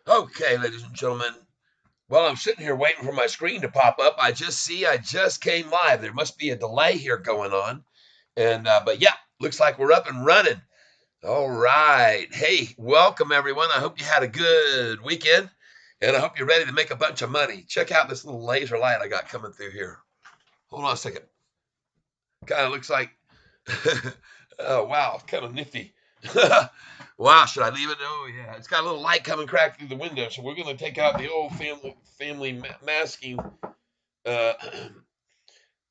Okay, ladies and gentlemen. Well, I'm sitting here waiting for my screen to pop up. I just came live. There must be a delay here going on. But yeah, looks like we're up and running. All right. Hey, welcome everyone. I hope you had a good weekend and I hope you're ready to make a bunch of money. Check out this little laser light I got coming through here. Hold on a second. Kind of looks like, oh, wow, kind of nifty. Wow, should I leave it? Oh, yeah, it's got a little light coming crack through the window. So we're going to take out the old family masking uh,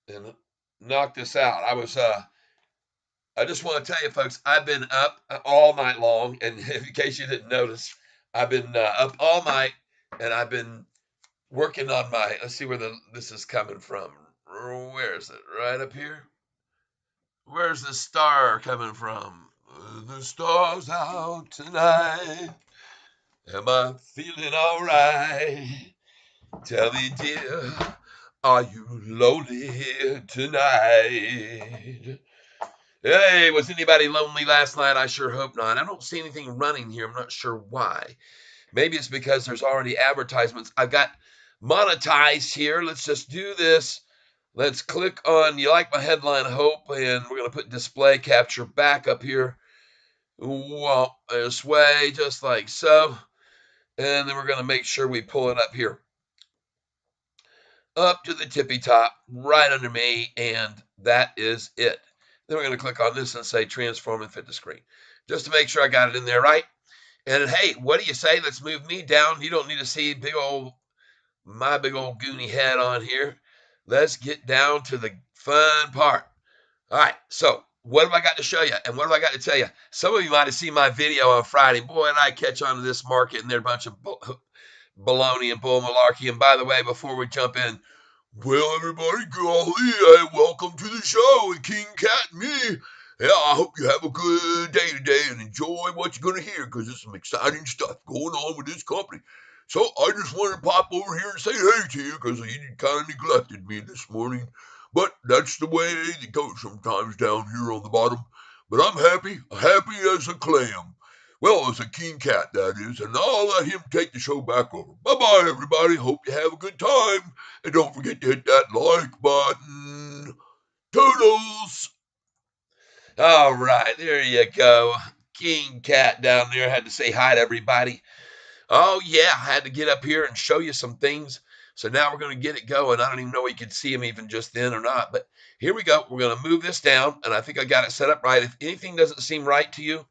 and knock this out. I just want to tell you, folks, I've been up all night long, and in case you didn't notice, I've been up all night, and I've been working on my. Let's see where this is coming from. Where is it? Right up here. Where's the star coming from? The star's out tonight. Am I feeling all right? Tell me, dear, are you lonely tonight? Hey, was anybody lonely last night? I sure hope not. I don't see anything running here. I'm not sure why. Maybe it's because there's already advertisements. I've got monetized here. Let's just do this. Let's click on, you like my headline, hope, and we're going to put display capture back up here. Well, this way, just like so. And then we're going to make sure we pull it up here. Up to the tippy top, right under me, and that is it. Then we're going to click on this and say transform and fit the screen. Just to make sure I got it in there right. And hey, what do you say? Let's move me down. You don't need to see my big old goony head on here. Let's get down to the fun part. All right, so what have I got to show you? And what have I got to tell you? Some of you might have seen my video on Friday. Boy, and I catch on to this market, and they're a bunch of baloney and bull malarkey. And by the way, before we jump in, well, everybody, golly, hey, welcome to the show with King Cat and me. Yeah, I hope you have a good day today and enjoy what you're going to hear because there's some exciting stuff going on with this company. So I just wanted to pop over here and say hey to you because you kind of neglected me this morning. But that's the way it goes sometimes down here on the bottom. But I'm happy as a clam. Well, as a king cat, that is, and I'll let him take the show back over. Bye bye, everybody. Hope you have a good time. And don't forget to hit that like button. Toodles! All right, there you go. King Cat down there had to say hi to everybody. Oh, yeah, I had to get up here and show you some things. So now we're going to get it going. I don't even know if you could see them even just then or not. But here we go. We're going to move this down, and I think I got it set up right. If anything doesn't seem right to you,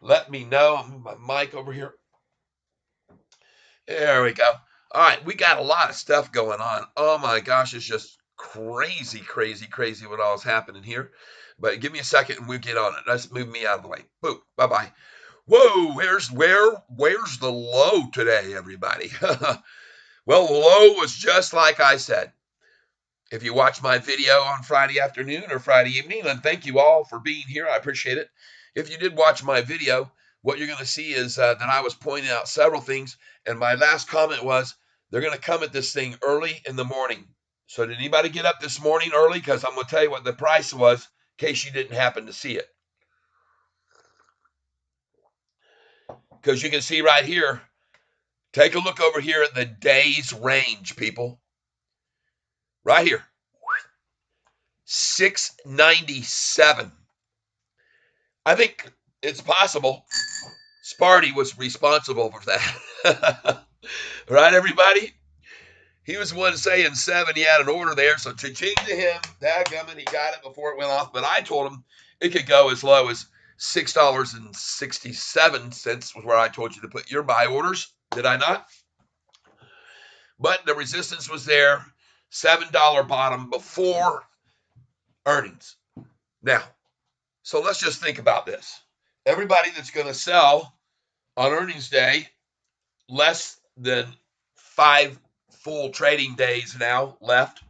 let me know. I'll move my mic over here. There we go. All right, we got a lot of stuff going on. Oh my gosh, it's just crazy, crazy, crazy what all is happening here. But give me a second and we'll get on it. Let's move me out of the way. Boom. Bye bye. Whoa, where's the low today, everybody? Well, the low was just like I said. If you watch my video on Friday afternoon or Friday evening, then thank you all for being here. I appreciate it. If you did watch my video, what you're going to see is that I was pointing out several things, and my last comment was they're going to come at this thing early in the morning. So did anybody get up this morning early? Because I'm going to tell you what the price was in case you didn't happen to see it. Because you can see right here, take a look over here at the day's range, people. Right here, 697. I think it's possible Sparty was responsible for that. Right, everybody? He was the one saying 7. He had an order there. So cha-ching to him. Dadgummit, he got it before it went off. But I told him it could go as low as $6.67 was where I told you to put your buy orders. Did I not? But the resistance was there. $7 bottom before earnings. Now, so let's just think about this. Everybody that's going to sell on earnings day, less than 5 full trading days now left.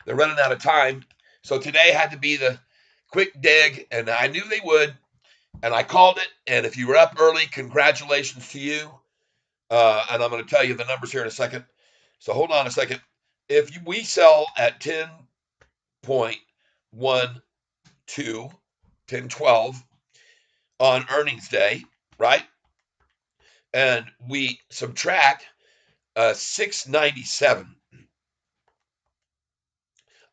They're running out of time. So today had to be the quick dig, and I knew they would, and I called it. And if you were up early, congratulations to you. And I'm going to tell you the numbers here in a second. So hold on a second. If we sell at 10.12, 10.12 on earnings day, right? and we subtract 697.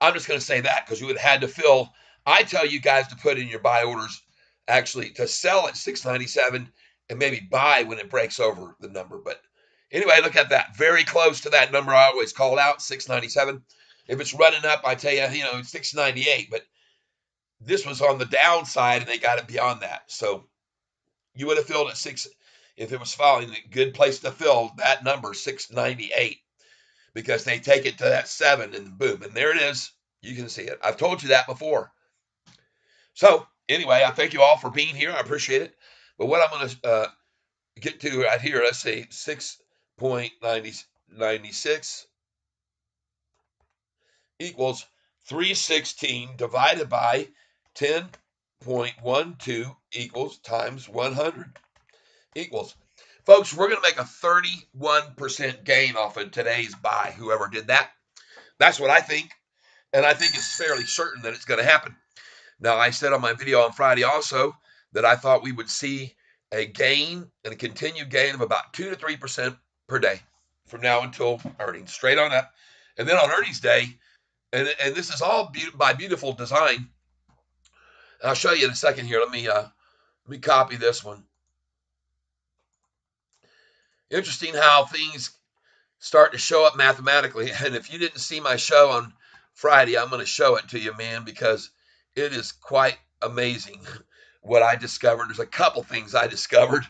I'm just going to say that because you would have had to fill. I tell you guys to put in your buy orders actually to sell at 697 and maybe buy when it breaks over the number. But anyway, look at that. Very close to that number I always called out, 697. If it's running up, I tell you, it's 698. But this was on the downside and they got it beyond that. So you would have filled at six if it was following a good place to fill that number, 698, because they take it to that 7 and boom, and there it is. You can see it. I've told you that before. So anyway, I thank you all for being here. I appreciate it. But what I'm going to get to right here, let's see, 6.96 equals 316 divided by 10.12 equals times 100 equals. Folks, we're going to make a 31% gain off of today's buy, whoever did that. That's what I think, and I think it's fairly certain that it's going to happen. Now, I said on my video on Friday also that I thought we would see a gain and a continued gain of about 2 to 3% per day from now until earnings, straight on up. And then on earnings day, and this is all by beautiful design. I'll show you in a second here. Let me copy this one. Interesting how things start to show up mathematically. And if you didn't see my show on Friday, I'm going to show it to you, man, because it is quite amazing what I discovered. There's a couple things I discovered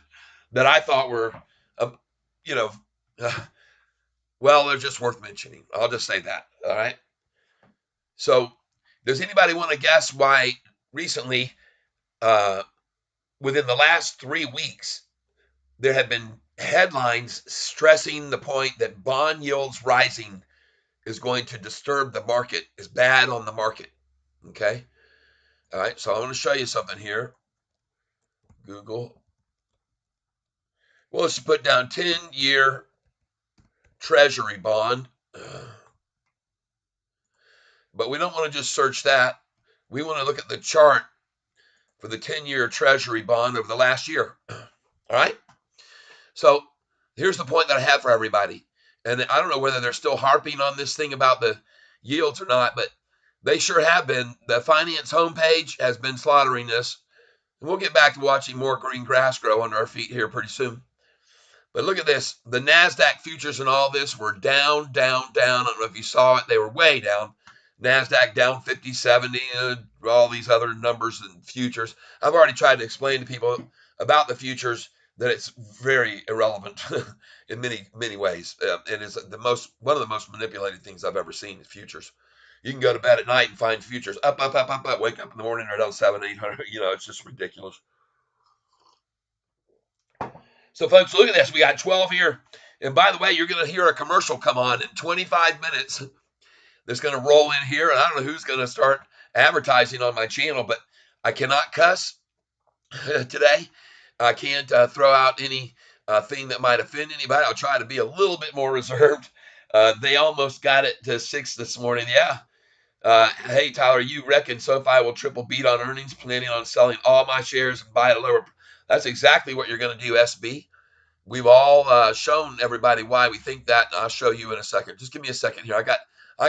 that I thought were, you know, well, they're just worth mentioning. I'll just say that. All right. So does anybody want to guess why recently, within the last 3 weeks, there have been headlines stressing the point that bond yields rising is going to disturb the market, is bad on the market? Okay. All right. So I want to show you something here. Google. Well, let's put down 10-year treasury bond. But we don't want to just search that. We want to look at the chart for the 10-year treasury bond over the last year. All right. So here's the point that I have for everybody. And I don't know whether they're still harping on this thing about the yields or not, but they sure have been. The finance homepage has been slaughtering this. And we'll get back to watching more green grass grow under our feet here pretty soon. But look at this. The NASDAQ futures and all this were down, down, down. I don't know if you saw it. They were way down. NASDAQ down 50, 70, all these other numbers and futures. I've already tried to explain to people about the futures that it's very irrelevant in many, many ways. It is one of the most manipulated things I've ever seen is futures. You can go to bed at night and find futures up, up, up, up, up. Wake up in the morning, they're down 700, 800. It's just ridiculous. So, folks, look at this. We got 12 here. And by the way, you're going to hear a commercial come on in 25 minutes that's going to roll in here. And I don't know who's going to start advertising on my channel, but I cannot cuss today. I can't throw out any thing that might offend anybody. I'll try to be a little bit more reserved. They almost got it to 6 this morning. Yeah. Hey, Tyler, you reckon Sofi will triple beat on earnings, planning on selling all my shares and buy at a lower? That's exactly what you're going to do, SB. We've all shown everybody why we think that. And I'll show you in a second. Just give me a second here. I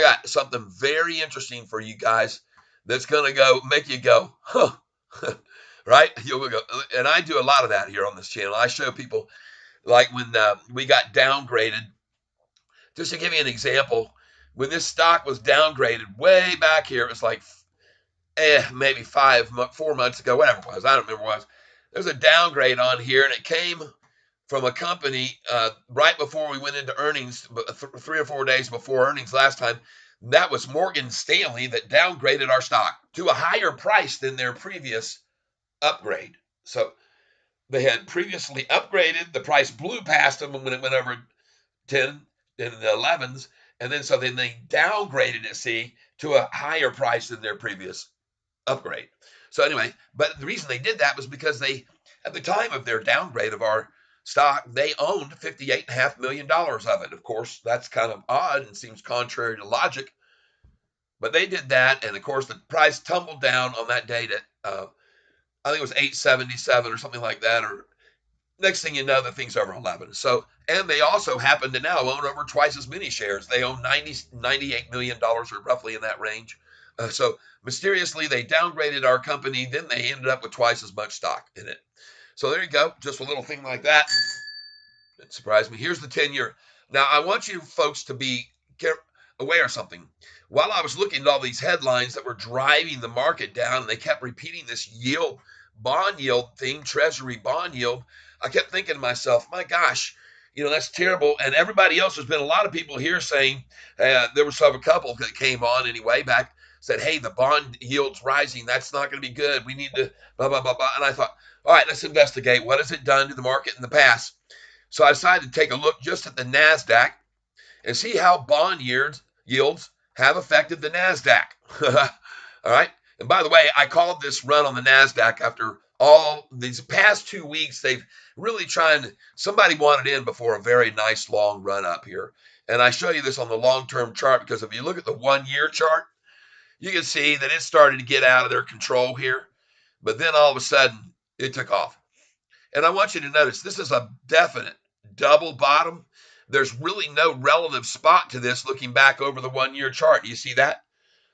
got something very interesting for you guys that's going to make you go, huh. Right? You'll go. And I do a lot of that here on this channel. I show people like when we got downgraded. Just to give you an example, when this stock was downgraded way back here, it was like maybe 4 months ago, whatever it was. I don't remember what it was. There's a downgrade on here, and it came from a company right before we went into earnings, 3 or 4 days before earnings last time. That was Morgan Stanley that downgraded our stock to a higher price than their previous upgrade. So they had previously upgraded. The price blew past them when it went over 10 in the 11s. And then they downgraded it, to a higher price than their previous upgrade. So anyway, but the reason they did that was because at the time of their downgrade of our stock, they owned $58.5 million of it. Of course, that's kind of odd and seems contrary to logic. But they did that, and of course, the price tumbled down on that day to, I think it was 877 or something like that, or Next thing you know, the thing's over 11. So, and they also happen to now own over twice as many shares. They own $98 million or roughly in that range. So mysteriously, they downgraded our company. Then they ended up with twice as much stock in it. So there you go. Just a little thing like that. It surprised me. Here's the 10-year. Now, I want you folks to be aware of something. While I was looking at all these headlines that were driving the market down, and they kept repeating this bond yield thing, treasury bond yield, I kept thinking to myself, my gosh, that's terrible. And everybody else, there's been a lot of people here saying, there was a couple that came on anyway back, said, hey, the bond yield's rising. That's not going to be good. We need to blah, blah, blah, blah. And I thought, all right, let's investigate. What has it done to the market in the past? So I decided to take a look just at the NASDAQ and see how bond yields have affected the NASDAQ. All right. And by the way, I called this run on the NASDAQ after all these past 2 weeks. They've really somebody wanted in before a very nice long run up here. And I show you this on the long-term chart because if you look at the 1-year chart, you can see that it started to get out of their control here. But then all of a sudden, it took off. And I want you to notice this is a definite double bottom. There's really no relative spot to this looking back over the 1-year chart. You see that?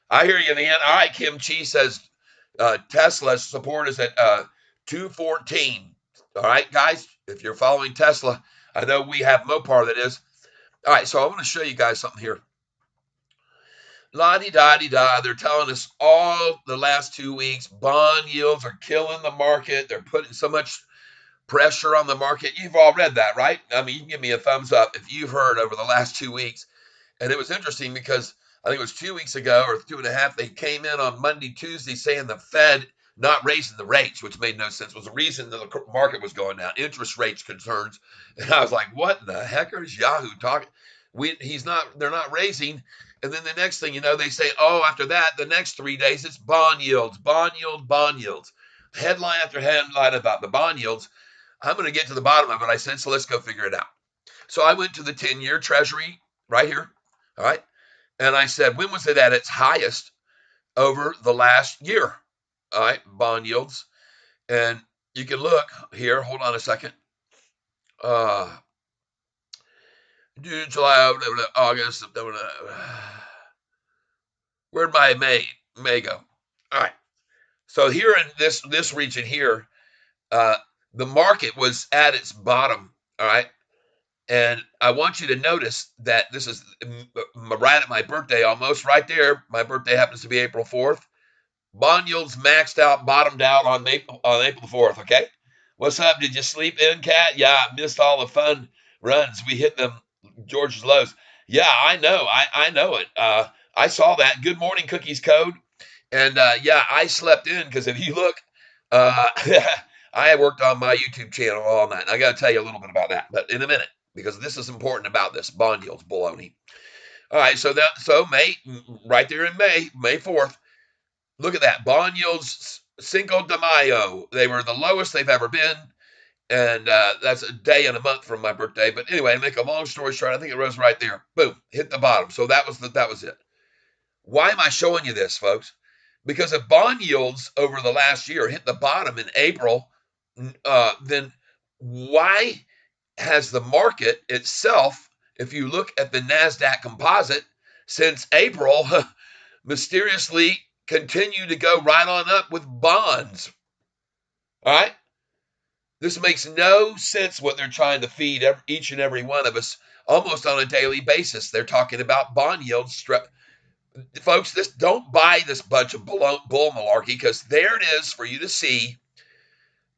I hear you, man. All right, Kim Chi says Tesla's support is at 214. All right, guys, if you're following Tesla, I know we have Mopar that is. All right, so I want to show you guys something here. La-di-da-di-da. They're telling us all the last 2 weeks, bond yields are killing the market. They're putting so much pressure on the market. You've all read that, right? I mean, you can give me a thumbs up if you've heard over the last 2 weeks. And it was interesting because I think it was 2 weeks ago or 2.5, they came in on Monday, Tuesday saying the Fed not raising the rates, which made no sense, was the reason that the market was going down, interest rates concerns. And I was like, what in the heck is Yahoo talking? They're not raising. And then the next thing you know, they say, oh, after that, the next 3 days, it's bond yields, bond yields. Headline after headline about the bond yields. I'm going to get to the bottom of it, I said, so let's go figure it out. So I went to the 10-year treasury right here, all right? And I said, when was it at its highest over the last year? All right, bond yields. And you can look here, hold on a second. June, July, August, September. Where'd my May go? All right. So here in this region here, the market was at its bottom, all right? And I want you to notice that this is right at my birthday, almost right there. My birthday happens to be April 4th. Bond yields maxed out, bottomed out on April the 4th, okay? What's up? Did you sleep in, Cat? Yeah, I missed all the fun runs. We hit them George's lows. Yeah, I know. I know it. I saw that. Good morning, Cookies Code. And yeah, I slept in because if you look, I worked on my YouTube channel all night. I got to tell you a little bit about that, but in a minute, because this is important about this bond yields baloney. All right, so May, right there in May 4th, look at that. Bond yields, Cinco de Mayo. They were the lowest they've ever been, and that's a day and a month from my birthday. But anyway, to make a long story short, I think it rose right there. Boom, hit the bottom. So that was it. Why am I showing you this, folks? Because if bond yields over the last year hit the bottom in April, then why has the market itself, if you look at the NASDAQ composite, since April, mysteriously continued to go right on up with bonds? All right? This makes no sense what they're trying to feed each and every one of us almost on a daily basis. They're talking about bond yields. Folks, don't buy this bunch of bull malarkey, because there it is for you to see,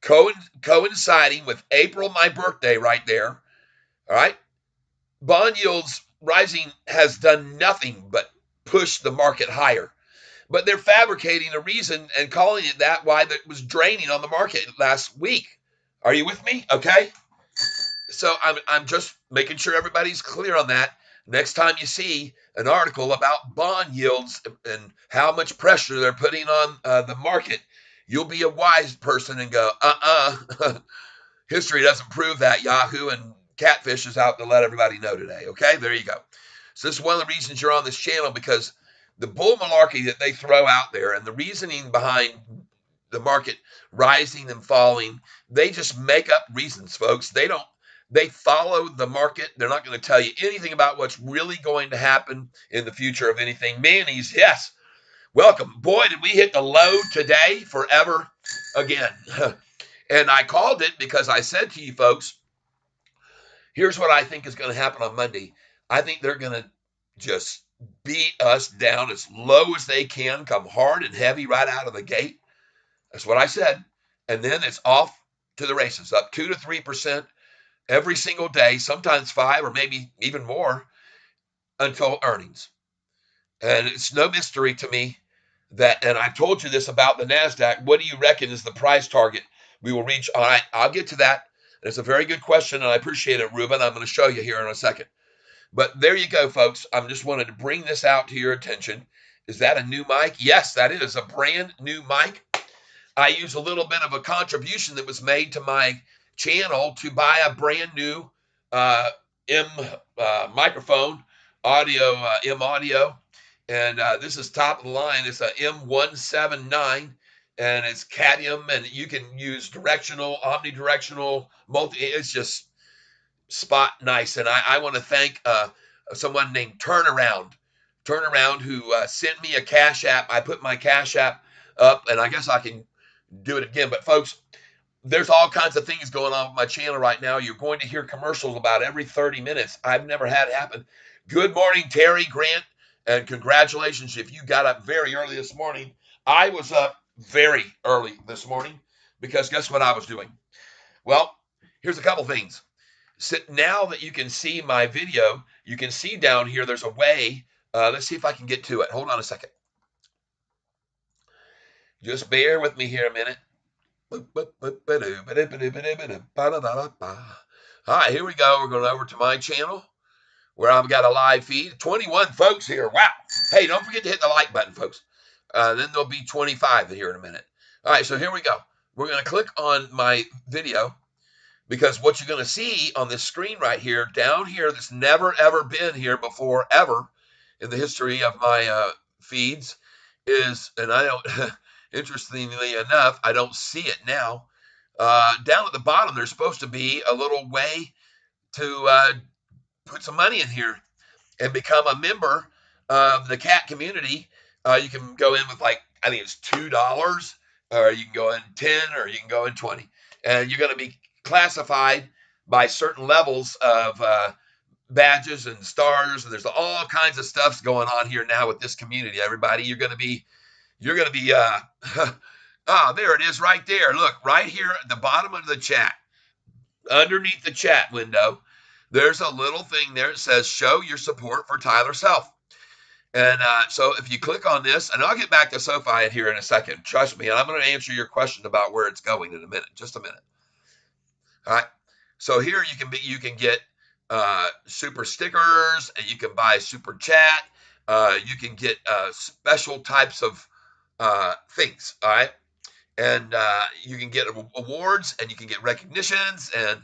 coinciding with April, my birthday, right there. All right, bond yields rising has done nothing but push the market higher. But they're fabricating a reason and calling it that why that was draining on the market last week. Are you with me? Okay. So I'm just making sure everybody's clear on that. Next time you see an article about bond yields and how much pressure they're putting on the market, you'll be a wise person and go, history doesn't prove that. Yahoo and Catfish is out to let everybody know today. Okay, there you go. So this is one of the reasons you're on this channel, because the bull malarkey that they throw out there and the reasoning behind the market rising and falling. They just make up reasons, folks. They follow the market. They're not going to tell you anything about what's really going to happen in the future of anything. Manny's, yes. Welcome. Boy, did we hit the low today forever again. And I called it because I said to you folks, here's what I think is going to happen on Monday. I think they're going to just beat us down as low as they can, come hard and heavy right out of the gate. That's what I said. And then it's off to the races, up 2 to 3% every single day, sometimes 5 or maybe even more until earnings. And it's no mystery to me that, and I told you this about the NASDAQ, what do you reckon is the price target we will reach? All right, I'll get to that. It's a very good question, and I appreciate it, Ruben. I'm going to show you here in a second. But there you go, folks. I just wanted to bring this out to your attention. Is that a new mic? Yes, that is a brand new mic. I use a little bit of a contribution that was made to my channel to buy a brand new M microphone, M audio. And this is top of the line. It's a M179, and it's cadmium, and you can use directional, omnidirectional, multi. It's just spot nice. And I want to thank someone named Turnaround, who sent me a Cash App. I put my Cash App up, and I guess I can do it again. But folks, there's all kinds of things going on with my channel right now. You're going to hear commercials about every 30 minutes. I've never had it happen. Good morning, Terry Grant, and congratulations if you got up very early this morning. I was up very early this morning because guess what I was doing? Well, here's a couple things. So now that you can see my video, you can see down here there's a way. Let's see if I can get to it. Hold on a second. Just bear with me here a minute. All right, here we go. We're going over to my channel where I've got a live feed. 21 folks here. Wow. Hey, don't forget to hit the like button, folks. Then there'll be 25 here in a minute. All right, so here we go. We're going to click on my video because what you're going to see on this screen right here, down here, that's never, ever been here before, ever in the history of my feeds is, and I don't, interestingly enough, I don't see it now. Down at the bottom, there's supposed to be a little way to put some money in here and become a member of the cat community. You can go in with like, I think it's $2, or you can go in 10, or you can go in 20. And you're going to be classified by certain levels of badges and stars. And there's all kinds of stuffs going on here now with this community, everybody. You're going to be, there it is right there. Look, right here at the bottom of the chat, underneath the chat window, there's a little thing there that says, show your support for Tyler Self. And so if you click on this, and I'll get back to Sofi here in a second, trust me, and I'm going to answer your question about where it's going in a minute, just a minute. All right. So here you can get super stickers, and you can buy super chat. You can get special types of things. All right. And you can get awards, and you can get recognitions, and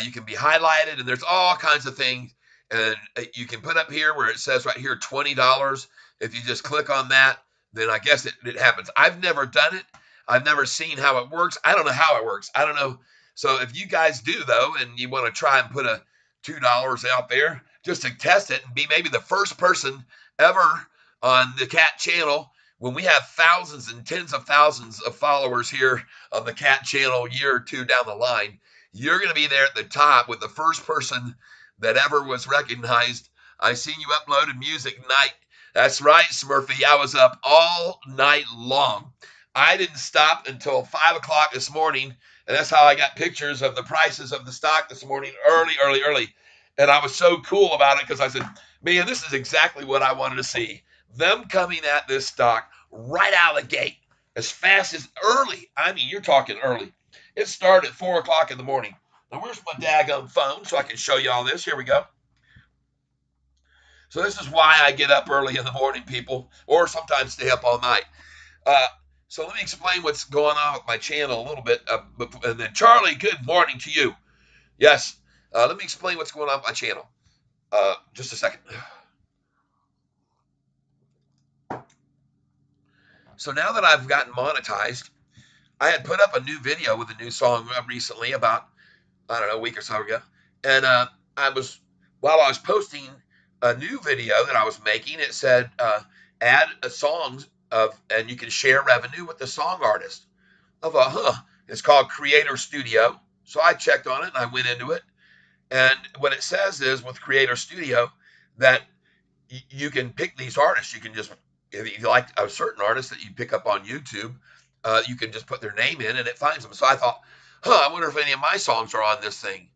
you can be highlighted, and there's all kinds of things. And you can put up here where it says right here $20. If you just click on that, then I guess it happens. I've never done it. I've never seen how it works. I don't know how it works. I don't know. So if you guys do, though, and you want to try and put a $2 out there just to test it and be maybe the first person ever on the cat channel, when we have thousands and tens of thousands of followers here on the cat channel, year or two down the line, you're going to be there at the top with the first person that ever was recognized. I seen you uploaded music night. That's right, Smurfy. I was up all night long. I didn't stop until 5 o'clock this morning, and that's how I got pictures of the prices of the stock this morning, early. And I was so cool about it because I said, man, this is exactly what I wanted to see. Them coming at this stock right out of the gate as fast as early. I mean, you're talking early. It started at 4 o'clock in the morning. Now, where's my daggone phone so I can show you all this? Here we go. So this is why I get up early in the morning, people, or sometimes stay up all night. So let me explain what's going on with my channel a little bit. And then, Charlie, good morning to you. Yes, let me explain what's going on with my channel. Just a second. So now that I've gotten monetized, I had put up a new video with a new song recently, about, I don't know, a week or so ago. And I was, while I was posting a new video that I was making, it said, add a songs of, and you can share revenue with the song artist. I thought, it's called Creator Studio. So I checked on it and I went into it. And what it says is, with Creator Studio, that you can pick these artists. You can just, if you like a certain artist that you pick up on YouTube, you can just put their name in and it finds them. So I thought, I wonder if any of my songs are on this thing.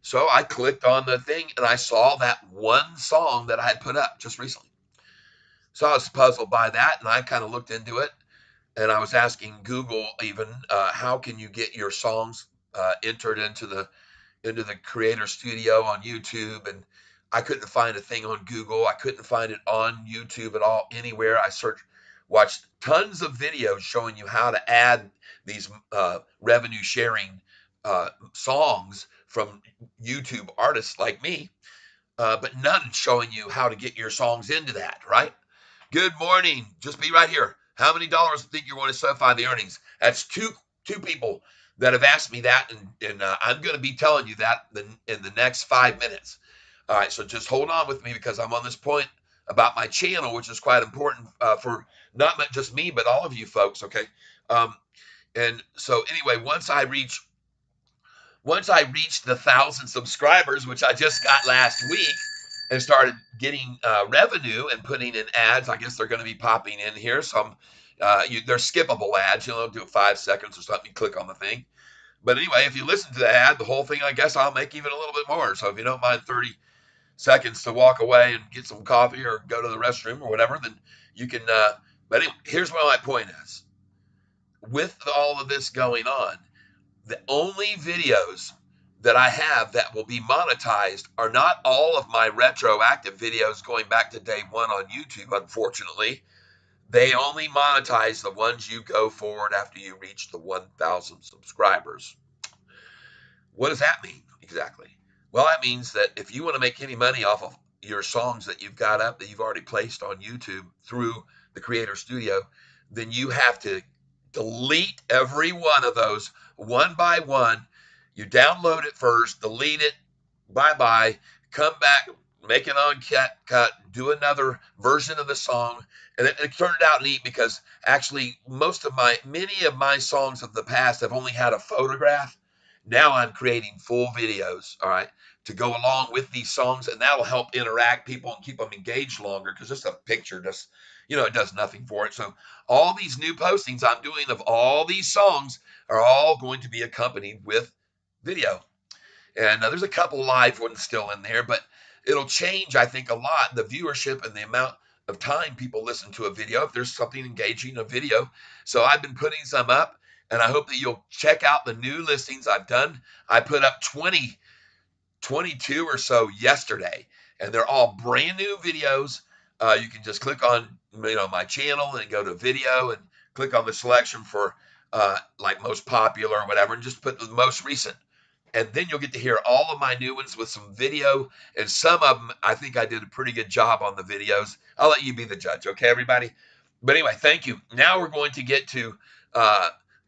So I clicked on the thing and I saw that one song that I had put up just recently. So I was puzzled by that, and I kind of looked into it, and I was asking Google even, how can you get your songs entered into the Creator Studio on YouTube, and I couldn't find a thing on Google. I couldn't find it on YouTube at all anywhere. I watched tons of videos showing you how to add these revenue sharing songs from YouTube artists like me, but none showing you how to get your songs into that, right? Good morning. Just be right here. How many dollars do you think you're going to Sofi the earnings? That's two people that have asked me that, and I'm going to be telling you that in the next 5 minutes. All right, so just hold on with me, because I'm on this point about my channel, which is quite important for not just me, but all of you folks, okay? And so anyway, once I reached the 1,000 subscribers, which I just got last week, and started getting revenue and putting in ads, I guess they're going to be popping in here. Some they're skippable ads. Do 5 seconds or something. You click on the thing. But anyway, if you listen to the ad, the whole thing, I guess I'll make even a little bit more. So if you don't mind 30 seconds to walk away and get some coffee or go to the restroom or whatever, then you can. But anyway, here's what my point is. With all of this going on, the only videos that I have that will be monetized are not all of my retroactive videos going back to day one on YouTube, unfortunately. They only monetize the ones you go forward after you reach the 1,000 subscribers. What does that mean exactly? Well, that means that if you want to make any money off of your songs that you've got up, that you've already placed on YouTube through the Creator Studio, then you have to delete every one of those one by one. You download it first, delete it, bye-bye, come back, make an uncut, do another version of the song. And it turned out neat, because actually many of my songs of the past have only had a photograph. Now I'm creating full videos, all right, to go along with these songs, and that'll help interact people and keep them engaged longer, because just a picture just, it does nothing for it. So all these new postings I'm doing of all these songs are all going to be accompanied with video. And there's a couple live ones still in there, but it'll change, I think, a lot, the viewership and the amount of time people listen to a video if there's something engaging in a video. So I've been putting some up, and I hope that you'll check out the new listings I've done. I put up 22 or so yesterday, and they're all brand new videos. You can just click on my channel and go to video and click on the selection for like most popular or whatever, and just put the most recent. And then you'll get to hear all of my new ones with some video, and some of them, I think I did a pretty good job on the videos. I'll let you be the judge, okay, everybody? But anyway, thank you. Now we're going to get to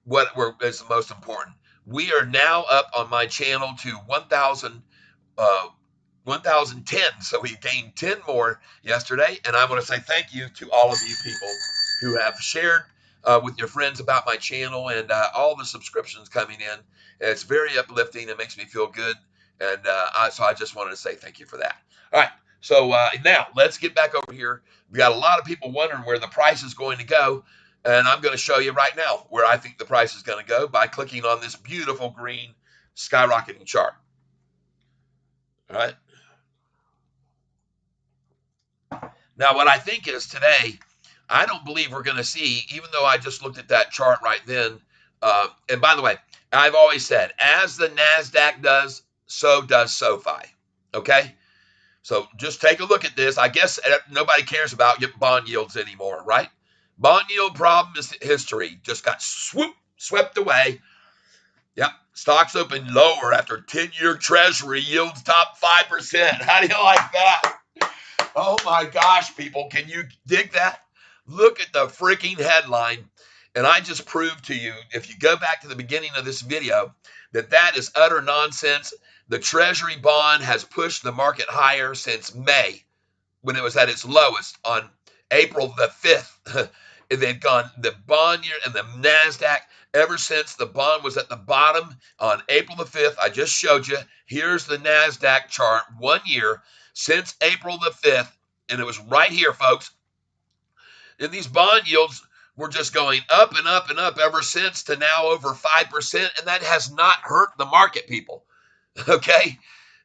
what is the most important. We are now up on my channel to 1,010. So we gained 10 more yesterday. And I want to say thank you to all of you people who have shared with your friends about my channel, and all the subscriptions coming in. And it's very uplifting. It makes me feel good. And so I just wanted to say thank you for that. All right. So now let's get back over here. We got a lot of people wondering where the price is going to go. And I'm going to show you right now where I think the price is going to go by clicking on this beautiful green skyrocketing chart. All right. Now, what I think is today, I don't believe we're going to see, even though I just looked at that chart right then. And by the way, I've always said, as the NASDAQ does, so does SoFi. Okay? So just take a look at this. I guess nobody cares about bond yields anymore, right? Bond yield problem is history. Just got swept away. Yep. Stocks open lower after 10-year treasury yields top 5%. How do you like that? Oh my gosh, people. Can you dig that? Look at the freaking headline. And I just proved to you, if you go back to the beginning of this video, that that is utter nonsense. The Treasury bond has pushed the market higher since May, when it was at its lowest on April the 5th. They've gone, the bond year and the NASDAQ, ever since the bond was at the bottom on April the 5th. I just showed you. Here's the NASDAQ chart 1 year since April the 5th. And it was right here, folks. And these bond yields were just going up and up and up ever since to now over 5%. And that has not hurt the market, people. Okay?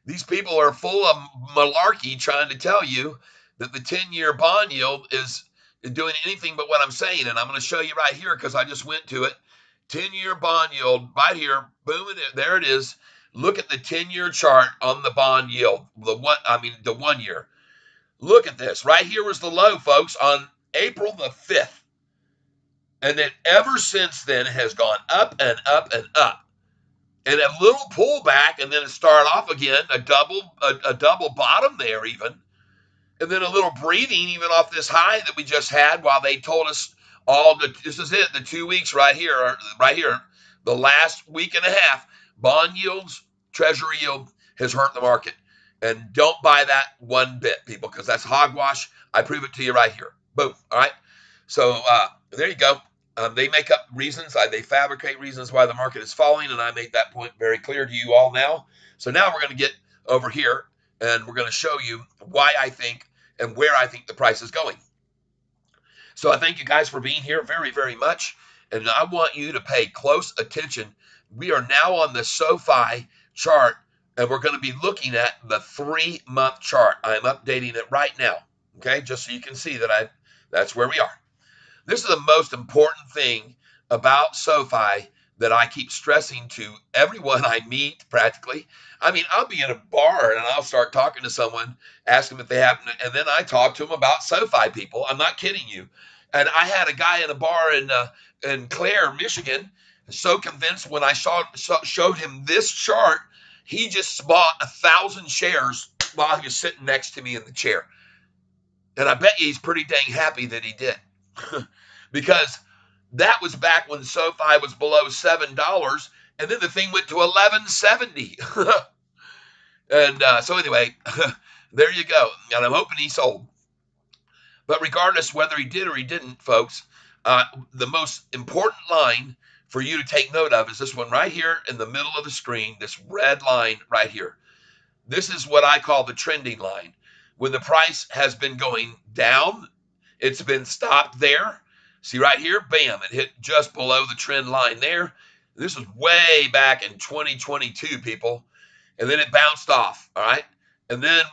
These people are full of malarkey trying to tell you that the 10-year bond yield is doing anything but what I'm saying. And I'm going to show you right here because I just went to it. 10-year bond yield right here. Boom, there it is. Look at the 10-year chart on the bond yield. The 1 year. Look at this. Right here was the low, folks, on April the 5th. And then ever since then it has gone up and up and up. And a little pullback, and then it started off again, a double bottom there even. And then a little breathing even off this high that we just had while they told us this is it, the 2 weeks right here, the last week and a half, bond yields, treasury yield has hurt the market. And don't buy that one bit, people, because that's hogwash. I prove it to you right here. Boom. All right. So there you go. They make up reasons. They fabricate reasons why the market is falling, and I made that point very clear to you all now. So now we're going to get over here, and we're going to show you why I think and where I think the price is going. So I thank you guys for being here very, very much, and I want you to pay close attention. We are now on the Sofi chart, and we're going to be looking at the 3-month chart. I'm updating it right now, okay, just so you can see that that's where we are. This is the most important thing about Sofi that I keep stressing to everyone I meet practically. I mean, I'll be in a bar and I'll start talking to someone, ask them if they happen, and then I talk to them about Sofi, people. I'm not kidding you. And I had a guy in a bar in Clare, Michigan, so convinced when I showed him this chart, he just bought 1,000 shares while he was sitting next to me in the chair. And I bet you he's pretty dang happy that he did. Because that was back when Sofi was below $7, and then the thing went to $11.70. And so anyway, there you go. And I'm hoping he sold. But regardless whether he did or he didn't, folks, the most important line for you to take note of is this one right here in the middle of the screen, this red line right here. This is what I call the trending line. When the price has been going down, it's been stopped there. See right here, bam, it hit just below the trend line there. This was way back in 2022, people. And then it bounced off, all right? And then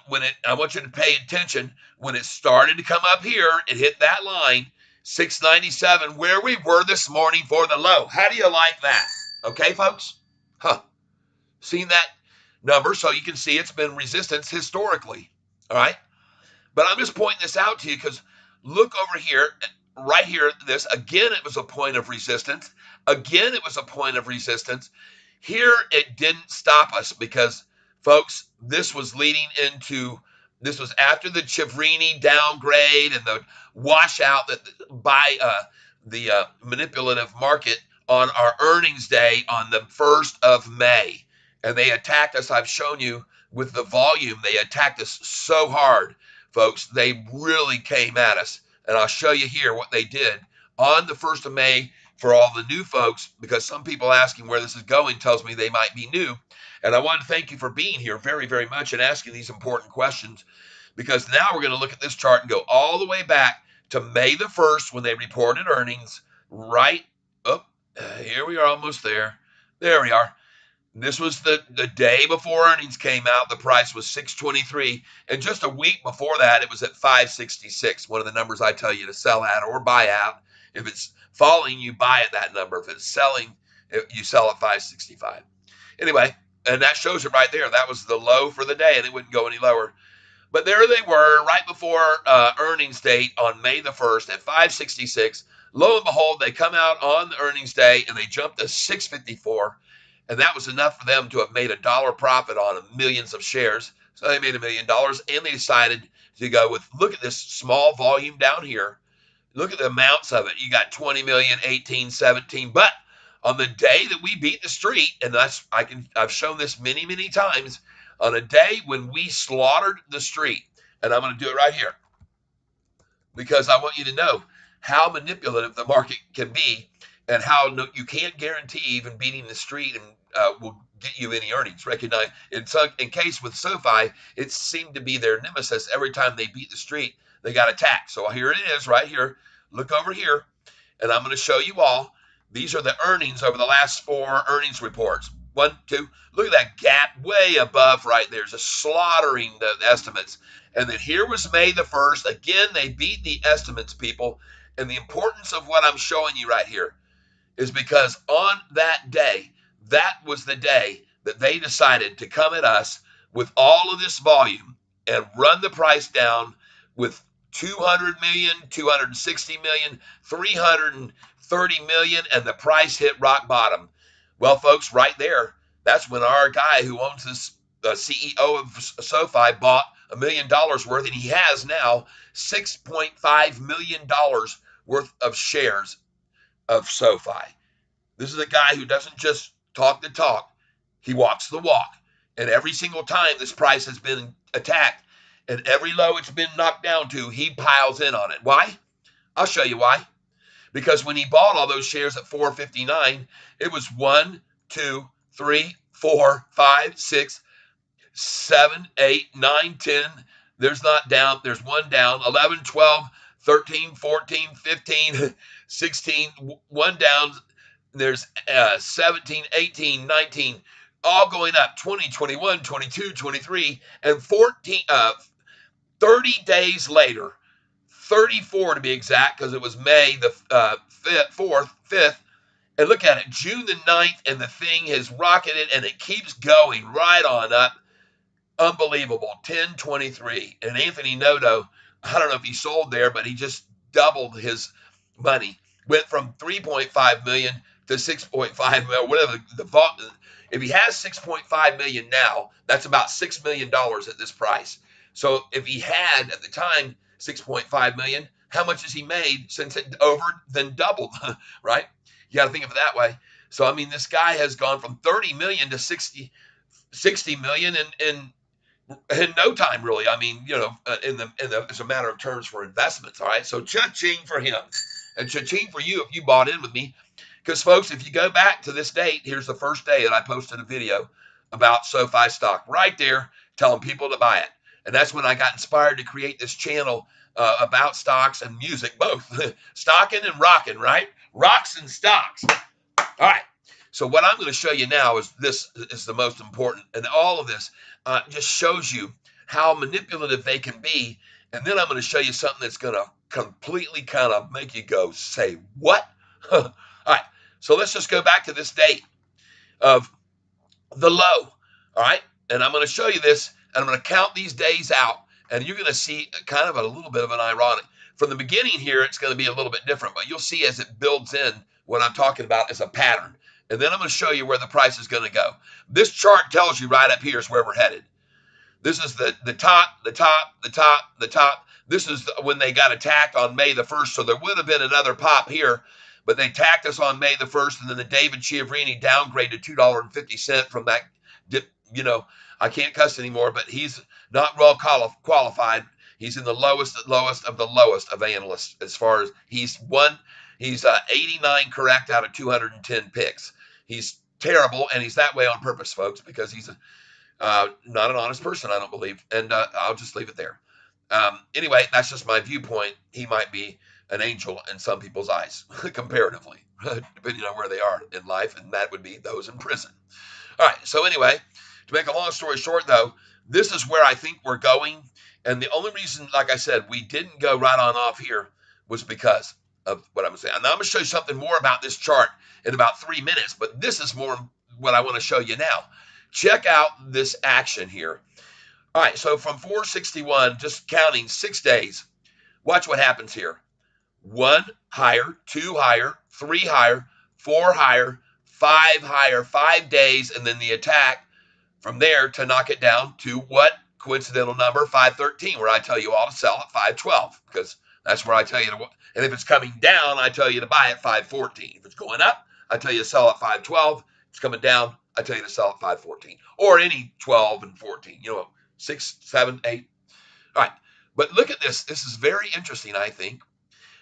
I want you to pay attention, when it started to come up here, it hit that line, 697, where we were this morning for the low. How do you like that? Okay, folks? Seen that number, so you can see it's been resistance historically, all right? But I'm just pointing this out to you because look over here, right here, this, again, it was a point of resistance. Again, it was a point of resistance. Here, it didn't stop us because, folks, this was after the Chivrini downgrade and the washout by the manipulative market on our earnings day on the 1st of May. And they attacked us, I've shown you, with the volume. They attacked us so hard, folks. They really came at us. And I'll show you here what they did on the 1st of May for all the new folks, because some people asking where this is going tells me they might be new. And I want to thank you for being here very, very much and asking these important questions, because now we're going to look at this chart and go all the way back to May the 1st when they reported earnings. Here we are, almost there. There we are. This was the day before earnings came out. The price was $6.23. And just a week before that, it was at $5.66. One of the numbers I tell you to sell at or buy at. If it's falling, you buy at that number. If it's selling, you sell at $5.65. Anyway, and that shows it right there. That was the low for the day, and it wouldn't go any lower. But there they were right before earnings date on May the 1st at $5.66. Lo and behold, they come out on the earnings day, and they jumped to $6.54. And that was enough for them to have made $1 profit on millions of shares. So they made $1 million, and they decided to go with, look at this small volume down here. Look at the amounts of it. You got 20 million, 18, 17. But on the day that we beat the street, and I've shown this many, many times, on a day when we slaughtered the street, and I'm going to do it right here because I want you to know how manipulative the market can be and how you can't guarantee even beating the street and will get you any earnings. Recognize in case with Sofi, it seemed to be their nemesis. Every time they beat the street, they got attacked. So here it is right here. Look over here, and I'm going to show you all. These are the earnings over the last 4 earnings reports. 1, 2. Look at that gap way above right there. Just slaughtering the estimates. And then here was May the 1st. Again, they beat the estimates, people. And the importance of what I'm showing you right here is because on that day, that was the day that they decided to come at us with all of this volume and run the price down with 200 million, 260 million, 330 million, and the price hit rock bottom. Well, folks, right there, that's when our guy who owns this, the CEO of Sofi, bought $1 million worth, and he has now $6.5 million worth of shares of Sofi. This is a guy who doesn't just talk the talk, he walks the walk. And every single time this price has been attacked and every low it's been knocked down to, he piles in on it. Why? I'll show you why. Because when he bought all those shares at $4.59, it was 1, 2, 3, 4, 5, 6, 7, 8, 9, 10. There's not down. There's one down. 11, 12, 13, 14, 15, 16. One down. There's 17, 18, 19. All going up. 20, 21, 22, 23, and 14. 30 days later, 34 to be exact, because it was May the 5th. And look at it, June the 9th, and the thing has rocketed, and it keeps going right on up. Unbelievable. 10.23. And Anthony Noto, I don't know if he sold there, but he just doubled his money. Went from 3.5 million to 6.5 million, whatever the vault. If he has 6.5 million now, that's about $6 million at this price. So if he had at the time 6.5 million, how much has he made since it over than doubled, right? You got to think of it that way. So, I mean, this guy has gone from 30 million to 60 million in no time, really. I mean, you know, as a matter of terms for investments. All right. So cha-ching for him and cha-ching for you if you bought in with me. Because, folks, if you go back to this date, here's the first day that I posted a video about Sofi stock right there, telling people to buy it. And that's when I got inspired to create this channel about stocks and music, both stocking and rocking, right? Rocks and stocks. All right. So what I'm going to show you now is this is the most important. And all of this just shows you how manipulative they can be. And then I'm going to show you something that's going to completely kind of make you go, say, what? All right. So let's just go back to this date of the low. All right. And I'm going to show you this. And I'm going to count these days out, and you're going to see kind of a little bit of an ironic. From the beginning here, it's going to be a little bit different, but you'll see as it builds in what I'm talking about as a pattern. And then I'm going to show you where the price is going to go. This chart tells you right up here is where we're headed. This is the top, the top, the top, the top. This is when they got attacked on May the 1st, so there would have been another pop here, but they attacked us on May the 1st, and then the David Chiavrini downgraded $2.50 from that dip, you know, I can't cuss anymore, but he's not well qualified. He's in the lowest of the lowest of analysts as far as he's 89 correct out of 210 picks. He's terrible, and he's that way on purpose, folks, because he's not an honest person, I don't believe. And I'll just leave it there. Anyway, that's just my viewpoint. He might be an angel in some people's eyes, comparatively, depending on where they are in life, and that would be those in prison. All right, so anyway, to make a long story short, though, this is where I think we're going. And the only reason, like I said, we didn't go right on off here was because of what I'm saying. Now, I'm going to show you something more about this chart in about 3 minutes, but this is more what I want to show you now. Check out this action here. All right, so from 461, just counting 6 days, watch what happens here. 1 higher, 2 higher, 3 higher, 4 higher, 5 higher, 5 days, and then the attack from there to knock it down to what coincidental number? 513, where I tell you all to sell at 512, because That's where I tell you to, and if it's coming down, I tell you to buy at 514. If it's going up, I tell you to sell at 512. If it's coming down, I tell you to sell at 514 or any 12 and 14, 6, 7, 8. All right. But look at this. This is very interesting, I think.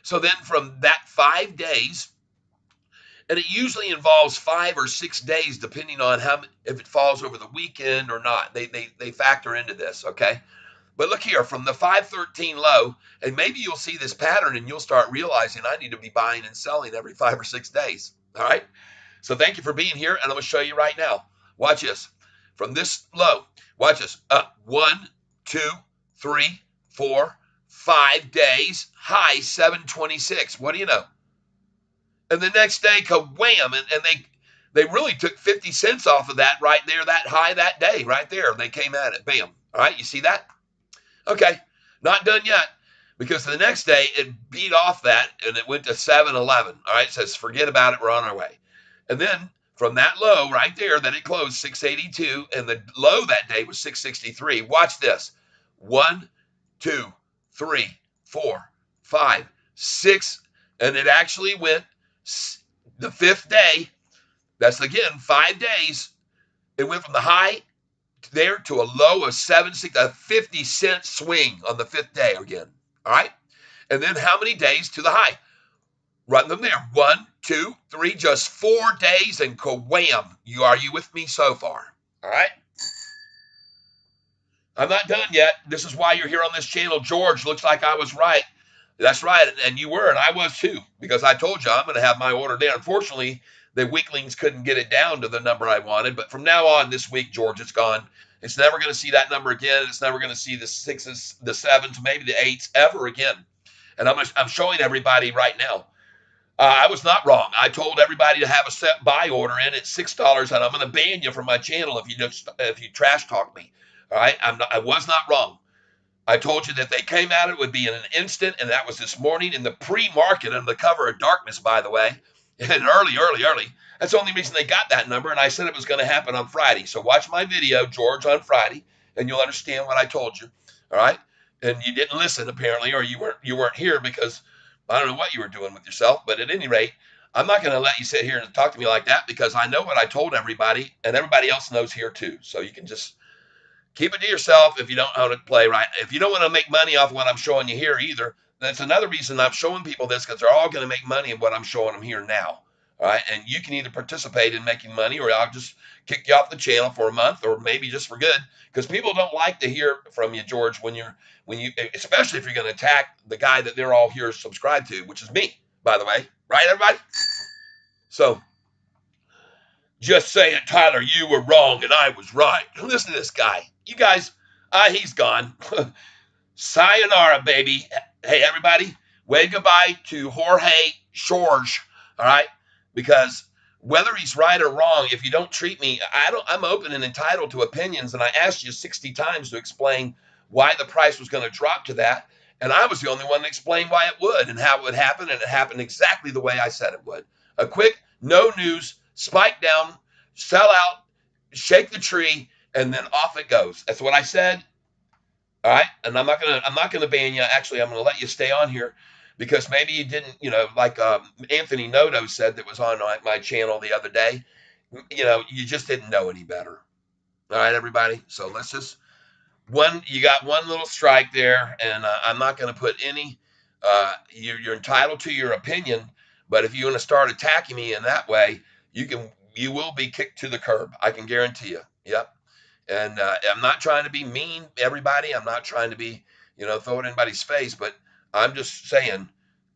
So then from that 5 days, and it usually involves 5 or 6 days, depending on if it falls over the weekend or not. They factor into this, okay? But look here, from the 513 low, and maybe you'll see this pattern and you'll start realizing I need to be buying and selling every 5 or 6 days. All right. So thank you for being here, and I'm going to show you right now. Watch this. From this low, watch this. Up 1, 2, 3, 4, 5 days, high 726. What do you know? And the next day, wham, and they really took 50 cents off of that right there, that high that day, right there. They came at it. Bam. All right, you see that? Okay, not done yet, because the next day it beat off that and it went to 711. All right, it says forget about it, we're on our way. And then from that low right there that it closed 682, and the low that day was 663. Watch this. 1, 2, 3, 4, 5, 6, and it actually went the 5th day. That's again 5 days. It went from the high there to a low of 760, a 50-cent swing on the 5th day again. All right. And then how many days to the high? Run them there. 1, 2, 3, just 4 days, and wham. Are you with me so far? All right. I'm not done yet. This is why you're here on this channel. George, looks like I was right. That's right. And you were, and I was too, because I told you I'm going to have my order down. Unfortunately, the weaklings couldn't get it down to the number I wanted. But from now on this week, George, it's gone. It's never going to see that number again. It's never going to see the 6s, the 7s, maybe the 8s ever again. And I'm showing everybody right now. I was not wrong. I told everybody to have a set buy order in at $6, and I'm going to ban you from my channel if you trash talk me. All right, I was not wrong. I told you that they came at it would be in an instant, and that was this morning in the pre-market under the cover of darkness, by the way, and early. That's the only reason they got that number, and I said it was going to happen on Friday. So watch my video, George, on Friday, and you'll understand what I told you. All right, and you didn't listen apparently, or you weren't here because I don't know what you were doing with yourself. But at any rate, I'm not going to let you sit here and talk to me like that, because I know what I told everybody, and everybody else knows here too. So you can just keep it to yourself if you don't know how to play right. If you don't want to make money off what I'm showing you here either, that's another reason I'm showing people this, because they're all going to make money in what I'm showing them here now. All right. And you can either participate in making money, or I'll just kick you off the channel for a month, or maybe just for good, because people don't like to hear from you, George, when you, especially if you're going to attack the guy that they're all here subscribed to, which is me, by the way. Right, everybody? So just saying, Tyler, you were wrong and I was right. Listen to this guy. You guys, he's gone. Sayonara, baby. Hey, everybody, wave goodbye to Jorge George, all right? Because whether he's right or wrong, if you don't treat me, I'm open and entitled to opinions, and I asked you 60 times to explain why the price was going to drop to that, and I was the only one that explained why it would and how it would happen, and it happened exactly the way I said it would. A quick, no news, spike down, sell out, shake the tree, and then off it goes. That's what I said. All right, and I'm not gonna ban you. Actually, I'm gonna let you stay on here, because maybe you didn't, like Anthony Noto said that was on my channel the other day. You just didn't know any better. All right, everybody. So let's just you got one little strike there, and I'm not gonna put any. You're entitled to your opinion, but if you want to start attacking me in that way, you will be kicked to the curb. I can guarantee you. Yep. And I'm not trying to be mean, everybody. I'm not trying to be, throw it in anybody's face, but I'm just saying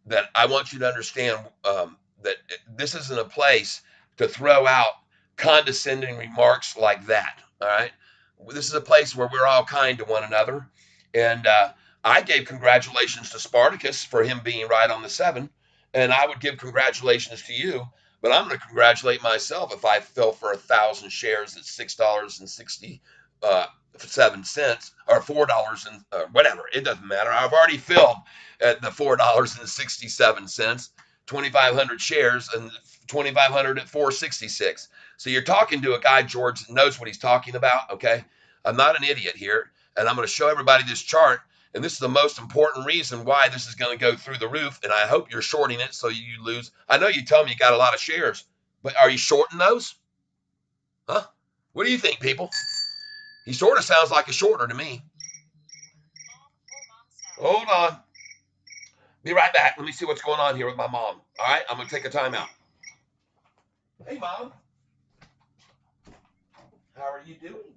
that I want you to understand that this isn't a place to throw out condescending remarks like that. All right. This is a place where we're all kind to one another. And I gave congratulations to Spartacus for him being right on the 7. And I would give congratulations to you. But I'm going to congratulate myself if I fell for 1,000 shares at $6.67 or $4 and whatever. It doesn't matter. I've already filled at the $4.67, 2,500 shares, and 2,500 at 466. So you're talking to a guy, George, that knows what he's talking about. Okay, I'm not an idiot here, and I'm going to show everybody this chart. And this is the most important reason why this is going to go through the roof. And I hope you're shorting it so you lose. I know you tell me you got a lot of shares, but are you shorting those? Huh? What do you think, people? He sort of sounds like a shorter to me. Hold on. Be right back. Let me see what's going on here with my mom. All right, I'm going to take a time out. Hey, Mom. How are you doing?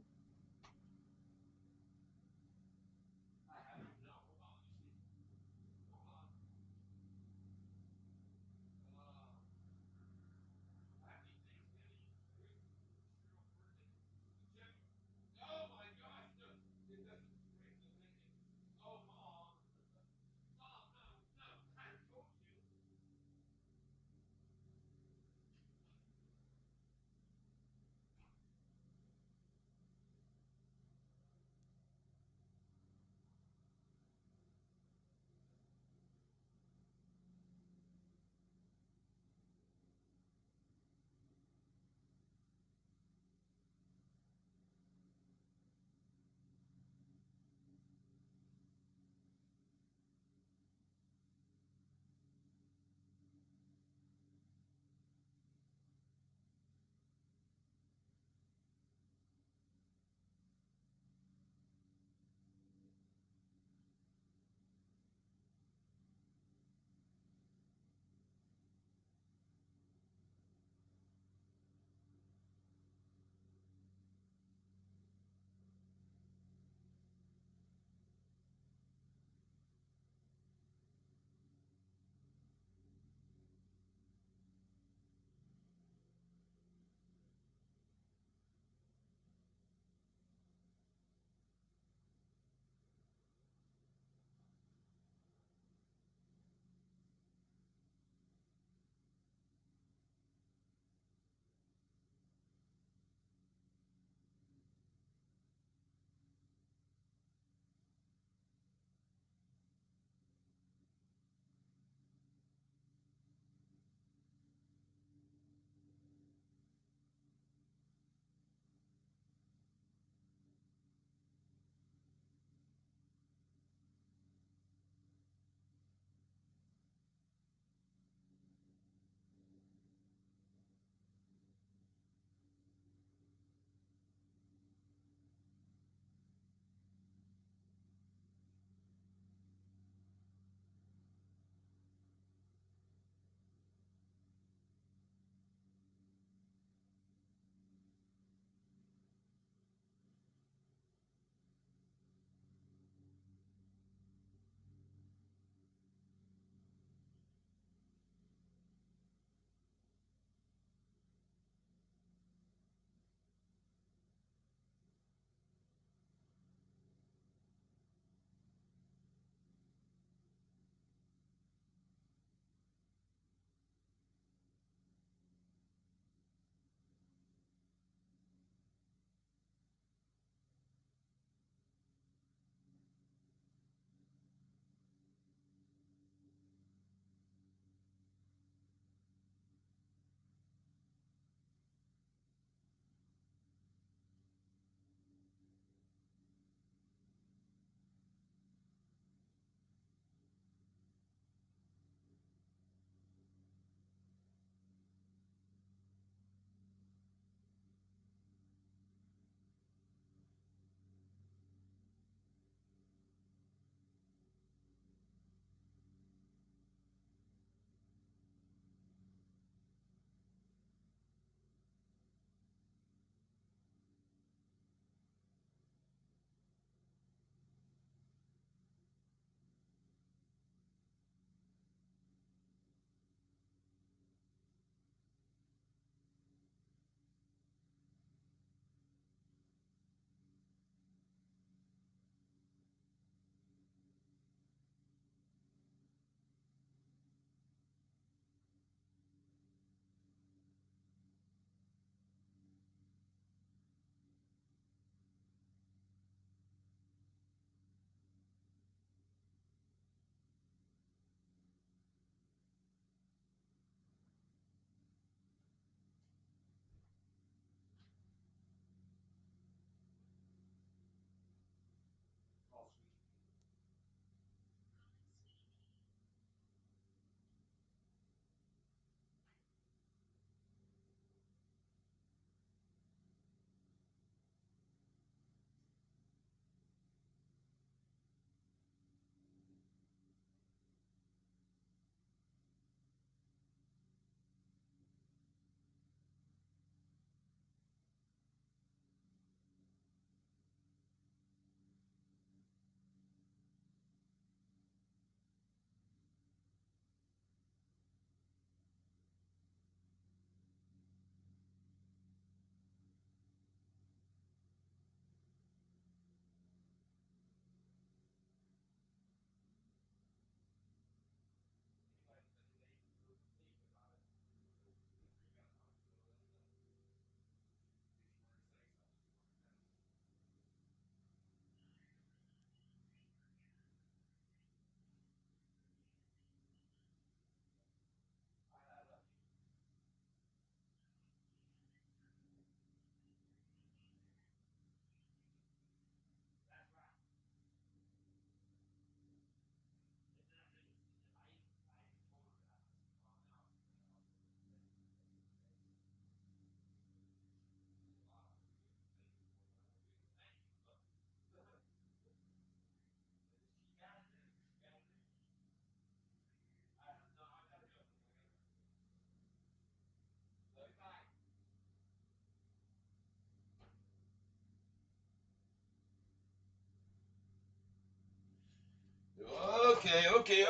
Okay,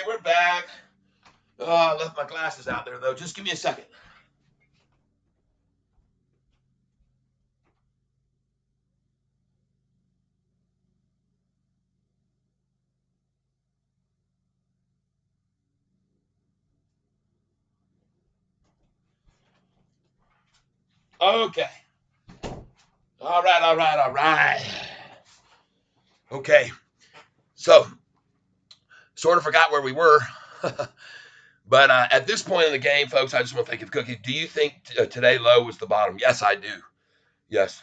we're back. Oh, I left my glasses out there, though. Just give me a second. Okay. All right. Okay. So, sort of forgot where we were. But at this point in the game, folks, I just want to think of Cookie. Do you think today low was the bottom? Yes, I do. Yes.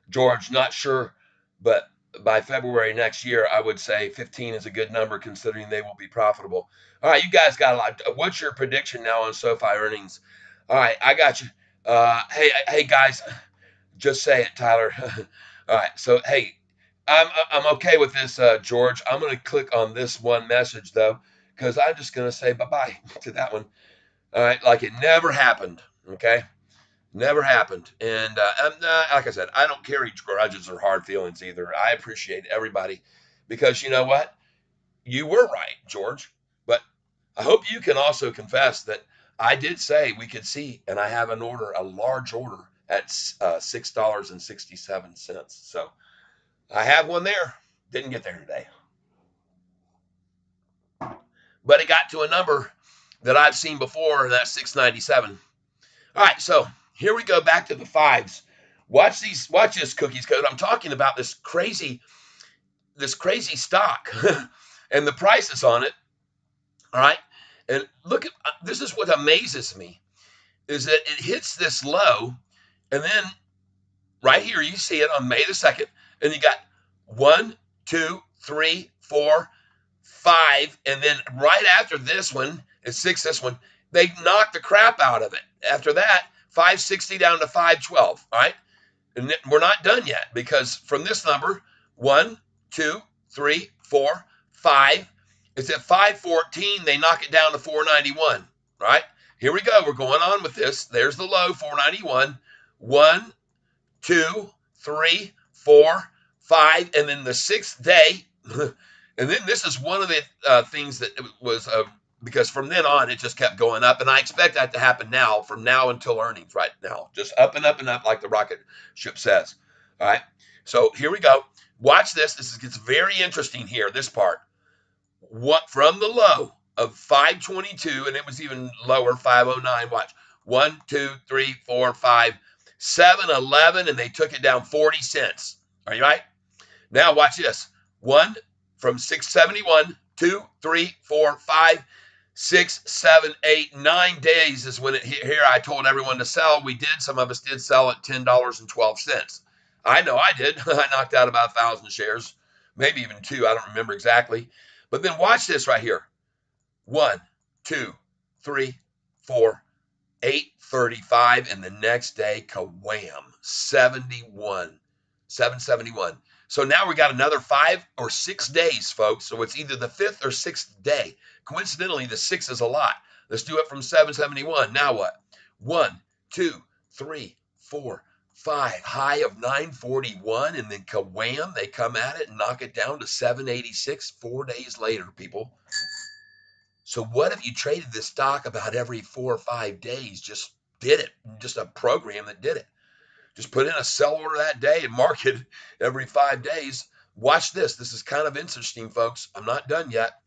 George, not sure, but by February next year, I would say 15 is a good number considering they will be profitable. All right, you guys got a lot. What's your prediction now on SoFi earnings? All right, I got you. Hey, guys, just say it, Tyler. All right, so hey, I'm okay with this, George. I'm going to click on this one message though, because I'm just going to say bye bye to that one. All right, like it never happened. Okay. Never happened. And like I said, I don't carry grudges or hard feelings either. I appreciate everybody because you know what? You were right, George. But I hope you can also confess that I did say we could see, and I have an order, a large order at $6.67. So I have one there. Didn't get there today. But it got to a number that I've seen before, and that's 697. All right, so here we go back to the fives. Watch this cookies code. I'm talking about this crazy stock and the prices on it. All right. And look at this is what amazes me is that it hits this low, and then right here you see it on May the 2nd, and you got 1, 2, 3, 4, 5, and then right after this one is 6. This one they knocked the crap out of it. After that, 560 down to 512. All right. And we're not done yet because from this number, 1, 2, 3, 4, 5, it's at 514. They knock it down to 491. Right? Here we go. We're going on with this. There's the low, 491. 1, 2, 3, 4, 5, and then the sixth day. And then this is one of the things that was because from then on it just kept going up, and I expect that to happen now from now until earnings right now, just up and up and up like the rocket ship says. All right, so here we go. Watch this. Gets very interesting here. This part, what from the low of 522, and it was even lower 509. Watch 1, 2, 3, 4, 5, 7, 11, and they took it down 40 cents. Are you right? Now watch this. 1 from 671, 2, 3, 4, 5, 6, 7, 8, 9 days is when it hit here. I told everyone to sell. We did. Some of us did sell at $10.12. I know I did. I knocked out about 1,000 shares, maybe even 2. I don't remember exactly. But then watch this right here. 1, 2, 3, 4, 835, and the next day, kawam, 71, 771. So now we got another 5 or 6 days, folks. So it's either the 5th or 6th day. Coincidentally, the 6 is a lot. Let's do it from 771. Now what? 1, 2, 3, 4, 5. High of 941, and then kawam, they come at it and knock it down to 786 4 days later, people. So what if you traded this stock about every 4 or 5 days? Just did it. Just a program that did it. Just put in a sell order that day and mark it every 5 days. Watch this. This is kind of interesting, folks. I'm not done yet.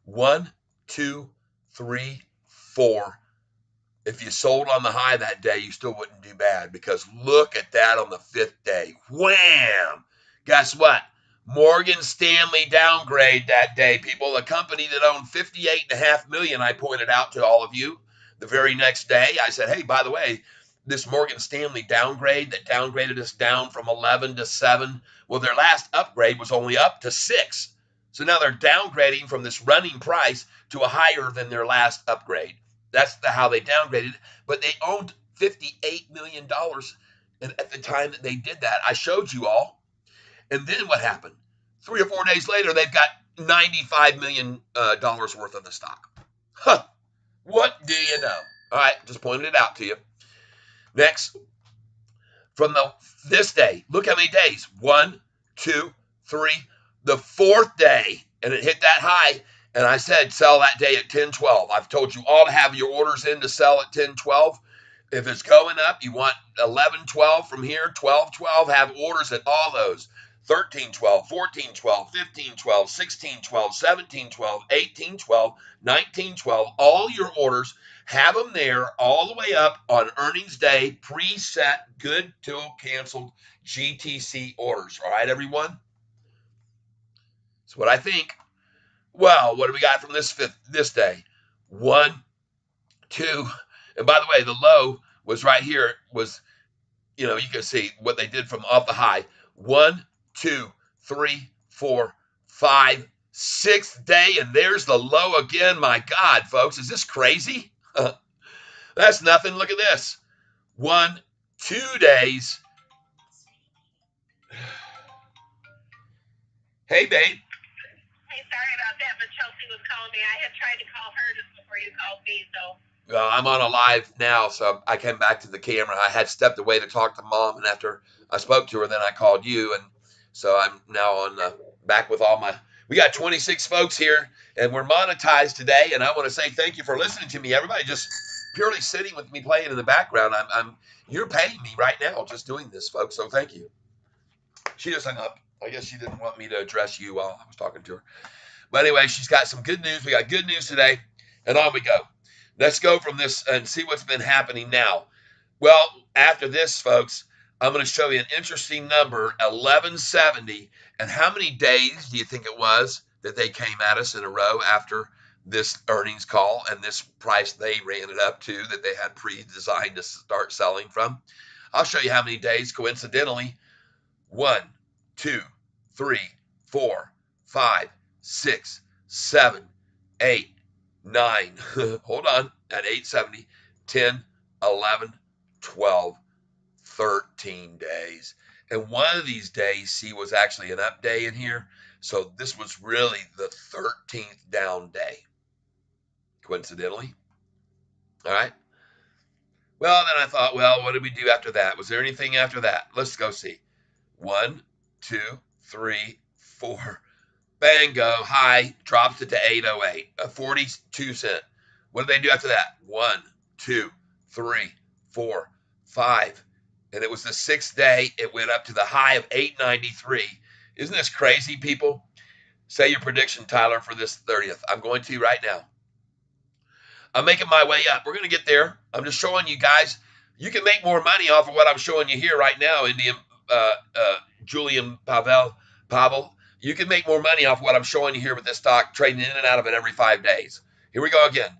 1, 2, 3, 4. If you sold on the high that day, you still wouldn't do bad because look at that on the 5th day. Wham! Guess what? Morgan Stanley downgrade that day, people. A company that owned 58.5 million, I pointed out to all of you the very next day. I said, hey, by the way, this Morgan Stanley downgrade that downgraded us down from 11 to 7. Well, their last upgrade was only up to 6. So now they're downgrading from this running price to a higher than their last upgrade. That's how they downgraded. But they owned $58 million at the time that they did that. I showed you all. And then what happened? 3 or 4 days later, they've got $95 million worth of the stock. Huh. What do you know? All right, just pointed it out to you. Next, from this day, look how many days. 1, 2, 3. The 4th day, and it hit that high. And I said, sell that day at 10:12. I've told you all to have your orders in to sell at 10:12. If it's going up, you want 11:12 from here, 12:12, have orders at all those. 13:12, 14:12, 15:12, 16:12, 17:12, 18:12, 19:12, all your orders, have them there all the way up on earnings day, preset, good till canceled GTC orders. All right, everyone? That's what I think. Well, what do we got from this day? 1, 2, and by the way, the low was right here. Was, you can see what they did from off the high. 1, 2, 3, 4, 5, 6th day, and there's the low again. My God, folks, is this crazy? That's nothing. Look at this. 1, 2 days. Hey, babe. Hey, sorry about that, but Chelsea was calling me. I had tried to call her just before you called me, so. Well, I'm on a live now, so I came back to the camera. I had stepped away to talk to Mom, and after I spoke to her, then I called you, and so I'm now on back with all my. We got 26 folks here, and we're monetized today. And I want to say thank you for listening to me. Everybody just purely sitting with me playing in the background. You're paying me right now just doing this, folks. So thank you. She just hung up. I guess she didn't want me to address you while I was talking to her. But anyway, she's got some good news. We got good news today, and on we go. Let's go from this and see what's been happening now. Well, after this, folks, I'm going to show you an interesting number, 1170. And how many days do you think it was that they came at us in a row after this earnings call and this price they ran it up to that they had pre-designed to start selling from? I'll show you how many days, coincidentally. 1, 2, 3, 4, 5, 6, 7, 8, 9, hold on, at 870, 10, 11, 12, 13 days. And one of these days, see, was actually an up day in here. So this was really the 13th down day, coincidentally. All right. Well, then I thought, well, what did we do after that? Was there anything after that? Let's go see. 1, 2, 3, 4. Bango, high, drops it to 808, a 42 cent. What did they do after that? 1, 2, 3, 4, 5. And it was the 6th day. It went up to the high of 893. Isn't this crazy, people? Say your prediction, Tyler, for this 30th. I'm going to right now. I'm making my way up. We're going to get there. I'm just showing you guys. You can make more money off of what I'm showing you here right now, Julian Pavel. You can make more money off what I'm showing you here with this stock, trading in and out of it every 5 days. Here we go again.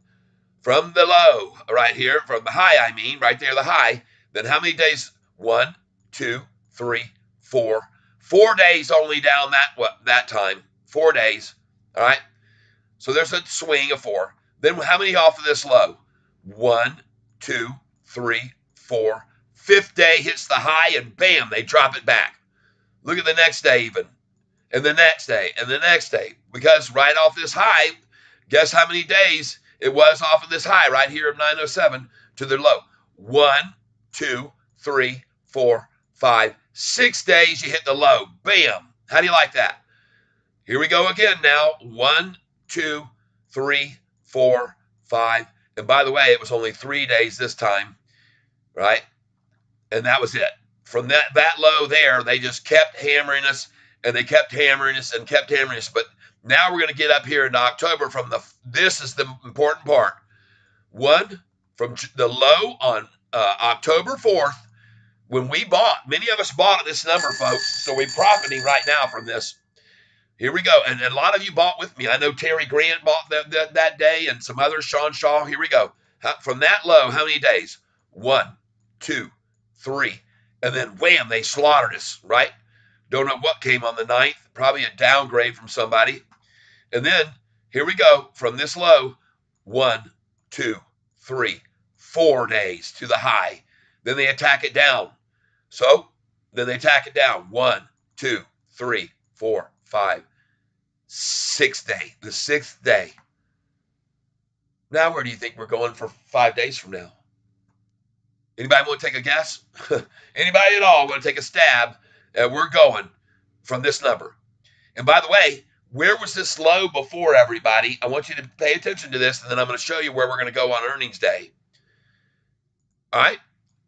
From the low, right here, from the high, right there, the high. Then how many days? 1, 2, 3, 4. 4 days only down that time. 4 days. All right. So there's a swing of 4. Then how many off of this low? 1, 2, 3, 4. 5th day hits the high and bam, they drop it back. Look at the next day even. And the next day, and the next day. Because right off this high, guess how many days it was off of this high right here of 907 to their low? 1, 2, 3, 4, 5, 6 days you hit the low. Bam. How do you like that? Here we go again now. 1, 2, 3, 4, 5. And by the way, it was only 3 days this time, right? And that was it. From that low there, they just kept hammering us. And they kept hammering us and kept hammering us. But now we're going to get up here into October this is the important part. 1, from the low on October 4th, when we bought, many of us bought at this number, folks. So we're profiting right now from this. Here we go. And a lot of you bought with me. I know Terry Grant bought that day and some others, Sean Shaw. Here we go. From that low, how many days? 1, 2, 3. And then wham, they slaughtered us, right? Don't know what came on the 9th, probably a downgrade from somebody. And then, here we go, from this low, 1, 2, 3, 4 days to the high. Then they attack it down. So, then they attack it down. 1, 2, 3, 4, 5, 6th day, the 6th day. Now, where do you think we're going for 5 days from now? Anybody want to take a guess? Anybody at all want to take a stab? We're going from this number. And by the way, Where was this low before, everybody? I want you to pay attention to this, and then I'm going to show you where we're going to go on earnings day. All right?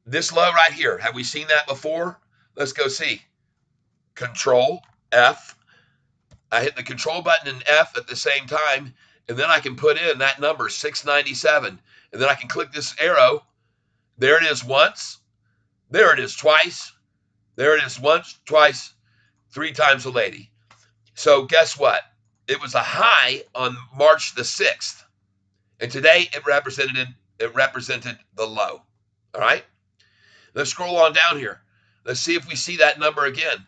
This low right here. Have we seen that before? Let's go see. Control F. I hit the control button and F at the same time, and then I can put in that number, 697. And then I can click this arrow. There it is once. There it is twice. There it is once, twice, 3 times a lady. So guess what? It was a high on March the 6th. And today it represented the low. All right? Let's scroll on down here. Let's see if we see that number again.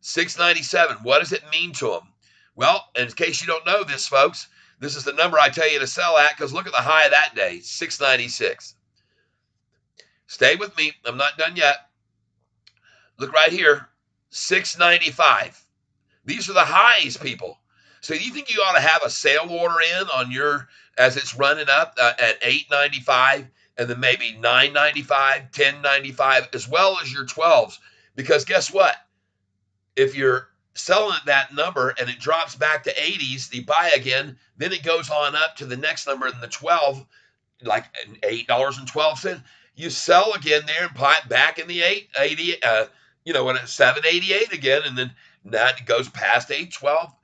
697. What does it mean to them? Well, in case you don't know this, folks, this is the number I tell you to sell at, because look at the high of that day, 696. Stay with me. I'm not done yet. Look right here, 695. These are the highs, people. So do you think you ought to have a sale order in on your, as it's running up at 895, and then maybe 995, 1095, as well as your 12s? Because guess what? If you're selling at that number and it drops back to 80s, you buy again, then it goes on up to the next number in the 12, like $8.12. You sell again there and buy it back in the 880, when it's 788 again, and then that goes past 812.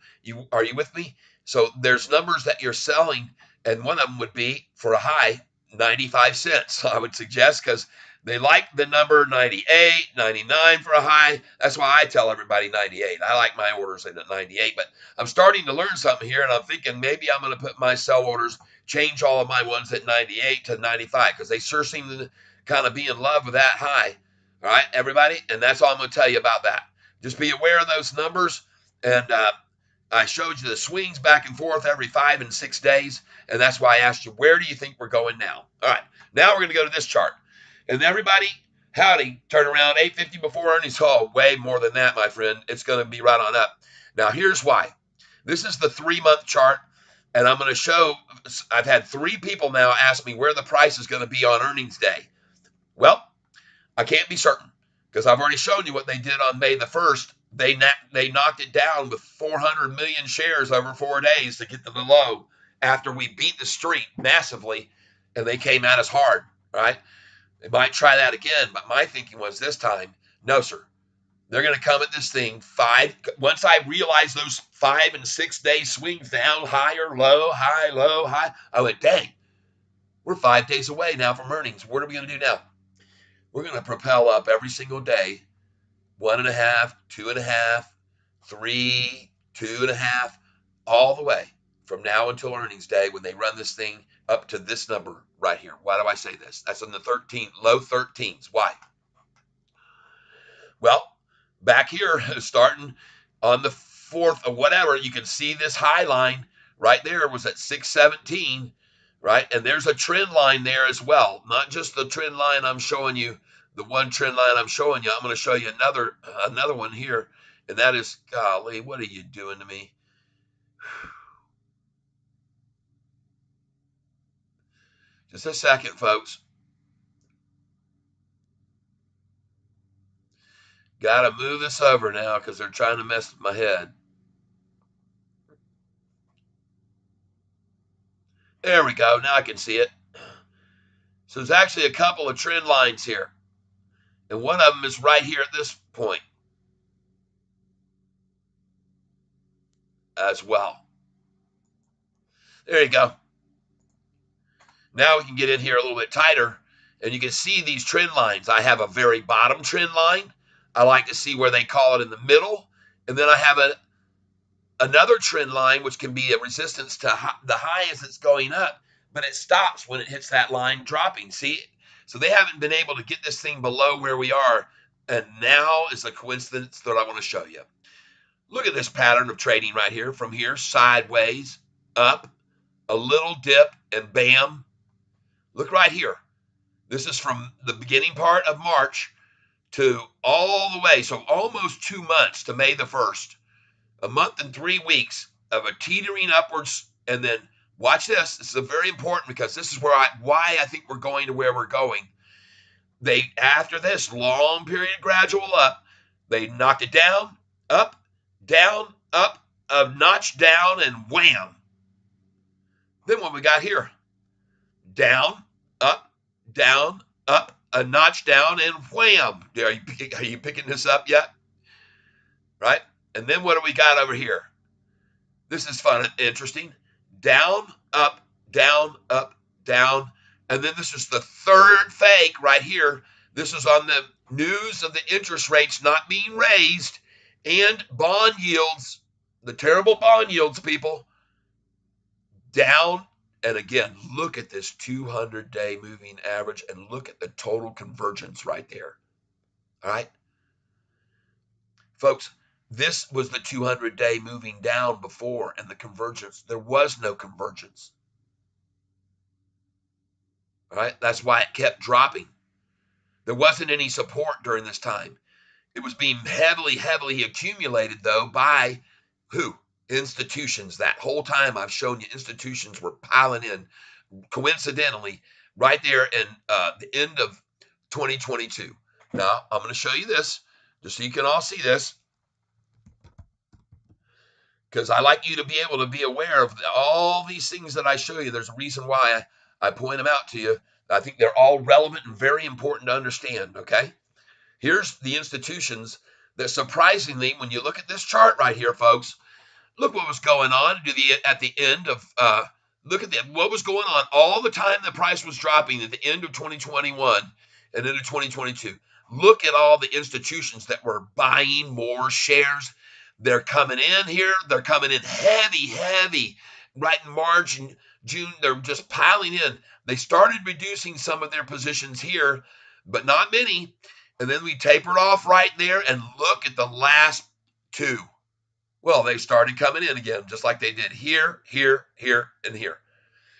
Are you with me? So there's numbers that you're selling, and one of them would be for a high 95 cents. I would suggest, because they like the number 98, 99 for a high. That's why I tell everybody 98. I like my orders in at 98, but I'm starting to learn something here, and I'm thinking maybe I'm going to put my sell orders, change all of my ones at 98 to 95, because they sure seem to kind of be in love with that high. All right, everybody? And that's all I'm going to tell you about that. Just be aware of those numbers, and I showed you the swings back and forth every 5 and 6 days, and that's why I asked you, where do you think we're going now? All right, now we're going to go to this chart. And everybody, howdy, turn around, 850 before earnings call. Way more than that, my friend. It's going to be right on up. Now, here's why. This is the 3-month chart, and I'm going to show, I've had 3 people now ask me where the price is going to be on earnings day. Well, I can't be certain, because I've already shown you what they did on May the 1st. They knocked it down with 400 million shares over 4 days to get to the low after we beat the street massively, and they came at us hard, right? They might try that again, but my thinking was this time, no, sir. They're going to come at this thing once I realize those 5 and 6 day swings down, higher, low, high, I went, dang, we're 5 days away now from earnings. What are we going to do now? We're going to propel up every single day, 1.5, 2.5, 3, 2.5, all the way from now until earnings day, when they run this thing up to this number right here. Why do I say this? That's in the low 13s. Why? Well, back here, starting on the 4th or whatever, you can see this high line right there was at 617, right? And there's a trend line there as well. Not just the trend line I'm showing you, the one trend line I'm showing you. I'm going to show you another one here, and that is, golly, what are you doing to me? Just a second, folks. Got to move this over now because they're trying to mess with my head. There we go. Now I can see it. So there's actually a couple of trend lines here. And one of them is right here at this point as well. There you go. Now we can get in here a little bit tighter, and you can see these trend lines. I have a very bottom trend line. I like to see where they call it in the middle. And then I have another trend line, which can be a resistance to the high as it's going up, but it stops when it hits that line dropping. See? So they haven't been able to get this thing below where we are, and now is a coincidence that I want to show you. Look at this pattern of trading right here, from here, sideways, up, a little dip, and bam. Look right here. This is from the beginning part of March to all the way, so almost 2 months to May the 1st. A month and 3 weeks of a teetering upwards, and then watch this. This is very important, because this is why I think we're going to where we're going. After this long period gradual up, they knocked it down, up, a notch down, and wham. Then what we got here? Down, up, down, up, a notch down, and wham. Are you picking this up yet? Right? And then what do we got over here? This is fun and interesting. Down, up, down, up, down. And then this is the third fake right here. This is on the news of the interest rates not being raised and bond yields, the terrible bond yields, people, down. And again, look at this 200-day moving average and look at the total convergence right there. All right. Folks, this was the 200-day moving down before, and the convergence, there was no convergence. All right. That's why it kept dropping. There wasn't any support during this time. It was being heavily accumulated, though, by who? Institutions. That whole time I've shown you institutions were piling in, coincidentally, right there in the end of 2022. Now, I'm going to show you this, just so you can all see this, because I like you to be able to be aware of all these things that I show you. There's a reason why I point them out to you. I think they're all relevant and very important to understand, okay? Here's the institutions that surprisingly, when you look at this chart right here, folks, look what was going on at the end of, look at what was going on all the time the price was dropping at the end of 2021 and into 2022. Look at all the institutions that were buying more shares. They're coming in here. They're coming in heavy, right in March and June. They're just piling in. They started reducing some of their positions here, but not many. And then we tapered off right there, and look at the last two. Well, they started coming in again, just like they did here, and here.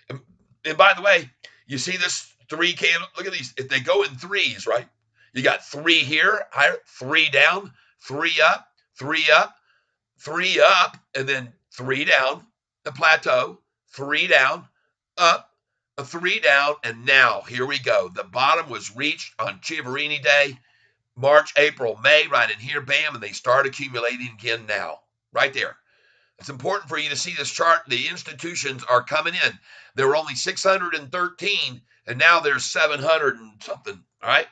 And by the way, you see this three candle? Look at these. If they go in threes, right? You got three here, higher, three down, three up, three up, three up, and then three down, the plateau, three down, up, a three down, and now here we go. The bottom was reached on Chiaverini Day, March, April, May, right in here, bam, and they start accumulating again now, right there. It's important for you to see this chart. The institutions are coming in. There were only 613, and now there's 700 and something, all right?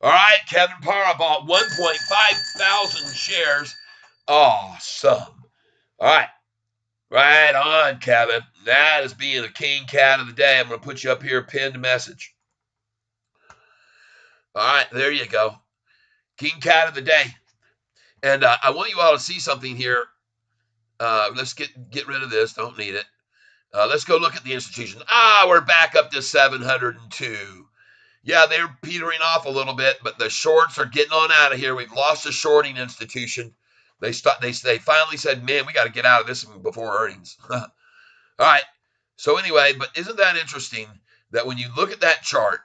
All right, Kevin Parra bought 1.5 thousand shares. Awesome. All right. Right on, Kevin. That is being a king cat of the day. I'm going to put you up here, pinned message. All right, there you go. King cat of the day. And I want you all to see something here. Let's get rid of this. Don't need it. Let's go look at the institutions. We're back up to 702. Yeah, they're petering off a little bit, but the shorts are getting on out of here. We've lost a shorting institution. They finally said, man, we got to get out of this before earnings. All right. So anyway, but isn't that interesting that when you look at that chart,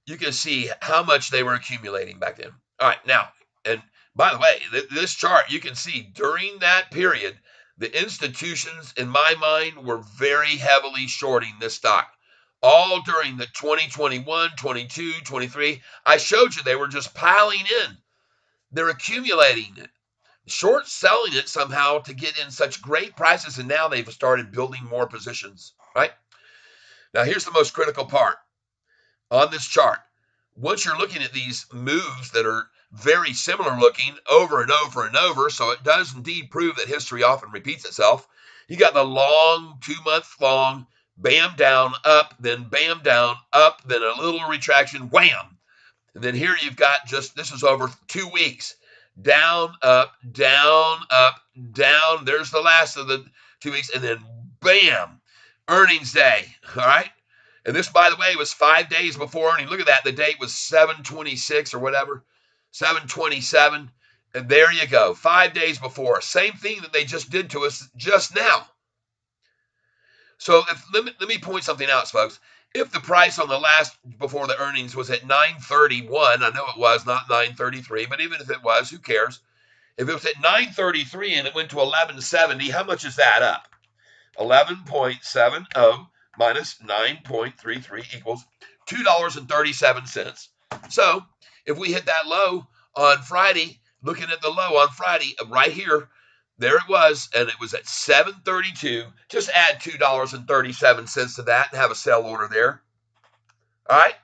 you can see how much they were accumulating back then. All right. Now, and by the way, this chart, you can see during that period, the institutions, in my mind, were very heavily shorting this stock. All during the 2021, 22, 23. I showed you they were just piling in. They're accumulating it. Short selling it somehow to get in such great prices, and now they've started building more positions, right? Now, here's the most critical part on this chart. Once you're looking at these moves that are very similar looking over and over and over, so it does indeed prove that history often repeats itself. You got the long 2-month long, bam down, up, then bam down, up, then a little retraction, wham. And then here you've got this is over 2 weeks. Down, up, down, up, down. There's the last of the 2 weeks. And then bam, earnings day. All right. And this, by the way, was 5 days before earnings. Look at that. The date was 7/26 or whatever, 7/27. And there you go. 5 days before. Same thing that they just did to us just now. So let me point something out, folks. If the price on the last before the earnings was at 931, I know it was not 933, but even if it was, who cares? If it was at 933 and it went to 1170, how much is that up? 11.70 minus 9.33 equals $2.37. So if we hit that low on Friday, looking at the low on Friday right here, There it was, and it was at 732. Just add $2.37 to that and have a sell order there. All right,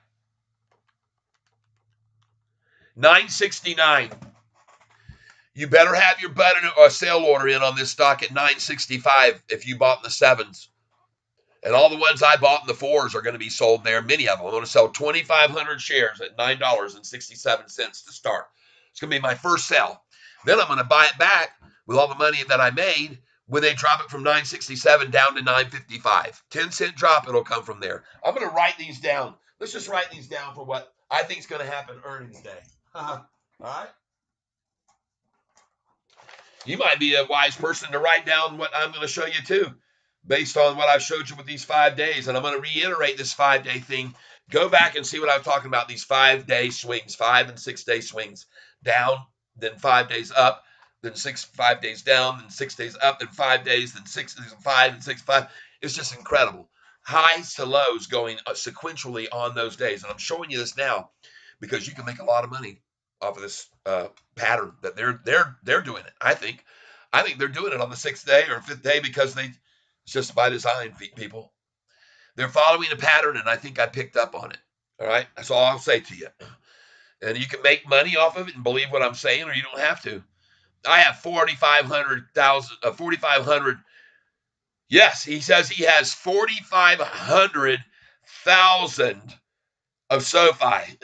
969. You better have your button or sale order in on this stock at 965 if you bought in the sevens. And all the ones I bought in the fours are going to be sold there. Many of them. I'm going to sell 2,500 shares at $9.67 to start. It's going to be my first sell. Then I'm going to buy it back with all the money that I made when they drop it from 967 down to 955. 10-cent drop, it'll come from there. I'm going to write these down. Let's just write these down for what I think is going to happen earnings day. All right? You might be a wise person to write down what I'm going to show you too, based on what I've showed you with these 5 days. And I'm going to reiterate this 5-day thing. Go back and see what I was talking about, these 5-day swings, 5 and 6 day swings, down, then 5 days up, then 5 days down, then 6 days up, then 5 days, then 6 days, 5 and 6, 5. It's just incredible. Highs to lows going sequentially on those days. And I'm showing you this now because you can make a lot of money off of this pattern that they're doing it. I think they're doing it on the 6th day or 5th day because it's just by design, people. They're following a pattern, and I think I picked up on it. All right, that's all I'll say to you. And you can make money off of it and believe what I'm saying, or you don't have to. I have 4,500. Yes, he says he has 4,500,000 of Sofi.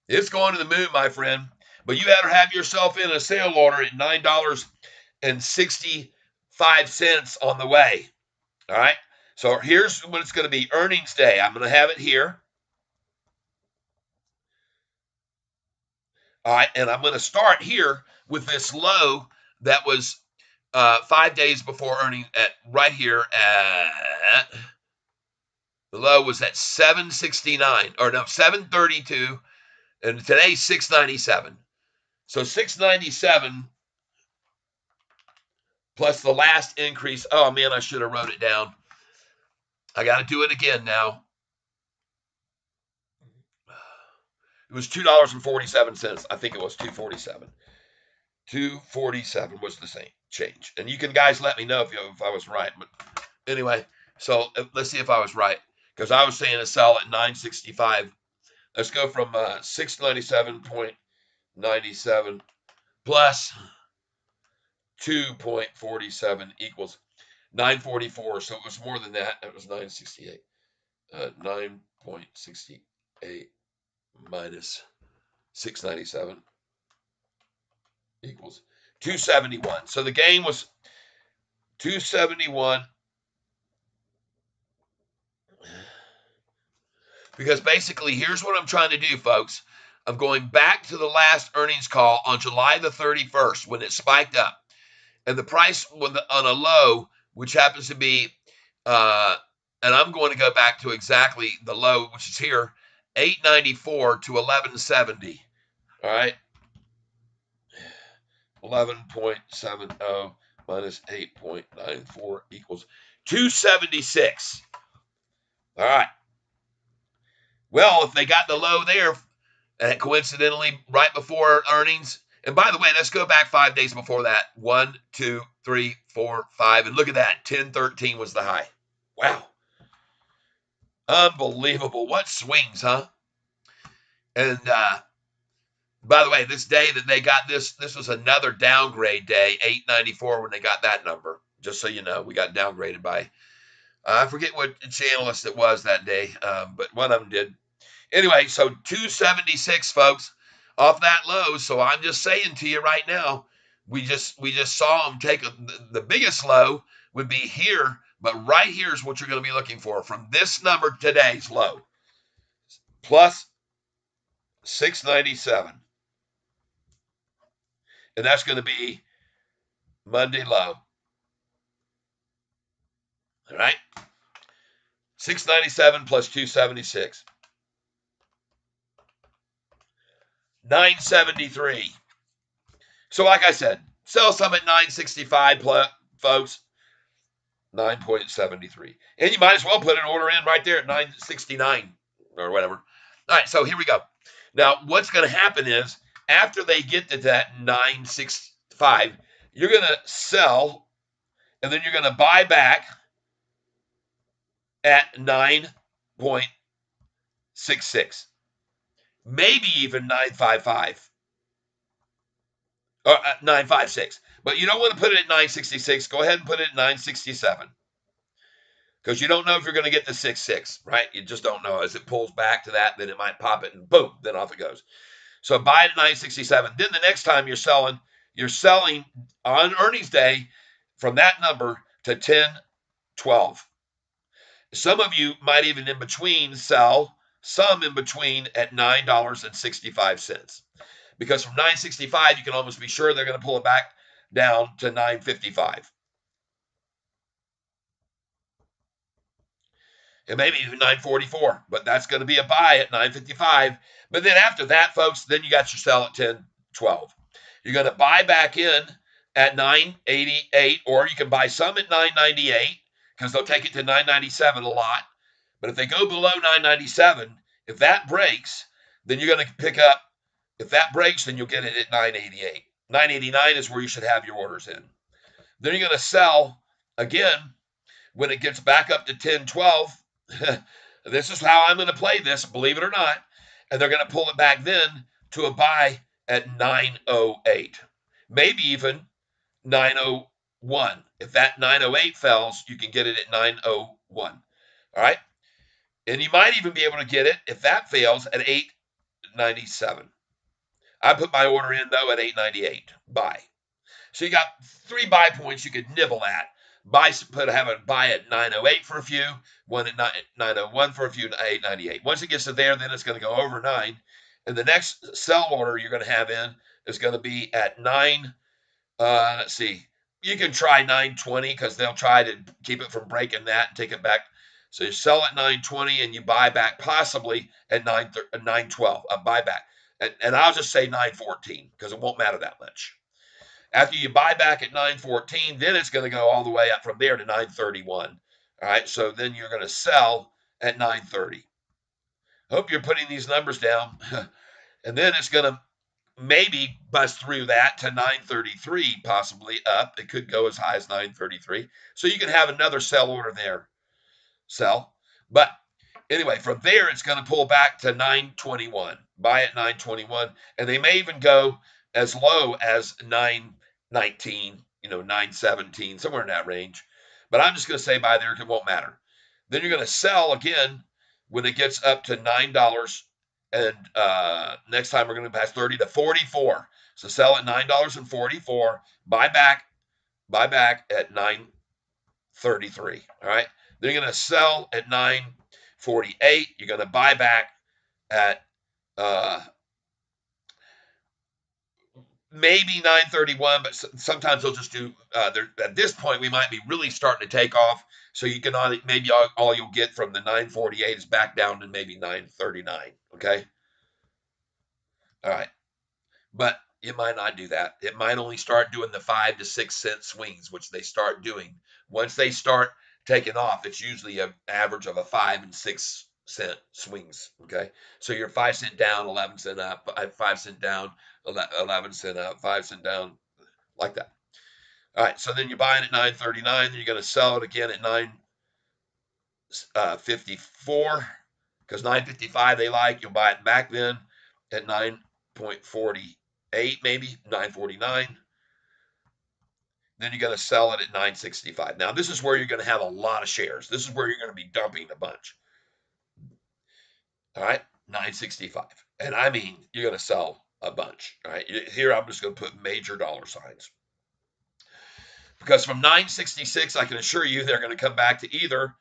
It's going to the moon, my friend. But you better have yourself in a sale order at $9.65 on the way. All right. So here's what it's going to be. Earnings day. I'm going to have it here. All right. And I'm going to start here with this low that was 5 days before earnings at right here at the low was at 769 or no 732. And today's 697. So 697 plus the last increase. Oh, man, I should have wrote it down. I got to do it again now. It was $2.47. I think it was $2.47. $2.47 was the same change. And you can guys let me know if I was right. But anyway, so let's see if I was right. Because I was saying to sell at 965. Let's go from 697.97 plus 2.47 equals 944. So it was more than that. It was 968. 9.68 minus 697 equals 271. So the gain was 271. Because basically, here's what I'm trying to do, folks. I'm going back to the last earnings call on July the 31st when it spiked up. And the price on a low, which happens to be, and I'm going to go back to exactly the low, which is here, 894 to 1170. All right. 11.70 minus 8.94 equals 276. All right. Well, if they got the low there, and coincidentally right before earnings, and by the way, let's go back 5 days before that. 1, 2, 3, 4, 5, and look at that. 1013 was the high. Wow. Unbelievable. What swings, huh? And by the way, this day that they got this was another downgrade day, 894 when they got that number. Just so you know, we got downgraded by, I forget what channelist it was that day, but one of them did. Anyway, so 276, folks, off that low. So I'm just saying to you right now, we just saw them take the biggest low would be here, but right here is what you're going to be looking for from this number, today's low, plus 697. And that's going to be Monday low. All right. 697 plus 276. 973. So like I said, sell some at 965 plus, folks. 9.73. And you might as well put an order in right there at 969 or whatever. All right, so here we go. Now, what's going to happen is after they get to that 965, you're going to sell, and then you're going to buy back at 9.66, maybe even 955 or 956. But you don't want to put it at 966. Go ahead and put it at 967 because you don't know if you're going to get the 6.6, right? You just don't know. As it pulls back to that, then it might pop it and boom, then off it goes. So buy it at 967. Then the next time you're selling on earnings day from that number to 1012. Some of you might even in between sell, some in between at $9.65. Because from 965, you can almost be sure they're going to pull it back down to 955. And maybe even 944, but that's going to be a buy at 955. But then after that, folks, then you got your sell at 1012. You're going to buy back in at 988, or you can buy some at 998 because they'll take it to 997 a lot. But if they go below 997, if that breaks, then you're going to pick up. If that breaks, then you'll get it at 988. 989 is where you should have your orders in. Then you're going to sell again when it gets back up to 1012. This is how I'm going to play this, believe it or not. And they're going to pull it back then to a buy at 908, maybe even 901. If that 908 fails, you can get it at 901. All right. And you might even be able to get it, if that fails, at 897. I put my order in, though, at 898. Buy. So you got 3 buy points you could nibble at. Have a buy at 908 for a few, one at 901 for a few, 898. Once it gets to there, then it's going to go over 9. And the next sell order you're going to have in is going to be at 9. Let's see. You can try 920 because they'll try to keep it from breaking that and take it back. So you sell at 920 and you buy back possibly at 912. A buyback. And I'll just say 914 because it won't matter that much. After you buy back at 914, then it's going to go all the way up from there to 931. All right, so then you're going to sell at 930. Hope you're putting these numbers down. And then it's going to maybe bust through that to 933, possibly up. It could go as high as 933. So you can have another sell order there. Sell. But anyway, from there, it's going to pull back to 921. Buy at 921. And they may even go as low as 919, 917, somewhere in that range. But I'm just going to say buy there. It won't matter. Then you're going to sell again when it gets up to $9. And next time we're going to pass 30 to 44. So sell at $9.44. Buy back at 933. All right. Then you're going to sell at 948. You're going to buy back at maybe 931, but sometimes they'll just do. At this point, we might be really starting to take off. So you can maybe all you'll get from the 948 is back down to maybe 939. Okay. All right. But it might not do that. It might only start doing the 5 to 6 cent swings, which they start doing. Once they start taking off, it's usually an average of a 5 and 6 cent swings. Okay. So you're 5 cent down, 11 cent up, 5 cent down, 11 cent up, 5 cent down, like that. All right. So then you're buying at 939. Then you're going to sell it again at 954 because 955 they like. You'll buy it back then at 9.48, maybe 949. Then you're going to sell it at 965. Now, this is where you're going to have a lot of shares. This is where you're going to be dumping a bunch. All right, 965. And I mean, you're going to sell a bunch. All right, here I'm just going to put major dollar signs. Because from 966, I can assure you they're going to come back to either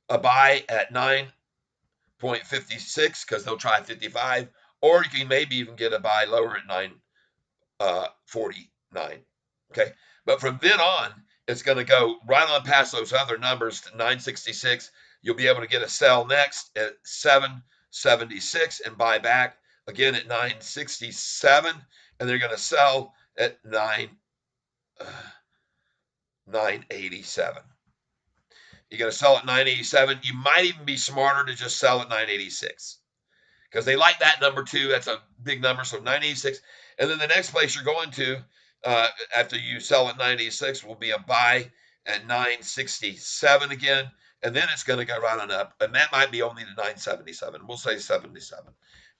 a buy at 9.56 because they'll try 55, or you can maybe even get a buy lower at 9.49. Okay, but from then on, it's going to go right on past those other numbers to 966. You'll be able to get a sell next at 776 and buy back again at 967, and they're going to sell at 987. You're going to sell at 987. You might even be smarter to just sell at 986 because they like that number too. That's a big number. So 986. And then the next place you're going to after you sell at 986 will be a buy at 967 again, and then it's going to go right on up, and that might be only to 977. We'll say 77,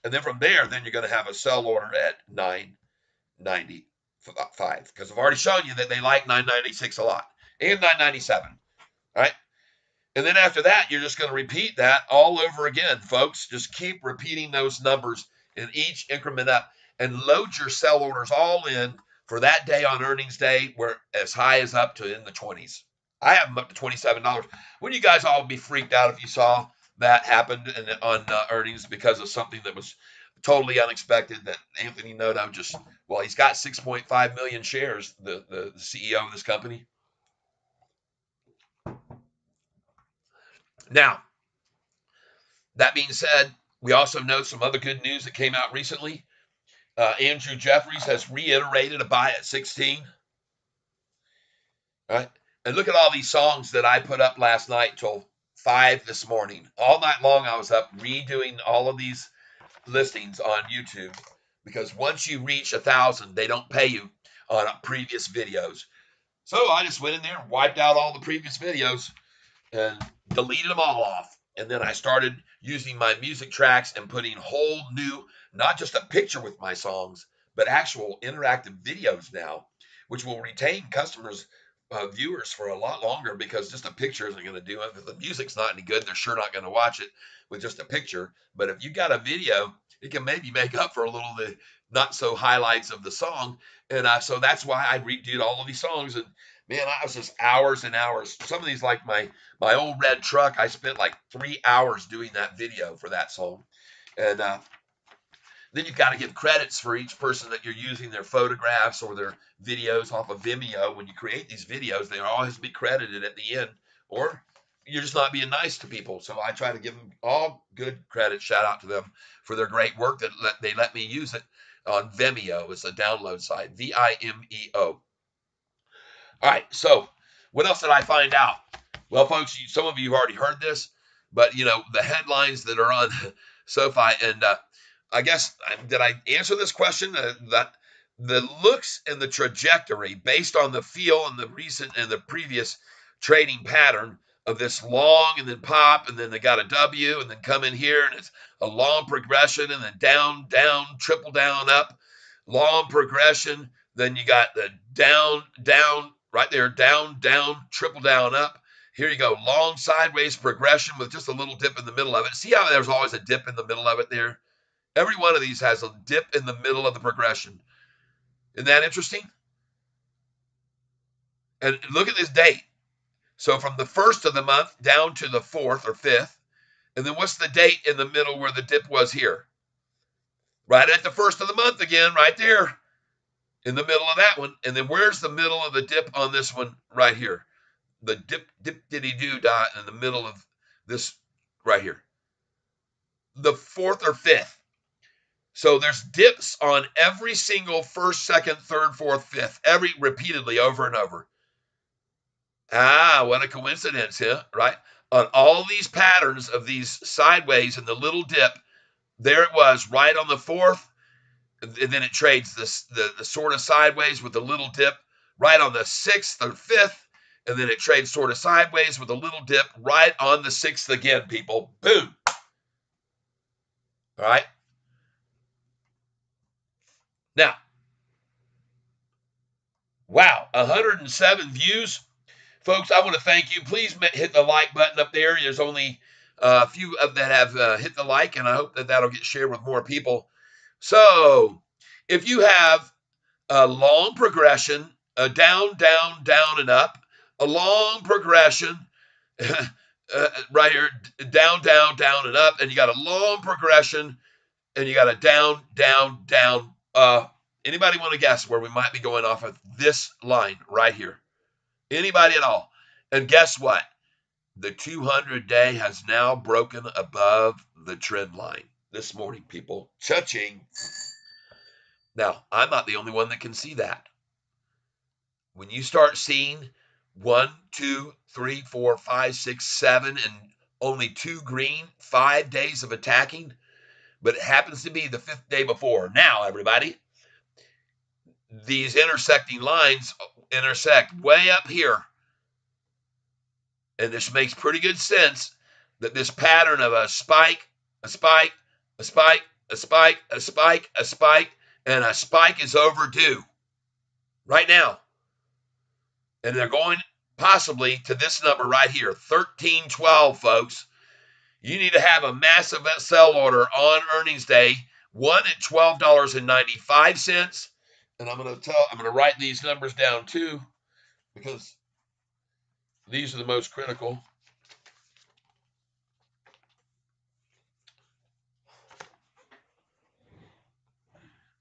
and then from there, then you're going to have a sell order at 995 because I've already shown you that they like 996 a lot and 997. All right. And then after that, you're just going to repeat that all over again, folks. Just keep repeating those numbers in each increment up and load your sell orders all in for that day on earnings day, where as high as up to in the 20s. I have them up to $27. Wouldn't you guys all be freaked out if you saw that happen on earnings because of something that was totally unexpected that Anthony Noto just, well, he's got 6.5 million shares, the CEO of this company. Now, that being said, we also know some other good news that came out recently. Andrew Jeffries has reiterated a buy at 16. Right? And look at all these songs that I put up last night till 5 this morning. All night long, I was up redoing all of these listings on YouTube because once you reach 1,000, they don't pay you on previous videos. So I just went in there and wiped out all the previous videos and deleted them all off. And then I started using my music tracks and putting whole new, not just a picture with my songs, but actual interactive videos now, which will retain customers, viewers for a lot longer because just a picture isn't going to do it. If the music's not any good, they're sure not going to watch it with just a picture. But if you got a video, it can maybe make up for a little of the not so highlights of the song. And so that's why I redid all of these songs. And man, I was just hours and hours. Some of these, like my old red truck, I spent like 3 hours doing that video for that song. And then you've got to give credits for each person that you're using their photographs or their videos off of Vimeo. When you create these videos, they always be credited at the end, or you're just not being nice to people. So I try to give them all good credit. Shout out to them for their great work that they let me use it on Vimeo. It's a download site, Vimeo. All right, so what else did I find out? Well, folks, some of you have already heard this, but the headlines that are on Sofi, and I guess, did I answer this question? That the looks and the trajectory based on the feel and the recent and the previous trading pattern of this long and then pop and then they got a W and then come in here and it's a long progression and then down, down, triple down, up, long progression. Then you got the down, down, right there, down, down, triple down, up. Here you go, long sideways progression with just a little dip in the middle of it. See how there's always a dip in the middle of it there? Every one of these has a dip in the middle of the progression. Isn't that interesting? And look at this date. So from the 1st of the month down to the 4th or 5th. And then what's the date in the middle where the dip was here? Right at the 1st of the month again, right there in the middle of that one. And then where's the middle of the dip on this one right here? The dip diddy do dot in the middle of this right here. The 4th or 5th. So there's dips on every single 1st, 2nd, 3rd, 4th, 5th, repeatedly over and over. What a coincidence, huh? Right? On all these patterns of these sideways and the little dip, there it was right on the 4th, and then it trades the sort of sideways with the little dip right on the 6th or 5th, and then it trades sort of sideways with a little dip right on the 6th again, people. Boom. All right? Now, wow, 107 views. Folks, I want to thank you. Please hit the like button up there. There's only a few that have hit the like, and I hope that that'll get shared with more people. So, if you have a long progression, a down, down, down, and up, a long progression, right here, down, down, down, and up, and you got a long progression, and you got a down, down, down. Anybody want to guess where we might be going off of this line right here? Anybody at all? And guess what? The 200-day has now broken above the trend line this morning, people. Cha-ching. Now, I'm not the only one that can see that. When you start seeing 1, 2, 3, 4, 5, 6, 7, and only 2 green, 5 days of attacking, but it happens to be the 5th day before. Now, everybody, these intersecting lines intersect way up here. And this makes pretty good sense that this pattern of a spike, a spike, a spike, a spike, a spike, a spike, and a spike is overdue right now. And they're going possibly to this number right here, 1312, folks. You need to have a massive sell order on earnings day, one at $12.95. And I'm going to write these numbers down too, because these are the most critical.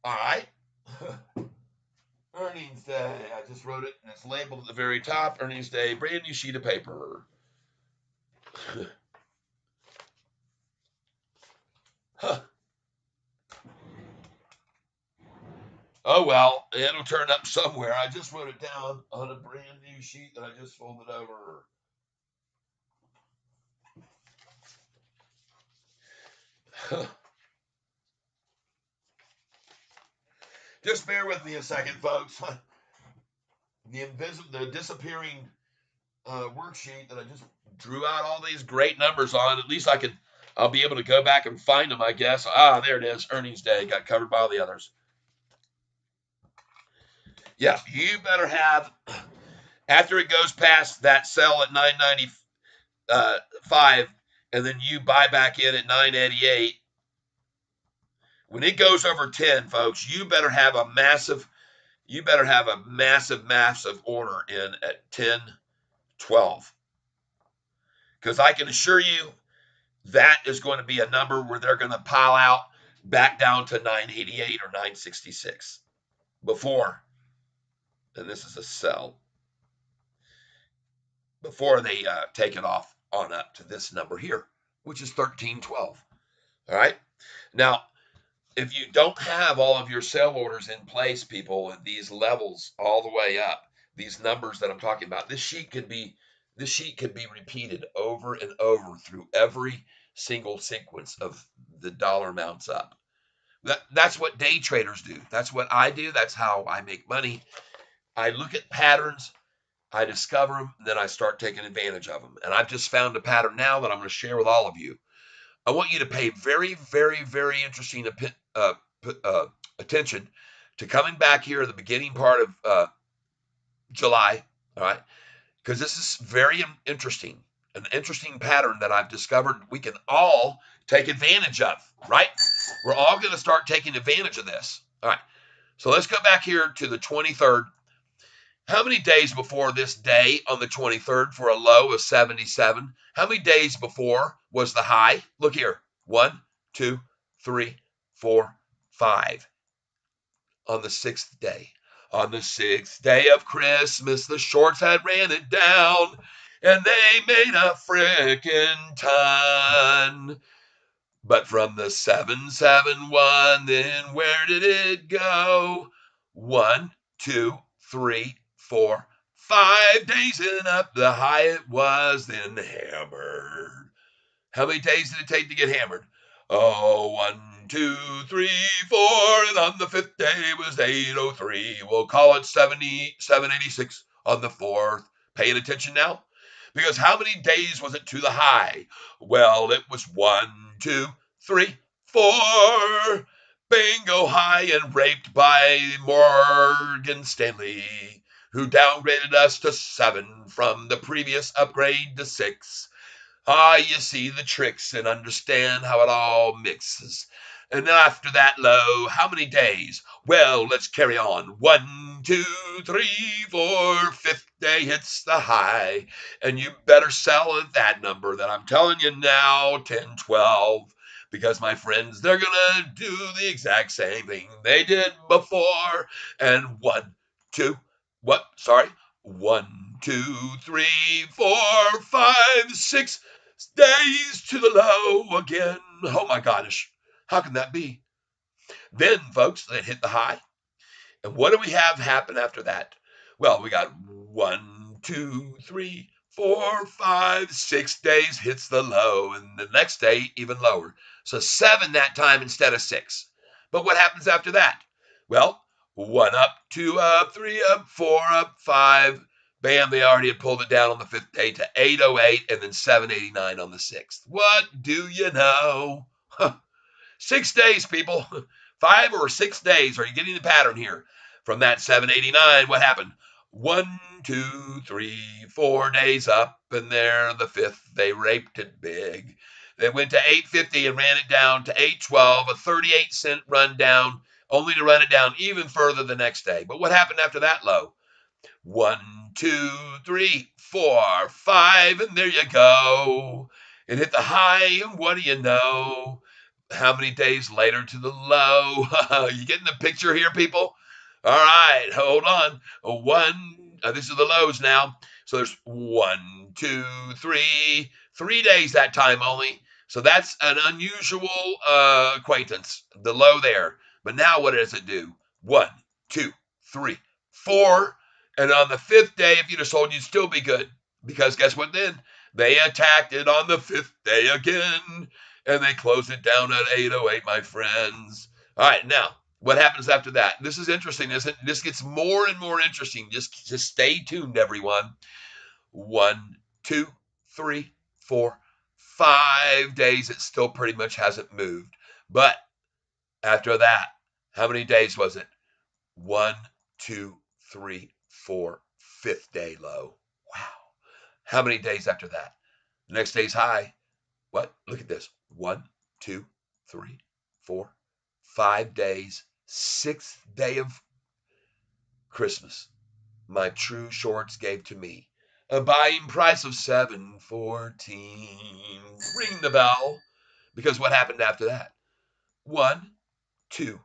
All right. Earnings day. I just wrote it and it's labeled at the very top. Earnings day, brand new sheet of paper. Huh. Oh well, it'll turn up somewhere. I just wrote it down on a brand new sheet that I just folded over. Just bear with me a second, folks. The disappearing worksheet that I just drew out all these great numbers on. At least I'll be able to go back and find them, I guess. Ah, there it is. Earnings day got covered by all the others. Yeah, you better have, after it goes past that sell at 995, and then you buy back in at 988. When it goes over 10, folks, you better have a massive order in at 1012. Because I can assure you that is going to be a number where they're going to pile out back down to 988 or 966 before, and this is a sell, before they take it off on up to this number here, which is 1312. All right. Now, if you don't have all of your sell orders in place, people, at these levels all the way up, these numbers that I'm talking about, this sheet could be repeated over and over through every single sequence of the dollar amounts up. That's what day traders do. That's what I do. That's how I make money. I look at patterns, I discover them, and then I start taking advantage of them. And I've just found a pattern now that I'm going to share with all of you. I want you to pay very, very, very interesting attention to coming back here at the beginning part of July, all right? Because this is very interesting, an interesting pattern that I've discovered we can all take advantage of, right? We're all going to start taking advantage of this. All right, so let's go back here to the 23rd. How many days before this day on the 23rd for a low of 77? How many days before was the high? Look here. 1, 2, 3, 4, 5. On the 6th day. On the 6th day of Christmas, the shorts had ran it down, and they made a frickin' ton. But from the 771, then where did it go? 1, 2, 3, 4, 5 days and up the high it was, then hammered. How many days did it take to get hammered? Oh, 1, 2, 3, 4, and on the 5th day was 803. We'll call it 786 on the 4th. Paying attention now? Because how many days was it to the high? Well, it was 1, 2, 3, 4. Bingo, high and raped by Morgan Stanley, who downgraded us to 7 from the previous upgrade to 6. Ah, you see the tricks and understand how it all mixes. And after that low, how many days? Well, let's carry on. 1, 2, 3, 4, 5th day hits the high. And you better sell at that number that I'm telling you now, 10, 12. Because, my friends, they're going to do the exact same thing they did before. And 1, 2, 1, 2, 3, 4, 5, 6 days to the low again. Oh my gosh, how can that be? Then, folks, they hit the high. And what do we have happen after that? Well, we got 1, 2, 3, 4, 5, 6 days hits the low, and the next day even lower. So 7 that time instead of 6. But what happens after that? Well, 1 up, 2 up, 3 up, 4 up, 5. Bam, they already had pulled it down on the 5th day to 808 and then 789 on the 6th. What do you know? 6 days, people. 5 or 6 days. Are you getting the pattern here? From that 789, what happened? 1, 2, 3, 4 days up, and there the 5th, they raped it big. They went to 850 and ran it down to 812, a 38-cent run down, only to run it down even further the next day. But what happened after that low? 1, 2, 3, 4, 5, and there you go. It hit the high, and what do you know? How many days later to the low? You getting the picture here, people? All right, hold on. This is the lows now. So there's 1, 2, 3, 3 days that time only. So that's an unusual acquaintance, the low there. But now what does it do? 1, 2, 3, 4. And on the 5th day, if you'd have sold, you'd still be good. Because guess what then? They attacked it on the 5th day again. And they closed it down at 808, my friends. All right, now, what happens after that? This is interesting, isn't it? This gets more and more interesting. Just stay tuned, everyone. 1, 2, 3, 4, 5 days. It still pretty much hasn't moved. But after that, how many days was it? 1, 2, 3, 4, 5th day low. Wow. How many days after that? The next day's high. What? Look at this. 1, 2, 3, 4, 5 days. 6th day of Christmas. My true shorts gave to me a buying price of $7.14. Ring the bell. Because what happened after that? 1, 2,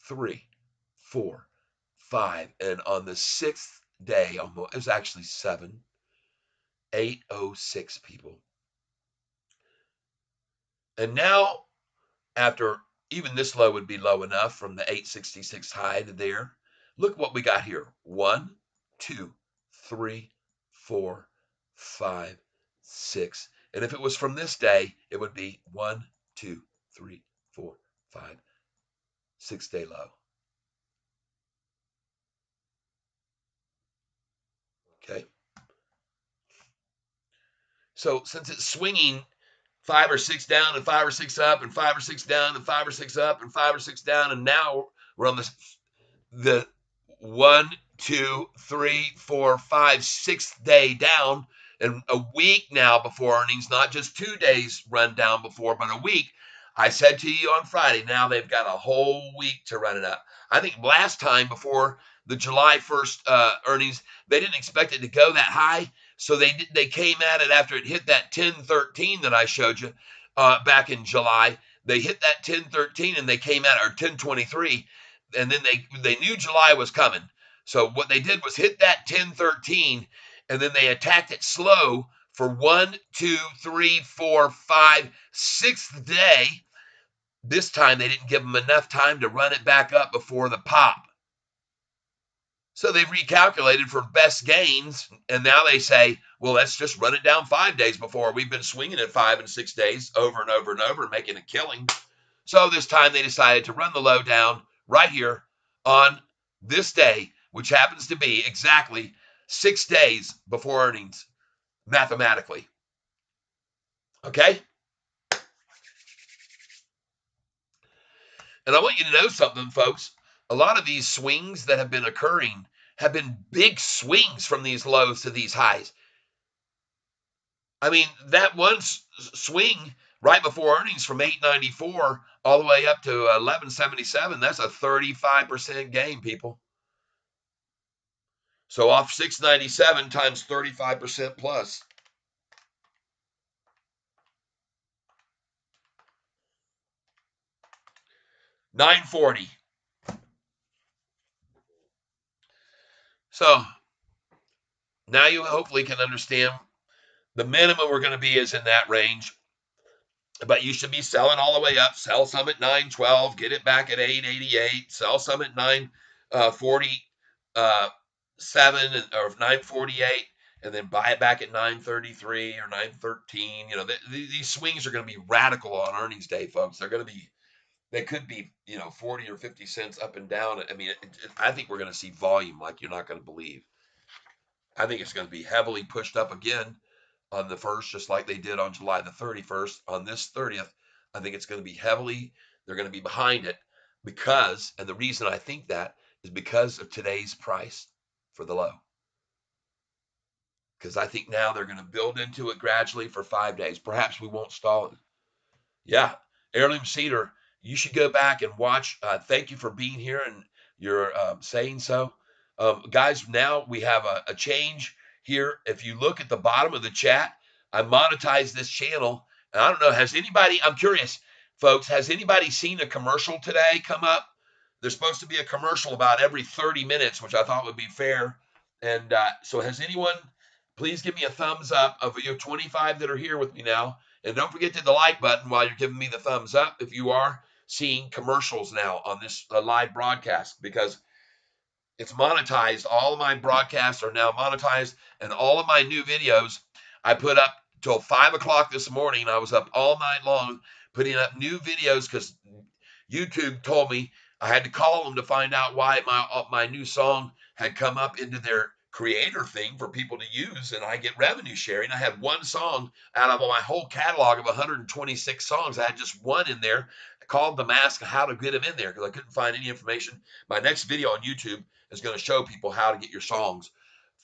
3, 4, 5. And on the 6th day, almost, it was actually 7, 806 people. And now, after even this low would be low enough from the 866 high to there, look what we got here. 1, 2, 3, 4, 5, 6. And if it was from this day, it would be 1, 2, 3, 4, 5, 6 day low. Okay. So since it's swinging 5 or 6 down and 5 or 6 up and 5 or 6 down and 5 or 6 up and 5 or 6 down, and now we're on the 1, 2, 3, 4, 5, 6th day down, and a week now before earnings, not just 2 days run down before, but a week. I said to you on Friday, now they've got a whole week to run it up. I think last time before the July 1st earnings, they didn't expect it to go that high. So they came at it after it hit that 1013 that I showed you back in July. They hit that 1013 and they came at it, or 1023, and then they knew July was coming. So what they did was hit that 1013, and then they attacked it slow for 1, 2, 3, 4, 5, 6th day. This time they didn't give them enough time to run it back up before the pop. So they've recalculated for best gains, and now they say, well, let's just run it down 5 days before. We've been swinging it 5 and 6 days over and over and over and making a killing. So this time they decided to run the low down right here on this day, which happens to be exactly 6 days before earnings, mathematically. Okay? And I want you to know something, folks. A lot of these swings that have been occurring have been big swings from these lows to these highs. I mean, that one swing right before earnings from 894 all the way up to 1177, that's a 35% gain, people. So off 697 times 35% plus. $940. So now you hopefully can understand the minimum we're going to be is in that range. But you should be selling all the way up. Sell some at 912, get it back at 888, sell some at 947 or 948, and then buy it back at 933 or 913. You know, these swings are going to be radical on earnings day, folks. They're going to be they could be, 40 or 50 cents up and down. I mean, I think we're going to see volume like you're not going to believe. I think it's going to be heavily pushed up again on the 1st, just like they did on July the 31st. On this 30th, I think it's going to be heavily, they're going to be behind it because, and the reason I think that is because of today's price for the low. Because I think now they're going to build into it gradually for 5 days. Perhaps we won't stall it. Yeah, Heirloom Cedar, you should go back and watch. Thank you for being here and you're saying so. Guys, now we have a change here. If you look at the bottom of the chat, I monetized this channel. And I don't know, I'm curious, folks, has anybody seen a commercial today come up? There's supposed to be a commercial about every 30 minutes, which I thought would be fair. And so has anyone, please give me a thumbs up of you 25 that are here with me now. And don't forget to hit the like button while you're giving me the thumbs up if you are seeing commercials now on this live broadcast, because it's monetized. All of my broadcasts are now monetized, and all of my new videos I put up till 5 o'clock this morning. I was up all night long putting up new videos because YouTube told me I had to call them to find out why my new song had come up into their creator thing for people to use, and I get revenue sharing. I had one song out of my whole catalog of 126 songs. I had just one in there. I called them, asked how to get them in there because I couldn't find any information. My next video on YouTube is going to show people how to get your songs,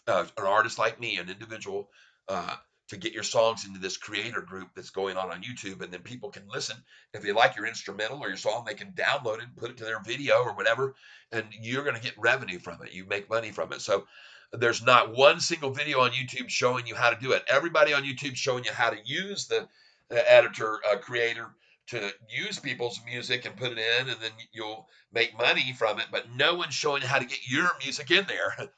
an artist like me, an individual, to get your songs into this creator group that's going on YouTube, and then people can listen. If they like your instrumental or your song, they can download it and put it to their video or whatever, and you're going to get revenue from it. You make money from it. So there's not one single video on YouTube showing you how to do it. Everybody on YouTube showing you how to use the editor creator to use people's music and put it in, and then you'll make money from it, but no one's showing you how to get your music in there.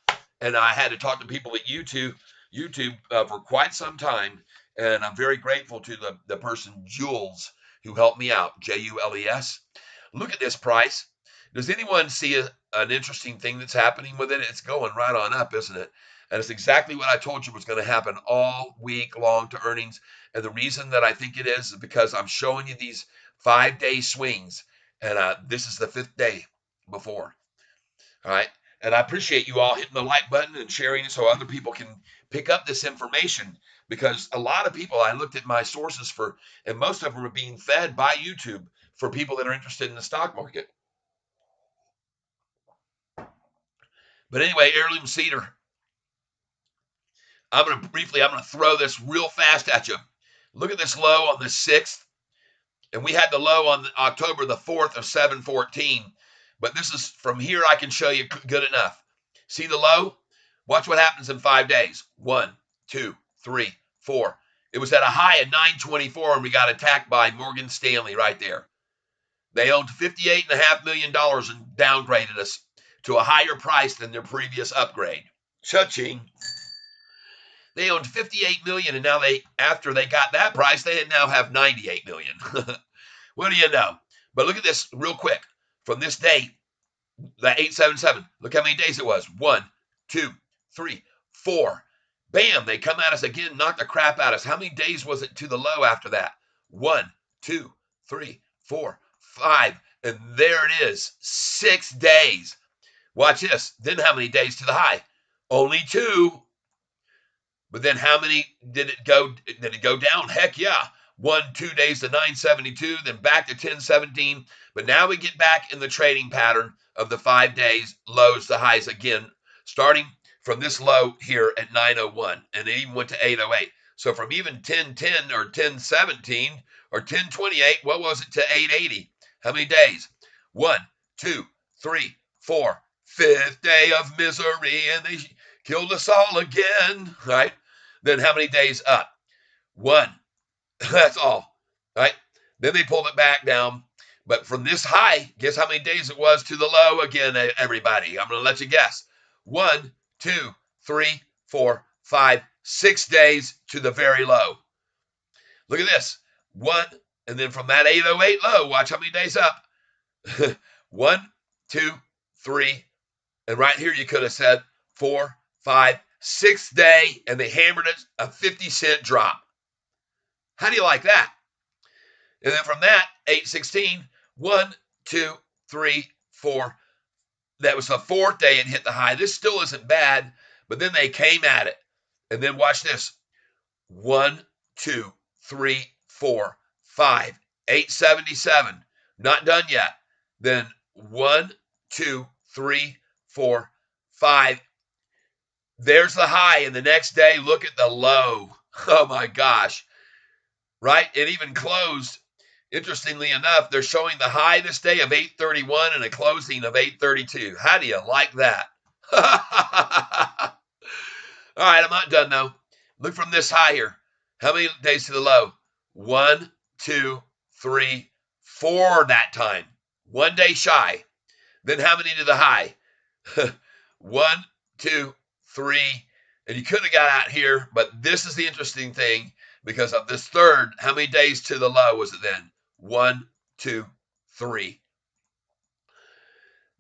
And I had to talk to people at YouTube for quite some time, and I'm very grateful to the person Jules who helped me out, Jules. Look at this price. Does anyone see an interesting thing that's happening with it? It's going right on up, isn't it? And it's exactly what I told you was going to happen all week long to earnings. And the reason that I think it is because I'm showing you these 5-day swings, and this is the 5th day before. All right. And I appreciate you all hitting the like button and sharing it so other people can pick up this information, because a lot of people, I looked at my sources for, and most of them are being fed by YouTube for people that are interested in the stock market. But anyway, Heirloom Cedar, I'm going to throw this real fast at you. Look at this low on the 6th. And we had the low on October the 4th of 714. But this is from here, I can show you good enough. See the low? Watch what happens in 5 days. 1, 2, 3, 4. It was at a high of 924, and we got attacked by Morgan Stanley right there. They owned $58.5 million and downgraded us to a higher price than their previous upgrade. Cha-ching. They owned 58 million, and now after they got that price, they now have 98 million. What do you know? But look at this real quick. From this date, that 877, look how many days it was. 1, 2, 3, 4. Bam, they come at us again, knock the crap out of us. How many days was it to the low after that? 1, 2, 3, 4, 5. And there it is, 6 days. Watch this. Then how many days to the high? Only 2. But then how many did it go? Did it go down? Heck yeah. 2 days to 972, then back to 1017. But now we get back in the trading pattern of the 5 days, lows to highs again, starting from this low here at 901. And it even went to 808. So from even 1010 or 1017 or 1028, what was it, to 880? How many days? 1, 2, 3, 4. 5th day of misery, and they killed us all again, right? Then how many days up? 1. That's all, right? Then they pulled it back down. But from this high, guess how many days it was to the low again, everybody? I'm going to let you guess. 1, 2, 3, 4, 5, 6 days to the very low. Look at this. 1, and then from that 808 low, watch how many days up. 1, 2, 3, and right here you could have said 4, 5, 6th day, and they hammered it, a 50-cent drop. How do you like that? And then from that, 816, 1, 2, 3, 4. That was the fourth day it hit the high. This still isn't bad, but then they came at it. And then watch this. 1, 2, 3, 4, 5, 877. Not done yet. Then 1, 2, 3, 4, 5. There's the high. And the next day, look at the low. Oh my gosh. Right? It even closed. Interestingly enough, they're showing the high this day of 831 and a closing of 832. How do you like that? All right, I'm not done though. Look from this high here. How many days to the low? 1, 2, 3, 4 that time. 1 day shy. Then how many to the high? 1, 2, 3. And you could have got out here, but this is the interesting thing because of this third. How many days to the low was it then? 1, 2, 3.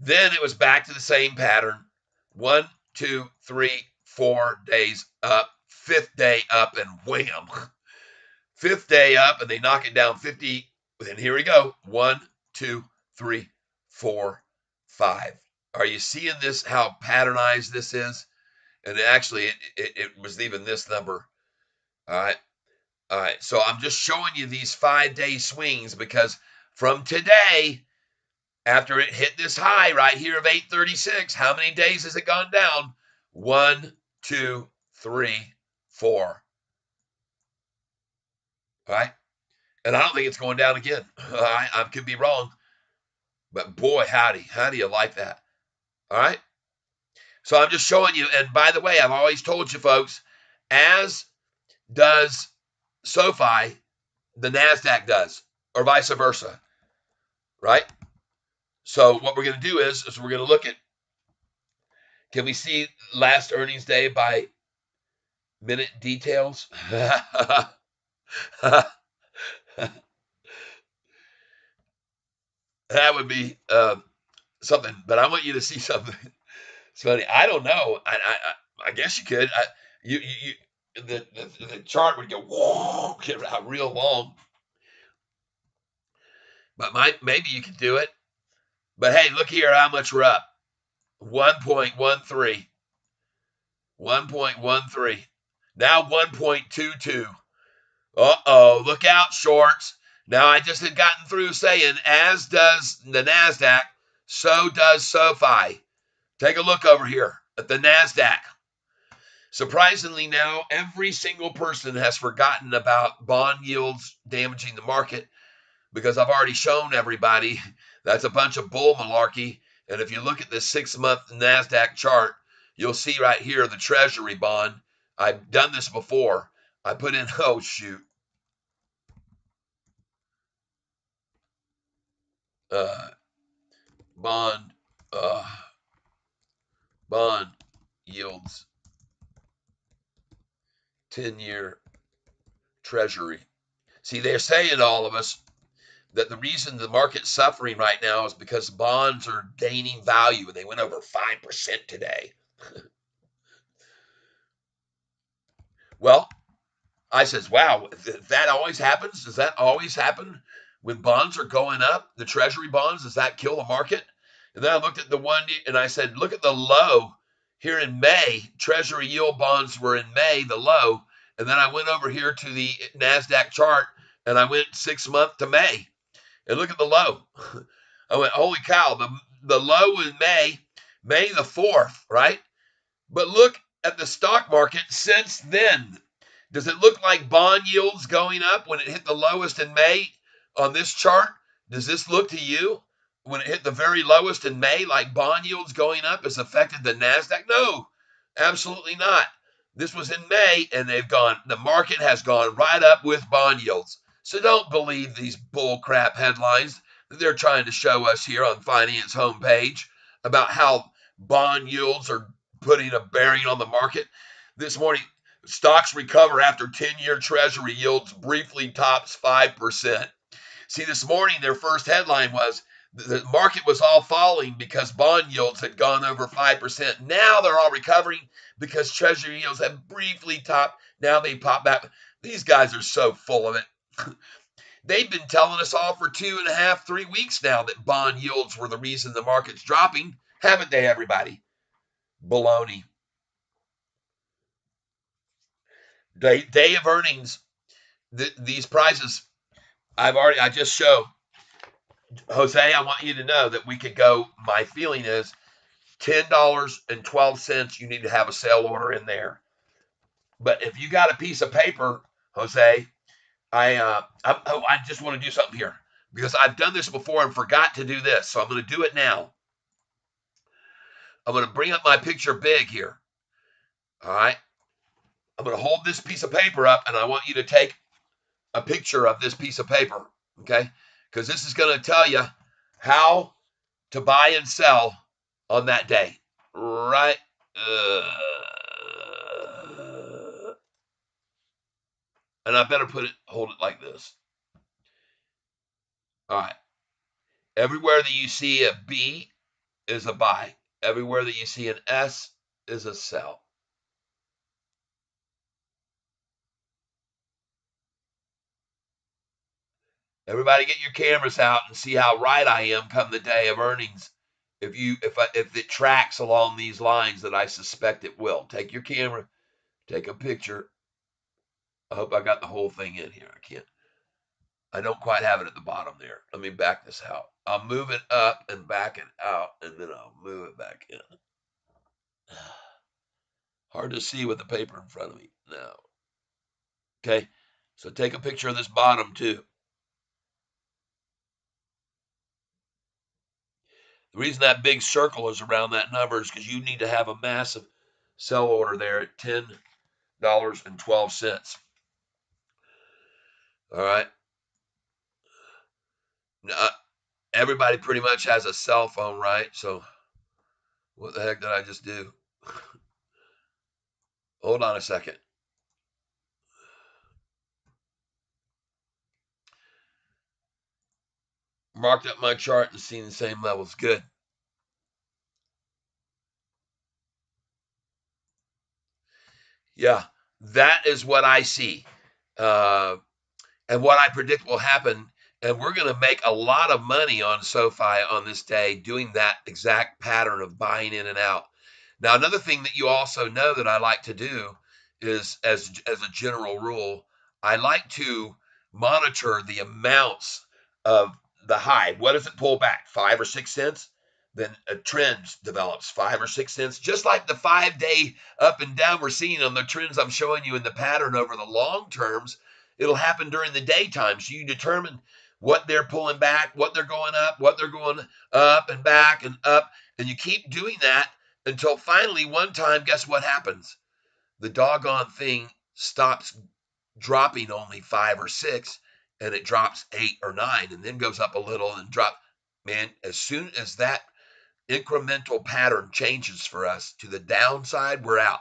Then it was back to the same pattern. 1, 2, 3, 4 days up. Fifth day up and wham. Fifth day up and they knock it down 50. And here we go. 1, 2, 3, 4, 5. Are you seeing this, how patternized this is? And actually, it was even this number. All right. All right. So I'm just showing you these 5-day swings because from today, after it hit this high right here of 836, how many days has it gone down? 1, 2, 3, 4. All right. And I don't think it's going down again. I could be wrong. But boy, howdy. How do you like that? All right. So I'm just showing you. And by the way, I've always told you folks, as does Sofi, the NASDAQ does, or vice versa. Right? So what we're going to do is we're going to look at, can we see last earnings day by minute details? That would be something, but I want you to see something. It's funny. I don't know. I guess you could. The chart would go whoa, get real long. But maybe you could do it. But hey, look here how much we're up. 1.13. 1.13. Now 1.22. Uh-oh, look out, shorts. Now I just had gotten through saying, as does the NASDAQ, so does Sofi. Take a look over here at the NASDAQ. Surprisingly now, every single person has forgotten about bond yields damaging the market because I've already shown everybody that's a bunch of bull malarkey. And if you look at the 6-month NASDAQ chart, you'll see right here the Treasury bond. I've done this before. I put in, oh, shoot. Bond yields, 10-year Treasury. See, they're saying to all of us that the reason the market's suffering right now is because bonds are gaining value, and they went over 5% today. Well, I says, wow, that always happens? Does that always happen when bonds are going up? The Treasury bonds, does that kill the market? And then I looked at the one, and I said, look at the low here in May. Treasury yield bonds were in May, the low. And then I went over here to the NASDAQ chart, and I went 6-month to May. And look at the low. I went, holy cow, the low in May the 4th, right? But look at the stock market since then. Does it look like bond yields going up when it hit the lowest in May on this chart? Does this look to you when it hit the very lowest in May like bond yields going up has affected the NASDAQ? No, absolutely not. This was in May, and the market has gone right up with bond yields. So don't believe these bull crap headlines that they're trying to show us here on Finance homepage about how bond yields are putting a bearing on the market. This morning, stocks recover after 10-year Treasury yields briefly tops 5%. See, this morning, their first headline was the market was all falling because bond yields had gone over 5%. Now they're all recovering because Treasury yields have briefly topped. Now they pop back. These guys are so full of it. They've been telling us all for 2.5, 3 weeks now that bond yields were the reason the market's dropping, haven't they, everybody? Baloney. Day of earnings, these prices, I just show. Jose, I want you to know that we could go, my feeling is $10.12, you need to have a sell order in there. But if you got a piece of paper, Jose, I just want to do something here because I've done this before and forgot to do this. So I'm going to do it now. I'm going to bring up my picture big here. All right. I'm going to hold this piece of paper up and I want you to take a picture of this piece of paper. Okay. Because this is going to tell you how to buy and sell on that day. Right. And I better hold it like this. All right. Everywhere that you see a B is a buy. Everywhere that you see an S is a sell. Everybody get your cameras out and see how right I am come the day of earnings. If it tracks along these lines that I suspect it will. Take your camera, take a picture. I hope I got the whole thing in here. I don't quite have it at the bottom there. Let me back this out. I'll move it up and back it out, and then I'll move it back in. Hard to see with the paper in front of me now. Okay, so take a picture of this bottom too. The reason that big circle is around that number is because you need to have a massive sell order there at $10.12. All right. Now, everybody pretty much has a cell phone, right? So what the heck did I just do? Hold on a second. Marked up my chart and seen the same levels. Good. Yeah, that is what I see. And what I predict will happen. And we're going to make a lot of money on SoFi on this day doing that exact pattern of buying in and out. Now, another thing that you also know that I like to do is, as a general rule, I like to monitor the amounts of the high. What does it pull back? 5 or 6 cents? Then a trend develops 5 or 6 cents, just like the 5 day up and down we're seeing on the trends I'm showing you in the pattern over the long terms. It'll happen during the daytime. So you determine what they're pulling back, what they're going up, what they're going up and back and up. And you keep doing that until finally one time, guess what happens? The doggone thing stops dropping only 5 or 6 and it drops 8 or 9 and then goes up a little and drop. Man, as soon as that incremental pattern changes for us to the downside, we're out.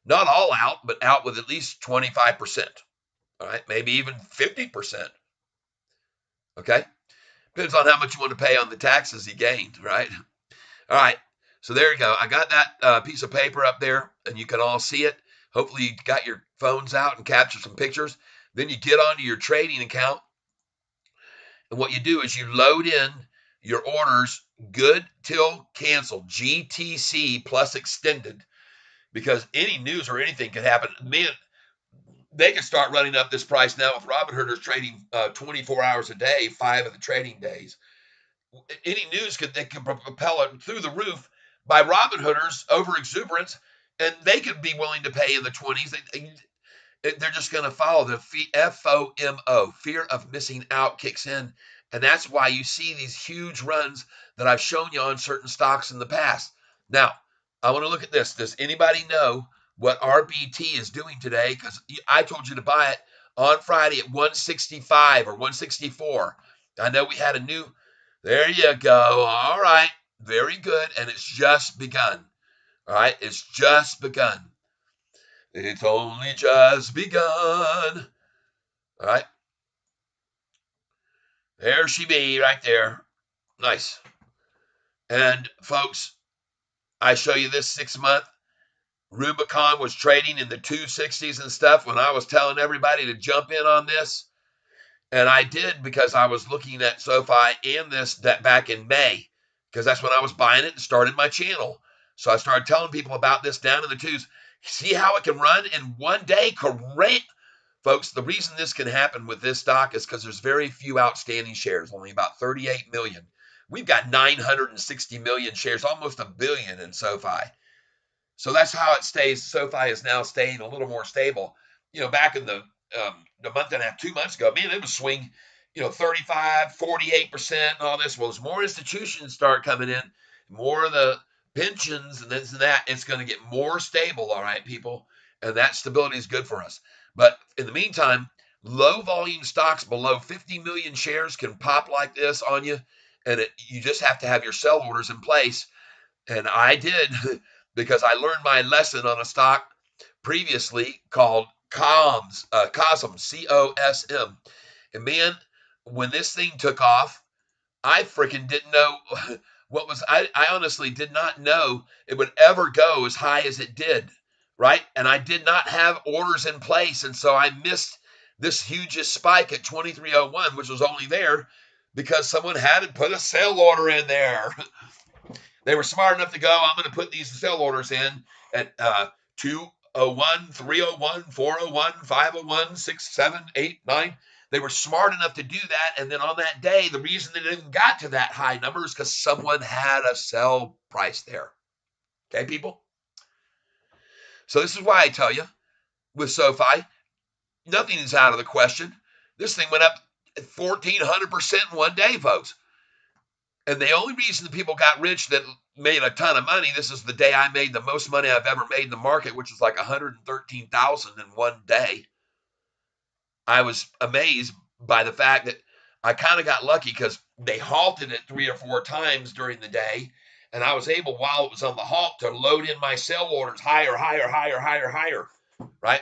Not all out, but out with at least 25%. All right, maybe even 50%. Okay, depends on how much you want to pay on the taxes he gained, right? All right, so there you go. I got that piece of paper up there, and you can all see it. Hopefully, you got your phones out and capture some pictures. Then you get onto your trading account, and what you do is you load in your orders, good till canceled, GTC plus extended, because any news or anything can happen. Man, they can start running up this price now with Robinhooders trading 24 hours a day, 5 of the trading days. Any news can propel it through the roof by Robinhooders over exuberance, and they could be willing to pay in the 20s. They're just going to follow the FOMO, fear of missing out, kicks in, and that's why you see these huge runs that I've shown you on certain stocks in the past. Now, I want to look at this. Does anybody know what RBT is doing today? Because I told you to buy it on Friday at 165 or 164. I know we had a new. There you go. All right. Very good. And it's just begun. All right. It's just begun. It's only just begun. All right. There she be right there. Nice. And folks, I show you this 6 month. Rubicon was trading in the 260s and stuff when I was telling everybody to jump in on this. And I did because I was looking at SoFi and that back in May, because that's when I was buying it and started my channel. So I started telling people about this down in the twos. See how it can run in one day? Correct. Folks, the reason this can happen with this stock is because there's very few outstanding shares, only about 38 million. We've got 960 million shares, almost a billion in SoFi. So that's how it stays. SoFi is now staying a little more stable. Back in the month and a half, 2 months ago, man, it was swing, 35, 48% and all this. Well, as more institutions start coming in, more of the pensions and this and that, it's going to get more stable. All right, people. And that stability is good for us. But in the meantime, low volume stocks below 50 million shares can pop like this on you. And you just have to have your sell orders in place. And I did because I learned my lesson on a stock previously called COSM, COSM. And man, when this thing took off, I freaking didn't know I honestly did not know it would ever go as high as it did, right? And I did not have orders in place. And so I missed this hugest spike at 2301, which was only there because someone had to put a sell order in there. They were smart enough to go, I'm going to put these sell orders in at 201, 301, 401, 501, 6, 7, 8, 9. They were smart enough to do that. And then on that day, the reason they didn't got to that high number is because someone had a sell price there. Okay, people? So this is why I tell you, with SoFi, nothing is out of the question. This thing went up 1,400% in one day, folks. And the only reason the people got rich that made a ton of money, this is the day I made the most money I've ever made in the market, which was like 113,000 in one day. I was amazed by the fact that I kind of got lucky because they halted it 3 or 4 times during the day. And I was able, while it was on the halt, to load in my sell orders higher, right?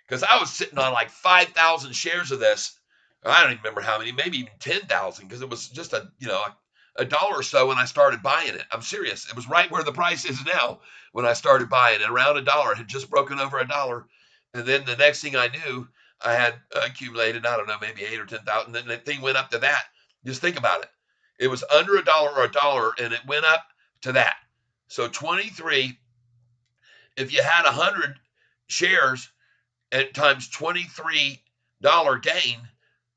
Because I was sitting on like 5,000 shares of this. I don't even remember how many, maybe even 10,000, because it was just a dollar or so when I started buying it. I'm serious. It was right where the price is now when I started buying it, around $1. It had just broken over $1. And then the next thing I knew, I had accumulated, I don't know, maybe 8 or 10,000. Then the thing went up to that. Just think about it. It was under $1 or $1, and it went up to that. So 23, if you had 100 shares at times $23 gain,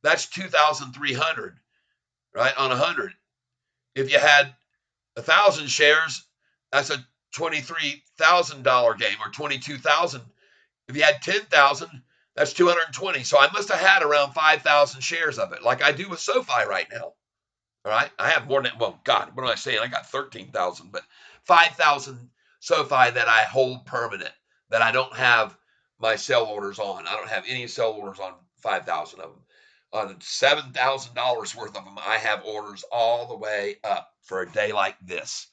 that's 2,300, right, on 100. If you had 1,000 shares, that's a $23,000 gain, or 22,000. If you had 10,000, that's 220. So I must have had around 5,000 shares of it, like I do with SoFi right now. All right, I have more than, well, God, what am I saying? I got 13,000, but 5,000 SoFi that I hold permanent, that I don't have my sell orders on. I don't have any sell orders on 5,000 of them. On $7,000 worth of them, I have orders all the way up for a day like this,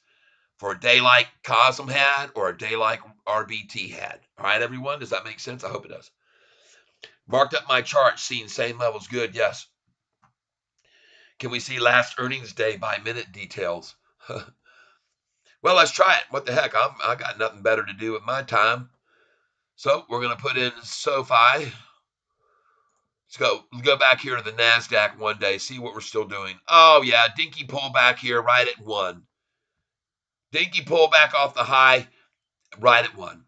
for a day like Cosm had, or a day like RBT had. All right, everyone, does that make sense? I hope it does. Marked up my chart, seeing same levels. Good, yes. Can we see last earnings day by minute details? Well, let's try it. What the heck? I got nothing better to do with my time. So we're going to put in SoFi. Let's go back here to the NASDAQ one day, see what we're still doing. Oh, yeah, dinky pullback here right at 1. Dinky pullback off the high right at 1.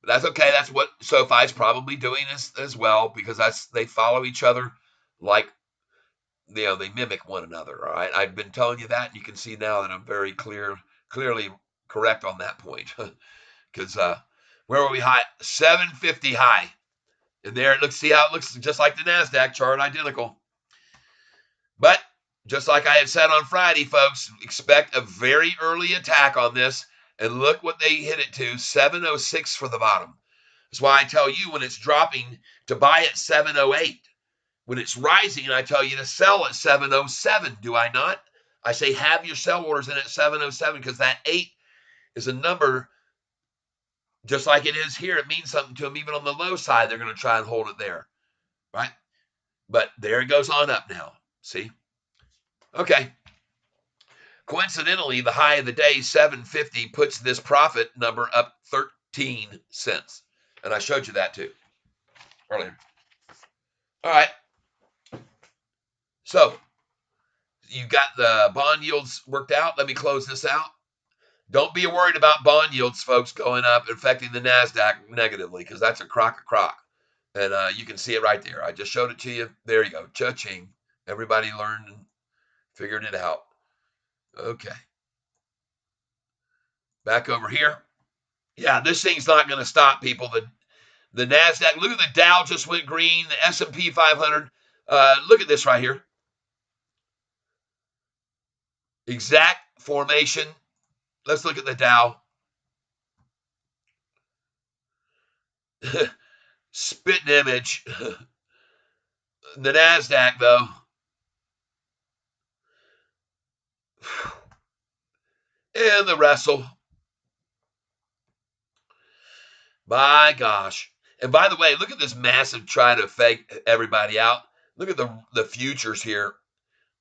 But that's okay. That's what SoFi is probably doing as well, because they follow each other like, they mimic one another. All right. I've been telling you that, and you can see now that I'm very clearly correct on that point. Because where were we high? 750 high. And there, see how it looks just like the NASDAQ chart, identical. But just like I had said on Friday, folks, expect a very early attack on this. And look what they hit it to, 706 for the bottom. That's why I tell you when it's dropping to buy at 708. When it's rising, I tell you to sell at 707, do I not? I say have your sell orders in at 707, because that 8 is a number, just like it is here. It means something to them. Even on the low side, they're going to try and hold it there, right? But there it goes on up now. See? Okay. Coincidentally, the high of the day, 750, puts this profit number up 13 cents. And I showed you that too earlier. All right. So you got the bond yields worked out. Let me close this out. Don't be worried about bond yields, folks, going up, affecting the NASDAQ negatively, because that's a crock of crock. And you can see it right there. I just showed it to you. There you go. Cha-ching. Everybody learned and figured it out. Okay. Back over here. Yeah, this thing's not going to stop, people. The NASDAQ, look at the Dow just went green. The S&P 500. Look at this right here. Exact formation. Let's look at the Dow. Spitting image. The NASDAQ, though. And the wrestle. My gosh. And by the way, look at this massive try to fake everybody out. Look at the futures here.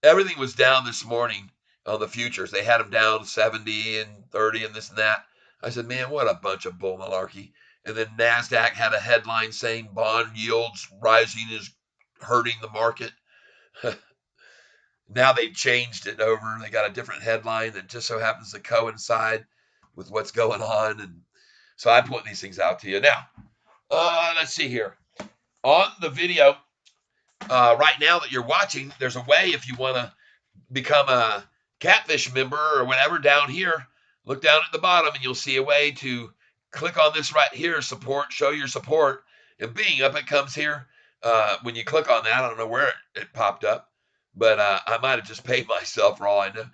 Everything was down this morning on the futures. They had them down 70 and 30 and this and that. I said, man, what a bunch of bull malarkey. And then NASDAQ had a headline saying bond yields rising is hurting the market. Now they've changed it over. They got a different headline that just so happens to coincide with what's going on. And so I point these things out to you. Now, let's see here. On the video right now that you're watching, there's a way if you want to become a Catfish member or whatever down here. Look down at the bottom and you'll see a way to click on this right here, support, show your support. And bing, up it comes here. When you click on that, I don't know where it popped up, but I might have just paid myself for all I know.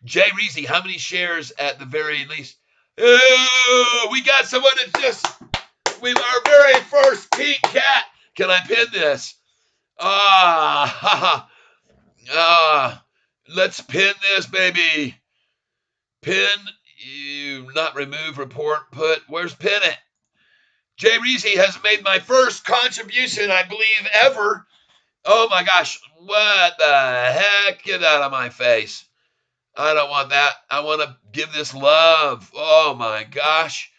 Jay Reezy, how many shares at the very least? Oh, we got someone that just, our very first King Cat. Can I pin this? Let's pin this, baby. Pin, you not remove, report, put. Where's pin it? Jay Reezy has made my first contribution, I believe, ever. Oh my gosh, what the heck? Get out of my face. I don't want that. I want to give this love. Oh my gosh.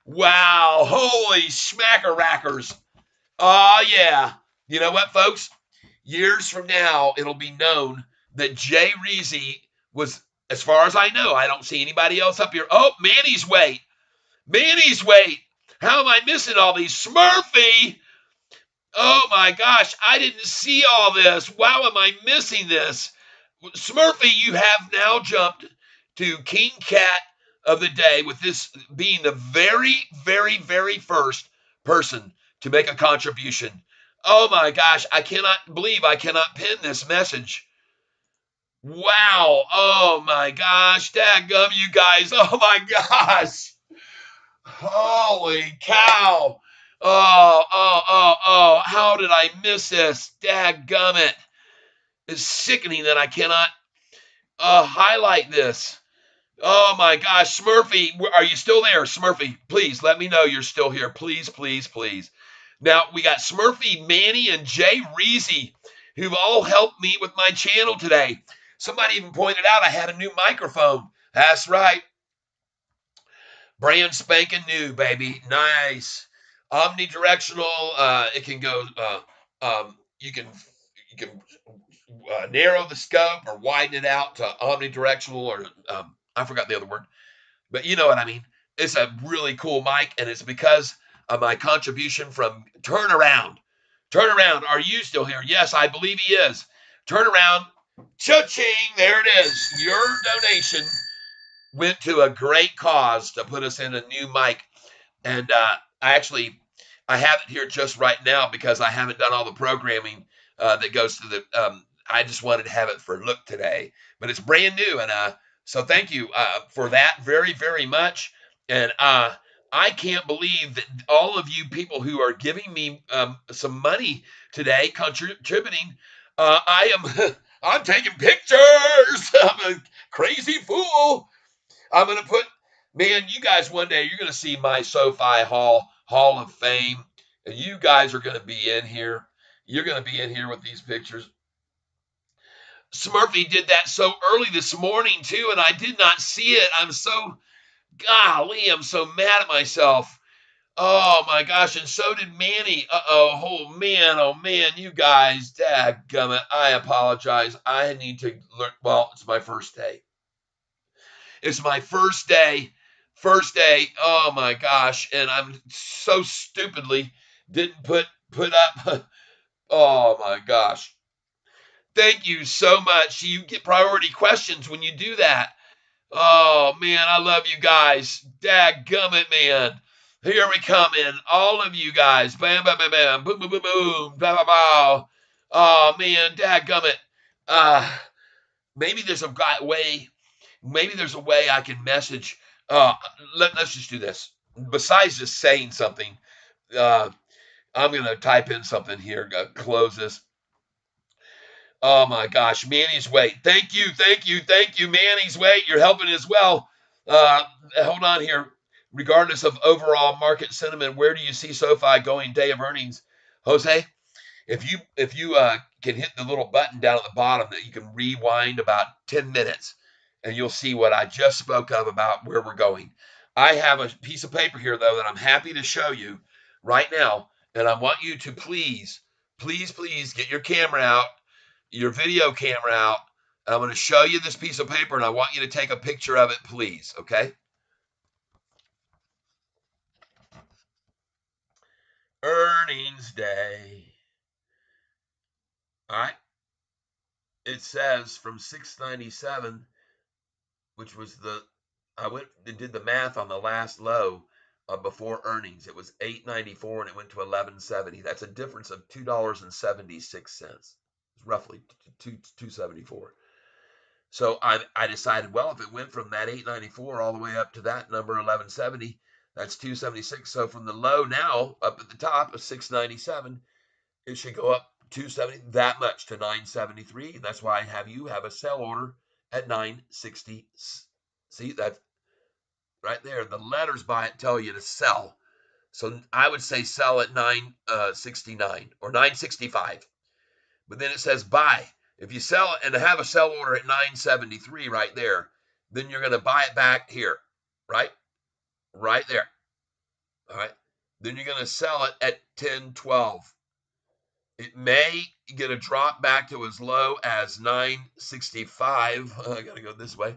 Wow. Holy smacker rackers. Oh yeah. You know what, folks? Years from now, it'll be known that Jay Reezy was, as far as I know, I don't see anybody else up here. Oh, Manny's weight. Manny's weight. How am I missing all these? Smurfy. Oh my gosh, I didn't see all this. Wow, am I missing this? Smurfy, you have now jumped to King Cat of the day, with this being the very, very, very first person to make a contribution. Oh my gosh, I cannot believe I cannot pin this message. Wow. Oh my gosh. Dadgum, you guys. Oh my gosh. Holy cow. Oh. How did I miss this? Dadgummit. It's sickening that I cannot highlight this. Oh my gosh. Smurfy, are you still there? Smurfy, please let me know you're still here. Please, please, please. Now, we got Smurfy, Manny, and Jay Reezy, who've all helped me with my channel today. Somebody even pointed out I had a new microphone. That's right. Brand spanking new, baby. Nice. Omnidirectional. It can go. You can narrow the scope or widen it out to omnidirectional, or I forgot the other word, but you know what I mean. It's a really cool mic, and it's because of my contribution from Turnaround. Turnaround, are you still here? Yes, I believe he is. Turnaround, cha-ching, there it is. Your donation went to a great cause to put us in a new mic. And I have it here just right now because I haven't done all the programming that goes to the, I just wanted to have it for look today, but it's brand new. And so thank you for that very, very much. And I can't believe that all of you people who are giving me some money today, contributing, I'm taking pictures. I'm a crazy fool. I'm going to put, man, you guys one day, you're going to see my Sofi Hall of Fame, and you guys are going to be in here. You're going to be in here with these pictures. Smurfy did that so early this morning, too, and I did not see it. I'm so mad at myself. Oh my gosh, and so did Manny. Oh man, you guys, dadgummit. I apologize. I need to learn. Well, it's my first day. It's my first day. First day. Oh my gosh, and I'm so stupidly didn't put up. Oh my gosh. Thank you so much. You get priority questions when you do that. Oh man, I love you guys. Dadgummit, man. Here we come in. All of you guys. Bam, bam, bam, bam. Boom, boom, boom, boom. Bow, bow, bow. Oh man, dadgummit. Uh, maybe there's a way. Maybe there's a way I can message. Uh, let's just do this. Besides just saying something, uh, I'm gonna type in something here. Close this. Oh my gosh, Manny's weight. Thank you, Manny's weight. You're helping as well. Uh, hold on here. Regardless of overall market sentiment, where do you see SoFi going day of earnings, Jose? If you can hit the little button down at the bottom that you can rewind about 10 minutes, and you'll see what I just spoke of about where we're going. I have a piece of paper here though that I'm happy to show you right now, and I want you to please get your camera out, your video camera out. I'm going to show you this piece of paper, and I want you to take a picture of it, please. Okay? Earnings day. All right. It says from 697, which was I went and did the math on the last low before earnings. It was 894 and it went to 1170. That's a difference of $2.76. It's roughly 274. So I decided, well, if it went from that 894 all the way up to that number 1170, that's 276. So from the low now up at the top of 697, it should go up 270 that much to 973. And that's why I have you have a sell order at 960. See, that's right there. The letters by it tell you to sell. So I would say sell at 969 or 965. But then it says buy. If you sell it and have a sell order at 973 right there, then you're going to buy it back here, right? Right there. All right. Then you're going to sell it at 1012. It may get a drop back to as low as 965. I got to go this way.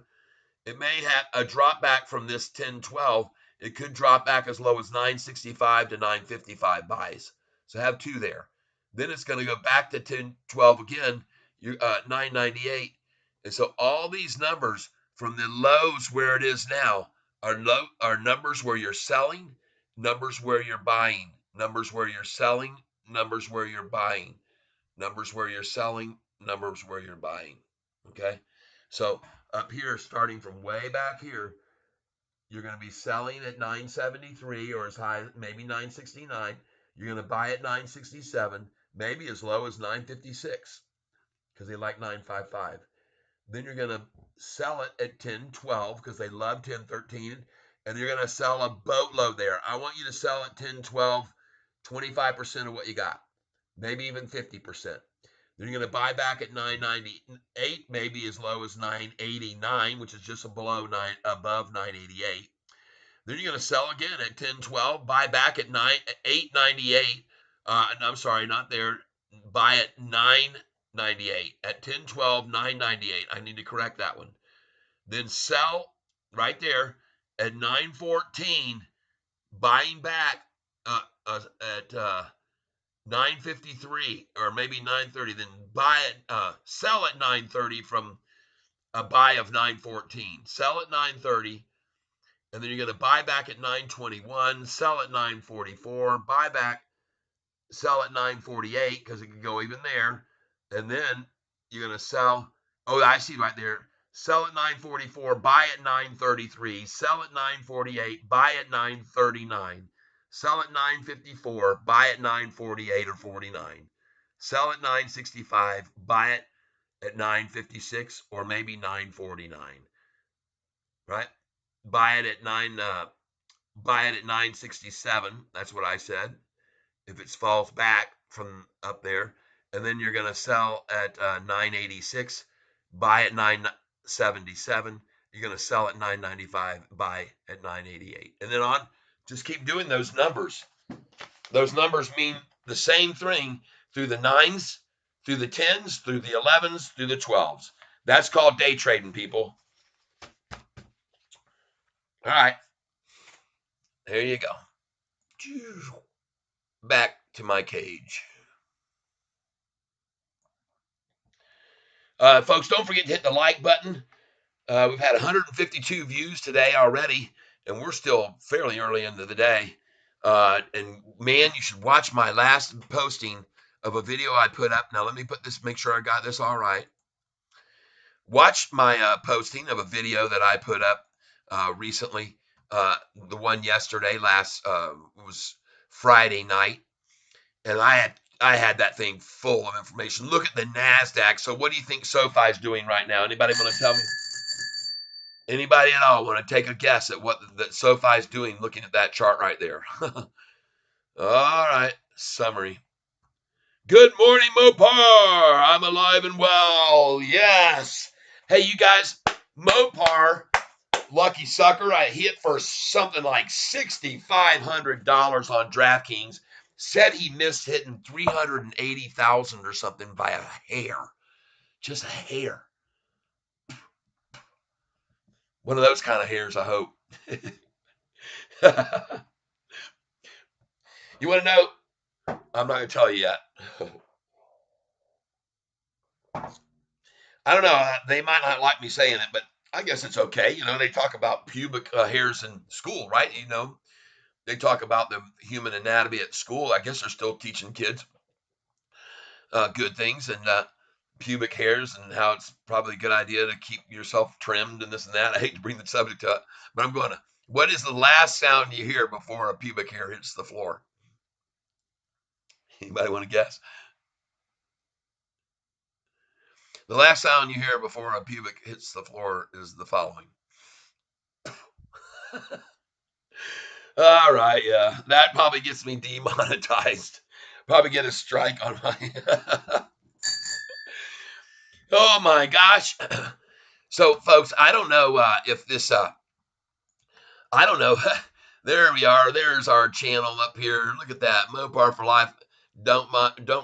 It may have a drop back from this 1012. It could drop back as low as 965 to 955 buys. So have two there. Then it's going to go back to 1012 again, 998. And so all these numbers from the lows where it is now are numbers where you're selling, numbers where you're buying, numbers where you're selling, numbers where you're buying, numbers where you're selling, numbers where you're buying. Okay? So up here, starting from way back here, you're going to be selling at 973 or as high as maybe 969. You're going to buy at 967, maybe as low as 956 because they like 955. Then you're going to sell it at 1012 because they love 1013, and you're going to sell a boatload there. I want you to sell at 1012 25% of what you got, maybe even 50%. Then you're going to buy back at 998, maybe as low as 989, which is just above 988. Then you're going to sell again at 1012, buy back at 898. I'm sorry, not there. Buy at 998 at 1012, 998. I need to correct that one. Then sell right there at 914, buying back at 953 or maybe 930, then sell at 930 from a buy of 914. Sell at 930, and then you're going to buy back at 921, sell at 944, buy back, sell at 948 because it could go even there, and then you're going to sell. Oh, I see right there. Sell at 944, buy at 933, sell at 948, buy at 939. Sell at 954, buy at 948 or 49. Sell at 965, buy it at 956 or maybe 949. Right? Buy it at 967. That's what I said. If it falls back from up there, and then you're going to sell at 986, buy at 977. You're going to sell at 995, buy at 988, and then on Just keep doing those numbers. Those numbers mean the same thing through the nines, through the tens, through the 11s, through the 12s. That's called day trading, people. All right, there you go. Back to my cage. Folks, don't forget to hit the like button. We've had 152 views today already, and we're still fairly early into the day. And man, you should watch my last posting of a video I put up. Now, let me make sure I got this all right. Watch my posting of a video that I put up recently. The one yesterday, was Friday night, and I had that thing full of information. Look at the Nasdaq. So, what do you think SoFi is doing right now? Anybody want to tell me? Anybody at all want to take a guess at what that SoFi is doing? Looking at that chart right there. All right, summary. Good morning, Mopar. I'm alive and well. Yes. Hey, you guys, Mopar, lucky sucker. I hit for something like $6,500 on DraftKings. Said he missed hitting 380,000 or something by a hair. Just a hair. One of those kind of hairs, I hope. You want to know? I'm not going to tell you yet. I don't know. They might not like me saying it, but I guess it's okay. You know, they talk about pubic hairs in school, right? You know, they talk about the human anatomy at school. I guess they're still teaching kids good things and pubic hairs and how it's probably a good idea to keep yourself trimmed and this and that. I hate to bring the subject up, but I'm going to. What is the last sound you hear before a pubic hair hits the floor? Anybody want to guess? The last sound you hear before a pubic hits the floor is the following. All right, yeah, that probably gets me demonetized. Probably get a strike on my. Oh my gosh. So, folks, I don't know if this. I don't know. There we are. There's our channel up here. Look at that. Mopar for life. Don't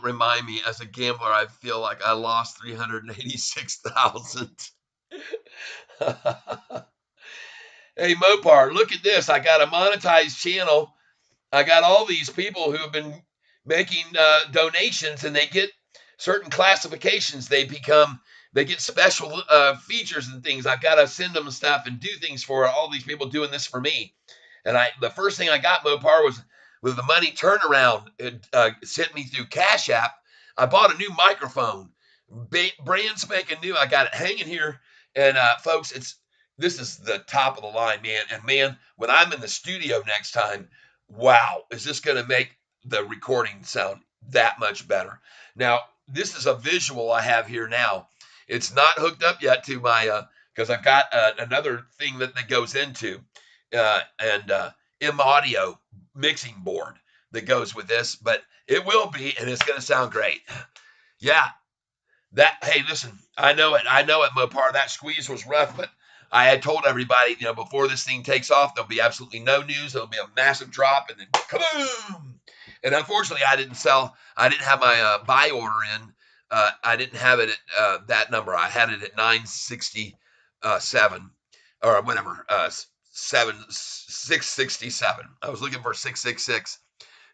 remind me. As a gambler, I feel like I lost 386,000. Hey, Mopar, look at this. I got a monetized channel. I got all these people who have been making donations, and they get certain classifications. They get special features and things. I've got to send them stuff and do things for all these people doing this for me. And the first thing I got, Mopar, was with the money turnaround. It sent me through Cash App. I bought a new microphone, brand spanking new. I got it hanging here, and folks, this is the top of the line, man. And man, when I'm in the studio next time, wow, is this going to make the recording sound that much better? Now, this is a visual I have here now. It's not hooked up yet to my, because I've got another thing that goes into and M audio mixing board that goes with this, but it will be, and it's going to sound great. Yeah, hey, listen, I know it, Mopar. That squeeze was rough, but I had told everybody, before this thing takes off, there'll be absolutely no news. There'll be a massive drop, and then kaboom! And unfortunately, I didn't have my buy order in. I didn't have it at that number. I had it at 967 or whatever, 667. I was looking for 666.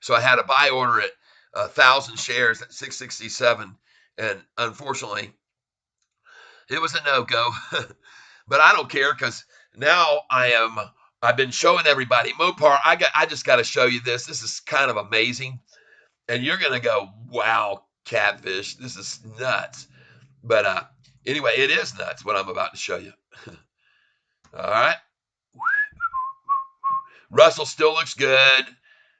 So I had a buy order at 1,000 shares at 667. And unfortunately, it was a no-go. But I don't care, because now I've been showing everybody. Mopar, I just got to show you this. This is kind of amazing. And you're going to go, wow, catfish, this is nuts. But anyway, it is nuts what I'm about to show you. All right. Russell still looks good.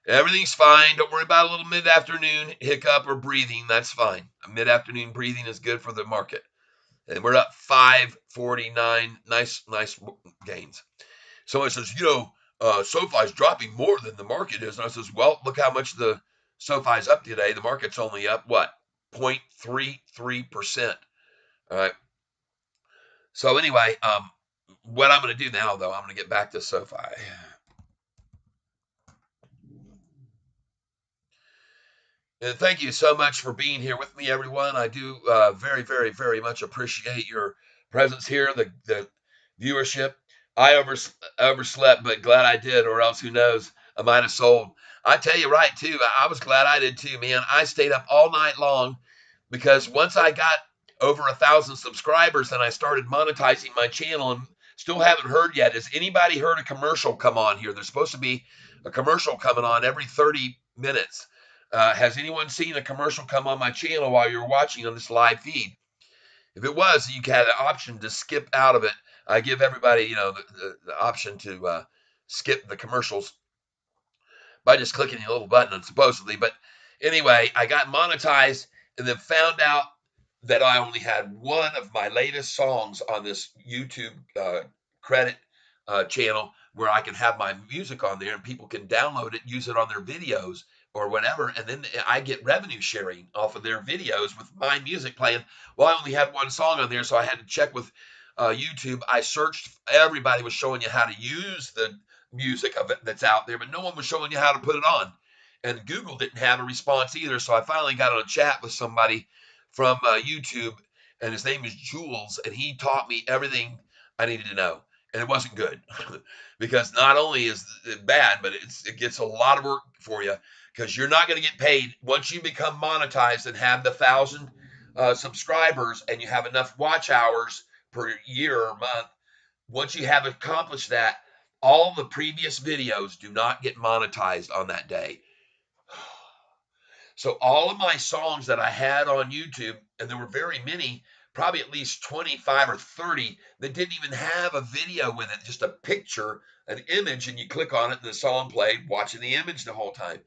Everything's fine. Don't worry about a little mid-afternoon hiccup or breathing. That's fine. Mid-afternoon breathing is good for the market. And we're up 549. Nice gains. Someone says, SoFi's dropping more than the market is. And I says, well, look how much the SoFi's up today. The market's only up, what, 0.33%. All right. So anyway, what I'm going to do now, though, I'm going to get back to SoFi. And thank you so much for being here with me, everyone. I do very, very, very much appreciate your presence here, the viewership. I overslept, but glad I did, or else who knows, I might have sold. I tell you right, too, I was glad I did too, man. I stayed up all night long because once I got over 1,000 subscribers and I started monetizing my channel, and still haven't heard yet. Has anybody heard a commercial come on here? There's supposed to be a commercial coming on every 30 minutes. Has anyone seen a commercial come on my channel while you're watching on this live feed? If it was, you had an option to skip out of it. I give everybody, the option to skip the commercials by just clicking the little button, supposedly. But anyway, I got monetized and then found out that I only had one of my latest songs on this YouTube credit channel where I can have my music on there and people can download it, use it on their videos or whatever. And then I get revenue sharing off of their videos with my music playing. Well, I only had one song on there, so I had to check with YouTube. I searched, everybody was showing you how to use the music of it that's out there, but no one was showing you how to put it on. And Google didn't have a response either. So I finally got on a chat with somebody from YouTube, and his name is Jules, and he taught me everything I needed to know. And it wasn't good because not only is it bad, but it gets a lot of work for you because you're not going to get paid once you become monetized and have the 1,000 subscribers and you have enough watch hours per year or month. Once you have accomplished that, all the previous videos do not get monetized on that day. So all of my songs that I had on YouTube, and there were very many, probably at least 25 or 30, that didn't even have a video with it, just a picture, an image, and you click on it and the song played, watching the image the whole time.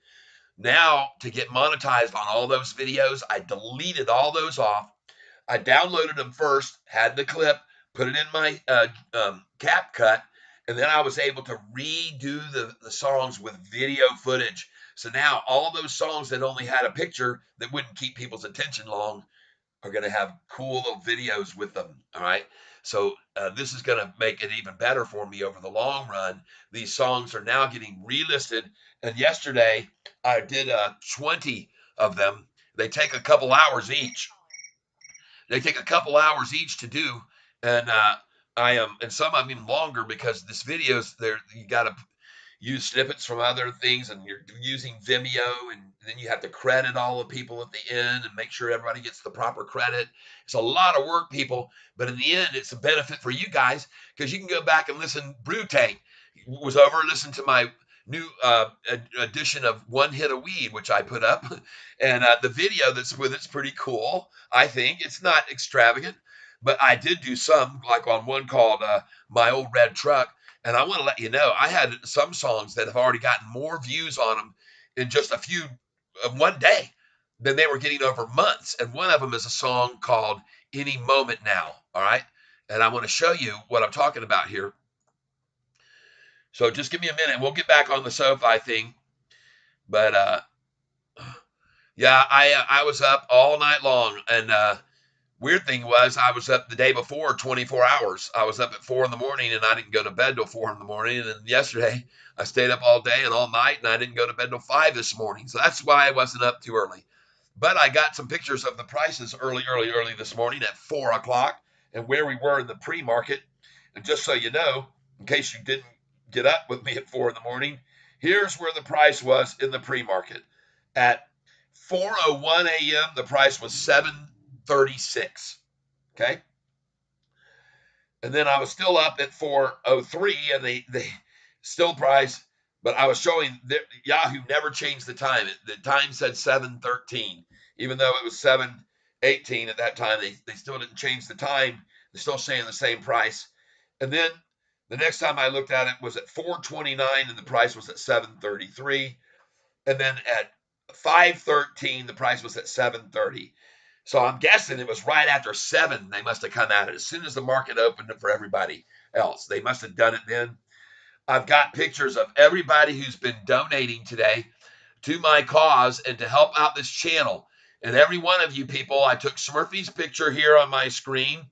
Now, to get monetized on all those videos, I deleted all those off. I downloaded them first, had the clip, put it in my CapCut, and then I was able to redo the songs with video footage. So now all those songs that only had a picture that wouldn't keep people's attention long are going to have cool little videos with them. All right. So this is going to make it even better for me over the long run. These songs are now getting relisted. And yesterday I did 20 of them. They take a couple hours each. They take a couple hours each to do, and I am, and some of them even longer because this videos there you got to use snippets from other things, and you're using Vimeo, and then you have to credit all the people at the end and make sure everybody gets the proper credit. It's a lot of work, people, but in the end, it's a benefit for you guys because you can go back and listen. Brew Tank was over and listen to my new edition of One Hit of Weed, which I put up, and the video that's with it's pretty cool. I think it's not extravagant, but I did do some, like on one called My Old Red Truck. And I want to let you know, I had some songs that have already gotten more views on them in just a few one day than they were getting over months. And one of them is a song called Any Moment Now. All right. And I want to show you what I'm talking about here. So just give me a minute. We'll get back on the Sofi thing. But yeah, I was up all night long. And weird thing was I was up the day before 24 hours. I was up at 4 in the morning and I didn't go to bed till 4 in the morning. And then yesterday I stayed up all day and all night and I didn't go to bed till 5 this morning. So that's why I wasn't up too early. But I got some pictures of the prices early this morning at 4 o'clock and where we were in the pre-market. And just so you know, in case you didn't get up with me at 4 in the morning, here's where the price was in the pre-market. At 4:01 a.m., the price was $7.36. Okay. And then I was still up at 4:03 and they still price, but I was showing that Yahoo never changed the time. The time said 7:13, even though it was 7:18 at that time. They still didn't change the time. They're still saying the same price. And then the next time I looked at it was at 4:29 and the price was at 7:33. And then at 5:13, the price was at 7:30. So I'm guessing it was right after 7 they must have come at it as soon as the market opened for everybody else. They must have done it then. I've got pictures of everybody who's been donating today to my cause and to help out this channel. And every one of you people, I took Smurfy's picture here on my screen.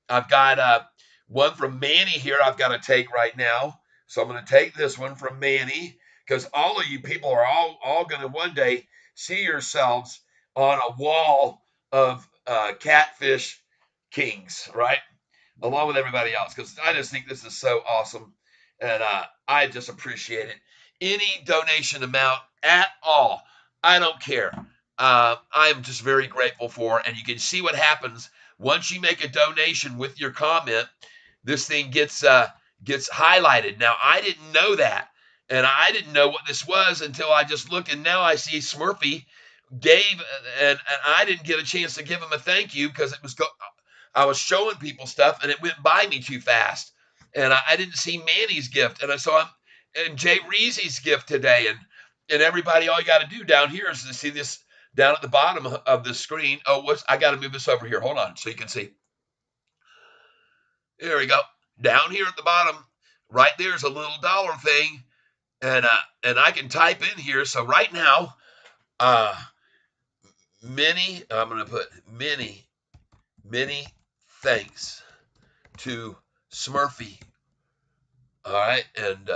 I've got one from Manny here I've got to take right now. So I'm going to take this one from Manny because all of you people are all going to one day see yourselves on a wall of catfish kings, right? Along with everybody else, because I just think this is so awesome, and I just appreciate it. Any donation amount at all, I don't care. I'm just very grateful for, and you can see what happens once you make a donation with your comment. This thing gets highlighted. Now I didn't know that, and I didn't know what this was until I just looked, and now I see Smurfy gave, and I didn't get a chance to give him a thank you because I was showing people stuff and it went by me too fast, and I didn't see Manny's gift, and I saw him and Jay Reezy's gift today, and everybody. All you got to do down here is to see this down at the bottom of the screen. Oh, I got to move this over here. Hold on, so you can see. There we go. Down here at the bottom, right there's a little dollar thing, and I can type in here. So right now, uh, many. I'm gonna put many thanks to Smurfy. All right, and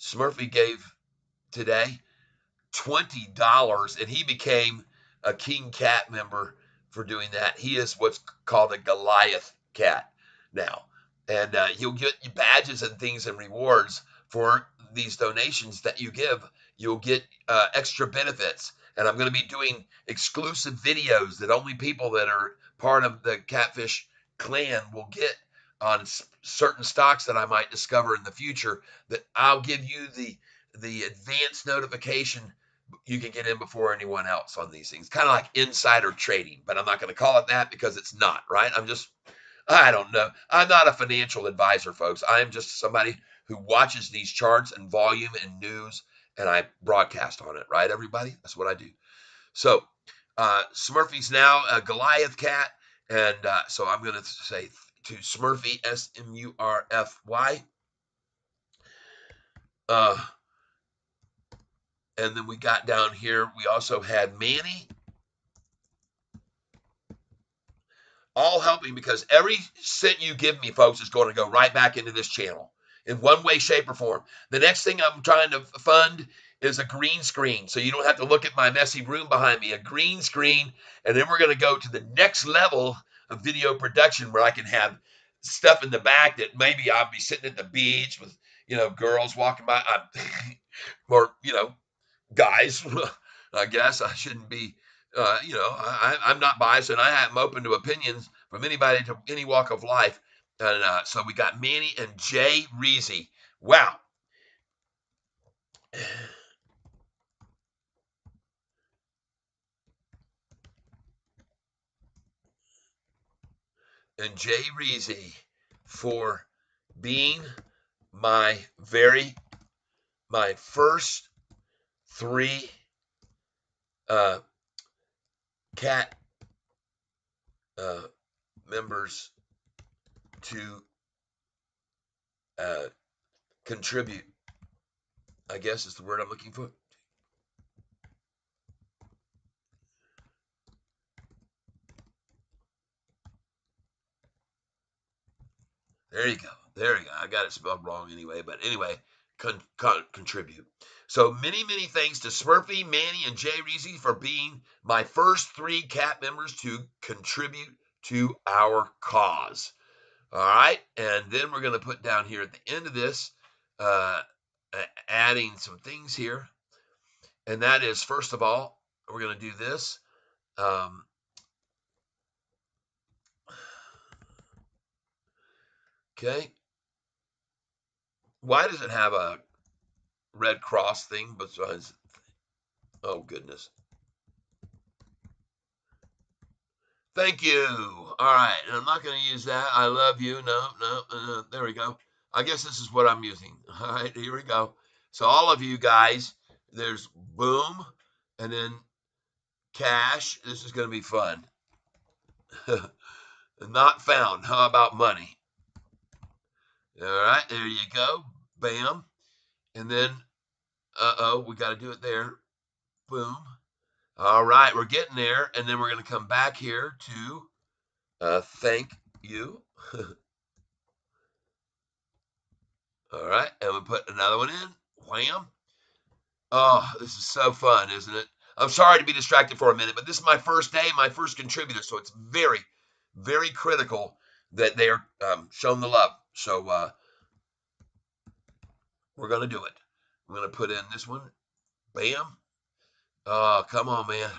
Smurfy gave today $20, and he became a King Cat member for doing that. He is what's called a Goliath cat now, and you'll get badges and things and rewards for these donations that you give. You'll get extra benefits, and I'm going to be doing exclusive videos that only people that are part of the Catfish clan will get on certain stocks that I might discover in the future. That I'll give you the advanced notification. You can get in before anyone else on these things, kind of like insider trading, but I'm not going to call it that because it's not, right? I don't know. I'm not a financial advisor, folks. I am just somebody who watches these charts and volume and news, and I broadcast on it, right, everybody? That's what I do. So, Smurfy's now a Goliath cat, and so I'm going to say to Smurfy, Smurfy. Uh, and then we got down here, we also had Manny, all helping, because every cent you give me, folks, is going to go right back into this channel in one way, shape, or form. The next thing I'm trying to fund is a green screen, so you don't have to look at my messy room behind me. A green screen, and then we're going to go to the next level of video production where I can have stuff in the back that maybe I'll be sitting at the beach with girls walking by, or guys. I guess I shouldn't be, I'm not biased, and I'm open to opinions from anybody to any walk of life. And so we got Manny and Jay Reezy. Wow. And Jay Reezy for being my first three cat members to contribute, I guess is the word I'm looking for. There you go. There you go. I got it spelled wrong anyway, but anyway, contribute. So many thanks to Smurfy, Manny, and Jay Reezy for being my first three cat members to contribute to our cause. All right, and then we're going to put down here at the end of this, adding some things here, and that is, first of all, we're going to do this. Okay. Why does it have a Red Cross thing besides? Oh, goodness. Thank you. All right. And I'm not going to use that. I love you. No. There we go. I guess this is what I'm using. All right. Here we go. So all of you guys, there's boom and then cash. This is going to be fun. Not found. How about money? All right. There you go. Bam. And then, we got to do it there. Boom. All right, we're getting there, and then we're going to come back here to thank you. All right, and we put another one in. Wham. Oh, this is so fun, isn't it? I'm sorry to be distracted for a minute, but this is my first day, my first contributor, so it's very, very critical that they are shown the love. So we're gonna do it. I'm gonna put in this one. Bam. Oh, come on, man.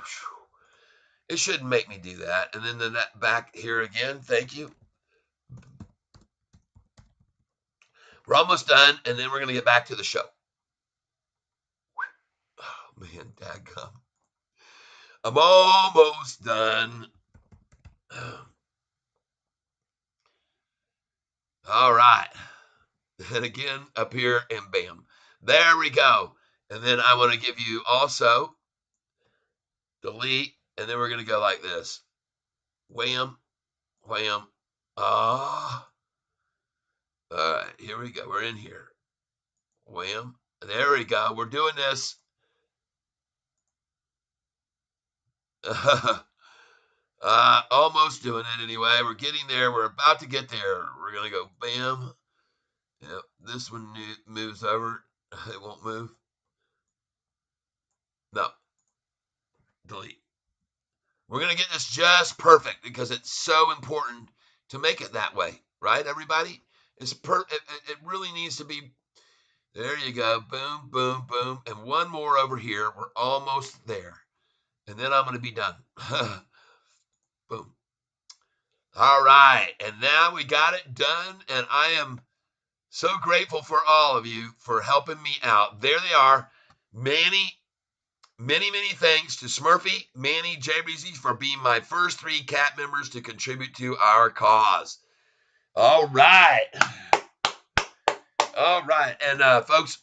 It shouldn't make me do that. And then that back here again. Thank you. We're almost done, and then we're gonna get back to the show. Oh man, dadgum. I'm almost done. All right. And again, up here, and bam. There we go. And then I want to give you also delete, and then we're going to go like this. Wham, wham. Ah. All right, here we go. We're in here. Wham. There we go. We're doing this. Almost doing it anyway. We're getting there. We're about to get there. We're going to go bam. Yep. This one moves over. It won't move. No. Delete. We're going to get this just perfect because it's so important to make it that way, right, everybody? It really needs to be. There you go. Boom, boom, boom. And one more over here. We're almost there. And then I'm going to be done. Boom. All right. And now we got it done. And I am so grateful for all of you for helping me out. There they are. Many thanks to Smurfy, Manny, Jay Breezy for being my first 3 cat members to contribute to our cause. All right. All right. And folks,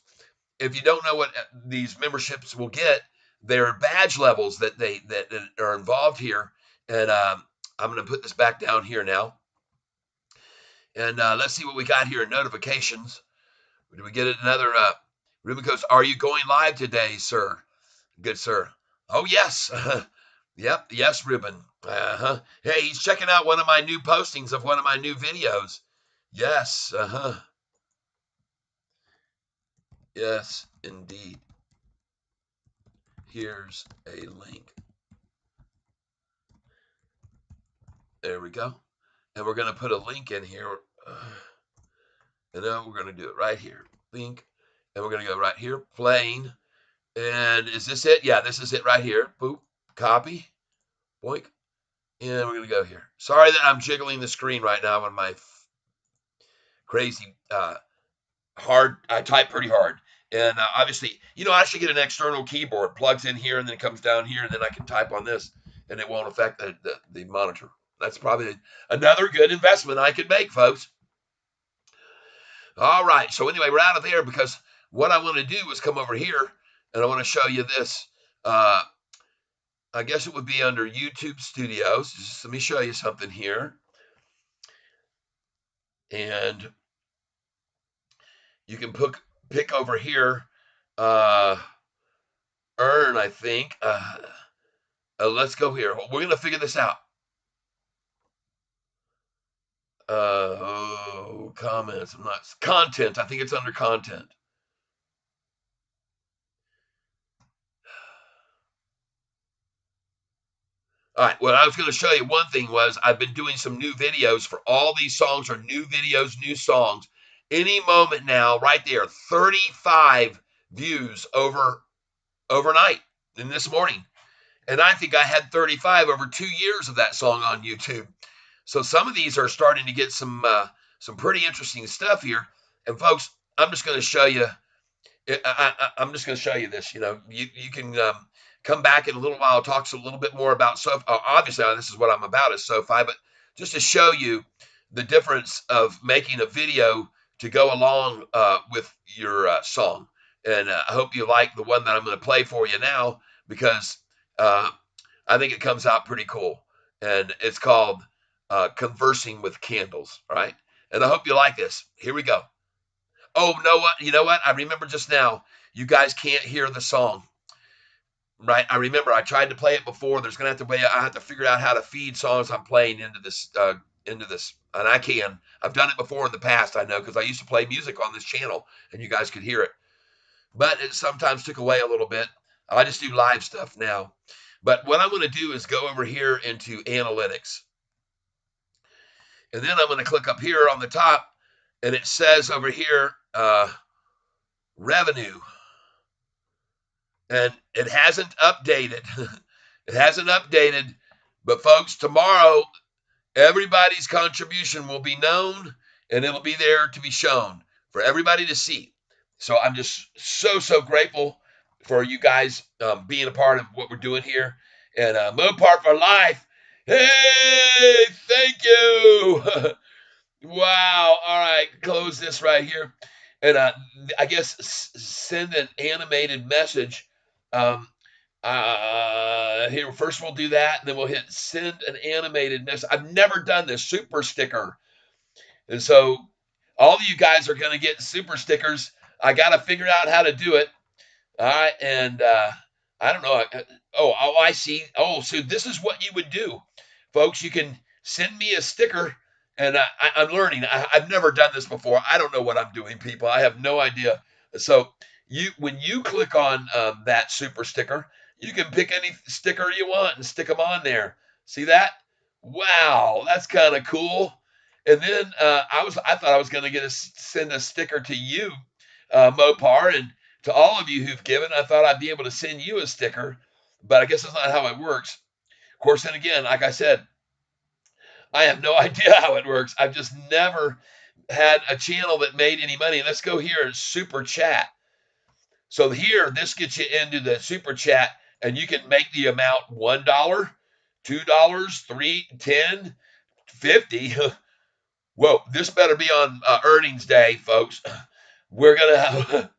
if you don't know what these memberships will get, there are badge levels that are involved here. And I'm going to put this back down here now. And let's see what we got here in notifications. Did we get another? Ruben goes, are you going live today, sir? Good, sir. Oh, yes. Yep. Yes, Ruben. Uh-huh. Hey, he's checking out one of my new postings of one of my new videos. Yes. Uh-huh. Yes, indeed. Here's a link. There we go. And we're going to put a link in here. And now we're going to do it right here. Link. And we're going to go right here. Playing. And is this it? Yeah, this is it right here. Boop. Copy. Boink. And we're going to go here. Sorry that I'm jiggling the screen right now on my crazy hard. I type pretty hard. And obviously, I should get an external keyboard. Plugs in here and then it comes down here. And then I can type on this. And it won't affect the monitor. That's probably another good investment I could make, folks. All right. So anyway, we're out of there because what I want to do is come over here. And I want to show you this. I guess it would be under YouTube Studios. Just let me show you something here. And you can pick over here, earn, I think. Let's go here. We're going to figure this out. Comments. I'm not. Content. I think it's under content. All right, well, I was going to show you one thing was I've been doing some new videos for all these songs are new videos, new songs. Any moment now, right there, 35 views overnight and this morning. And I think I had 35 over 2 years of that song on YouTube. So some of these are starting to get some pretty interesting stuff here. And folks, I'm just going to show you. I'm just going to show you this. You can come back in a little while, talk a little bit more about Sofi. Obviously, this is what I'm about is Sofi, but just to show you the difference of making a video to go along with your song. And I hope you like the one that I'm going to play for you now because I think it comes out pretty cool. And it's called Conversing with Candles, right? And I hope you like this. Here we go. Oh, you know what? I remember just now, you guys can't hear the song. Right, I remember I tried to play it before. There's gonna have to be. I have to figure out how to feed songs I'm playing into this, and I can. I've done it before in the past. I know because I used to play music on this channel, and you guys could hear it. but it sometimes took away a little bit. I just do live stuff now. But what I'm going to do is go over here into analytics. And then I'm going to click up here on the top, and it says over here, revenue. And it hasn't updated. It hasn't updated. But folks, tomorrow, everybody's contribution will be known and it'll be there to be shown for everybody to see. So I'm just so grateful for you guys being a part of what we're doing here. And Mopar for life. Hey, thank you. Wow. All right, close this right here. And I guess send an animated message. Um, Here, first we'll do that, and then we'll hit send an animated message. I've never done this super sticker. And so all of you guys are going to get super stickers. I got to figure out how to do it. All right. And I don't know. Oh, I see. Oh, so this is what you would do, folks. You can send me a sticker, and I'm learning. I've never done this before. I don't know what I'm doing, people. I have no idea. So when you click on that super sticker, you can pick any sticker you want and stick them on there. See that? Wow, that's kind of cool. And then I thought I was going to send a sticker to you, Mopar, and to all of you who've given. I thought I'd be able to send you a sticker, but I guess that's not how it works. Of course, then again, like I said, I have no idea how it works. I've just never had a channel that made any money. Let's go here and super chat. So here, this gets you into the super chat, and you can make the amount $1, $2, $3, $10, $50. Whoa, this better be on earnings day, folks. We're gonna have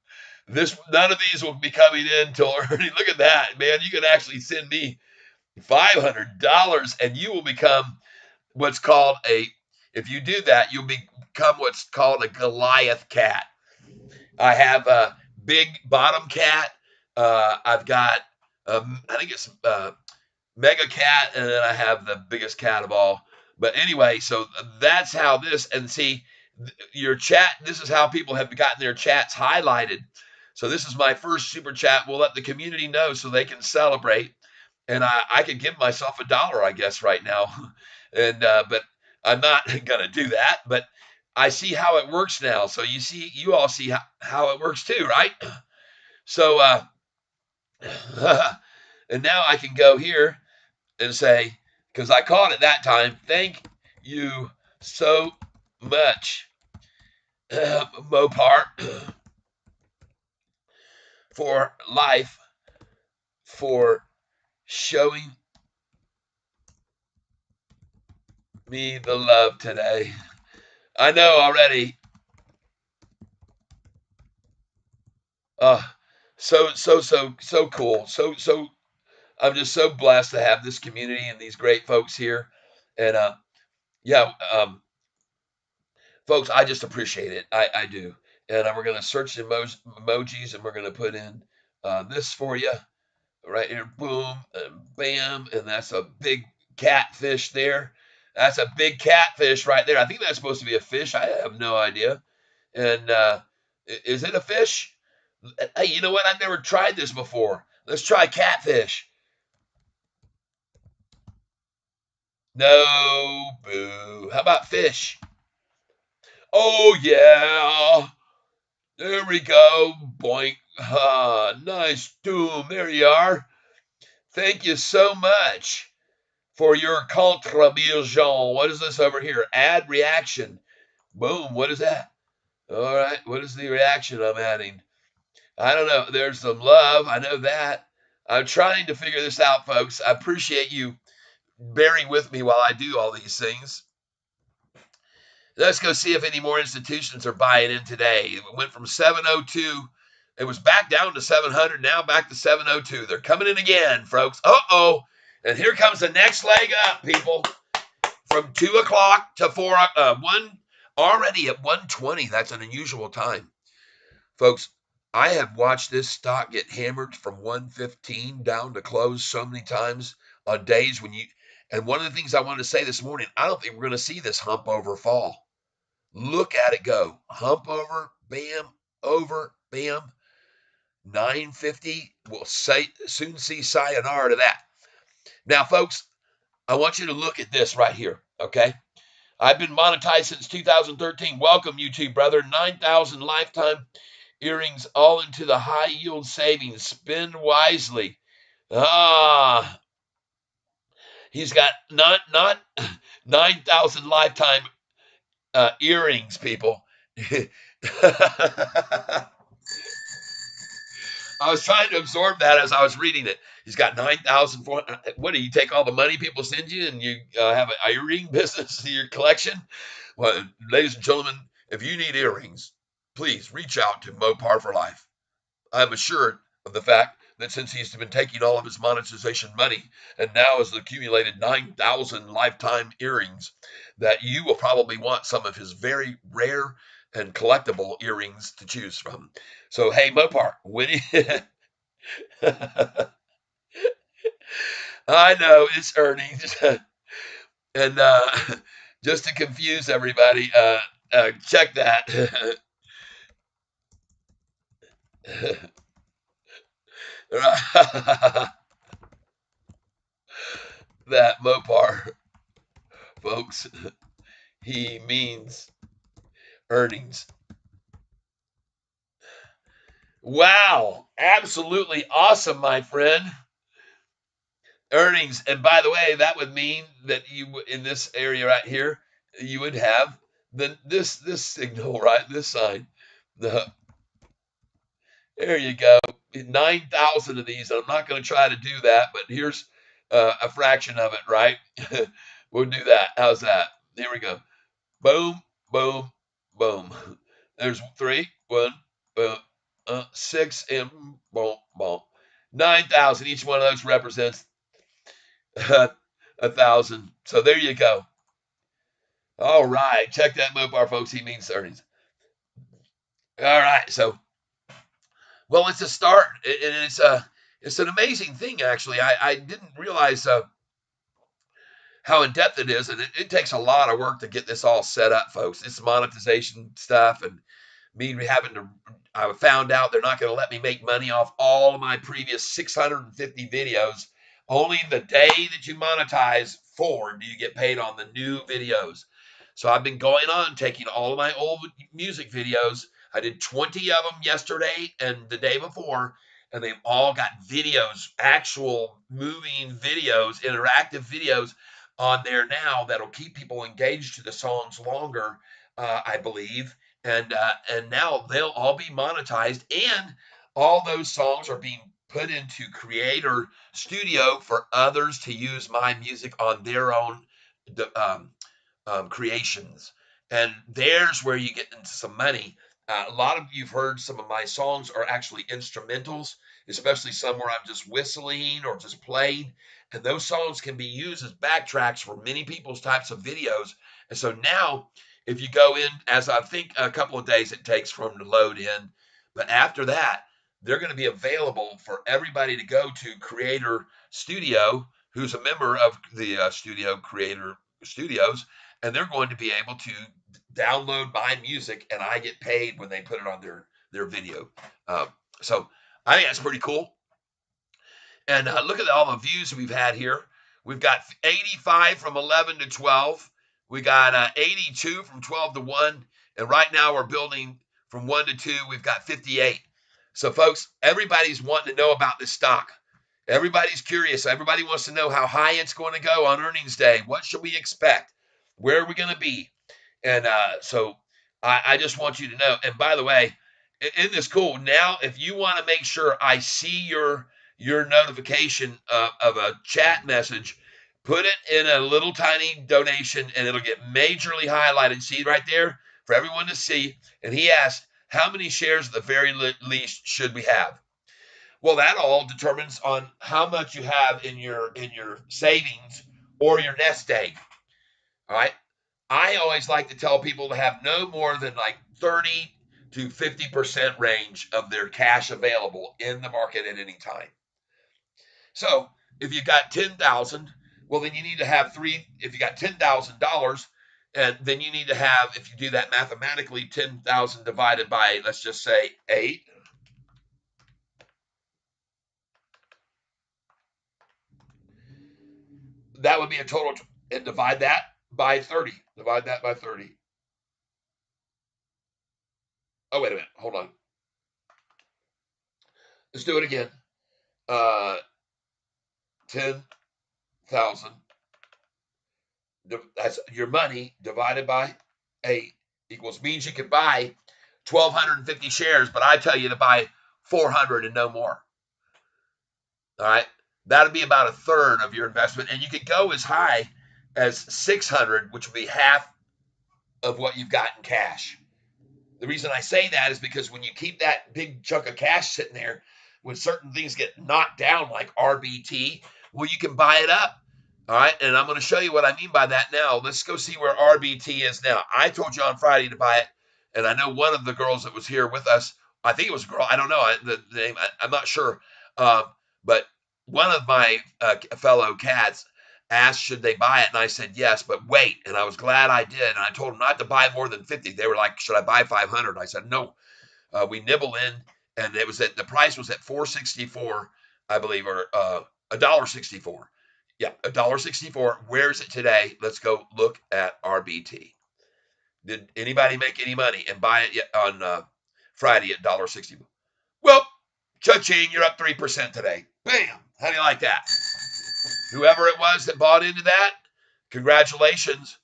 this. None of these will be coming in until earning. Look at that, man! You can actually send me $500, and you will become what's called a. If you do that, you'll become what's called a Goliath cat. I have a big bottom cat. I've got, I think it's mega cat, and then I have the biggest cat of all. But anyway, so that's how this, and see, your chat, this is how people have gotten their chats highlighted. So this is my first super chat. We'll let the community know so they can celebrate. And I could give myself $1, I guess, right now. And but I'm not gonna do that. But I see how it works now. So you all see how it works too, right? So and now I can go here and say, because I caught it that time, thank you so much, Mopar, for life, for showing me the love today. I know already. Uh, so cool. So I'm just so blessed to have this community and these great folks here. And yeah, folks, I just appreciate it. I do. And we're going to search the emojis, and we're going to put in this for you right here. Boom, and bam. And that's a big catfish there. That's a big catfish right there. I think that's supposed to be a fish. I have no idea. And is it a fish? Hey, you know what? I've never tried this before. Let's try catfish. No, boo. How about fish? Oh, yeah. There we go. Boink. Nice doom. There you are. Thank you so much for your contribution. What is this over here? Add reaction. Boom. What is that? All right. What is the reaction I'm adding? I don't know. There's some love. I know that. I'm trying to figure this out, folks. I appreciate you bearing with me while I do all these things. Let's go see if any more institutions are buying in today. It went from 702. It was back down to 700. Now back to 702. They're coming in again, folks. Uh-oh. And here comes the next leg up, people. From 2 o'clock to 1, already at 1:20. That's an unusual time. Folks, I have watched this stock get hammered from 115 down to close so many times on days when and one of the things I wanted to say this morning, I don't think we're going to see this hump over fall. Look at it go. Hump over, bam, over, bam. 950. We'll soon see sayonara to that. Now, folks, I want you to look at this right here, okay? I've been monetized since 2013. Welcome, YouTube brother. 9,000 lifetime earrings, all into the high yield savings. Spend wisely. Ah, he's got not 9,000 lifetime earrings, people. I was trying to absorb that as I was reading it. He's got 9,400. What do you take all the money people send you and you have an earring business in your collection? Well, ladies and gentlemen, if you need earrings, please reach out to Mopar for Life. I'm assured of the fact that since he's been taking all of his monetization money and now has accumulated 9,000 lifetime earrings, that you will probably want some of his very rare and collectible earrings to choose from. So, hey, Mopar, when I know it's earnings, and just to confuse everybody, check that. That Mopar, folks, he means earnings. Wow, absolutely awesome, my friend. Earnings, and by the way, that would mean that you in this area right here, you would have this signal, right? This sign. The There you go. 9,000 of these. I'm not going to try to do that, but here's a fraction of it, right? We'll do that. How's that? Here we go. Boom, boom, boom. There's three, one, six, and boom, boom. 9,000. Each one of those represents 1,000. So there you go. All right. Check that Mopar, folks. He means earnings. All right. So, well, it's a start, and it's an amazing thing. Actually, I didn't realize how in depth it is, and it takes a lot of work to get this all set up, folks. It's monetization stuff, and me having to. I found out they're not going to let me make money off all of my previous 650 videos. Only the day that you monetize for do you get paid on the new videos. So I've been going on taking all of my old music videos. I did 20 of them yesterday and the day before, and they've all got videos, actual moving videos, interactive videos on there now that'll keep people engaged to the songs longer, I believe. And now they'll all be monetized, and all those songs are being put into Creator Studio for others to use my music on their own creations. And there's where you get into some money. A lot of you've heard some of my songs are actually instrumentals, especially some where I'm just whistling or just playing. And those songs can be used as backtracks for many people's types of videos. And so now, if you go in, as I think a couple of days it takes for them to load in, but after that, they're going to be available for everybody to go to Creator Studio, who's a member of the Studio Creator Studios, and they're going to be able to download my music, and I get paid when they put it on their video. So I think that's pretty cool. And look at all the views we've had here. We've got 85 from 11 to 12. We got 82 from 12 to 1. And right now we're building from 1 to 2. We've got 58. So, folks, everybody's wanting to know about this stock. Everybody's curious. Everybody wants to know how high it's going to go on earnings day. What should we expect? Where are we going to be? And so I just want you to know. And by the way, isn't this cool? Now, if you want to make sure I see your notification of a chat message, put it in a little tiny donation, and it'll get majorly highlighted. See right there for everyone to see. And he asked, how many shares at the very least should we have? Well, that all determines on how much you have in your savings or your nest egg. All right. I always like to tell people to have no more than like 30 to 50% range of their cash available in the market at any time. So if you got 10,000, well, then you need to have if you got $10,000, and then you need to have, if you do that mathematically, 10,000 divided by, let's just say 8. that would be a total, and divide that by 30. Divide that by 30. Oh, wait a minute. Hold on. Let's do it again. 10,000. That's your money divided by 8 equals, means you can buy 1,250 shares, but I tell you to buy 400 and no more. All right. That'd be about a third of your investment. And you could go as high as 600, which would be half of what you've got in cash. The reason I say that is because when you keep that big chunk of cash sitting there, when certain things get knocked down, like RBT, well, you can buy it up. All right. And I'm going to show you what I mean by that now. Let's go see where RBT is now. I told you on Friday to buy it. And I know one of the girls that was here with us, I think it was a girl. I don't know the name. I'm not sure. But one of my fellow cats asked, should they buy it? And I said, yes, but wait. And I was glad I did. And I told them not to buy more than 50. They were like, should I buy 500? I said, no. We nibble in, and it was at, the price was at 464, I believe, or $1.64. Yeah, $1.64. Where is it today? Let's go look at RBT. Did anybody make any money and buy it yet on Friday at $1.60? Well, cha-ching, you're up 3% today. Bam! How do you like that? Whoever it was that bought into that, congratulations.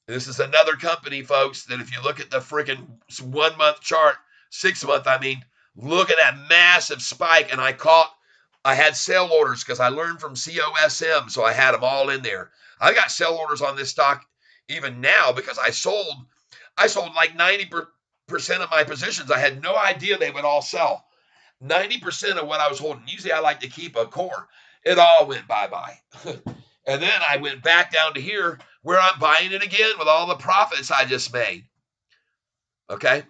This is another company, folks, that if you look at the freaking 1 month chart, 6 month, I mean, look at that massive spike. And I had sell orders because I learned from COSM, so I had them all in there. I got sell orders on this stock even now because I sold like 90% of my positions. I had no idea they would all sell. 90% of what I was holding, usually I like to keep a core. It all went bye-bye. And then I went back down to here where I'm buying it again with all the profits I just made. Okay?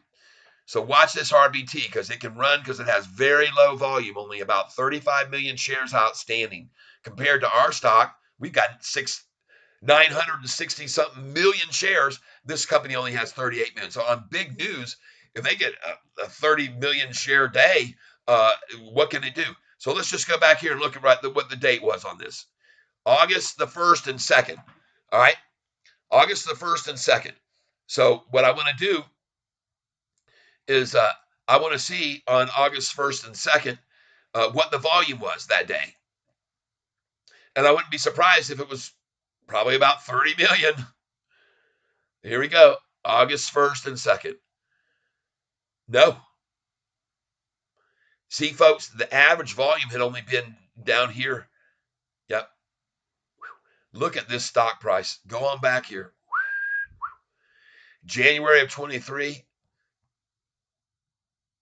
So watch this RBT because it can run because it has very low volume, only about 35 million shares outstanding. Compared to our stock, we've got 960 something million shares. This company only has 38 million. So on big news, if they get a 30 million share day, what can they do? So let's just go back here and look at what the date was on this. August the 1st and 2nd. All right. August the 1st and 2nd. So what I want to do is I want to see on August 1st and 2nd what the volume was that day. And I wouldn't be surprised if it was probably about 30 million. Here we go. August 1st and 2nd. No. See, folks, the average volume had only been down here. Yep. Look at this stock price. Go on back here. January of 23.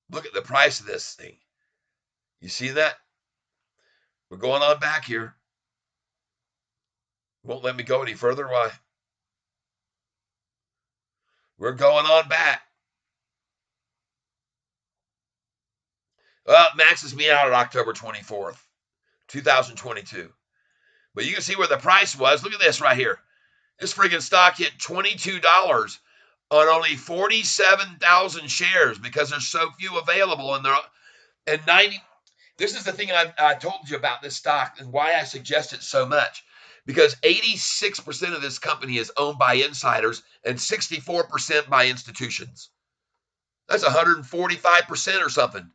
Look at the price of this thing. You see that? We're going on back here. Won't let me go any further. Why? We're going on back. Well, it maxes me out at October 24th, 2022. But you can see where the price was. Look at this right here. This freaking stock hit $22 on only 47,000 shares because there's so few available, and 90. This is the thing I told you about this stock and why I suggest it so much. Because 86% of this company is owned by insiders and 64% by institutions. That's 145% or something.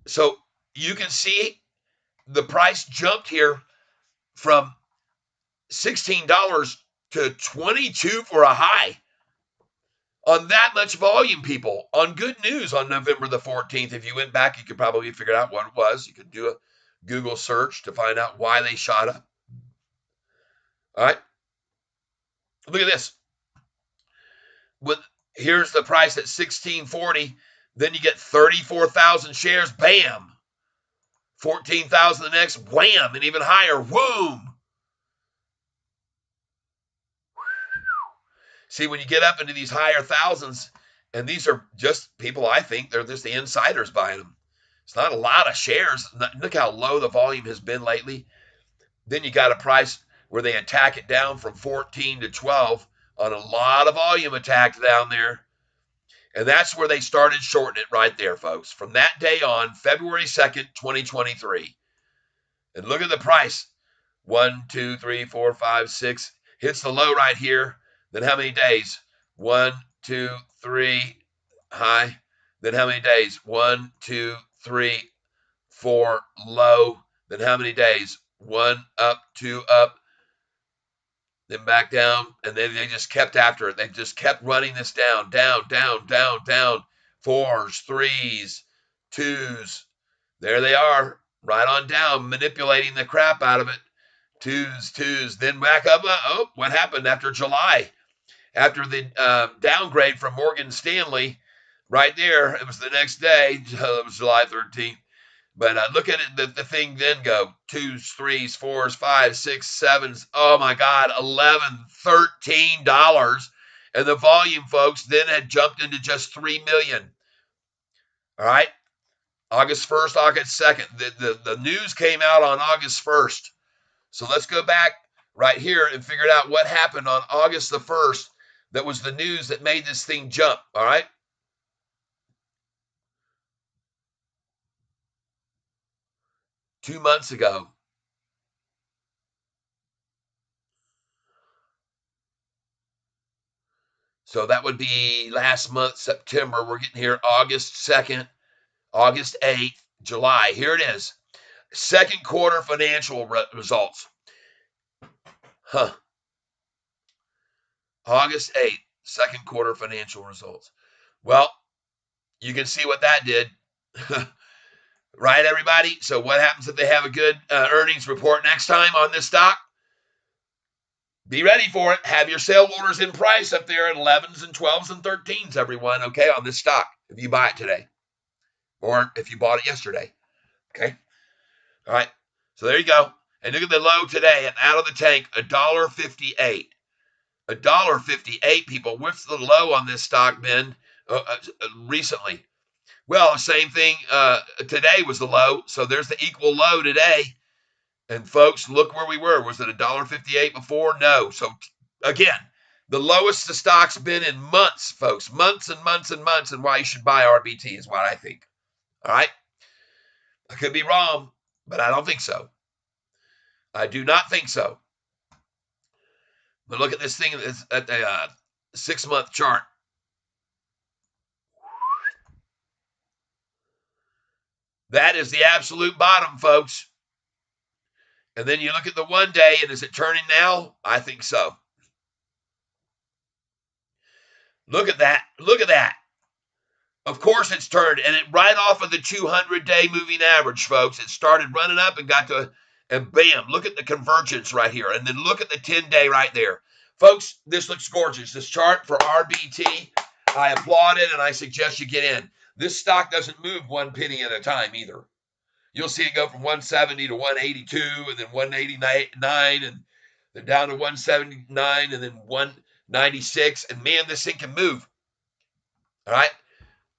So you can see the price jumped here from $16 to $22 for a high on that much volume, people, on good news on November the 14th. If you went back, you could probably figure out what it was. You could do a Google search to find out why they shot up. All right. Look at this. Here's the price at $16.40. Then you get 34,000 shares. Bam. 14,000 the next. Wham. And even higher. Whoom. See, when you get up into these higher thousands, and these are just people, I think, they're just the insiders buying them. It's not a lot of shares. Look how low the volume has been lately. Then you got a price where they attack it down from 14 to 12 on a lot of volume attacked down there. And that's where they started shorting it right there, folks. From that day on, February 2nd, 2023. And look at the price. 1, 2, 3, 4, 5, 6. Hits the low right here. Then how many days? 1, 2, 3, high. Then how many days? 1, 2, 3, 4, low. Then how many days? 1, up, 2, up, then back down. And then they just kept after it. They just kept running this down, down, down, down, down. 4s, 3s, 2s. There they are, right on down, manipulating the crap out of it. 2s, then back up. Oh, what happened after July? After the downgrade from Morgan Stanley, right there, it was the next day. It was July 13th. But look at it, the thing then go 2s, 3s, 4s, 5s, 6s, 7s. Oh my God, $11, $13. And the volume, folks, then had jumped into just 3 million. All right. August 1st, August 2nd. The news came out on August 1st. So let's go back right here and figure out what happened on August the 1st that was the news that made this thing jump, all right? Two months ago. So that would be last month, September. We're getting here August 2nd, August 8th, July. Here it is. Second quarter financial results. August 8th, second quarter financial results. Well, you can see what that did. Right, everybody? So what happens if they have a good earnings report next time on this stock? Be ready for it. Have your sale orders in price up there at 11s and 12s and 13s, everyone, okay, on this stock, if you buy it today or if you bought it yesterday, okay? All right, so there you go. And look at the low today, and out of the tank, $1.58. $1.58, people. What's the low on this stock been recently? Well, same thing. Today was the low, so there's the equal low today. And folks, look where we were. Was it $1.58 before? No. So again, the lowest the stock's been in months, folks. Months and months and months, and why you should buy RBT is what I think. All right? I could be wrong, but I don't think so. I do not think so. But look at this thing at the 6-month chart. That is the absolute bottom, folks. And then you look at the 1 day, and is it turning now? I think so. Look at that. Look at that. Of course it's turned, and it right off of the 200-day moving average, folks. It started running up and got to, and bam, look at the convergence right here. And then look at the 10-day right there. Folks, this looks gorgeous. This chart for RBT, I applaud it, and I suggest you get in. This stock doesn't move 1 penny at a time either. You'll see it go from 170 to 182, and then 189, and then down to 179, and then 196. And man, this thing can move. All right?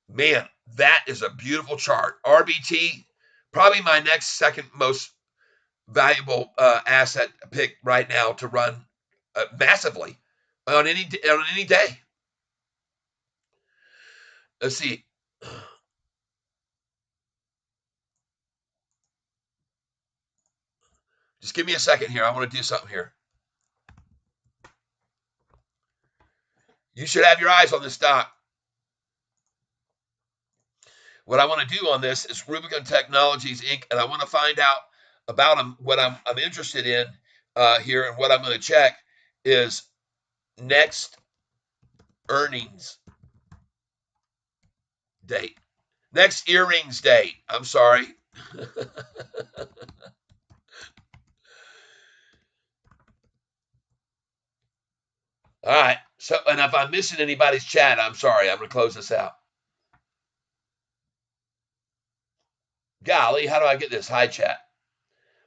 Man, that is a beautiful chart. RBT, probably my next second most valuable asset pick right now to run massively on any day. Let's see. Just give me a second here. I want to do something here. You should have your eyes on this stock. What I want to do on this is Rubicon Technologies, Inc., and I want to find out about them. What I'm interested in here and what I'm going to check is next earnings date. Next earrings date. I'm sorry. All right. So, and if I'm missing anybody's chat, I'm sorry. I'm going to close this out. Golly, how do I get this? Hi, chat.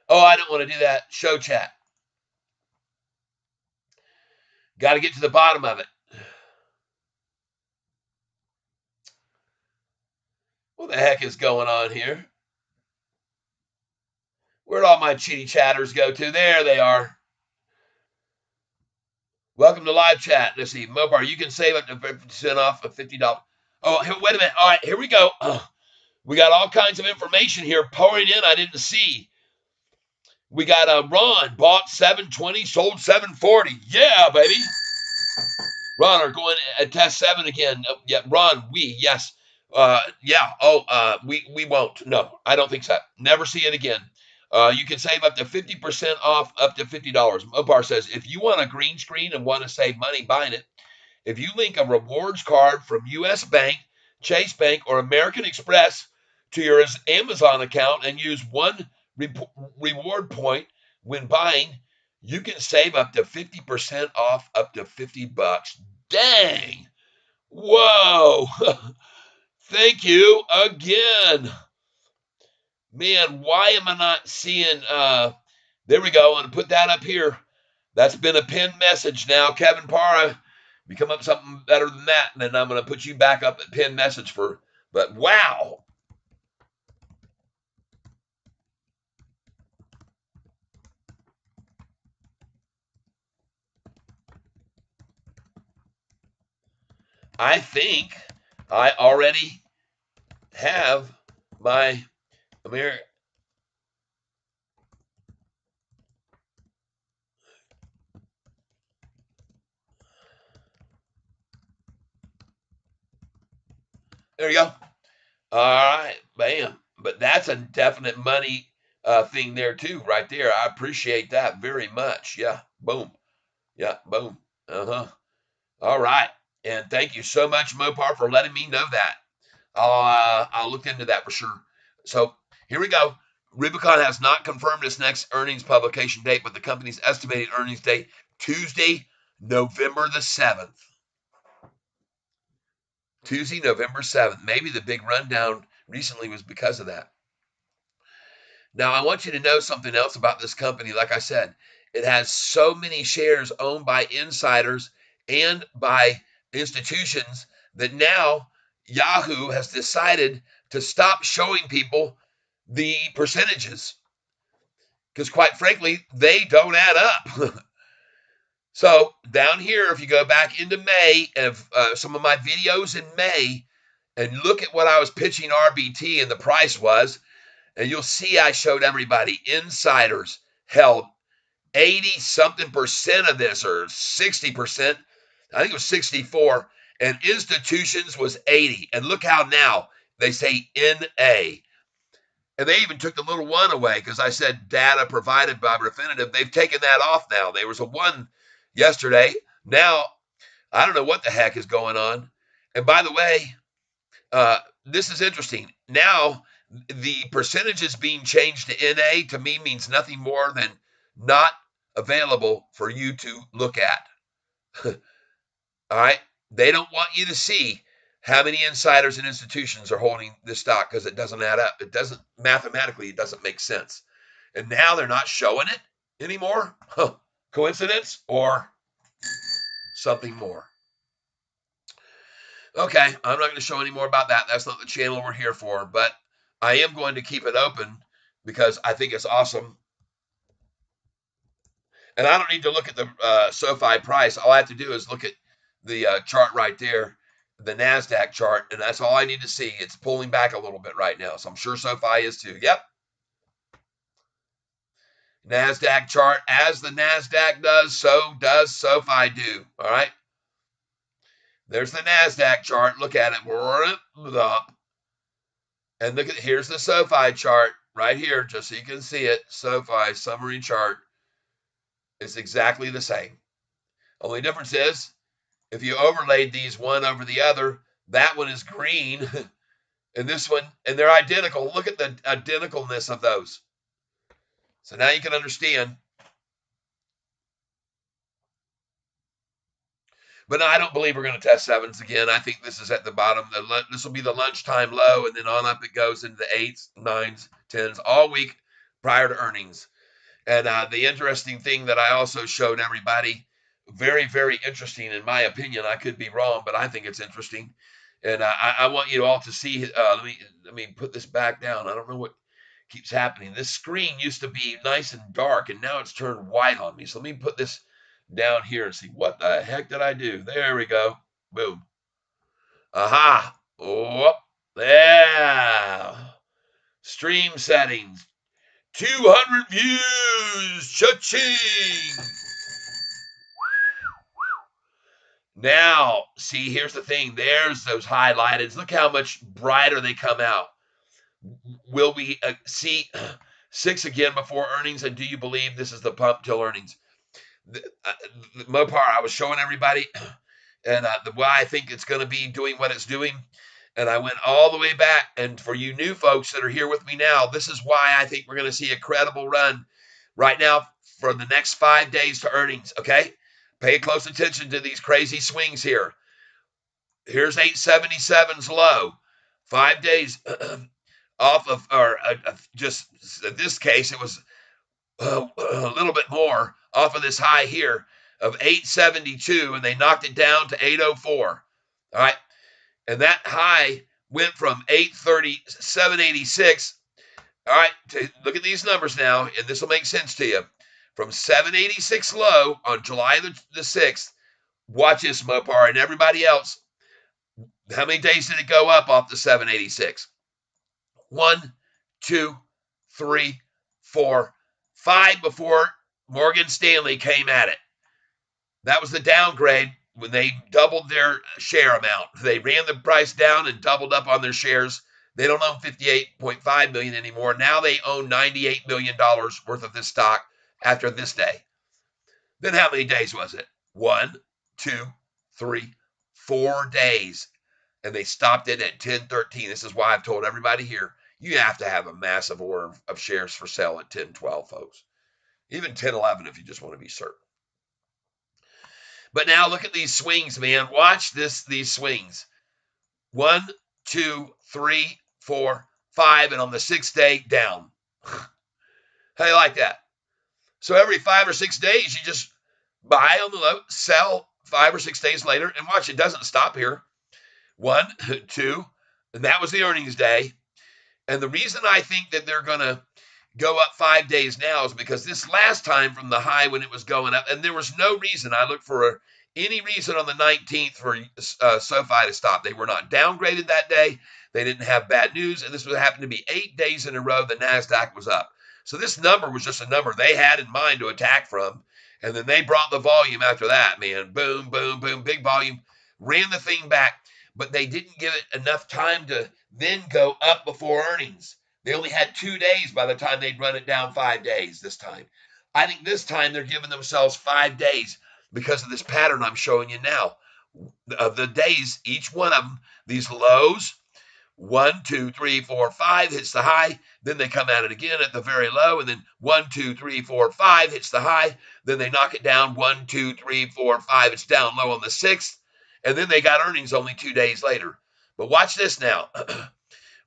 Oh, I don't want to do that. Show chat. Got to get to the bottom of it. What the heck is going on here? Where'd all my chitty chatters go to? There they are. Welcome to live chat. Let's see. Mopar, you can save up to 50% off of $50. Oh, wait a minute. All right, here we go. We got all kinds of information here pouring in I didn't see. We got Ron bought 720, sold 740. Yeah, baby. Ron are going at test 7 again. Yeah, Ron, yes. Yeah. Oh, we won't. No, I don't think so. Never see it again. You can save up to 50% off, up to $50. Mopar says if you want a green screen and want to save money buying it, if you link a rewards card from U.S. Bank, Chase Bank, or American Express to your Amazon account and use one reward point when buying, you can save up to 50% off, up to $50. Dang! Whoa! Thank you again. Man, why am I not seeing there we go. I'm gonna put that up here. That's been a pinned message now. Kevin Parra, we come up with something better than that, and then I'm gonna put you back up at pinned message but wow. I think I already have my American. There you go. All right, bam. But that's a definite money thing there too, right there. I appreciate that very much. Yeah, boom. Yeah, boom. Uh-huh. All right. And thank you so much, Mopar, for letting me know that. I'll look into that for sure. So here we go. Rubicon has not confirmed its next earnings publication date, but the company's estimated earnings date Tuesday, November the 7th. Tuesday, November 7th. Maybe the big rundown recently was because of that. Now, I want you to know something else about this company. Like I said, it has so many shares owned by insiders and by institutions that now Yahoo has decided to stop showing people the percentages because, quite frankly, they don't add up. So, down here, if you go back into May, of some of my videos in May, and look at what I was pitching RBT and the price was, and you'll see I showed everybody insiders held 80 something percent of this, or 60%. I think it was 64, and institutions was 80. And look how now they say NA. And they even took the little one away because I said data provided by Refinitiv. They've taken that off now. There was a one yesterday. Now, I don't know what the heck is going on. And by the way, this is interesting. Now, the percentages being changed to NA to me means nothing more than not available for you to look at. All right. They don't want you to see how many insiders and institutions are holding this stock because it doesn't add up. It doesn't mathematically, it doesn't make sense. And now they're not showing it anymore. Huh. Coincidence or something more? Okay, I'm not going to show any more about that. That's not the channel we're here for, but I am going to keep it open because I think it's awesome. And I don't need to look at the SoFi price. All I have to do is look at the chart right there, the NASDAQ chart, and that's all I need to see. It's pulling back a little bit right now, so I'm sure SoFi is too. Yep. NASDAQ chart, as the NASDAQ does, so does SoFi do. All right. There's the NASDAQ chart. Look at it. And look at, here's the SoFi chart right here, just so you can see it. SoFi summary chart is exactly the same. Only difference is if you overlaid these one over the other, that one is green and this one, and they're identical. Look at the identicalness of those. So now you can understand. But no, I don't believe we're going to test sevens again. I think this is at the bottom. This will be the lunchtime low, and then on up it goes into the eights, nines, tens all week prior to earnings. And the interesting thing that I also showed everybody, very, very interesting in my opinion. I could be wrong, but I think it's interesting. And I want you all to see. Let me put this back down. I don't know what keeps happening. This screen used to be nice and dark, and now it's turned white on me. So let me put this down here and see what the heck did I do. There we go. Boom. Aha. Oh, yeah. Stream settings. 200 views. Cha-ching. Now, see, here's the thing. There's those highlighted. Look how much brighter they come out. Will we see 6 again before earnings? And do you believe this is the pump till earnings? Mopar, I was showing everybody and why I think it's going to be doing what it's doing. And I went all the way back. And for you new folks that are here with me now, this is why I think we're going to see a credible run right now for the next 5 days to earnings. Okay. Pay close attention to these crazy swings here. Here's 877's low. 5 days off of, or just in this case, it was a little bit more off of this high here of 872, and they knocked it down to 804. All right. And that high went from 830, 786. All right. Look at these numbers now, and this will make sense to you. From 786 low on July the 6th, watch this, Mopar, and everybody else. How many days did it go up off the 786? 1, 2, 3, 4, 5 before Morgan Stanley came at it. That was the downgrade when they doubled their share amount. They ran the price down and doubled up on their shares. They don't own 58.5 million anymore. Now they own $98 million worth of this stock after this day. Then how many days was it? 1, 2, 3, 4 days. And they stopped it at 10.13. This is why I've told everybody here, you have to have a massive order of shares for sale at 10.12, folks. Even 10.11 if you just want to be certain. But now look at these swings, man. Watch these swings. 1, 2, 3, 4, 5, and on the 6th day, down. How do you like that? So every 5 or 6 days, you just buy on the low, sell 5 or 6 days later, and watch, it doesn't stop here. 1, 2, and that was the earnings day. And the reason I think that they're going to go up 5 days now is because this last time from the high when it was going up, and there was no reason, I looked for any reason on the 19th for Sofi to stop. They were not downgraded that day. They didn't have bad news, and this would happen to be 8 days in a row the NASDAQ was up. So this number was just a number they had in mind to attack from, and then they brought the volume after that, man. Boom, boom, boom, big volume, ran the thing back, but they didn't give it enough time to then go up before earnings. They only had 2 days by the time they'd run it down 5 days this time. I think this time they're giving themselves 5 days because of this pattern I'm showing you now. Of the days, each one of them, these lows, 1, 2, 3, 4, 5 hits the high. Then they come at it again at the very low. And then 1, 2, 3, 4, 5 hits the high. Then they knock it down. 1, 2, 3, 4, 5. It's down low on the 6th. And then they got earnings only 2 days later. But watch this now.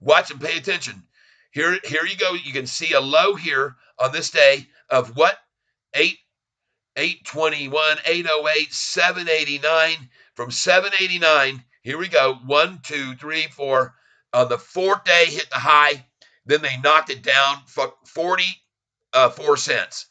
Watch and pay attention. Here you go. You can see a low here on this day of what? 821, 808, 789. From 789, here we go. 1, 2, 3, 4. On the 4th day, hit the high. Then they knocked it down for 44 cents.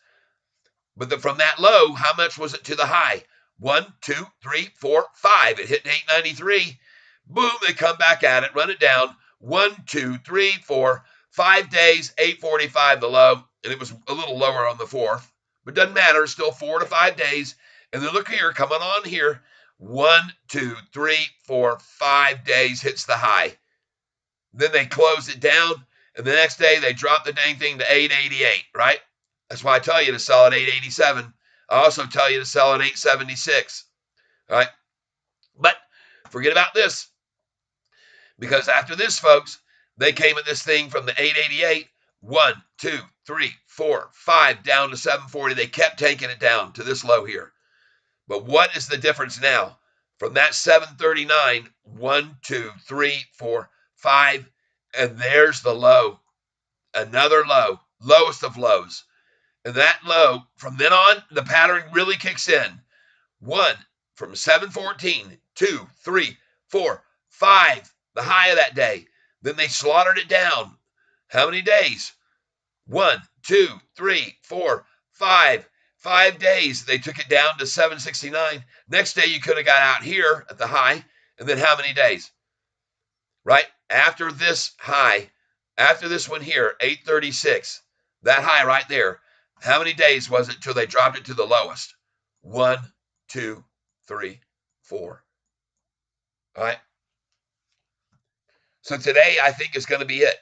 But from that low, how much was it to the high? 1, 2, 3, 4, 5. It hit 893. Boom, they come back at it, run it down. 1, 2, 3, 4, 5 days, 845 the low. And it was a little lower on the 4th. But doesn't matter, still 4 to 5 days. And then look here, coming on here. 1, 2, 3, 4, 5 days hits the high. Then they close it down. And the next day they drop the dang thing to 888, right? That's why I tell you to sell at 887. I also tell you to sell at 876. All right. But forget about this. Because after this, folks, they came at this thing from the 888, 1, 2, 3, 4, 5, down to 740. They kept taking it down to this low here. But what is the difference now? From that 739, 1, 2, 3, 4, 5, and there's the low. Another low, lowest of lows. And that low, from then on, the pattern really kicks in. 1, from 714, 2, 3, 4, 5, the high of that day. Then they slaughtered it down. How many days? 1, 2, 3, 4, 5. 5 days. They took it down to 769. Next day, you could have got out here at the high. And then how many days? Right? After this high, after this one here, 836. That high right there. How many days was it till they dropped it to the lowest? 1, 2, 3, 4. All right. So today, I think is going to be it.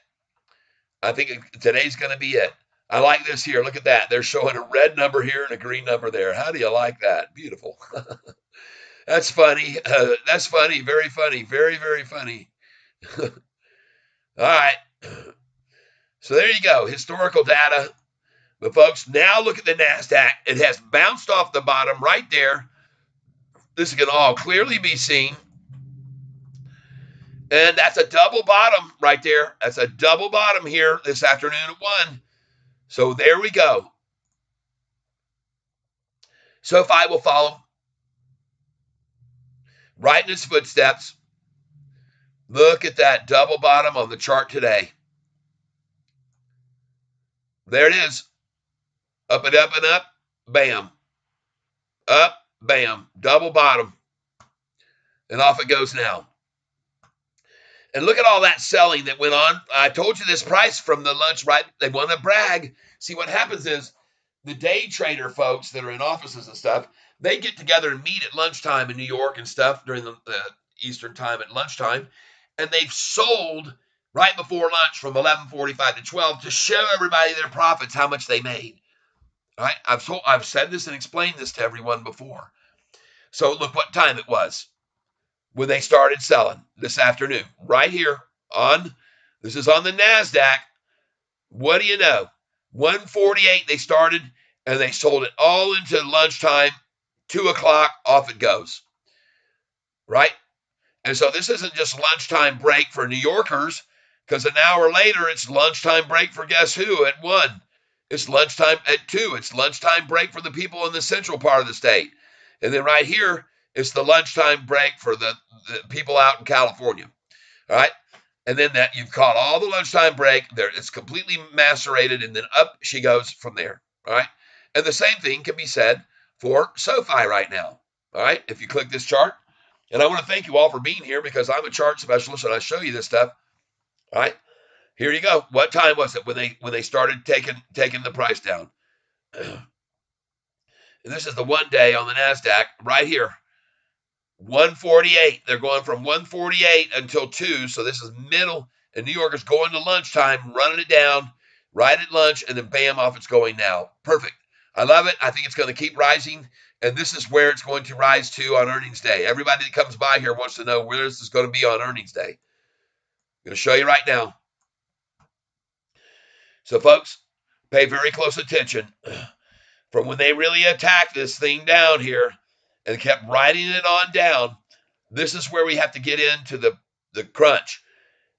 I think today's going to be it. I like this here. Look at that. They're showing a red number here and a green number there. How do you like that? Beautiful. That's funny. That's funny. Very funny. Very, very funny. All right. So there you go. Historical data. But folks, now look at the NASDAQ. It has bounced off the bottom right there. This can all clearly be seen. And that's a double bottom right there. That's a double bottom here this afternoon at 1. So there we go. Sofi will follow right in his footsteps. Look at that double bottom on the chart today. There it is. Up and up and up. Bam. Up, bam. Double bottom. And off it goes now. And look at all that selling that went on. I told you this price from the lunch, right? They want to brag. See, what happens is the day trader folks that are in offices and stuff, they get together and meet at lunchtime in New York and stuff during the Eastern time at lunchtime. And they've sold right before lunch from 11:45 to 12 to show everybody their profits, how much they made. All right? I've said this and explained this to everyone before. So look what time it was when they started selling this afternoon, right here this is on the NASDAQ. What do you know? 148 they started, and they sold it all into lunchtime, 2 o'clock, off it goes, right? And so this isn't just lunchtime break for New Yorkers, because an hour later, it's lunchtime break for guess who at 1. It's lunchtime at 2. It's lunchtime break for the people in the central part of the state. And then right here, it's the lunchtime break for the people out in California. All right. And then that you've caught all the lunchtime break. There, it's completely macerated, and then up she goes from there. All right. And the same thing can be said for SoFi right now. All right. If you click this chart, and I want to thank you all for being here because I'm a chart specialist and I show you this stuff. All right. Here you go. What time was it when they started taking the price down? And this is the 1 day on the NASDAQ right here. 148. They're going from 148 until 2. So this is middle. And New Yorkers going to lunchtime, running it down right at lunch, and then bam, off it's going now. Perfect. I love it. I think it's going to keep rising. And this is where it's going to rise to on earnings day. Everybody that comes by here wants to know where this is going to be on earnings day. I'm going to show you right now. So, folks, pay very close attention. From when they really attacked this thing down here and kept riding it on down, this is where we have to get into the crunch.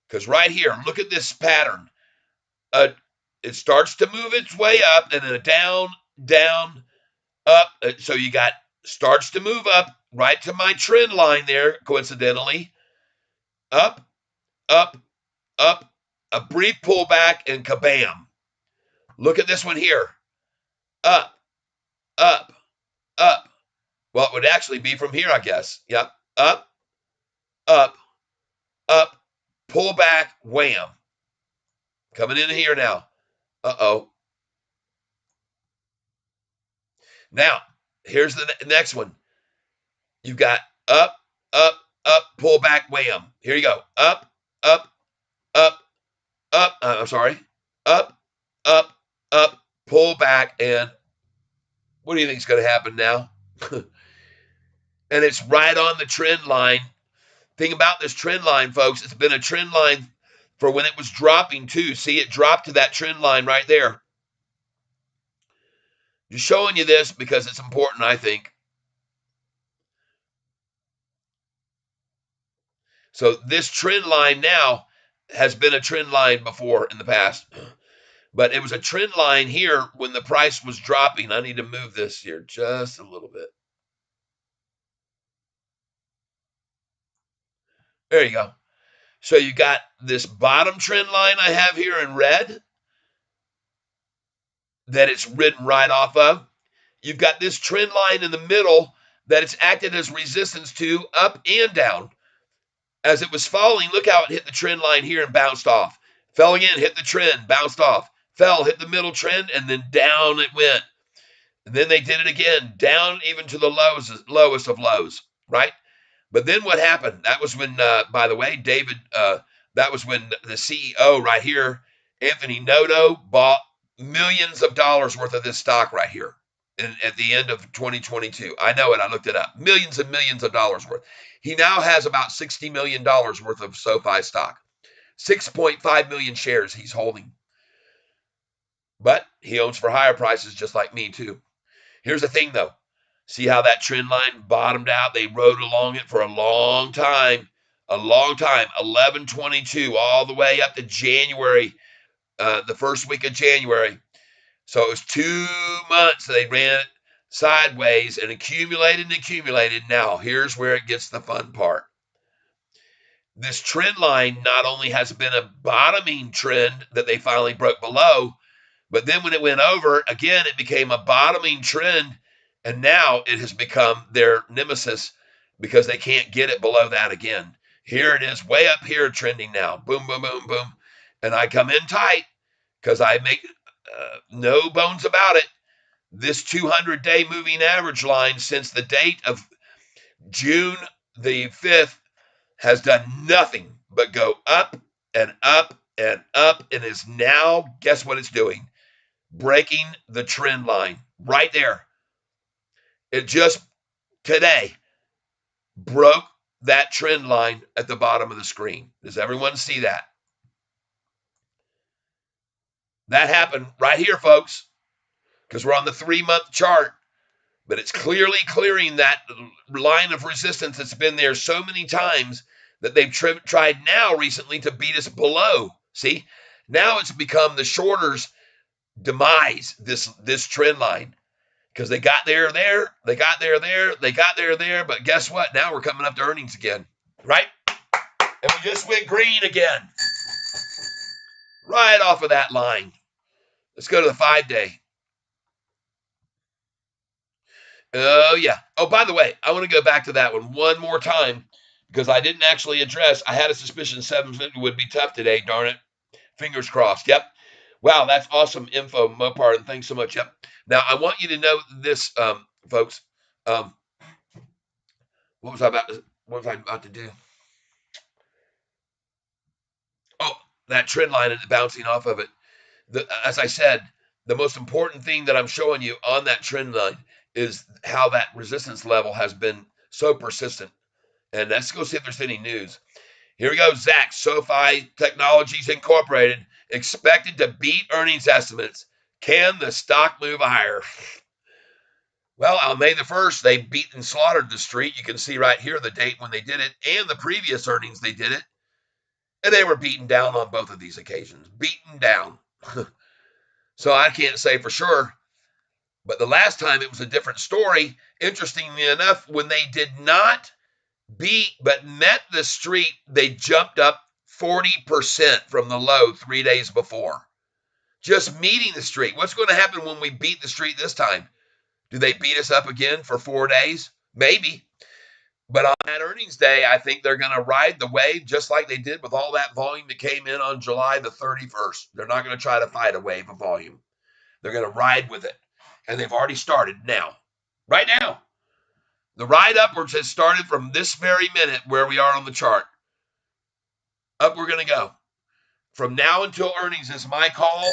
Because right here, look at this pattern. It starts to move its way up, and then down, down, up. So you got starts to move up right to my trend line there, coincidentally. Up, up, up, a brief pullback, and kabam. Look at this one here. Up, up, up. Well, it would actually be from here, I guess. Yep. Up, up, up, pull back, wham. Coming in here now. Uh-oh. Now, here's the next one. You've got up, up, up, pull back, wham. Here you go. Up, up, up, up. I'm sorry. Up, up, up, pull back, and what do you think is going to happen now? And it's right on the trend line. Thing about this trend line, folks, it's been a trend line for when it was dropping too. See, it dropped to that trend line right there. Just showing you this because it's important, I think. So this trend line now has been a trend line before in the past. But it was a trend line here when the price was dropping. I need to move this here just a little bit. There you go. So you got this bottom trend line I have here in red that it's ridden right off of. You've got this trend line in the middle that it's acted as resistance to up and down. As it was falling, look how it hit the trend line here and bounced off. Fell again, hit the trend, bounced off. fell, hit the middle trend, and then down it went. And then they did it again, down even to the lowest of lows, right? But then what happened? That was when, by the way, David, that was when the CEO right here, Anthony Noto, bought millions of dollars worth of this stock right here at the end of 2022. I know it. I looked it up. Millions and millions of dollars worth. He now has about $60 million worth of SoFi stock. 6.5 million shares he's holding. But he owns for higher prices just like me too. Here's the thing though. See how that trend line bottomed out? They rode along it for a long time. A long time. 11/22 all the way up to January, the first week of January. So it was 2 months they ran it sideways and accumulated and accumulated. Now, here's where it gets the fun part. This trend line not only has been a bottoming trend that they finally broke below, but then when it went over, again, it became a bottoming trend, and now it has become their nemesis because they can't get it below that again. Here it is, way up here trending now. Boom, boom, boom, boom. And I come in tight because I make no bones about it. This 200-day moving average line since the date of June the 5th has done nothing but go up and up and up and is now, guess what it's doing? Breaking the trend line right there. It just today broke that trend line at the bottom of the screen. Does everyone see that? That happened right here, folks, because we're on the 3-month chart, but it's clearly clearing that line of resistance that's been there so many times that they've tried now recently to beat us below. See, now it's become the shorters' demise, this trend line. Because they got there, they got there, they got there, but guess what? Now we're coming up to earnings again, right? And we just went green again, right off of that line. Let's go to the 5-day. Oh, yeah. Oh, by the way, I want to go back to that one more time because I didn't actually address. I had a suspicion 750 would be tough today, darn it. Fingers crossed. Yep. Wow, that's awesome info, Mopar, and thanks so much. Yep. Now, I want you to know this, folks. What was I about to do? Oh, that trend line and bouncing off of it. As I said, the most important thing that I'm showing you on that trend line is how that resistance level has been so persistent. And let's go see if there's any news. Here we go, Zach, SoFi Technologies Incorporated, expected to beat earnings estimates. Can the stock move higher? Well, on May the 1st, they beat and slaughtered the street. You can see right here the date when they did it and the previous earnings they did it. And they were beaten down on both of these occasions. Beaten down. So I can't say for sure. But the last time it was a different story. Interestingly enough, when they did not beat but met the street, they jumped up 40% from the low 3 days before. Just meeting the street. What's going to happen when we beat the street this time? Do they beat us up again for 4 days? Maybe. But on that earnings day, I think they're going to ride the wave just like they did with all that volume that came in on July the 31st. They're not going to try to fight a wave of volume. They're going to ride with it. And they've already started now. Right now. The ride upwards has started from this very minute where we are on the chart. Up we're going to go. From now until earnings is my call,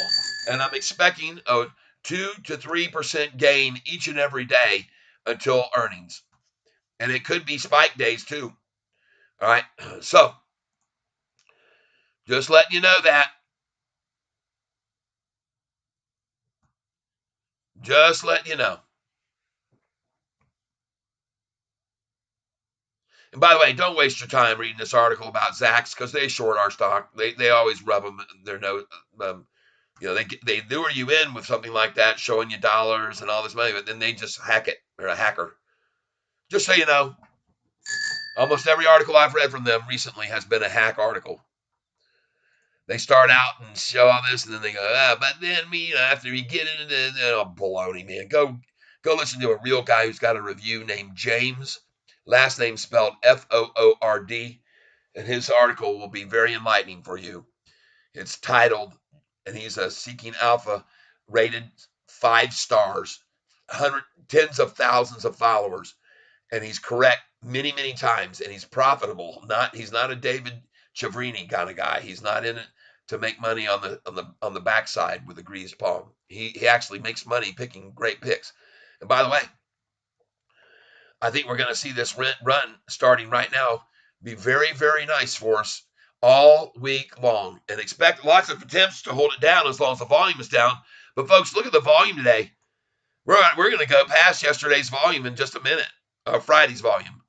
and I'm expecting a 2 to 3% gain each and every day until earnings. And it could be spike days too. All right. So, just letting you know that. Just letting you know. And by the way, don't waste your time reading this article about Zacks because they short our stock. They always rub them their nose. They lure you in with something like that, showing you dollars and all this money, but then they just hack it. They're a hacker. Just so you know, almost every article I've read from them recently has been a hack article. They start out and show all this, and then they go, but then after you get into the baloney, man. Go listen to a real guy who's got a review named James, last name spelled Foord, and his article will be very enlightening for you. It's titled and he's a Seeking Alpha rated 5 stars, tens of thousands of followers, and he's correct many, many times, and he's profitable. He's not a David Chavrini kind of guy. He's not in it to make money on the backside with a greased palm. He actually makes money picking great picks. And by the way, I think we're going to see this run starting right now be very, very nice for us all week long, and expect lots of attempts to hold it down as long as the volume is down. But folks, look at the volume today. We're going to go past yesterday's volume in just a minute, Friday's volume.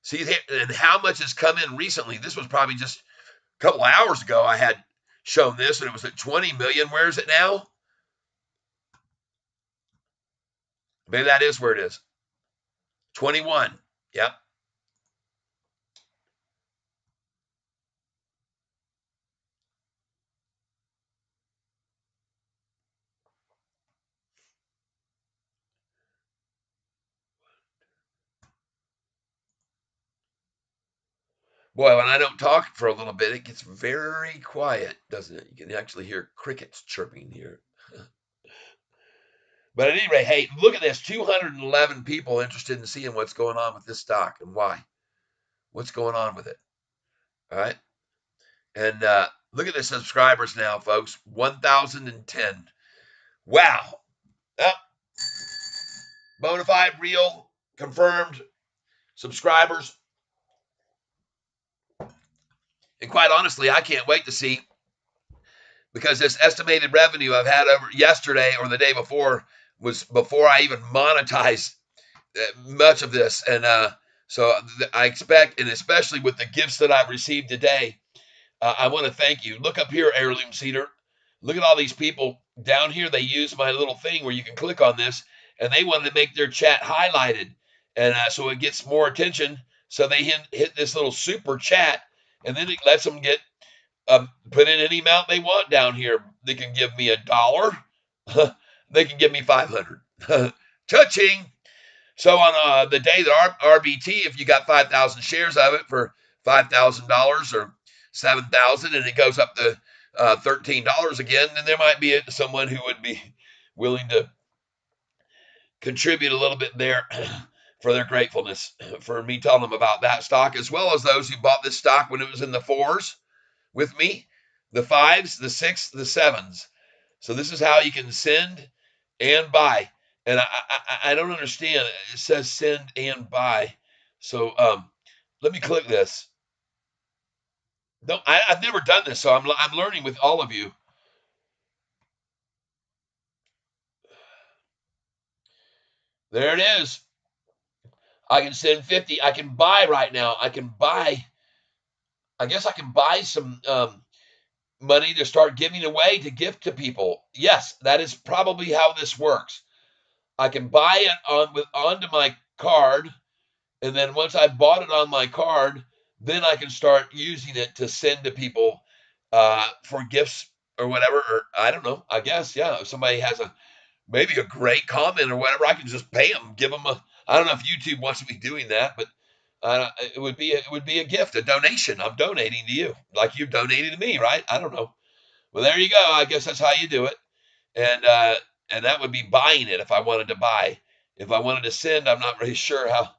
See, and how much has come in recently. This was probably just a couple of hours ago I had shown this, and it was at 20 million. Where is it now? Maybe that is where it is. 21. Yep. Boy, when I don't talk for a little bit, it gets very quiet, doesn't it? You can actually hear crickets chirping here. But at any rate, hey, look at this 211 people interested in seeing what's going on with this stock and why. What's going on with it? All right. And look at the subscribers now, folks 1,010. Wow. Oh, bona fide, real, confirmed subscribers. And quite honestly, I can't wait to see, because this estimated revenue I've had over yesterday or the day before was before I even monetized much of this. And so I expect, and especially with the gifts that I've received today, I want to thank you. Look up here, Heirloom Cedar. Look at all these people down here. They use my little thing where you can click on this, and they wanted to make their chat highlighted, and so it gets more attention. So they hit this little super chat, and then it lets them get put in any amount they want down here. They can give me $1. They can give me 500. Touching. So on the day that RBT, if you got 5,000 shares of it for $5,000 or 7,000, and it goes up to $13 again, then there might be someone who would be willing to contribute a little bit there for their gratefulness for me telling them about that stock, as well as those who bought this stock when it was in the 4s with me, the 5s, the 6s, the 7s. So this is how you can send and buy. And I don't understand. It says send and buy. So let me click this. No, I've never done this, so I'm learning with all of you. There it is. I can send 50. I can buy right now. I can buy. I guess I can buy some money to start giving away to gift to people. Yes, that is probably how this works. I can buy it onto my card, and then once I bought it on my card, then I can start using it to send to people for gifts or whatever. Or I don't know. I guess, yeah. If somebody has maybe a great comment or whatever, I can just pay them, give them a. I don't know if YouTube wants me doing that, but it would be a gift, a donation. I'm donating to you, like you've donated to me, right? I don't know. Well, there you go. I guess that's how you do it, and that would be buying it if I wanted to buy. If I wanted to send, I'm not really sure how.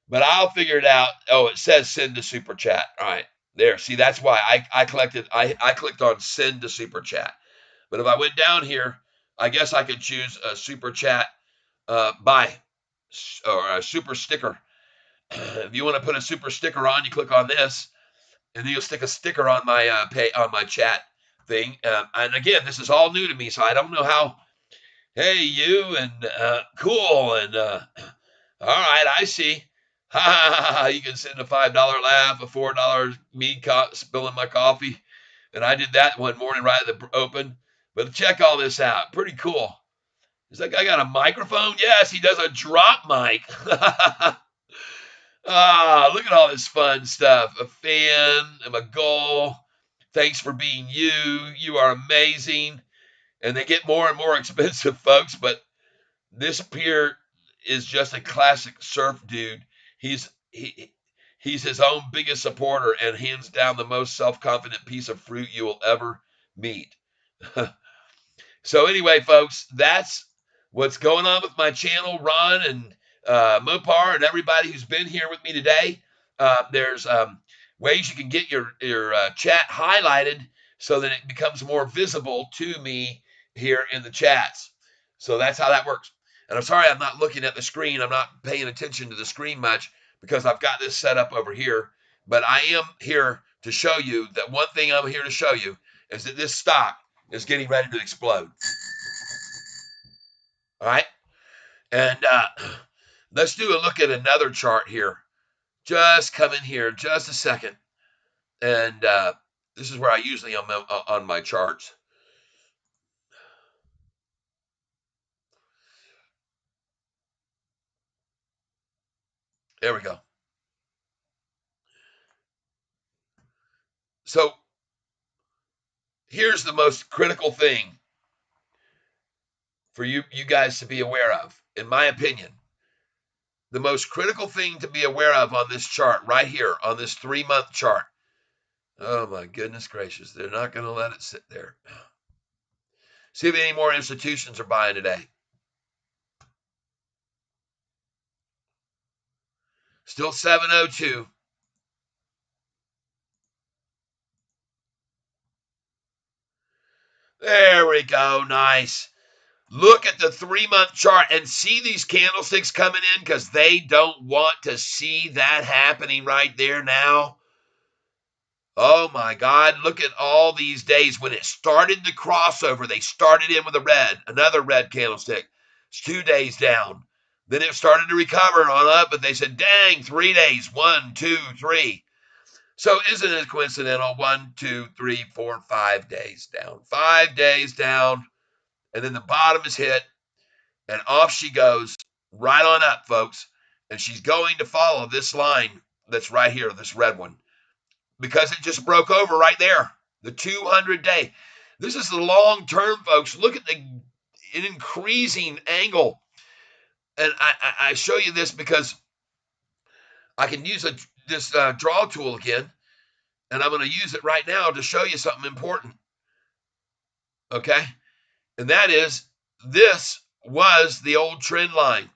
But I'll figure it out. Oh, it says send to super chat. All right. There. See, that's why I clicked on send to super chat. But if I went down here, I guess I could choose a super chat buy or a super sticker. If you want to put a super sticker on, you click on this, and then you'll stick a sticker on my on my chat thing. And again, this is all new to me, so I don't know how. Hey, you, and cool, and all right, I see. Ha ha ha ha! You can send a $5 laugh, a $4 me spilling my coffee, and I did that one morning right at the open. But check all this out, pretty cool. Is that guy got a microphone? Yes, he does a drop mic. Look at all this fun stuff. A fan, a goal. Thanks for being you. You are amazing. And they get more and more expensive, folks, but this here is just a classic surf dude. He's his own biggest supporter and hands down the most self-confident piece of fruit you will ever meet. So anyway, folks, that's what's going on with my channel, Ron and Mopar, and everybody who's been here with me today. There's ways you can get your chat highlighted so that it becomes more visible to me here in the chats. So that's how that works. And I'm sorry I'm not looking at the screen. I'm not paying attention to the screen much because I've got this set up over here. But I am here to show you that one thing I'm here to show you is that this stock is getting ready to explode. All right. And let's do a look at another chart here. Just come in here just a second. And this is where I usually am on my charts. There we go. So here's the most critical thing for you guys to be aware of, in my opinion. The most critical thing to be aware of on this chart right here, on this 3-month chart. Oh my goodness gracious, they're not going to let it sit there. See if any more institutions are buying today. Still 702. There we go. Nice. Look at the 3-month chart and see these candlesticks coming in because they don't want to see that happening right there now. Oh my God. Look at all these days when it started the crossover. They started in with a red, another red candlestick. It's 2 days down. Then it started to recover on up, but they said, dang, 3 days. 1, 2, 3. So isn't it coincidental? 1, 2, 3, 4, 5 days down. 5 days down. And then the bottom is hit. And off she goes right on up, folks. And she's going to follow this line that's right here, this red one, because it just broke over right there. The 200-day. This is the long term, folks. Look at an increasing angle. And I show you this because I can use this draw tool again. And I'm going to use it right now to show you something important. Okay? And that is, this was the old trend line.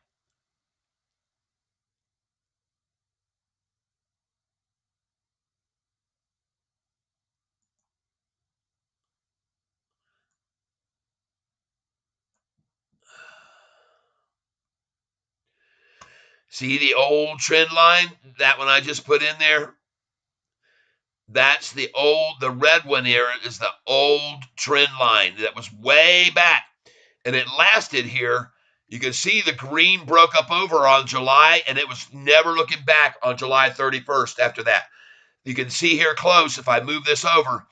See the old trend line? That one I just put in there? That's the red one here is the old trend line. That was way back. And it lasted here. You can see the green broke up over on July, and it was never looking back on July 31st after that. You can see here close, if I move this over,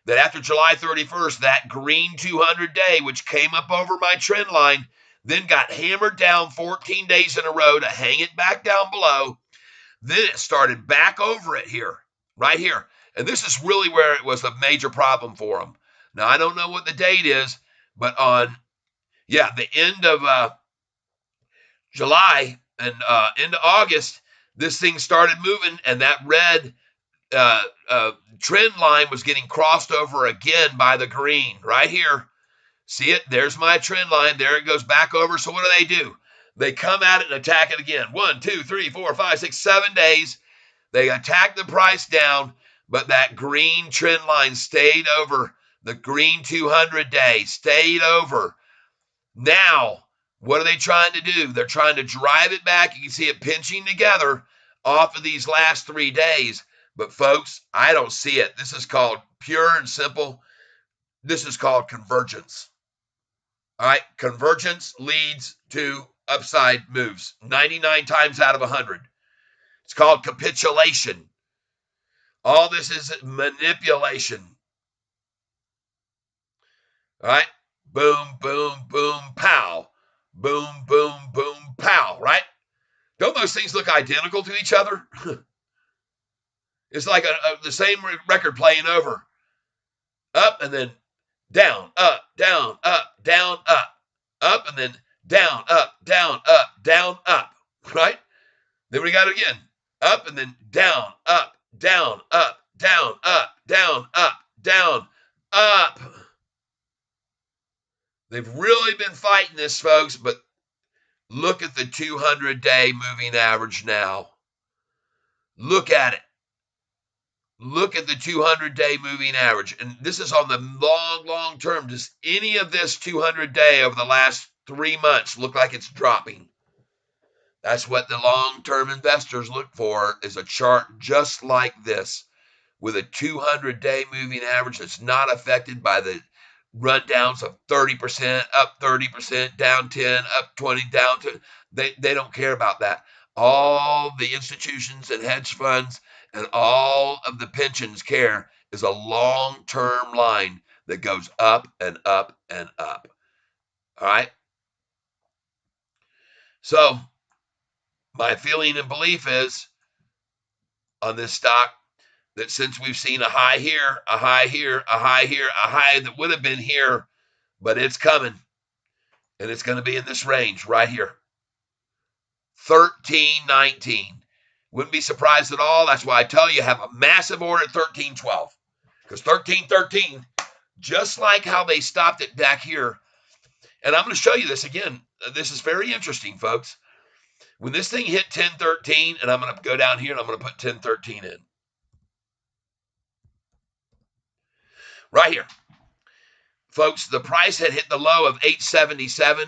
that after July 31st, that green 200-day, which came up over my trend line, then got hammered down 14 days in a row to hang it back down below. Then it started back over it here, right here. And this is really where it was a major problem for them. Now, I don't know what the date is, but on, the end of July and into August, this thing started moving, and that red trend line was getting crossed over again by the green right here. See it? There's my trend line. There it goes back over. So what do? They come at it and attack it again. 1, 2, 3, 4, 5, 6, 7 days. They attack the price down, but that green trend line stayed over. The green 200-day stayed over. Now, what are they trying to do? They're trying to drive it back. You can see it pinching together off of these last 3 days. But folks, I don't see it. This is called pure and simple. This is called convergence. All right, convergence leads to upside moves 99 times out of 100. It's called capitulation. All this is manipulation. All right, boom, boom, boom, pow. Boom, boom, boom, pow, right? Don't those things look identical to each other? It's like the same record playing over. Up and then down, up, down, up, down, up. Up and then down, up, down, up, down, up, right? Then we got it again. Up and then down, up, down, up, down, up, down, up, down, up. They've really been fighting this, folks, but look at the 200-day moving average now. Look at it. Look at the 200-day moving average. And this is on the long term. Does any of this 200-day over the last 3 months look like it's dropping? That's what the long-term investors look for, is a chart just like this with a 200-day moving average that's not affected by the rundowns of 30%, up 30%, down 10, up 20, down 10. They don't care about that. All the institutions and hedge funds and all of the pensions care is a long-term line that goes up and up and up. All right? So my feeling and belief is on this stock that since we've seen a high here, a high here, a high here, a high that would have been here, but it's coming, and it's going to be in this range right here, 13.19. Wouldn't be surprised at all. That's why I tell you, have a massive order at 13.12, because 13.13, just like how they stopped it back here, and I'm going to show you this again. This is very interesting, folks. When this thing hit 10.13, and I'm going to go down here and I'm going to put 10.13 in. Right here. Folks, the price had hit the low of 877,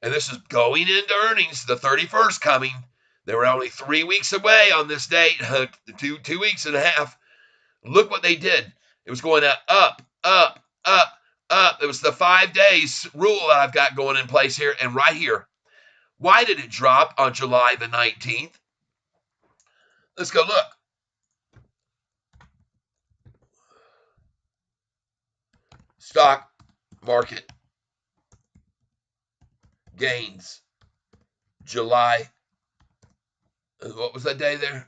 and this is going into earnings, the 31st coming. They were only 3 weeks away on this date, 2 weeks and a half. Look what they did. It was going up, up, up, up. It was the 5 days rule that I've got going in place here, and right here. Why did it drop on July the 19th? Let's go look. Stock market gains. July. What was that day there?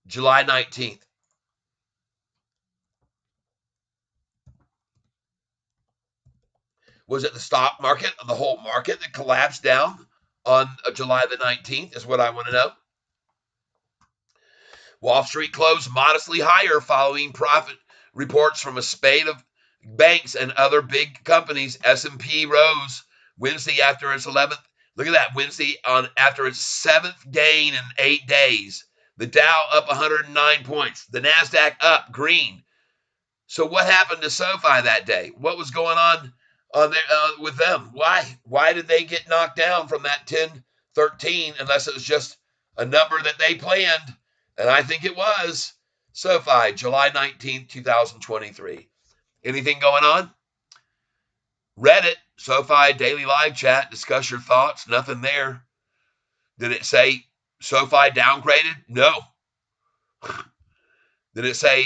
July 19th. Was it the stock market, the whole market that collapsed down on July the 19th is what I want to know. Wall Street closed modestly higher following profit reports from a spate of banks and other big companies. S&P rose Wednesday after its 11th. Look at that, Wednesday after its 7th gain in 8 days. The Dow up 109 points. The NASDAQ up, green. So what happened to Sofi that day? What was going on there, with them? Why did they get knocked down from that 10.13 unless it was just a number that they planned? And I think it was. Sofi, July 19th, 2023. Anything going on? Reddit, Sofi daily live chat, discuss your thoughts. Nothing there. Did it say Sofi downgraded? No. Did it say,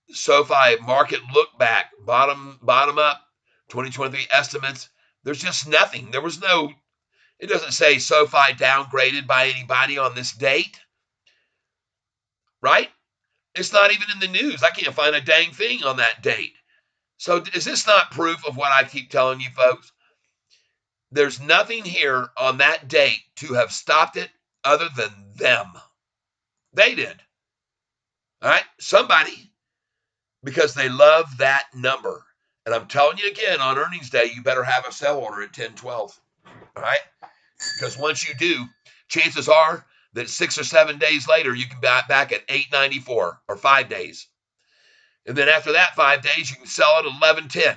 Sofi market look back, bottom up, 2023 estimates? There's just nothing. There was no, it doesn't say Sofi downgraded by anybody on this date, right? It's not even in the news. I can't find a dang thing on that date. So is this not proof of what I keep telling you, folks? There's nothing here on that date to have stopped it other than them. They did. All right? Somebody, because they love that number. And I'm telling you again, on earnings day, you better have a sell order at 10-12. All right? Because once you do, chances are that 6 or 7 days later, you can be back at 894 or 5 days. And then after that 5 days, you can sell it at 1110.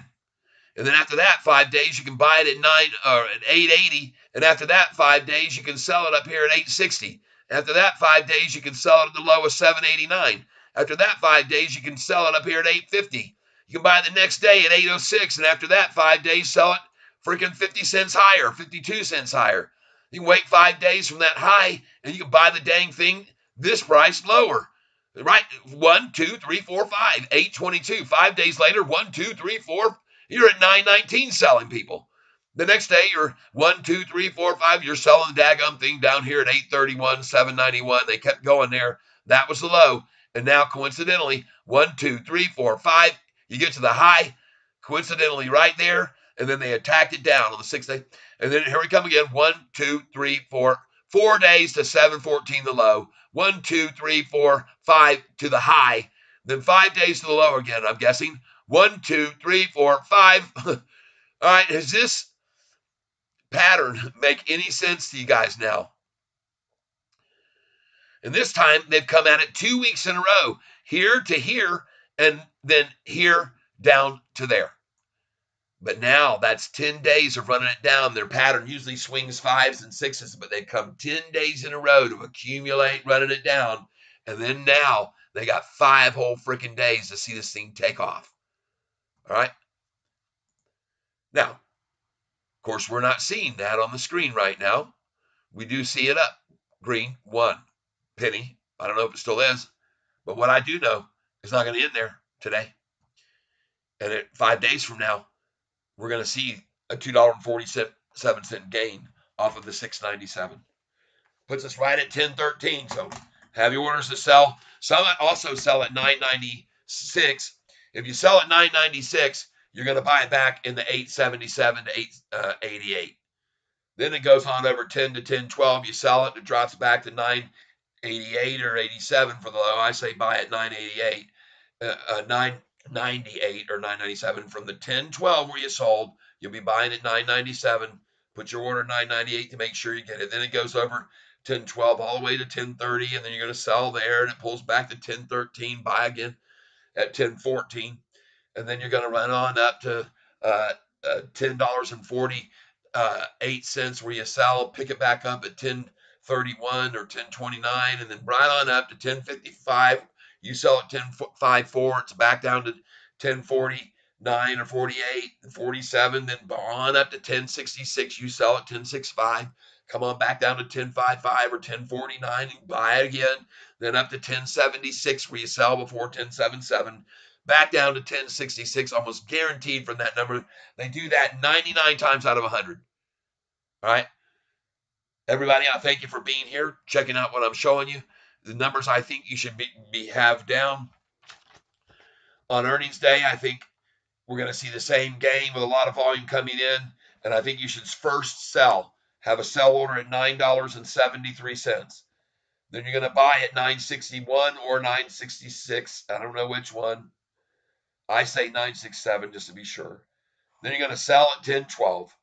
And then after that 5 days, you can buy it at 9 or at 880. And after that 5 days, you can sell it up here at 860. After that 5 days, you can sell it at the low of 789. After that 5 days, you can sell it up here at 850. You can buy it the next day at 806. And after that 5 days, sell it freaking 50 cents higher, 52 cents higher. You can wait 5 days from that high, and you can buy the dang thing this price lower. Right? 1, 2, 3, 4, 5, 822. 5 days later, 1, 2, 3, 4. You're at 919 selling people. The next day, you're 1, 2, 3, 4, 5. You're selling the daggum thing down here at 831, 791. They kept going there. That was the low. And now, coincidentally, 1, 2, 3, 4, 5. You get to the high, coincidentally, right there. And then they attacked it down on the 6th day. And then here we come again. 1, 2, 3, 4. 4 days to 714 the low. 1, 2, 3, 4, 5 to the high. Then 5 days to the low again, I'm guessing. 1, 2, 3, 4, 5. All right, does this pattern make any sense to you guys now? And this time they've come at it 2 weeks in a row, here to here, and then here down to there. But now that's 10 days of running it down. Their pattern usually swings 5s and 6s, but they come 10 days in a row to accumulate running it down. And then now they got 5 whole freaking days to see this thing take off. All right. Now, of course, we're not seeing that on the screen right now. We do see it up. Green, 1. Penny, I don't know if it still is. But what I do know, it's not going to end there today. And at 5 days from now, we're going to see a $2.47 gain off of the 697. Puts us right at 1013. So have your orders to sell. Some also sell at 996. If you sell at 996, you're going to buy it back in the 877 to 888. Then it goes on over 10 to 1012. You sell it, it drops back to 988 or 87 for the low. I say buy at 988, 998 or 997 from the 1012 where you sold. You'll be buying at 997. Put your order 998 to make sure you get it. Then it goes over 1012 all the way to 1030, and then you're going to sell there, and it pulls back to 1013. Buy again at 1014, and then you're going to run on up to $10.48 where you sell, pick it back up at 1031 or 1029, and then right on up to 1055. You sell at 1054, it's back down to 1049 or 48, 47, then on up to 1066. You sell at 1065. Come on back down to 1055 or 1049 and buy it again. Then up to 1076 where you sell before 1077. Back down to 1066, almost guaranteed from that number. They do that 99 times out of 100. All right. Everybody, I thank you for being here, checking out what I'm showing you. The numbers I think you should have down on earnings day. I think we're going to see the same game with a lot of volume coming in. And I think you should first sell. Have a sell order at $9.73. Then you're going to buy at 961 or 966. I don't know which one. I say 967 just to be sure. Then you're going to sell at 1012.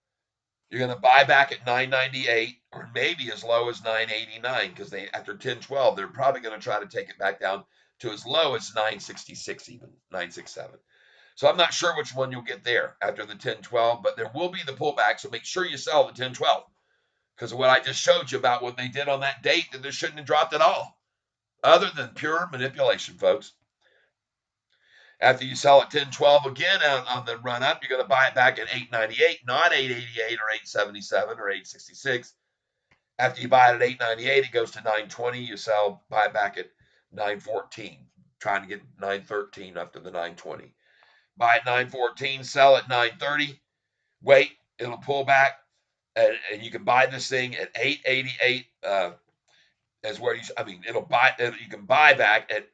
You're going to buy back at 998 or maybe as low as 989 because after 1012 they're probably going to try to take it back down to as low as 966, even 967. So I'm not sure which one you'll get there after the 1012, but there will be the pullback. So make sure you sell the 1012 because of what I just showed you about what they did on that date, that they shouldn't have dropped at all, other than pure manipulation, folks. After you sell at 1012 again on the run up, you're going to buy it back at 898, not 888 or 877 or 866. After you buy it at 898, it goes to 920. You sell, buy it back at 914, trying to get 913 after the 920. Buy at 914, sell at 930. Wait, it'll pull back, and you can buy this thing at 888. As where you can buy back at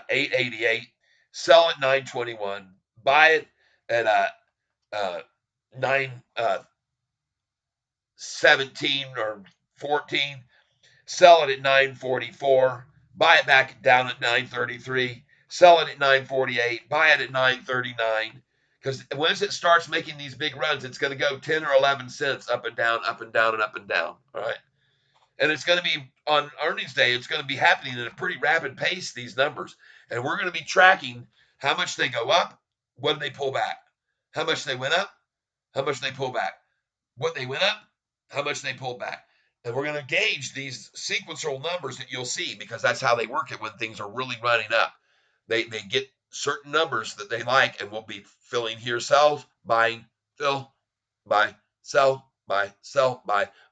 888. Sell at 921, buy it at 917 or 14, sell it at 944, buy it back down at 933, sell it at 948, buy it at 939. Because once it starts making these big runs, it's going to go 10 or 11 cents up and down, up and down, and up and down. All right. And it's going to be on earnings day, it's going to be happening at a pretty rapid pace, these numbers. And we're going to be tracking how much they go up, when they pull back, how much they went up, how much they pull back, what they went up, how much they pull back. And we're going to gauge these sequential numbers that you'll see because that's how they work it when things are really running up. They get certain numbers that they like, and we'll be filling here, sell, buying, fill, buy, sell, buy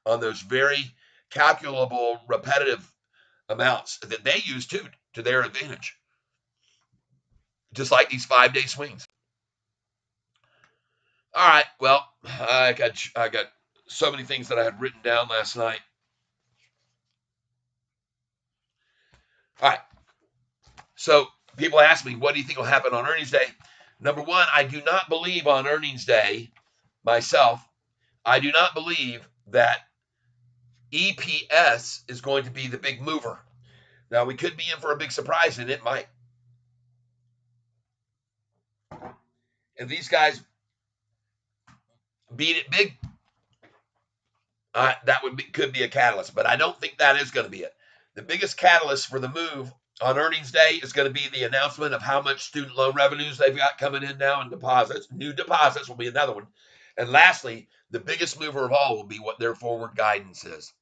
on those very calculable, repetitive amounts that they use too to their advantage. Just like these 5-day swings. All right. Well, I got so many things that I had written down last night. All right. So people ask me, what do you think will happen on earnings day? Number one, I do not believe on earnings day myself. I do not believe that EPS is going to be the big mover. Now, we could be in for a big surprise, and it might. if these guys beat it big, that could be a catalyst. But I don't think that is going to be it. The biggest catalyst for the move on earnings day is going to be the announcement of how much student loan revenues they've got coming in now and deposits. New deposits will be another one. And lastly, the biggest mover of all will be what their forward guidance is.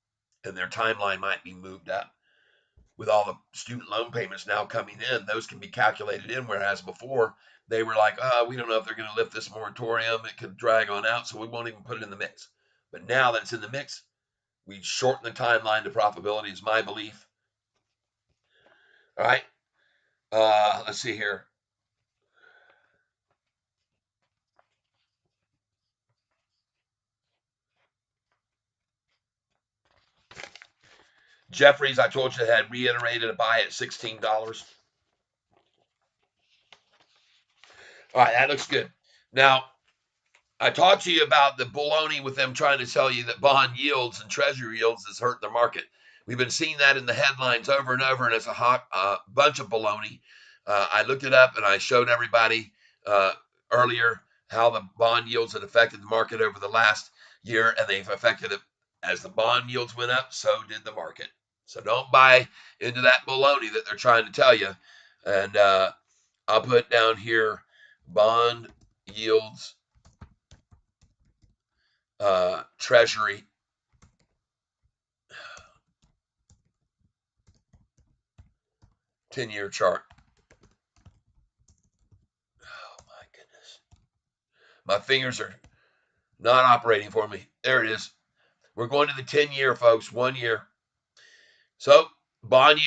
And their timeline might be moved up. With all the student loan payments now coming in, those can be calculated in, whereas before they were like, we don't know if they're going to lift this moratorium. It could drag on out, so we won't even put it in the mix. But now that it's in the mix, we shorten the timeline to profitability is my belief. All right. Let's see here. Jeffries, I told you, had reiterated a buy at $16. All right, that looks good. Now, I talked to you about the baloney with them trying to tell you that bond yields and treasury yields has hurt the market. We've been seeing that in the headlines over and over, and it's a hot bunch of baloney. I looked it up and I showed everybody earlier how the bond yields had affected the market over the last year, and they've affected it as the bond yields went up, so did the market. So don't buy into that baloney that they're trying to tell you. And I'll put down here bond yields, treasury, 10-year chart. Oh my goodness. My fingers are not operating for me. There it is. We're going to the 10-year, folks, 1 year. So bond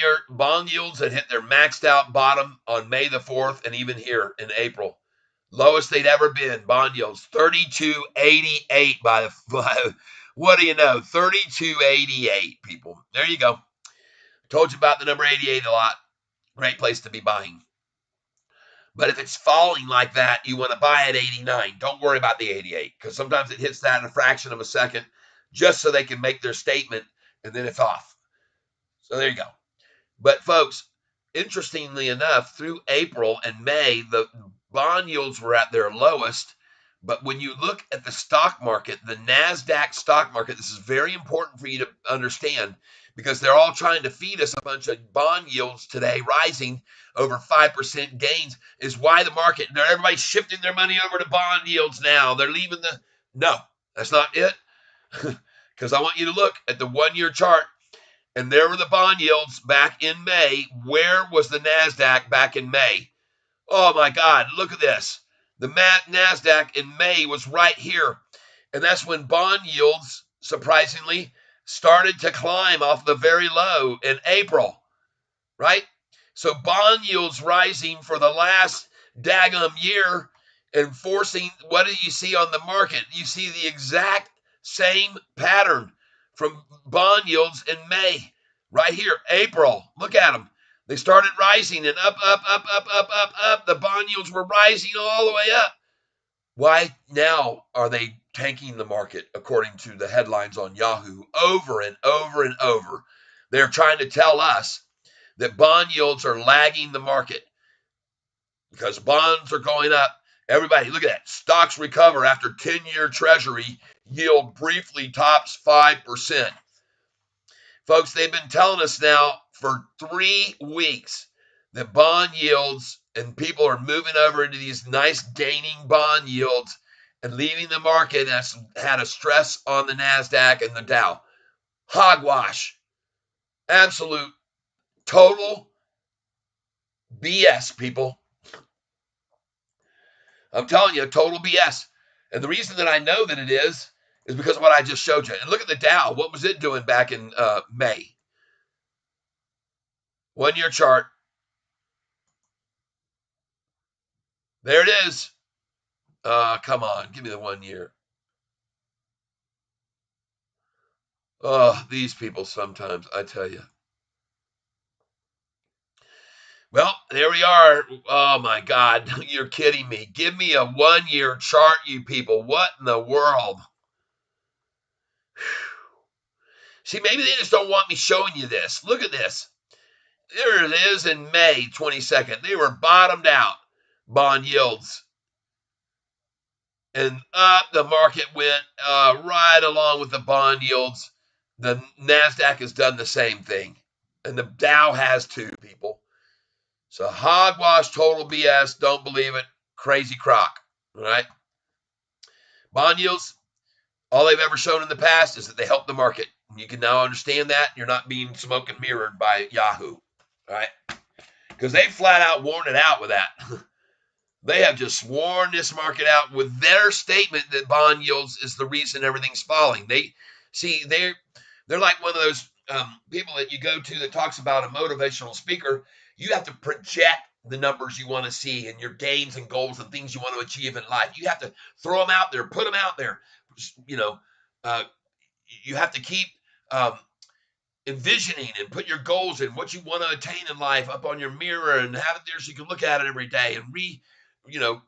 yields had hit their maxed out bottom on May the 4th and even here in April. Lowest they'd ever been, bond yields, 32.88 by what do you know, 32.88, people. There you go. Told you about the number 88 a lot. Great place to be buying. But if it's falling like that, you want to buy at 89. Don't worry about the 88, because sometimes it hits that in a fraction of a second just so they can make their statement, and then it's off. So there you go. But folks, interestingly enough, through April and May, the bond yields were at their lowest. But when you look at the stock market, the NASDAQ stock market, this is very important for you to understand, because they're all trying to feed us a bunch of bond yields today, rising over 5% gains, is why the market, everybody's shifting their money over to bond yields now. They're leaving no, that's not it. Because I want you to look at the 1 year chart. And there were the bond yields back in May. Where was the NASDAQ back in May? Oh my God, look at this. The NASDAQ in May was right here. And that's when bond yields, surprisingly, started to climb off the very low in April, right? So bond yields rising for the last daggum year and forcing, what do you see on the market? You see the exact same pattern from bond yields in May, right here, April. Look at them. They started rising and up. The bond yields were rising all the way up. Why now are they tanking the market, according to the headlines on Yahoo, over and over and over? They're trying to tell us that bond yields are lagging the market because bonds are going up. Everybody, look at that. Stocks recover after 10-year treasury yield briefly tops 5%. Folks, they've been telling us now for 3 weeks that bond yields and people are moving over into these nice gaining bond yields and leaving the market has had a stress on the NASDAQ and the Dow. Hogwash. Absolute total BS, people. I'm telling you, total BS. And the reason that I know that it is because of what I just showed you. And look at the Dow. What was it doing back in May? 1 year chart. There it is. Come on. Give me the 1 year. Oh, these people sometimes, I tell you. Well, there we are. Oh my God, you're kidding me. Give me a 1 year chart, you people. What in the world? See, maybe they just don't want me showing you this. Look at this. There it is in May 22nd. They were bottomed out bond yields. and up the market went right along with the bond yields. The NASDAQ has done the same thing, and the Dow has too, people. So hogwash, total BS, don't believe it, crazy crock, all right? Bond yields, all they've ever shown in the past is that they help the market. You can now understand that. You're not being smoke and mirrored by Yahoo, all right? Because they flat out worn it out with that. They have just sworn this market out with their statement that bond yields is the reason everything's falling. They're like one of those people that you go to that talks about a motivational speaker. You have to project the numbers you want to see and your gains and goals and things you want to achieve in life. You have to throw them out there, put them out there. You know, uh, you have to keep um, envisioning and put your goals and what you want to attain in life up on your mirror and have it there so you can look at it every day and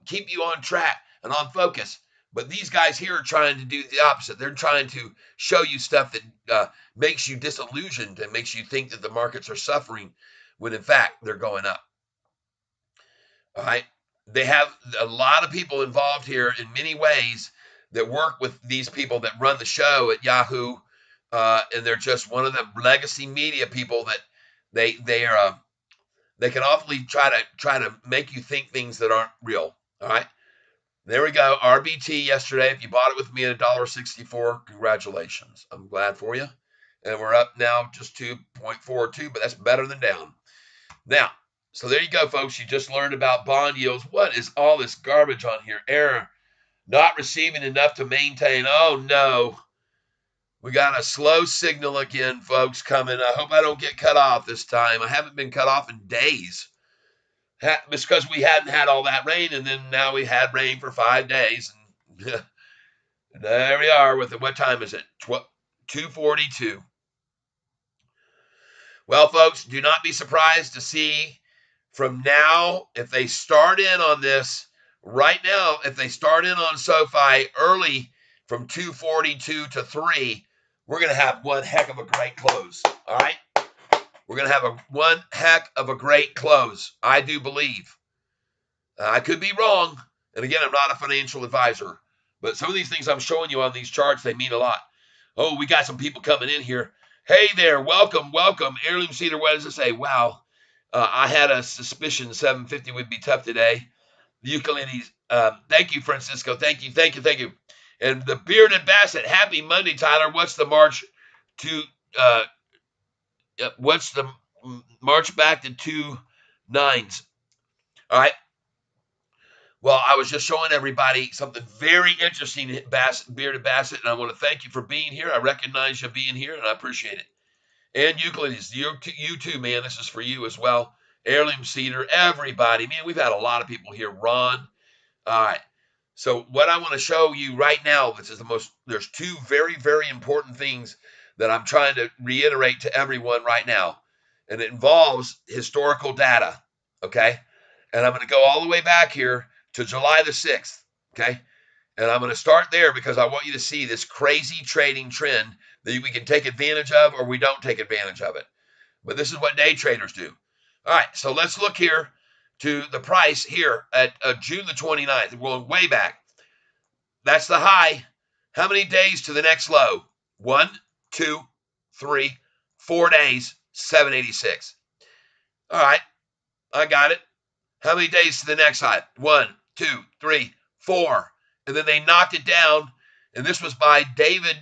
keep you on track and on focus. But these guys here are trying to do the opposite. They're trying to show you stuff that makes you disillusioned and makes you think that the markets are suffering when in fact they're going up. All right. They have a lot of people involved here in many ways that work with these people that run the show at Yahoo, and they're just one of the legacy media people that they can awfully try to make you think things that aren't real. All right, there we go. RBT yesterday. If you bought it with me at $1.64, congratulations. I'm glad for you. And we're up now just 2.42, but that's better than down. Now, so there you go, folks. You just learned about bond yields. What is all this garbage on here? Error. Not receiving enough to maintain. Oh, no. We got a slow signal again, folks, coming. I hope I don't get cut off this time. I haven't been cut off in days. It's because we hadn't had all that rain, and then now we had rain for 5 days. And there we are with it. What time is it? 2:42. Well, folks, do not be surprised to see from now, if they start in on this right now, if they start in on SoFi early from 242 to 3, we're going to have one heck of a great close. All right? We're going to have one heck of a great close. I do believe. I could be wrong. And again, I'm not a financial advisor. But some of these things I'm showing you on these charts, they mean a lot. Oh, we got some people coming in here. Hey there, welcome, welcome. Heirloom Cedar, what does it say? Wow. I had a suspicion 750 would be tough today. The ukuleles. Thank you, Francisco. Thank you. And the bearded basset. Happy Monday, Tyler. What's the march to? What's the march back to 2.9s? All right. Well, I was just showing everybody something very interesting, bearded basset, and I want to thank you for being here. I recognize you being here, and I appreciate it. And Euclides, you too, man. This is for you as well. Heirloom Cedar, everybody. Man, we've had a lot of people here. Ron. All right. So what I want to show you right now, there's two very, very important things that I'm trying to reiterate to everyone right now. And it involves historical data. Okay. And I'm going to go all the way back here to July the 6th. Okay. And I'm going to start there because I want you to see this crazy trading trend that we can take advantage of or we don't take advantage of it. But this is what day traders do. All right, so let's look here to the price here at June the 29th. We're going way back. That's the high. How many days to the next low? 1, 2, 3, 4 days, 786. All right, I got it. How many days to the next high? 1, 2, 3, 4. And then they knocked it down. And this was by David.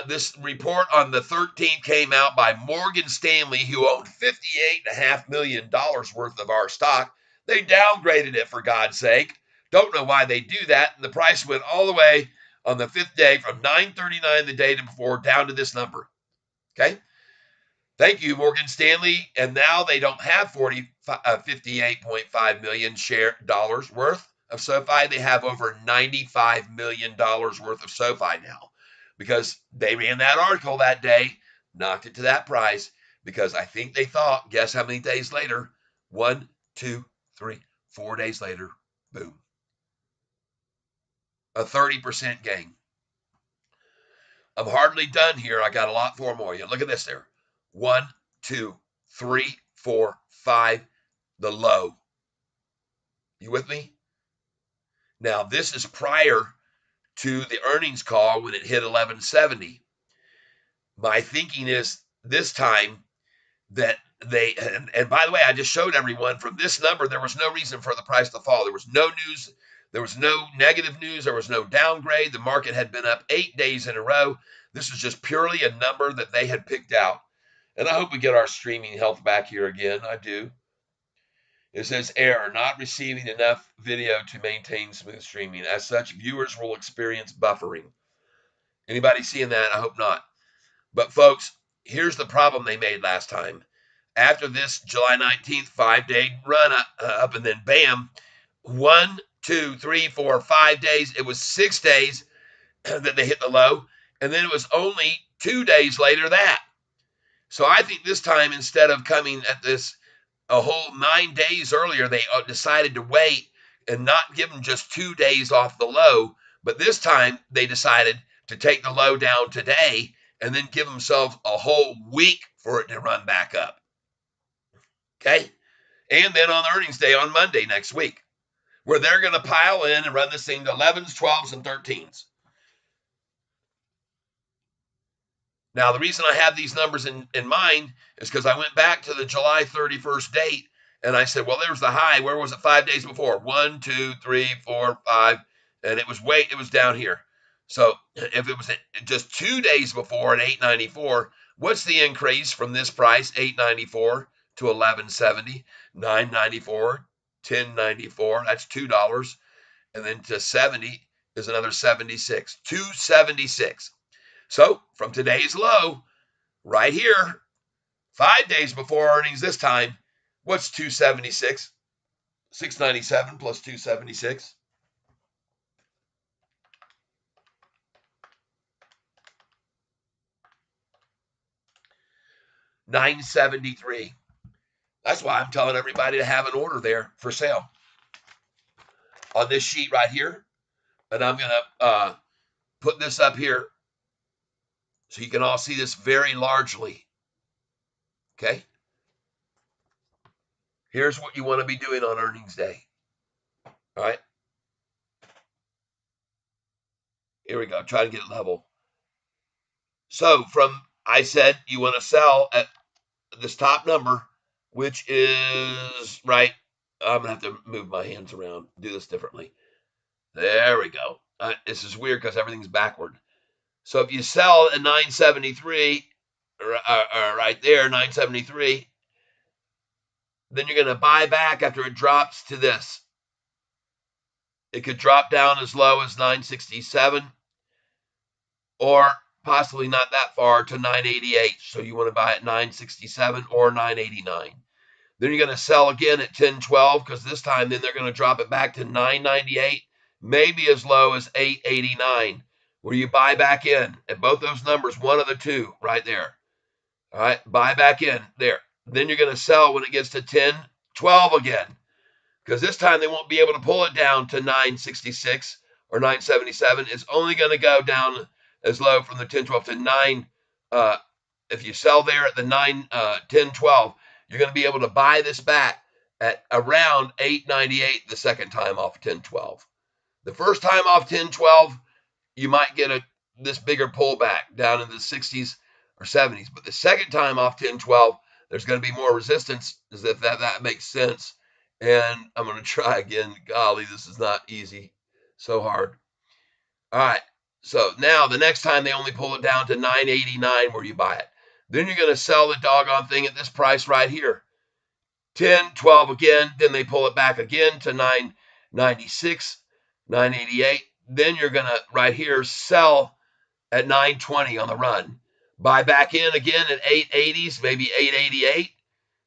This report on the 13th came out by Morgan Stanley, who owned $58.5 million worth of our stock. They downgraded it, for God's sake. Don't know why they do that. And the price went all the way on the 5th day from 939 the day before down to this number. Okay? Thank you, Morgan Stanley. And now they don't have $58.5 million dollars worth of SoFi. They have over $95 million worth of SoFi now because they ran that article that day, knocked it to that price because I think they thought, guess how many days later? 1, 2, 3, 4 days later, boom. A 30% gain. I'm hardly done here. I got a lot more you. Look at this there. 1, 2, 3, 4, 5, the low. You with me? Now, this is prior to the earnings call when it hit 1170. My thinking is this time that and by the way, I just showed everyone from this number, there was no reason for the price to fall. There was no news. There was no negative news. There was no downgrade. The market had been up 8 days in a row. This was just purely a number that they had picked out. And I hope we get our streaming health back here again. I do. It says error, not receiving enough video to maintain smooth streaming. As such, viewers will experience buffering. Anybody seeing that? I hope not. But folks, here's the problem they made last time. After this July 19th 5-day run up and then bam, 1, 2, 3, 4, 5 days. It was 6 days that they hit the low, and then it was only 2 days later that. So I think this time, instead of coming at this a whole 9 days earlier, they decided to wait and not give them just 2 days off the low, but this time they decided to take the low down today and then give themselves a whole week for it to run back up. Okay? And then on earnings day on Monday next week, where they're going to pile in and run this thing to 11s, 12s, and 13s. Now, the reason I have these numbers in mind is because I went back to the July 31st date and I said, well, there's the high. Where was it 5 days before? 1, 2, 3, 4, 5. And it was down here. So if it was just 2 days before at 894, what's the increase from this price, 894 to 1170, 994, 1094? That's $2. And then to 70 is another 76, 276. So from today's low, right here, 5 days before earnings this time, what's 276? 697 plus 276. $973. That's why I'm telling everybody to have an order there for sale on this sheet right here. And I'm going to put this up here so you can all see this very largely. Okay? Here's what you want to be doing on earnings day. All right? Here we go. Try to get it level. So I said you want to sell at this top number, which is right. I'm going to have to move my hands around, do this differently. There we go. This is weird because everything's backward. So if you sell at 973, right there, 973, then you're going to buy back after it drops to this. It could drop down as low as 967 or possibly not that far to 988. So you want to buy at 967 or 989. Then you're going to sell again at 1012 because this time then they're going to drop it back to 998, maybe as low as 889, where you buy back in at both those numbers, one of the two right there. All right, buy back in there. Then you're going to sell when it gets to 1012 again, because this time they won't be able to pull it down to 966 or 977. It's only going to go down as low from the 1012 to 9. If you sell there at the 1012, you're going to be able to buy this back at around 898 the second time off 1012. The first time off 1012, you might get this bigger pullback down in the 60s or 70s. But the second time off 1012, there's going to be more resistance, as if that makes sense. And I'm going to try again. Golly, this is not easy. So hard. All right. So now the next time they only pull it down to 989 where you buy it. Then you're going to sell the doggone thing at this price right here. 10, 12 again. Then they pull it back again to 996, 988. Then you're going to right here sell at 920 on the run. Buy back in again at 880s, maybe 888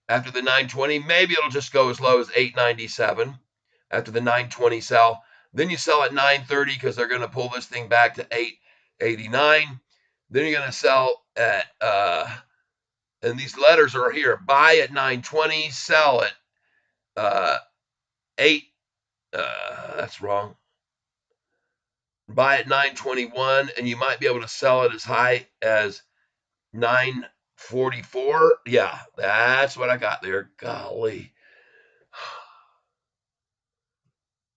after the 920. Maybe it'll just go as low as 897 after the 920 sell. Then you sell at 930 because they're going to pull this thing back to 889. Then you're going to sell at, and these letters are here, buy at 920, sell at 8, that's wrong. Buy at 921, and you might be able to sell it as high as 944. Yeah, that's what I got there. Golly.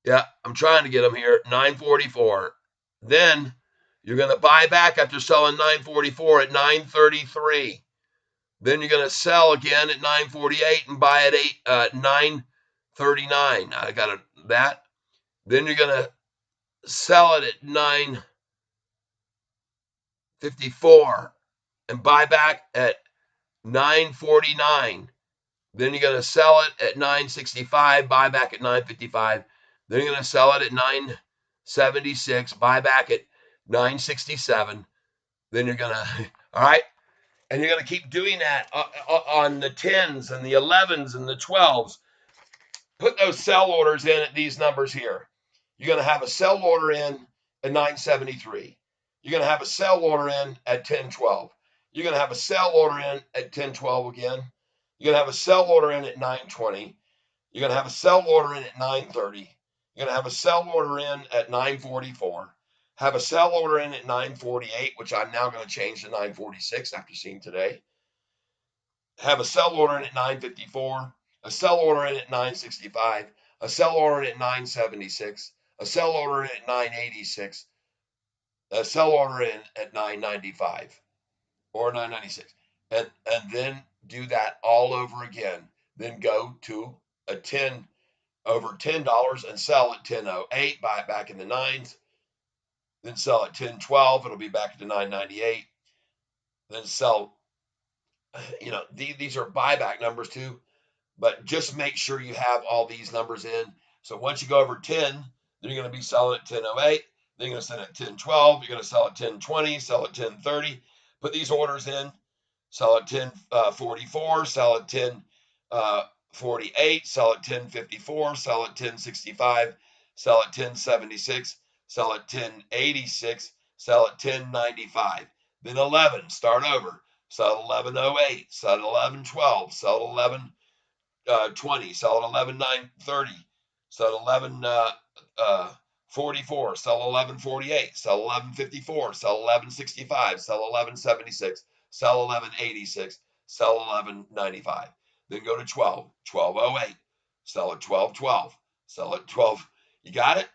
Yeah, I'm trying to get them here. 944. Then you're going to buy back after selling 944 at 933. Then you're going to sell again at 948 and buy at 939. I got that. Then you're going to sell it at 954 and buy back at 949. Then you're going to sell it at 965, buy back at 955. Then you're going to sell it at 976, buy back at 967. Then you're going to, all right, and you're going to keep doing that on the 10s and the 11s and the 12s. Put those sell orders in at these numbers here. You're going to have a sell order in at 973. You're going to have a sell order in at 1012. You're going to have a sell order in at 1012 again. You're going to have a sell order in at 920. You're going to have a sell order in at 930. You're going to have a sell order in at 944. Have a sell order in at 948, which I'm now going to change to 946 after seeing today. Have a sell order in at 954, a sell order in at 965, a sell order in at 976, a sell order in at 986, a sell order in at 995 or 996. And then do that all over again. Then go to a 10 over $10 and sell at 1008, buy it back in the nines, then sell at 1012, it'll be back to 998. Then sell, these are buyback numbers too. But just make sure you have all these numbers in. So once you go over 10, then you're going to be selling at 1008. Then you're going to sell at 1012. You're going to sell at 1020, sell at 1030. Put these orders in. Sell at 1044, sell at 1048, sell at 1054, sell at 1065, sell at 1076, sell at 1086, sell at 1095. Then 11, start over. Sell at 1108, sell at 1112, sell at 11 20, sell at 11,930, sell at 1144, sell 1148, sell 1154, sell 1165, sell 1176, sell 1186, sell 1195. Then go to 12, 1208, sell at 1212, sell at 12. You got it?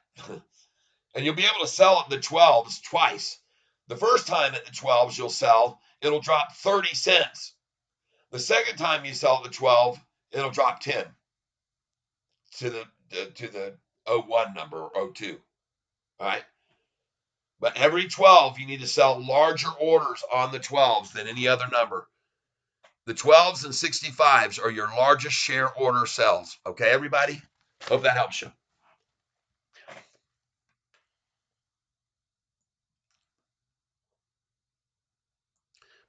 And you'll be able to sell at the 12s twice. The first time at the 12s you'll sell, it'll drop 30 cents. The second time you sell at the 12, it'll drop 10 to the 01 number or 02. All right. But every 12, you need to sell larger orders on the 12s than any other number. The 12s and 65s are your largest share order sells. Okay, everybody? Hope that helps you.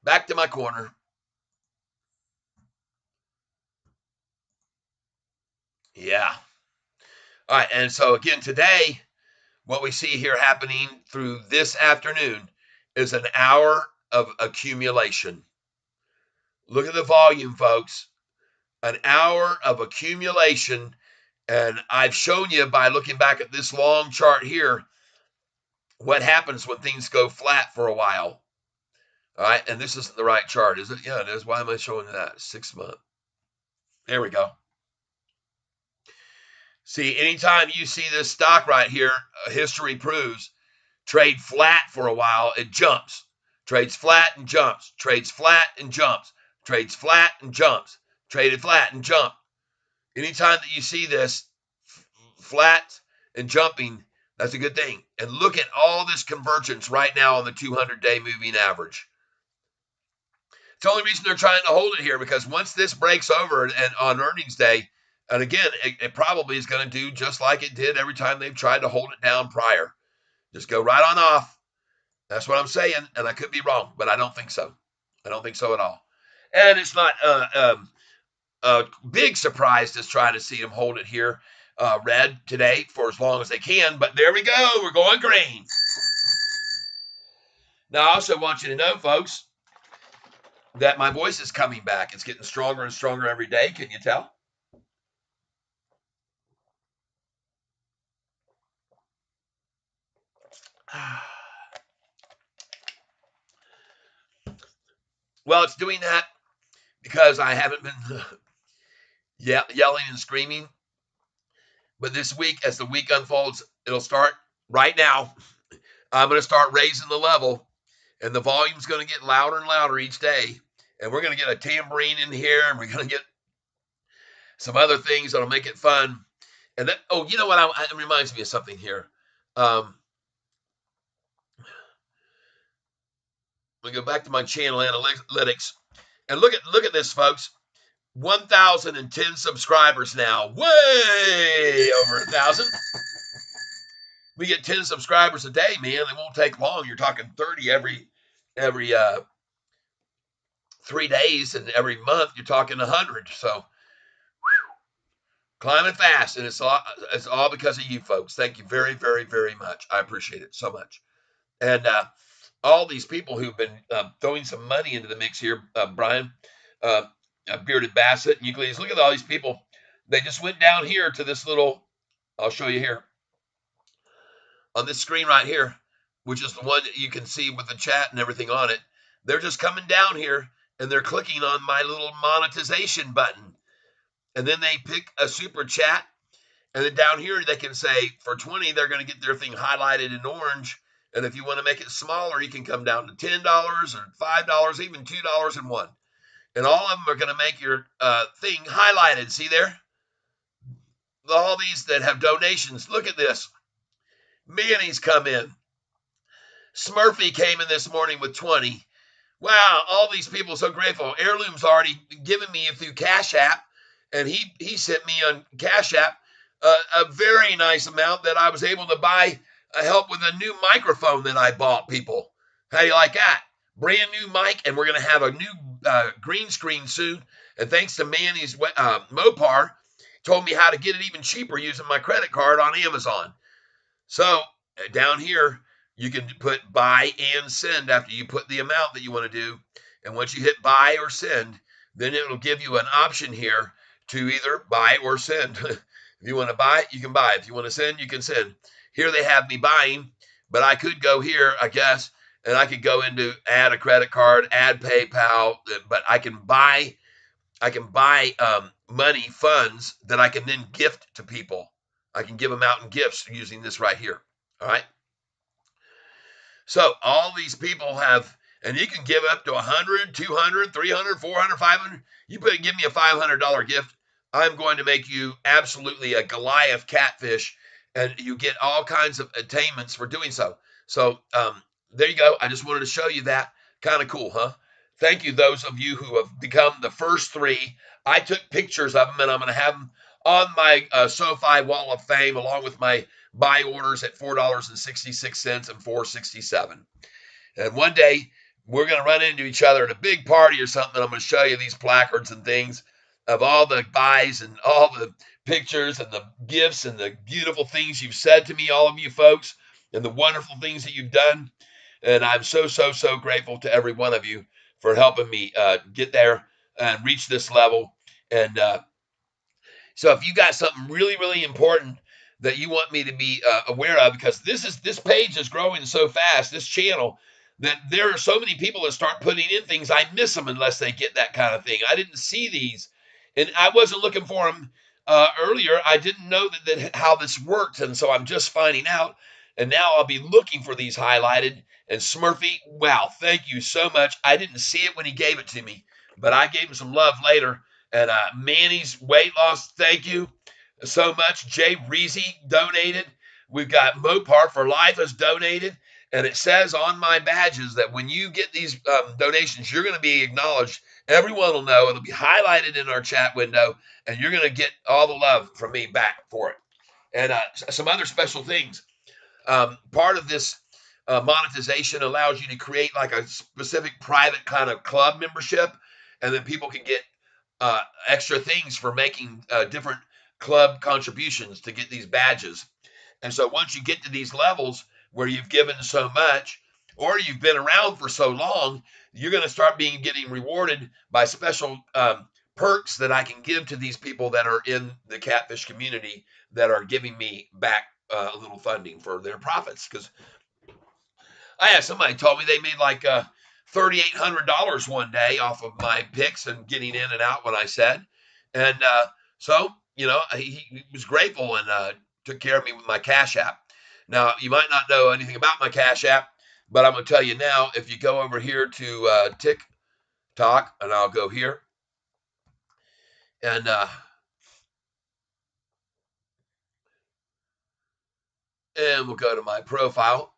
Back to my corner. Yeah. All right. And so, again, today, what we see here happening through this afternoon is an hour of accumulation. Look at the volume, folks. An hour of accumulation. And I've shown you by looking back at this long chart here what happens when things go flat for a while. All right. And this isn't the right chart, is it? Yeah, it is. Why am I showing you that? 6 month. There we go. See, anytime you see this stock right here, history proves trade flat for a while, it jumps. Trades flat and jumps. Trades flat and jumps. Trades flat and jumps. Traded flat and jump. Anytime that you see this flat and jumping, that's a good thing. And look at all this convergence right now on the 200-day moving average. It's the only reason they're trying to hold it here, because once this breaks over and on earnings day, and again, it probably is going to do just like it did every time they've tried to hold it down prior. Just go right on off. That's what I'm saying, and I could be wrong, but I don't think so. I don't think so at all. And it's not a big surprise to try to see them hold it here red today for as long as they can, but there we go. We're going green. Now, I also want you to know, folks, that my voice is coming back. It's getting stronger and stronger every day. Can you tell? Well, it's doing that because I haven't been yelling and screaming. But this week, as the week unfolds, it'll start right now. I'm going to start raising the level, and the volume's going to get louder and louder each day. And we're going to get a tambourine in here, and we're going to get some other things that'll make it fun. And that, oh, you know what? It reminds me of something here. We go back to my channel analytics, and look at this, folks. 1,010 subscribers now, way over 1,000. We get 10 subscribers a day, man. It won't take long. You're talking 30 every 3 days, and every month you're talking 100. So climbing fast, and it's all because of you folks. Thank you very, very, very much. I appreciate it so much. And all these people who've been throwing some money into the mix here, Brian, Bearded Bassett, and Euclides. Look at all these people. They just went down here to this little, I'll show you here, on this screen right here, which is the one that you can see with the chat and everything on it. They're just coming down here, and they're clicking on my little monetization button. And then they pick a super chat, and then down here they can say, for 20, they're going to get their thing highlighted in orange. And if you want to make it smaller, you can come down to $10 or $5, even $2.01. And all of them are going to make your thing highlighted. See there? All these that have donations. Look at this. Manny's come in. Smurfy came in this morning with 20. Wow, all these people are so grateful. Heirloom's already given me through Cash App, and he sent me on Cash App a very nice amount that I was able to buy help with a new microphone that I bought, people. How do you like that? Brand new mic, and we're going to have a new green screen soon. And thanks to Manny's Mopar, told me how to get it even cheaper using my credit card on Amazon. So down here, you can put buy and send after you put the amount that you want to do. And once you hit buy or send, then it will give you an option here to either buy or send. If you want to buy, you can buy. If you want to send, you can send. Here they have me buying, but I could go here, I guess, and I could go into add a credit card, add PayPal, but I can buy money, funds that I can then gift to people. I can give them out in gifts using this right here. All right. So all these people have, and you can give up to 100, 200, 300, 400, 500. You give me a $500 gift, I'm going to make you absolutely a Goliath catfish, and you get all kinds of attainments for doing so. So there you go. I just wanted to show you that. Kind of cool, huh? Thank you, those of you who have become the first 3. I took pictures of them, and I'm going to have them on my Sofi Wall of Fame, along with my buy orders at $4.66 and $4.67. And one day we're going to run into each other at a big party or something. I'm going to show you these placards and things of all the buys and all the pictures and the gifts and the beautiful things you've said to me, all of you folks, and the wonderful things that you've done. And I'm so, so, so grateful to every one of you for helping me get there and reach this level. And so if you got something really, really important that you want me to be aware of, because this page is growing so fast, this channel, that there are so many people that start putting in things, I miss them unless they get that kind of thing. I didn't see these, and I wasn't looking for them earlier. I didn't know that how this worked, and so I'm just finding out, and now I'll be looking for these highlighted. And Smurfy, wow, thank you so much. I didn't see it when he gave it to me, but I gave him some love later. And Manny's weight loss, thank you so much. Jay Reezy donated. We've got Mopar for Life has donated. And it says on my badges that when you get these donations, you're going to be acknowledged. Everyone will know. It'll be highlighted in our chat window, and you're going to get all the love from me back for it. And some other special things. Part of this monetization allows you to create like a specific private kind of club membership, and then people can get extra things for making different club contributions to get these badges. And so once you get to these levels where you've given so much, or you've been around for so long, you're going to start getting rewarded by special perks that I can give to these people that are in the catfish community that are giving me back a little funding for their profits. Because I had somebody told me they made like $3,800 one day off of my picks and getting in and out when I said. And so he was grateful and took care of me with my Cash App. Now, you might not know anything about my Cash App, but I'm going to tell you now. If you go over here to TikTok, and I'll go here, and we'll go to my profile.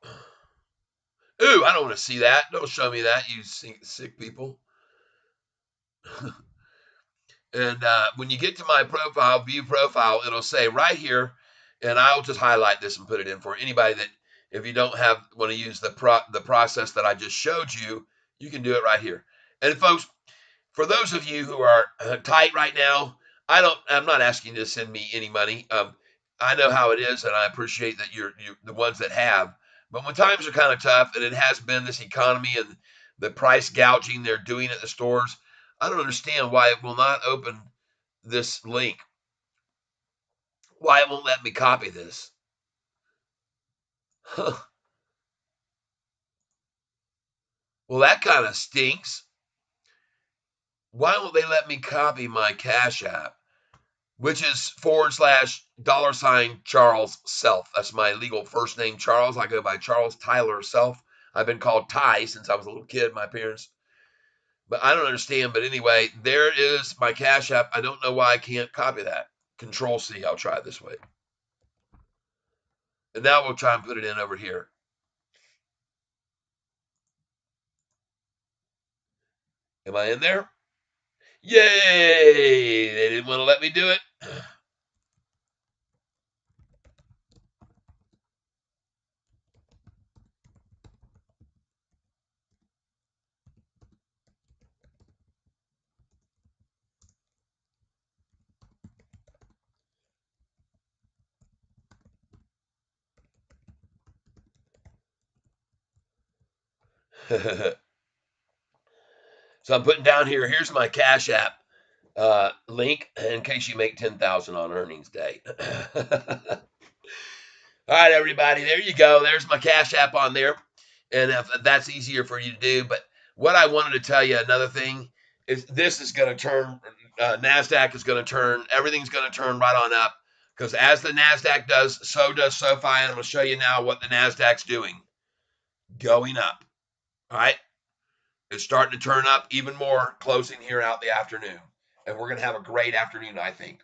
Ooh, I don't want to see that. Don't show me that, you sick people. And when you get to my profile, view profile, it'll say right here, and I'll just highlight this and put it in for anybody that, if you don't want to use the process that I just showed you, you can do it right here. And folks, for those of you who are tight right now, I'm not asking you to send me any money. I know how it is, and I appreciate that you're the ones that have. But when times are kind of tough, and it has been this economy and the price gouging they're doing at the stores, I don't understand why it will not open this link. Why it won't let me copy this. Well, that kind of stinks. Why won't they let me copy my Cash App, which is /$ Charles Self. That's my legal first name, Charles. I go by Charles Tyler Self. I've been called Ty since I was a little kid, my parents. But I don't understand. But anyway, there is my Cash App. I don't know why I can't copy that. Control C. I'll try it this way. And now we'll try and put it in over here. Am I in there? Yay! They didn't want to let me do it. So I'm putting down here, here's my Cash App link in case you make 10,000 on earnings day. All right, everybody, there you go. There's my Cash App on there. And if that's easier for you to do. But what I wanted to tell you, another thing, is this is going to turn, NASDAQ is going to turn, everything's going to turn right on up. Because as the NASDAQ does, so does SoFi. And I'm going to show you now what the NASDAQ's doing. Going up. All right. It's starting to turn up even more closing here out the afternoon. And we're going to have a great afternoon, I think.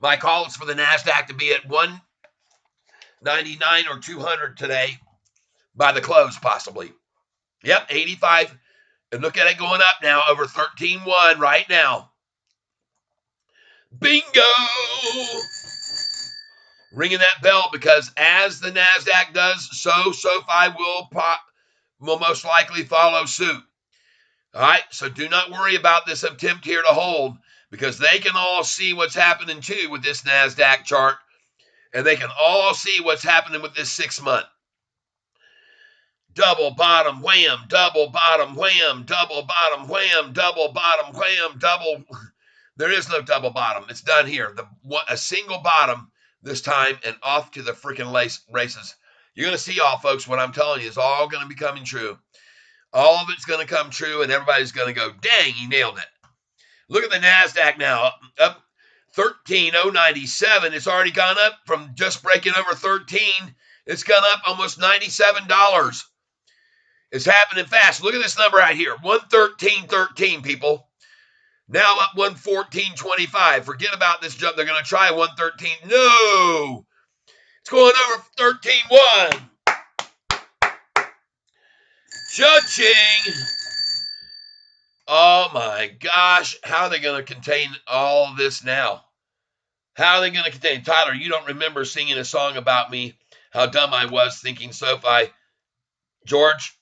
My call is for the NASDAQ to be at 199 or 200 today by the close, possibly. Yep, 85. And look at it going up now, over 13.1 right now. Bingo! Ringing that bell, because as the NASDAQ does, so SoFi will most likely follow suit. All right, so do not worry about this attempt here to hold, because they can all see what's happening too with this NASDAQ chart, and they can all see what's happening with this 6 month. Double bottom wham, double bottom wham, double bottom wham, double bottom wham, double. There is no double bottom. It's done here. A single bottom this time, and off to the freaking races. You're going to see, all folks, what I'm telling you is all going to be coming true. All of it's going to come true, and everybody's going to go, dang, he nailed it. Look at the NASDAQ now, up 13,097. It's already gone up from just breaking over 13. It's gone up almost $97. It's happening fast. Look at this number right here, 113.13, people. Now up 114.25. Forget about this jump. They're going to try 113. No, it's going over 13.1. Cha-ching. Oh my gosh, how are they going to contain all this now? How are they going to contain? Tyler, you don't remember singing a song about me, how dumb I was thinking SoFi. George?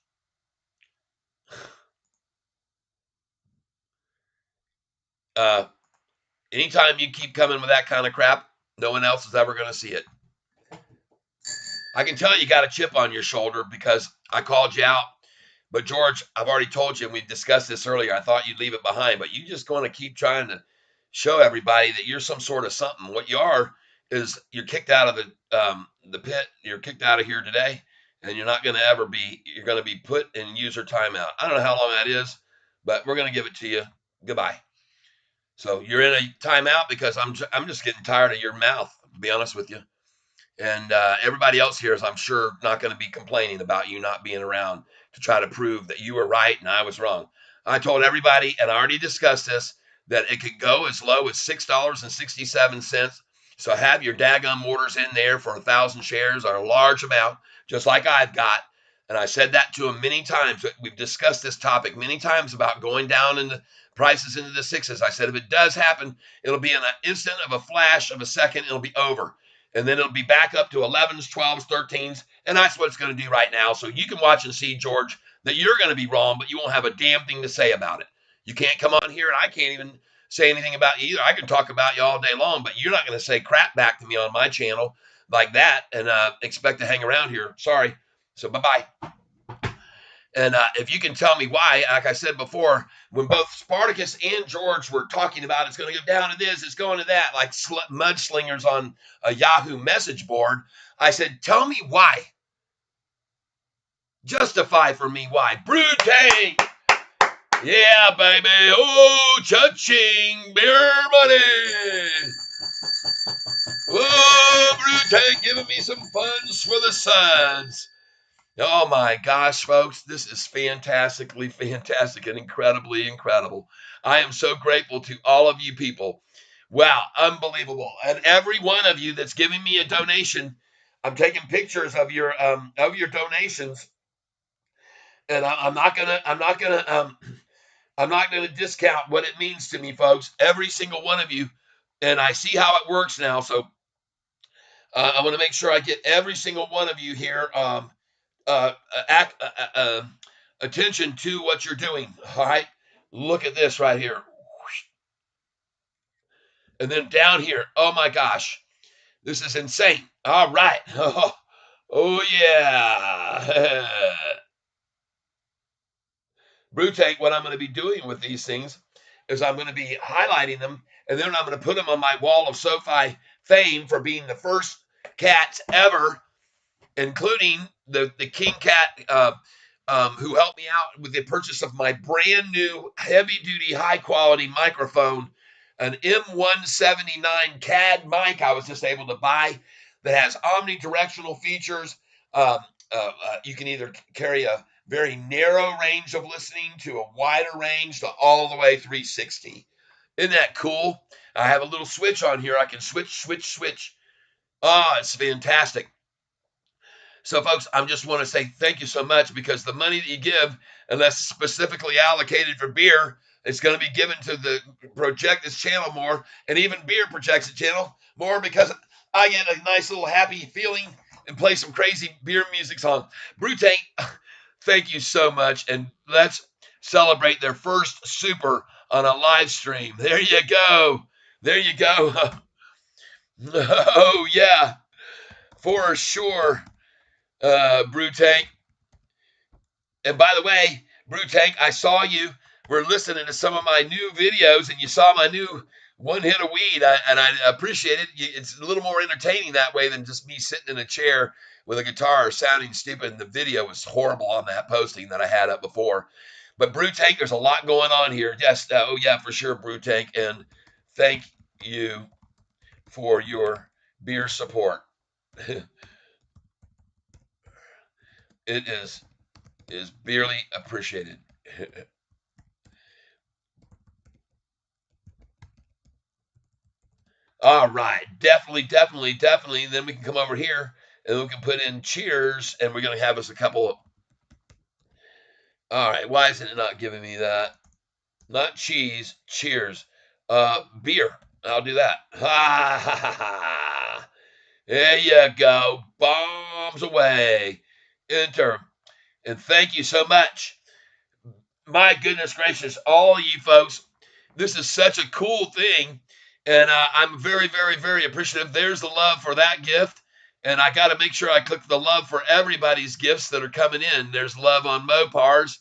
Anytime you keep coming with that kind of crap, no one else is ever going to see it. I can tell you got a chip on your shoulder because I called you out. But George, I've already told you, and we discussed this earlier, I thought you'd leave it behind, but you just going to keep trying to show everybody that you're some sort of something. What you are is you're kicked out of the pit. You're kicked out of here today, and you're not going to ever be. You're going to be put in user timeout. I don't know how long that is, but we're going to give it to you. Goodbye. So you're in a timeout because I'm just getting tired of your mouth, to be honest with you. And everybody else here is, I'm sure, not going to be complaining about you not being around to try to prove that you were right and I was wrong. I told everybody, and I already discussed this, that it could go as low as $6.67. So have your daggum orders in there for 1,000 shares or a large amount, just like I've got. And I said that to him many times. We've discussed this topic many times about going down in the prices into the sixes. I said if it does happen, it'll be in an instant of a flash of a second. It'll be over, and then it'll be back up to 11s, 12s, 13s, and that's what it's going to do right now. So you can watch and see, George, that you're going to be wrong, but you won't have a damn thing to say about it. You can't come on here, and I can't even say anything about you either. I can talk about you all day long, but you're not going to say crap back to me on my channel like that and expect to hang around here. Sorry. So bye-bye. And if you can tell me why, like I said before, when both Spartacus and George were talking about it's going to go down to this, it's going to that, like mudslingers on a Yahoo message board, I said, tell me why. Justify for me why. Brood tank. Yeah, baby. Oh, cha-ching. Beer money. Oh, brood tank giving me some funds for the suds. Oh my gosh, folks, this is fantastically fantastic and incredibly incredible. I am so grateful to all of you people. Wow, unbelievable. And every one of you that's giving me a donation, I'm taking pictures of your donations, and I'm not gonna discount what it means to me, folks. Every single one of you, and I see how it works now. So I want to make sure I get every single one of you here. Uh, act, attention to what you're doing. All right. Look at this right here. And then down here. Oh my gosh. This is insane. All right. Oh yeah. Brew Tank, what I'm going to be doing with these things is I'm going to be highlighting them, and then I'm going to put them on my wall of Sofi fame for being the first cats ever, including the King Cat, who helped me out with the purchase of my brand new heavy duty, high quality microphone, an M179 CAD mic I was just able to buy that has omnidirectional features. Um, you can either carry a very narrow range of listening to a wider range to all the way 360. Isn't that cool? I have a little switch on here. I can switch. Oh, it's fantastic. So, folks, I just want to say thank you so much, because the money that you give, unless specifically allocated for beer, it's going to be given to the Project This channel more, and even beer projects the channel more, because I get a nice little happy feeling and play some crazy beer music song. Brew Tank, thank you so much, and let's celebrate their first super on a live stream. There you go. There you go. Oh, yeah, for sure. Brew Tank. And by the way, Brew Tank, I saw you were listening to some of my new videos, and you saw my new one hit of weed, and I appreciate it. It's a little more entertaining that way than just me sitting in a chair with a guitar sounding stupid. And the video was horrible on that posting that I had up before. But Brew Tank, there's a lot going on here. Yes, oh yeah, for sure, Brew Tank. And thank you for your beer support. It is barely appreciated. All right, definitely. And then we can come over here and we can put in cheers, and we're gonna have us a couple of. All right, why isn't it not giving me that? Not cheese, cheers. Beer. I'll do that. Ha ha ha ha. There you go. Bombs away. Enter. And thank you so much. My goodness gracious, all of you folks, this is such a cool thing, and I'm very appreciative. There's the love for that gift, and I got to make sure I click the love for everybody's gifts that are coming in. There's love on Mopars.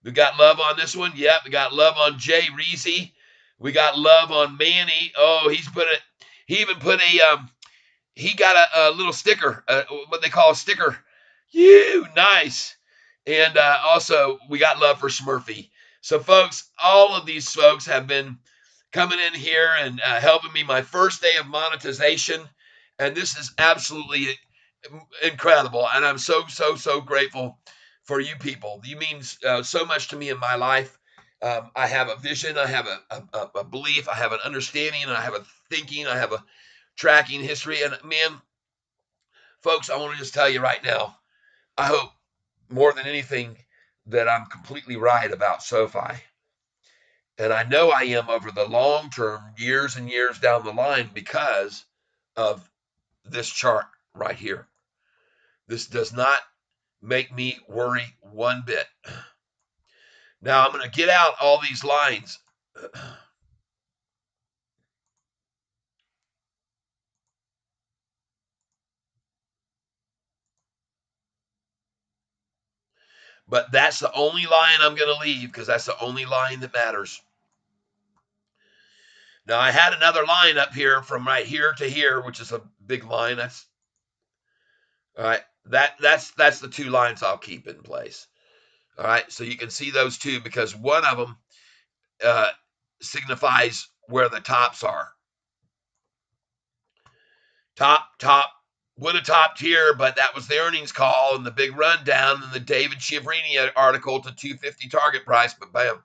We got love on this one. Yep, we got love on Jay Reese. We got love on Manny. Oh, he even put he got a little sticker, what they call a sticker. You nice. And also, we got love for Smurfy. So, folks, all of these folks have been coming in here and helping me my first day of monetization. And this is absolutely incredible. And I'm so, so, so grateful for you people. You mean so much to me in my life. I have a vision, I have a belief, I have an understanding, and I have a thinking, I have a tracking history. And man, folks, I want to just tell you right now, I hope more than anything that I'm completely right about SoFi. And I know I am over the long term, years and years down the line because of this chart right here. This does not make me worry one bit. Now I'm going to get out all these lines. But that's the only line I'm going to leave because that's the only line that matters. Now I had another line up here from right here to here, which is a big line. That's all right. That's the two lines I'll keep in place. All right. So you can see those two because one of them uh, signifies where the tops are. Top would have topped here, but that was the earnings call and the big rundown and the David Chiavrini article to 250 target price. But bam.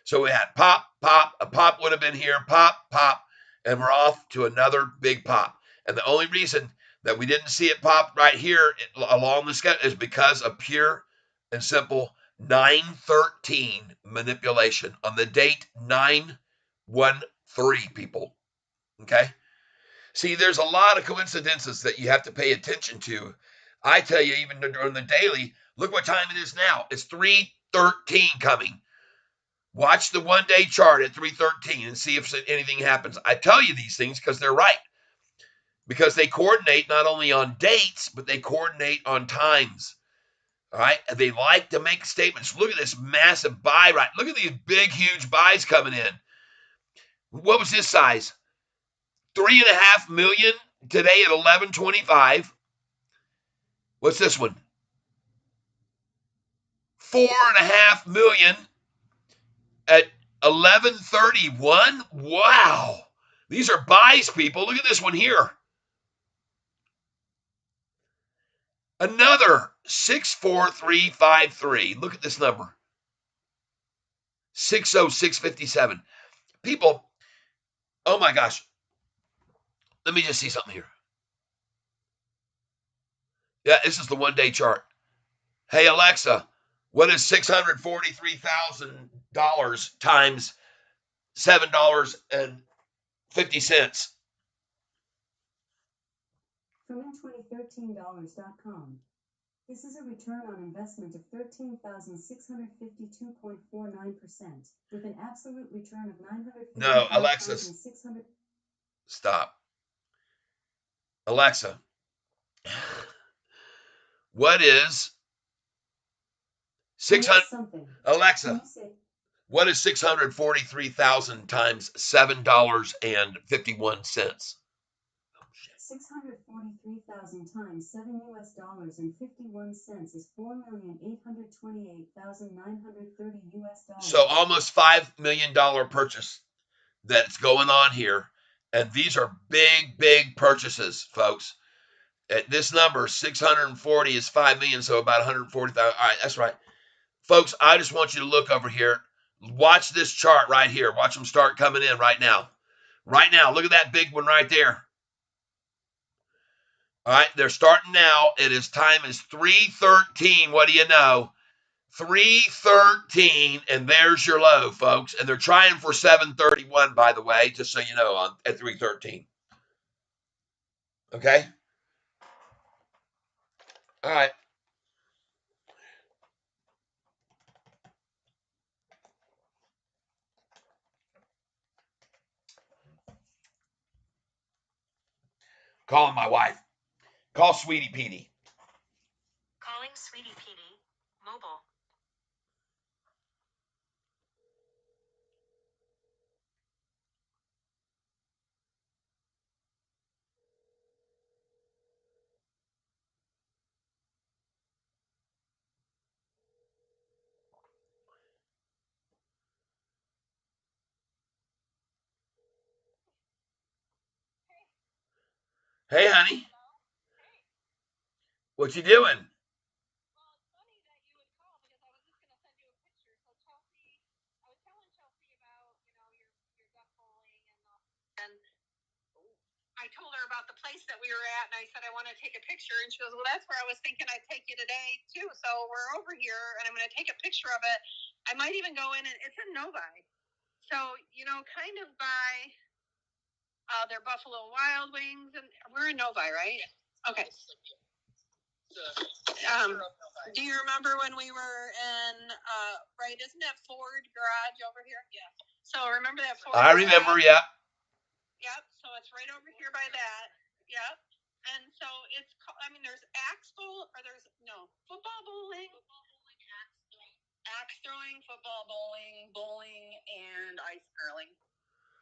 So we had pop, pop, a pop would have been here, pop, pop, and we're off to another big pop. And the only reason that we didn't see it pop right here along the schedule is because of pure and simple 913 manipulation on the date 913, people. Okay? See, there's a lot of coincidences that you have to pay attention to. I tell you, even during the daily, look what time it is now. It's 313 coming. Watch the 1 day chart at 313 and see if anything happens. I tell you these things because they're right. Because they coordinate not only on dates, but they coordinate on times. All right. And they like to make statements. Look at this massive buy right. Look at these big, huge buys coming in. What was this size? 3.5 million today at 1125. What's this one? 4.5 million at 1131. Wow. These are buys, people. Look at this one here. Another 64353. Look at this number. 60657. People, oh my gosh. Let me just see something here. Yeah, this is the 1 day chart. Hey, Alexa, what is $643,000 times $7.50? From in2013dollars.com. This is a return on investment of 13,652.49% with an absolute return of 950. No, Alexa, stop. Alexa, what is 600? Alexa, what is 643,000 times $7.51? 643,000 times $7 is $4,828,930. So almost $5 million purchase that's going on here. And these are big, big purchases, folks. At this number, 640 is 5 million, so about 140,000. All right, that's right. Folks, I just want you to look over here. Watch this chart right here. Watch them start coming in right now. Right now, look at that big one right there. All right, they're starting now. It is time is 313. What do you know? 313, and there's your low, folks. And they're trying for 731, by the way, just so you know, at 313. Okay? All right. Calling my wife. Call Sweetie Petey. Calling Sweetie Petey. Mobile. Hey, honey, what you doing? I told her about the place that we were at, and I said I want to take a picture, and she goes, "Well, that's where I was thinking I'd take you today too. So we're over here, and I'm going to take a picture of it. I might even go in, and it's in Novi, so kind of by their Buffalo Wild Wings, and we're in Novi, right? Okay. Do you remember when we were in right? Isn't that Ford garage over here? Yeah. So remember that Ford? I remember, yeah. Yep. So it's right over here by that. Yep. And so it's, I mean, there's axe bowl, or there's, no, football bowling. Axe throwing, football bowling, and ice curling.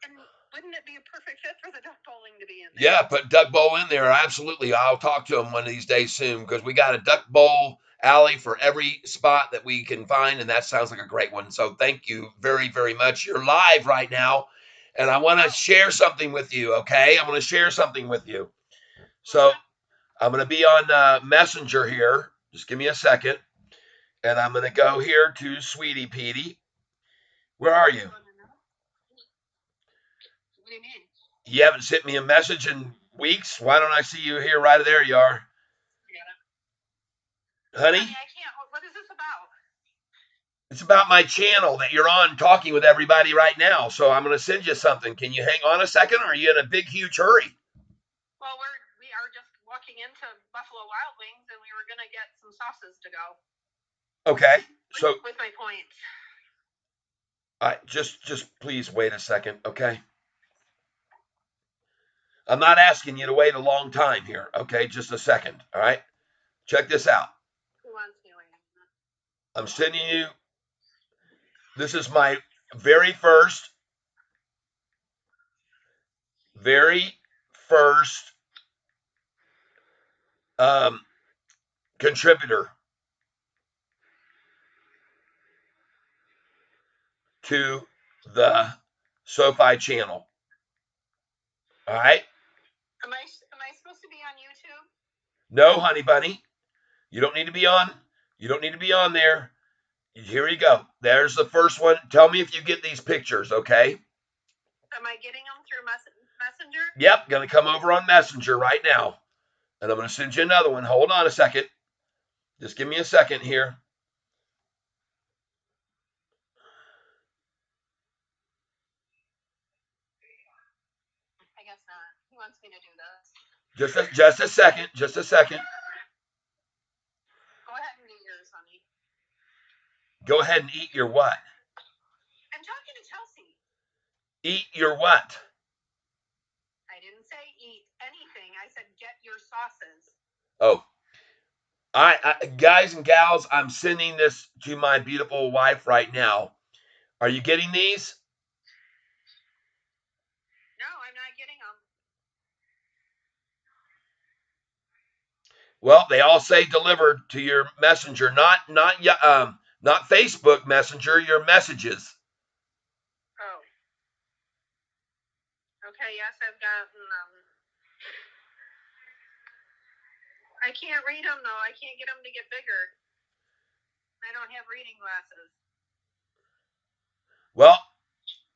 And wouldn't it be a perfect fit for the duck bowling to be in there? Yeah, put duck bowl in there. Absolutely. I'll talk to him one of these days soon because we got a duck bowl alley for every spot that we can find, and that sounds like a great one. So thank you very, very much. You're live right now, and I want to share something with you, okay? I want to share something with you. So I'm going to be on Messenger here. Just give me a second. And I'm going to go here to Sweetie Petey. Where are you? What do you mean? You haven't sent me a message in weeks. Why don't I see you here? Right there you are. Honey? I can't. What is this about? It's about my channel that you're on talking with everybody right now. So I'm going to send you something. Can you hang on a second, or are you in a big, huge hurry? Well, we are just walking into Buffalo Wild Wings, and we were gonna get some sauces to go. Okay. So with my points. just please wait a second, okay? I'm not asking you to wait a long time here, okay? Just a second, all right? Check this out. Who wants me waiting? I'm sending you. This is my very first contributor to the Sofi channel. All right? Am I supposed to be on YouTube? No, honey bunny. You don't need to be on. You don't need to be on there. Here you go. There's the first one. Tell me if you get these pictures, okay? Am I getting them through Messenger? Yep, gonna come over on Messenger right now. And I'm gonna send you another one. Hold on a second. Just give me a second here. I guess not. He wants me to do this. Just a second. Just a second. Go ahead and do yours, honey. Go ahead and eat your what? I'm talking to Chelsea. Eat your what? I didn't say eat anything. I said get your sauces. Oh. I guys and gals, I'm sending this to my beautiful wife right now. Are you getting these? No, I'm not getting them. Well, they all say delivered to your messenger, not Facebook Messenger, your messages. Oh. Okay, yes, I've gotten them. I can't read them though. I can't get them to get bigger. I don't have reading glasses. Well,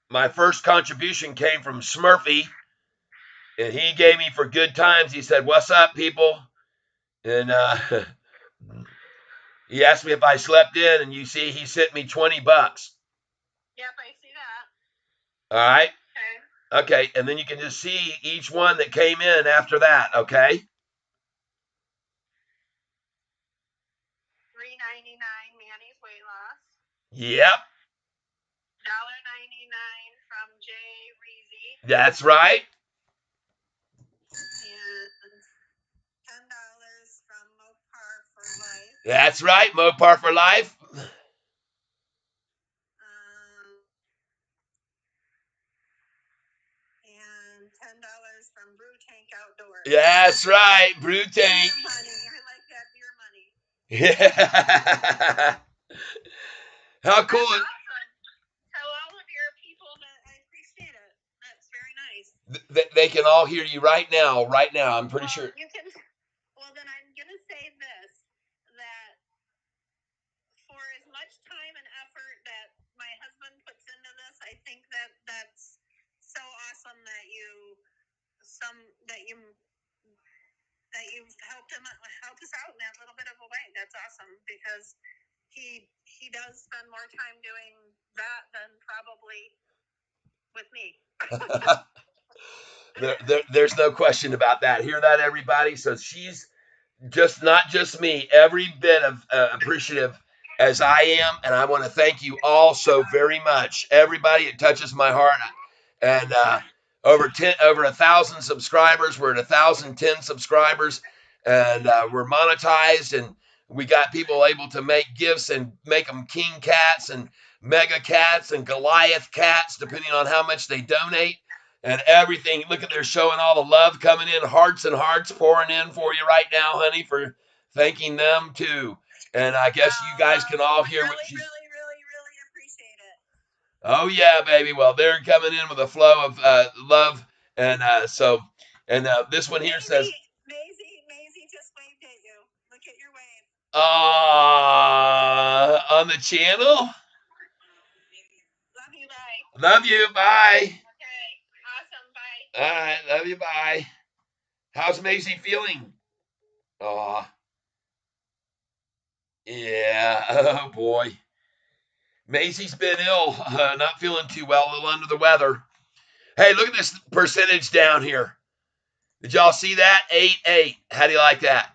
my first contribution came from Smurfy, and he gave me for good times. He said, "What's up, people?" And he asked me if I slept in, and you see, he sent me $20. Yep, I see that. All right. Okay. Okay, and then you can just see each one that came in after that. Okay. $3.99 Manny's weight loss. Yep. $1.99 from Jay Reezy. That's right. And $10 from Mopar for Life. That's right. Mopar for Life. And $10 from Brew Tank Outdoors. That's right. Brew Tank. Beer money. I like that beer money. Yeah. How cool. That's awesome. Tell all of your people that I appreciate it. That's very nice. They can all hear you right now. Right now, I'm pretty sure. You can. Well, then I'm gonna say this: that for as much time and effort that my husband puts into this, I think that that's so awesome that you've help us out in that little bit of a way. That's awesome because he does spend more time doing that than probably with me. There's no question about that. Hear that, everybody? So she's just not just me, every bit of appreciative as I am, and I want to thank you all so very much. Everybody, it touches my heart. And over 1,000 subscribers. We're at 1,010 subscribers, and we're monetized, and we got people able to make gifts and make them king cats and mega cats and Goliath cats, depending on how much they donate. And everything. Look at, they're showing all the love coming in, hearts and hearts pouring in for you right now, honey, for thanking them too. And I guess you guys can all hear what she's. Really appreciate it. Oh yeah, baby. Well, they're coming in with a flow of love, and this one here says, Maisie just waved at you. Look at your wave. On the channel. Love you, bye. Love you, bye. Okay, awesome, bye. All right, love you, bye. How's Maisie feeling? Aw. Yeah, oh boy. Maisie's been ill, not feeling too well, a little under the weather. Hey, look at this percentage down here. Did y'all see that? 8.8. How do you like that?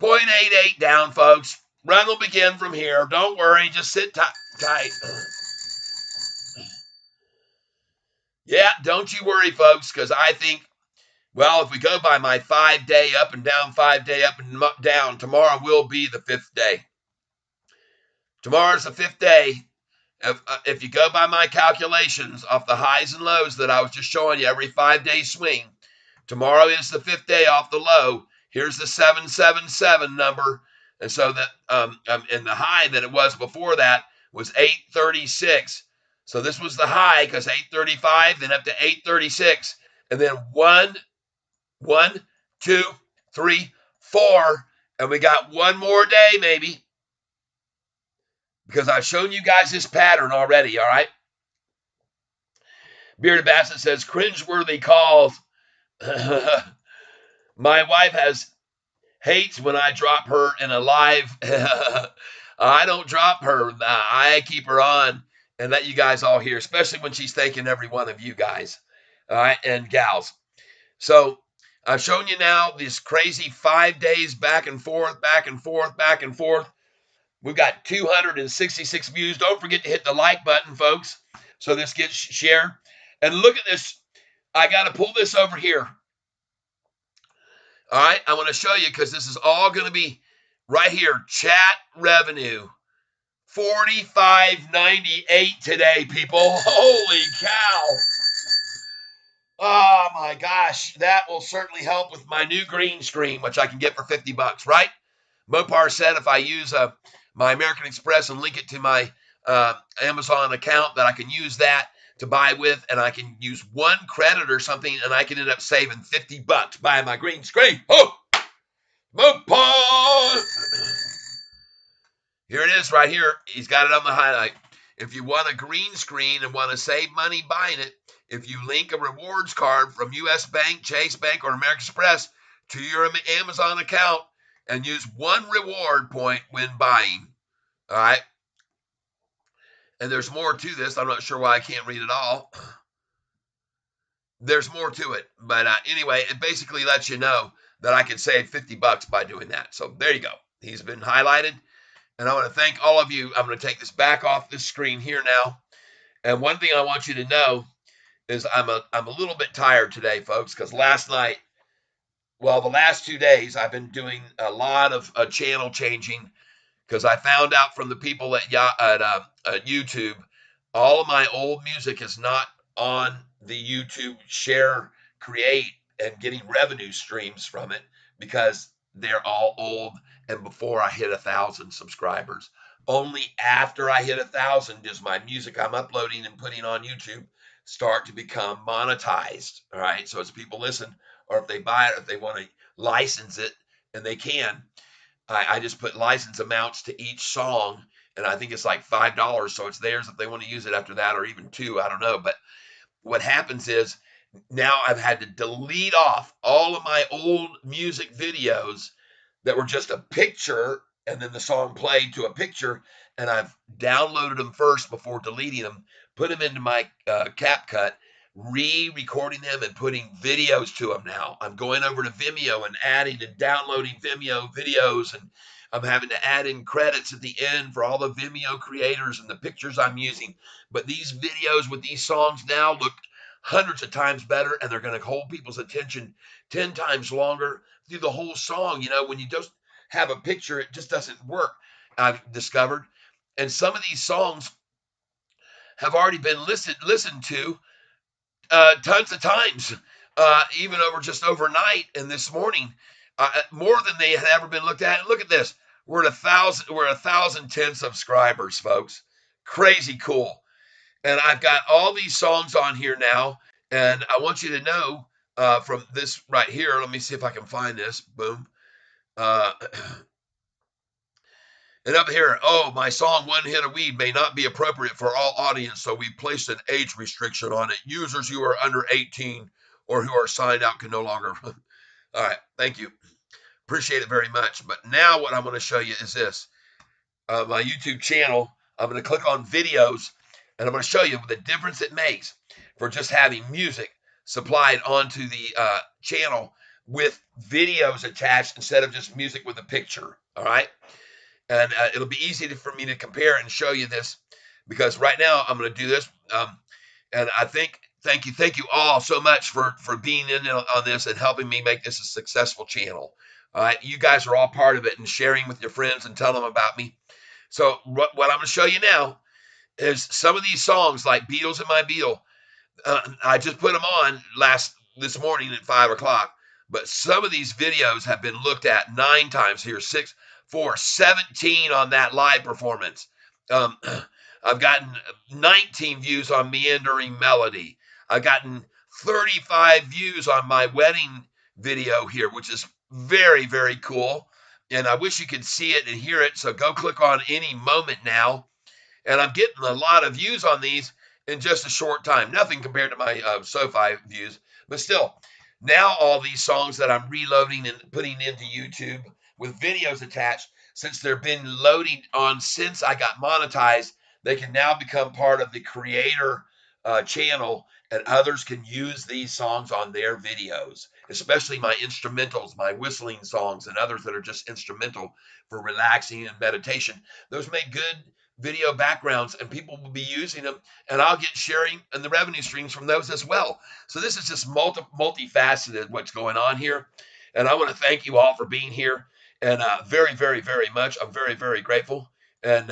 0.88 down, folks. Run will begin from here. Don't worry, just sit tight. Yeah, don't you worry, folks, because I think, well, if we go by my 5-day up and down, 5-day up and down, tomorrow will be the 5th day. Tomorrow's the 5th day. If you go by my calculations off the highs and lows that I was just showing you, every 5-day swing, tomorrow is the 5th day off the low. Here's the 777 number. And so that, and the high that it was before that was 836. So this was the high, because 835, then up to 836. And then 1, 2, 3, 4. And we got one more day, maybe, because I've shown you guys this pattern already, all right? Bearded Bassett says, cringeworthy calls. My wife hates when I drop her in a live. I don't drop her. I keep her on and let you guys all hear, especially when she's thanking every one of you guys, all right, and gals. So I've shown you now this crazy 5 days back and forth, back and forth, back and forth. We've got 266 views. Don't forget to hit the like button, folks, so this gets shared. And look at this. I got to pull this over here. All right, I want to show you, because this is all going to be right here. Chat revenue, $45.98 today, people. Holy cow. Oh my gosh, that will certainly help with my new green screen, which I can get for $50, right? Mopar said if I use my American Express and link it to my Amazon account, that I can use that to buy with, and I can use one credit or something, and I can end up saving $50 buying my green screen. Oh, Mopar! Here it is right here. He's got it on the highlight. If you want a green screen and want to save money buying it, if you link a rewards card from U.S. Bank, Chase Bank, or American Express to your Amazon account and use one reward point when buying, all right? And there's more to this. I'm not sure why I can't read it all. There's more to it. But anyway, it basically lets you know that I can save $50 by doing that. So there you go. He's been highlighted. And I want to thank all of you. I'm going to take this back off this screen here now. And one thing I want you to know is I'm a little bit tired today, folks, because last night, well, the last 2 days, I've been doing a lot of channel changing, because I found out from the people at YouTube, all of my old music is not on the YouTube share, create, and getting revenue streams from it, because they're all old and before I hit 1,000 subscribers. Only after I hit 1,000 is my music I'm uploading and putting on YouTube start to become monetized. All right. So as people listen, or if they buy it, if they want to license it, and they can, I just put license amounts to each song, and I think it's like $5, so it's theirs if they want to use it after that, or even two. I don't know. But what happens is now I've had to delete off all of my old music videos that were just a picture and then the song played to a picture, and I've downloaded them first before deleting them, put them into my CapCut, re-recording them and putting videos to them. Now I'm going over to Vimeo and adding and downloading Vimeo videos, and I'm having to add in credits at the end for all the Vimeo creators and the pictures I'm using. But these videos with these songs now look hundreds of times better, and they're going to hold people's attention 10 times longer through the whole song. When you just have a picture, it just doesn't work, I've discovered. And some of these songs have already been listened to tons of times, even just overnight and this morning, more than they had ever been looked at. And look at this. We're at 1,010 subscribers, folks. Crazy cool. And I've got all these songs on here now. And I want you to know from this right here, let me see if I can find this. Boom. Uh, and up here, my song One Hit of Weed may not be appropriate for all audience, so we placed an age restriction on it. Users who are under 18 or who are signed out can no longer. All right, thank you. Appreciate it very much. But now what I'm going to show you is this. My YouTube channel, I'm going to click on videos, and I'm going to show you the difference it makes for just having music supplied onto the channel with videos attached instead of just music with a picture. All right. And it'll be easy for me to compare and show you this, because right now I'm going to do this. And I think, thank you all so much for being in on this and helping me make this a successful channel. All right. You guys are all part of it, and sharing with your friends and tell them about me. So what I'm going to show you now is some of these songs, like Beatles in My Beetle. I just put them on this morning at 5 o'clock. But some of these videos have been looked at 9 times here, 6, 4, 17 on that live performance. I've gotten 19 views on Meandering Melody. I've gotten 35 views on my wedding video here, which is very, very cool. And I wish you could see it and hear it. So go click on Any Moment now. And I'm getting a lot of views on these in just a short time. Nothing compared to my Sofi views, but still. Now all these songs that I'm reloading and putting into YouTube with videos attached, since they've been loading on since I got monetized, they can now become part of the creator channel, and others can use these songs on their videos, especially my instrumentals, my whistling songs, and others that are just instrumental for relaxing and meditation. Those make good video backgrounds, and people will be using them, and I'll get sharing and the revenue streams from those as well. So this is just multifaceted what's going on here, and I want to thank you all for being here, and very, very, very much. I'm very, very grateful, and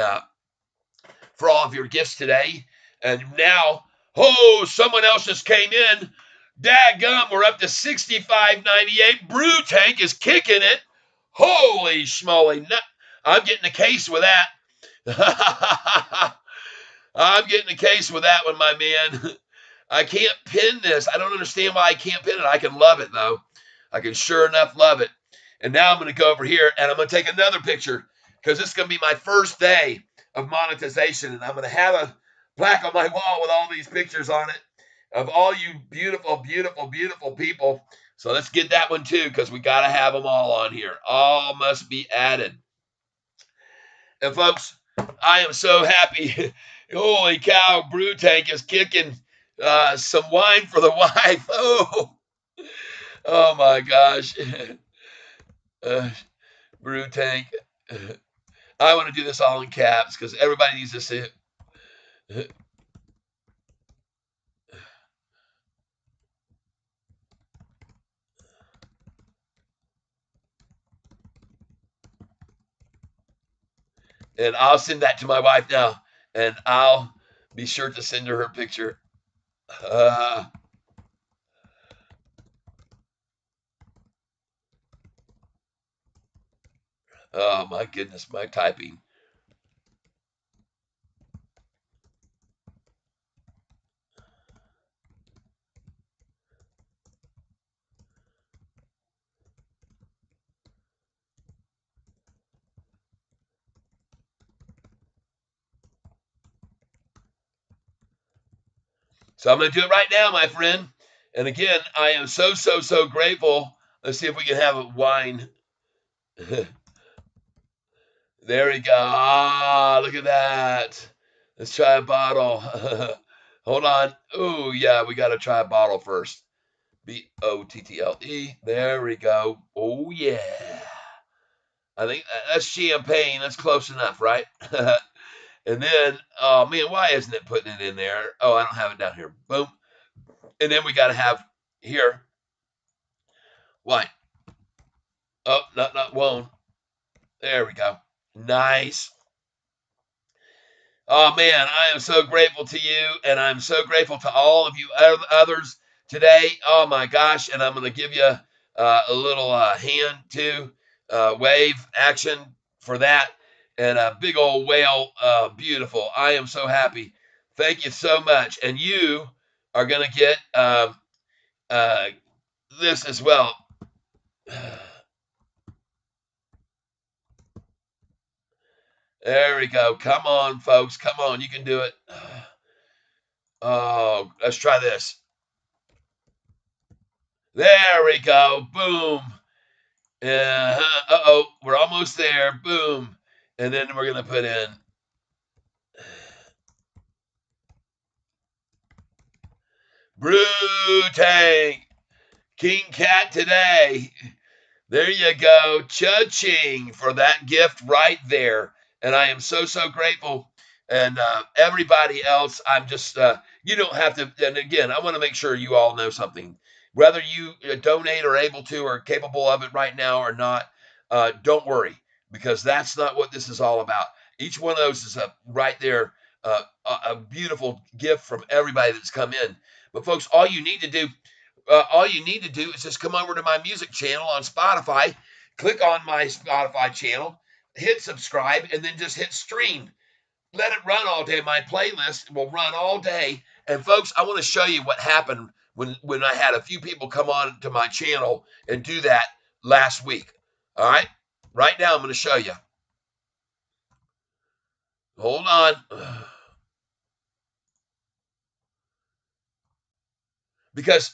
for all of your gifts today. And now, someone else just came in. Dadgum, we're up to 65.98. Brew Tank is kicking it. Holy schmoly! I'm getting a case with that. I'm getting a case with that one, my man. I can't pin this. I don't understand why I can't pin it. I can love it, though. I can sure enough love it. And now I'm going to go over here, and I'm going to take another picture, because this is going to be my first day of monetization, and I'm going to have a plaque on my wall with all these pictures on it of all you beautiful, beautiful, beautiful people. So let's get that one, too, because we got to have them all on here. All must be added. And folks, I am so happy. Holy cow, Brew Tank is kicking some wine for the wife. Oh my gosh. Brew Tank. I want to do this all in caps because everybody needs to see it. And I'll send that to my wife now, and I'll be sure to send her picture. Oh my goodness, my typing. So I'm going to do it right now, my friend. And again, I am so, so, so grateful. Let's see if we can have a wine. There we go. Ah, look at that. Let's try a bottle. Hold on. Oh, yeah, we got to try a bottle first. Bottle. There we go. Oh, yeah. I think that's champagne. That's close enough, right? And then, oh, man, why isn't it putting it in there? Oh, I don't have it down here. Boom. And then we got to have here wine. Oh, not won't. There we go. Nice. Oh man, I am so grateful to you, and I'm so grateful to all of you others today. Oh my gosh, and I'm going to give you a little hand too, wave action for that, and a big old whale. Beautiful. I am so happy. Thank you so much, and you are going to get uh, this as well. There we go. Come on, folks. Come on. You can do it. Oh, let's try this. There we go. Boom. Uh-oh. We're almost there. Boom. And then we're going to put in Brew Tank. King Cat today. There you go. Cha-ching for that gift right there. And I am so, so grateful. And everybody else, I'm just, you don't have to. And again, I want to make sure you all know something. Whether you donate or able to or capable of it right now or not, don't worry, because that's not what this is all about. Each one of those is right there, a beautiful gift from everybody that's come in. But folks, all you need to do is just come over to my music channel on Spotify, click on my Spotify channel, hit subscribe, and then just hit stream. Let it run all day. My playlist will run all day. And folks, I want to show you what happened when I had a few people come on to my channel and do that last week. All right? Right now, I'm going to show you. Hold on. Because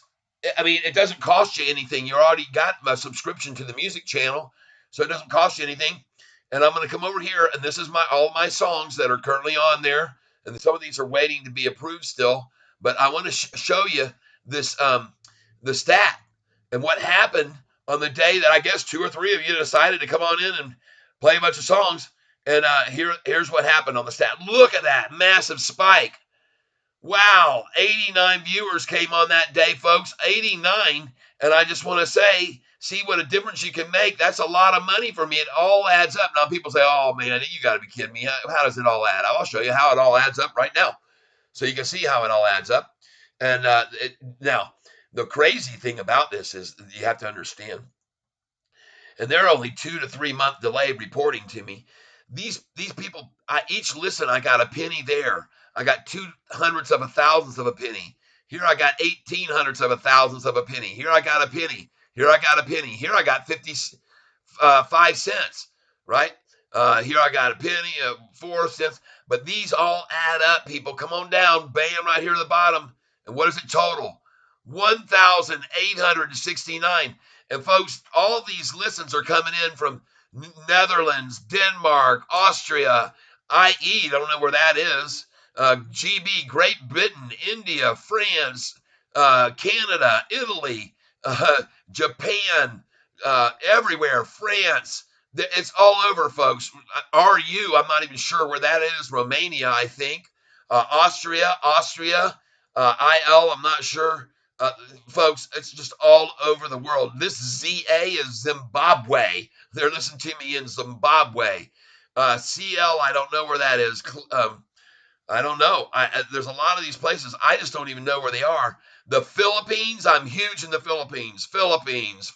I mean, it doesn't cost you anything. You already got a subscription to the music channel, so it doesn't cost you anything. And I'm going to come over here, and this is all my songs that are currently on there, and some of these are waiting to be approved still. But I want to show you this the stat and what happened on the day that I guess two or three of you decided to come on in and play a bunch of songs. And here's what happened on the stat. Look at that massive spike. Wow, 89 viewers came on that day, folks. 89. And I just want to say, see what a difference you can make. That's a lot of money for me. It all adds up. Now, people say, oh, man, you got to be kidding me. How does it all add up? I'll show you how it all adds up right now. So you can see how it all adds up. And now, the crazy thing about this is you have to understand, and they're only 2 to 3 month delay reporting to me. These people, each listen, I got a penny there. I got 2/100 of a thousandth of a penny. Here I got 18/100 of a thousandth of a penny. Here I got a penny. Here I got a penny. Here I got 5 cents. Right? Here I got a penny, 4 cents. But these all add up, people. Come on down. Bam, right here at the bottom. And what is it total? 1,869. And folks, all these listens are coming in from Netherlands, Denmark, Austria, IE, I don't know where that is, GB, Great Britain, India, France, Canada, Italy, Japan, everywhere, France. It's all over, folks. RU, I'm not even sure where that is. Romania, I think. Austria, IL, I'm not sure. Uh, Folks, it's just all over the world. This ZA is Zimbabwe. They're listening to me in Zimbabwe. CL, I don't know where that is. I don't know. There's a lot of these places. I just don't even know where they are. The Philippines, I'm huge in the Philippines. Philippines.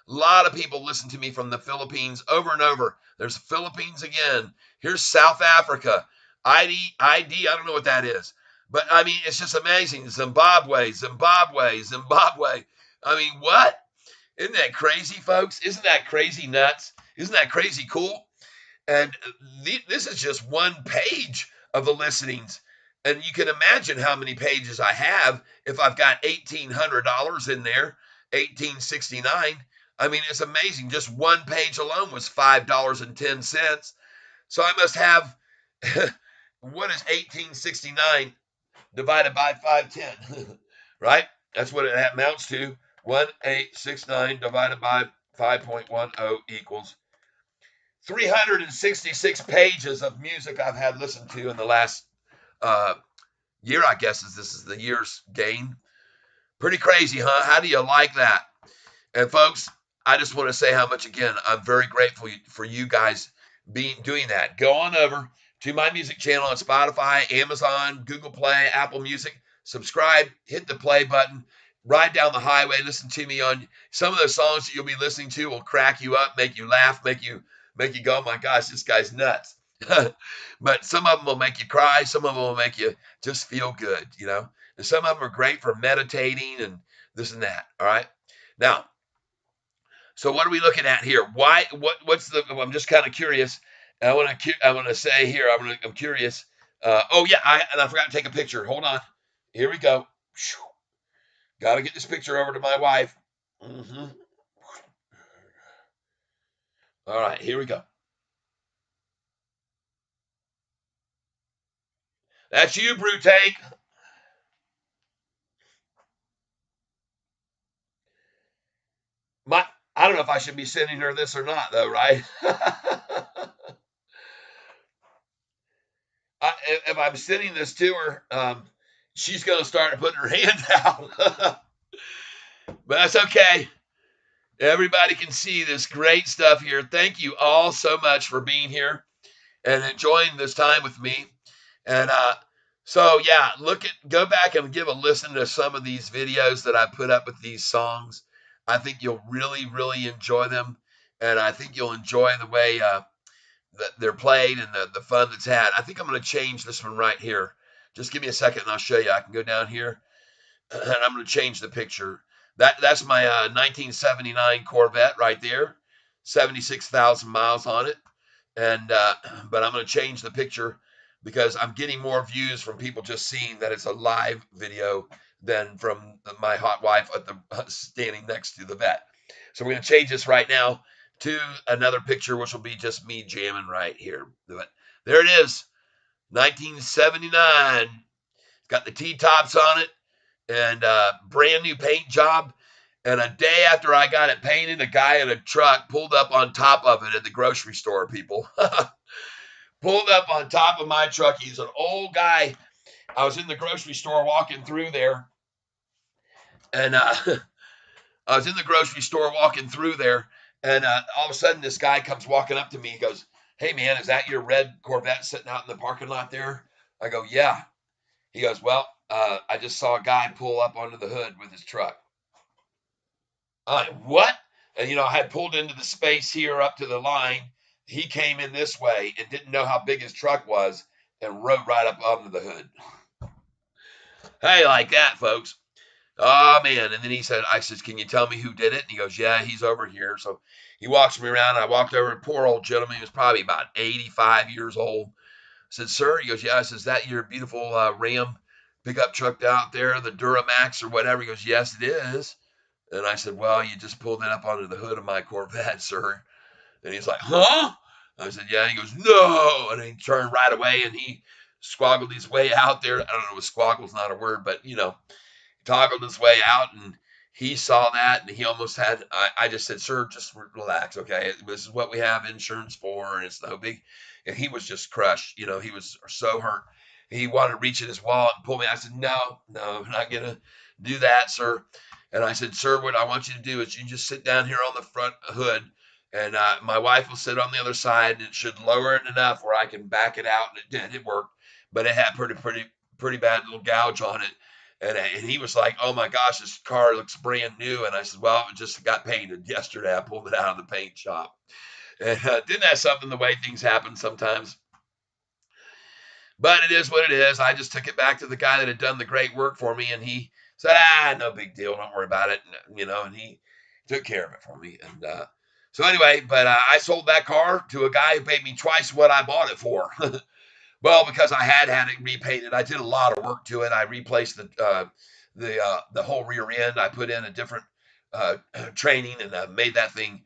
A lot of people listen to me from the Philippines over and over. There's Philippines again. Here's South Africa. I don't know what that is. But I mean, it's just amazing. Zimbabwe. I mean, what? Isn't that crazy, folks? Isn't that crazy nuts? Isn't that crazy cool? And this is just one page of the listenings. And you can imagine how many pages I have if I've got $1,800 in there, 1869. I mean, it's amazing. Just one page alone was $5.10. So I must have what is 1869 divided by 510, right? That's what it amounts to. 1869 divided by 5.10 equals 366 pages of music I've had listened to in the last uh, year, I guess, is this is the year's gain. Pretty crazy, huh? How do you like that? And folks, I just want to say how much again I'm very grateful for you guys doing that. Go on over to my music channel on Spotify, Amazon, Google Play, Apple Music. Subscribe, hit the play button, ride down the highway, listen to me on some of those songs that you'll be listening to will crack you up, make you laugh, make you go, oh my gosh, this guy's nuts. But some of them will make you cry, some of them will make you just feel good, you know. And some of them are great for meditating and this and that. All right. Now, so what are we looking at here? Why? What's the? I'm just kind of curious. I want to say here. I'm curious. Oh yeah, I forgot to take a picture. Hold on. Here we go. Got to get this picture over to my wife. All right, here we go. That's you, Brute. My, I don't know if I should be sending her this or not, though, right? If I'm sending this to her, she's going to start putting her hand out. But that's okay. Everybody can see this great stuff here. Thank you all so much for being here and enjoying this time with me. And so, yeah, go back and give a listen to some of these videos that I put up with these songs. I think you'll really, really enjoy them. And I think you'll enjoy the way that they're played and the fun that's had. I think I'm going to change this one right here. Just give me a second and I'll show you. I can go down here and I'm going to change the picture. That's my 1979 Corvette right there, 76,000 miles on it. And but I'm going to change the picture because I'm getting more views from people just seeing that it's a live video than from my hot wife at the standing next to the vet. So we're going to change this right now to another picture, which will be just me jamming right here. But there it is, 1979. It's got the T-tops on it and brand new paint job. And a day after I got it painted, a guy in a truck pulled up on top of it at the grocery store, people. Pulled up on top of my truck. He's an old guy. I was in the grocery store walking through there. And I was in the grocery store walking through there. And all of a sudden, this guy comes walking up to me. He goes, "Hey, man, is that your red Corvette sitting out in the parking lot there?" I go, "Yeah." He goes, "Well, I just saw a guy pull up onto the hood with his truck." What? And, I had pulled into the space here up to the line. He came in this way and didn't know how big his truck was and rode right up onto the hood. Hey, like that, folks. Oh, man. And then I said, "Can you tell me who did it?" And he goes, "Yeah, he's over here." So he walks me around. And I walked over, and poor old gentleman, he was probably about 85 years old. I said, "Sir," he goes, "Yeah." I said, "Is that your beautiful Ram pickup truck out there, the Duramax or whatever?" He goes, "Yes, it is." And I said, "Well, you just pulled it up onto the hood of my Corvette, sir." And he's like, "Huh?" I said, "Yeah." He goes, "No." And he turned right away and he squoggled his way out there. I don't know if squoggle's not a word, but he toggled his way out and he saw that and he almost had, I just said, "Sir, just relax. Okay. This is what we have insurance for. And it's no big." And he was just crushed. He was so hurt. He wanted to reach in his wallet and pull me. I said, "No, I'm not going to do that, sir." And I said, "Sir, what I want you to do is you just sit down here on the front hood and my wife will sit on the other side and it should lower it enough where I can back it out." And it did. It worked. But it had pretty bad little gouge on it. And he was like, "Oh my gosh, this car looks brand new." And I said, "Well, it just got painted yesterday. I pulled it out of the paint shop." And didn't that something the way things happen sometimes? But it is what it is. I just took it back to the guy that had done the great work for me, and he said, "No big deal. Don't worry about it." And he took care of it for me. And so anyway, but I sold that car to a guy who paid me twice what I bought it for. Well, because I had it repainted, I did a lot of work to it. I replaced the whole rear end. I put in a different uh, training and made that thing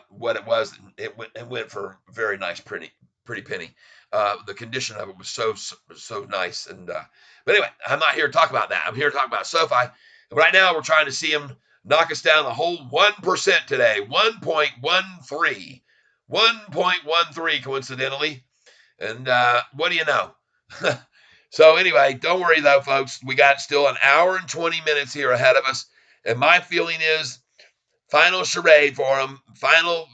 what it was. It went for a very nice, pretty penny. The condition of it was so nice. And but anyway, I'm not here to talk about that. I'm here to talk about Sofi. Right now, we're trying to see him knock us down the whole 1% today. 1.13. 1.13 coincidentally. And what do you know? So anyway, don't worry though, folks. We got still an hour and 20 minutes here ahead of us. And my feeling is final charade for him, final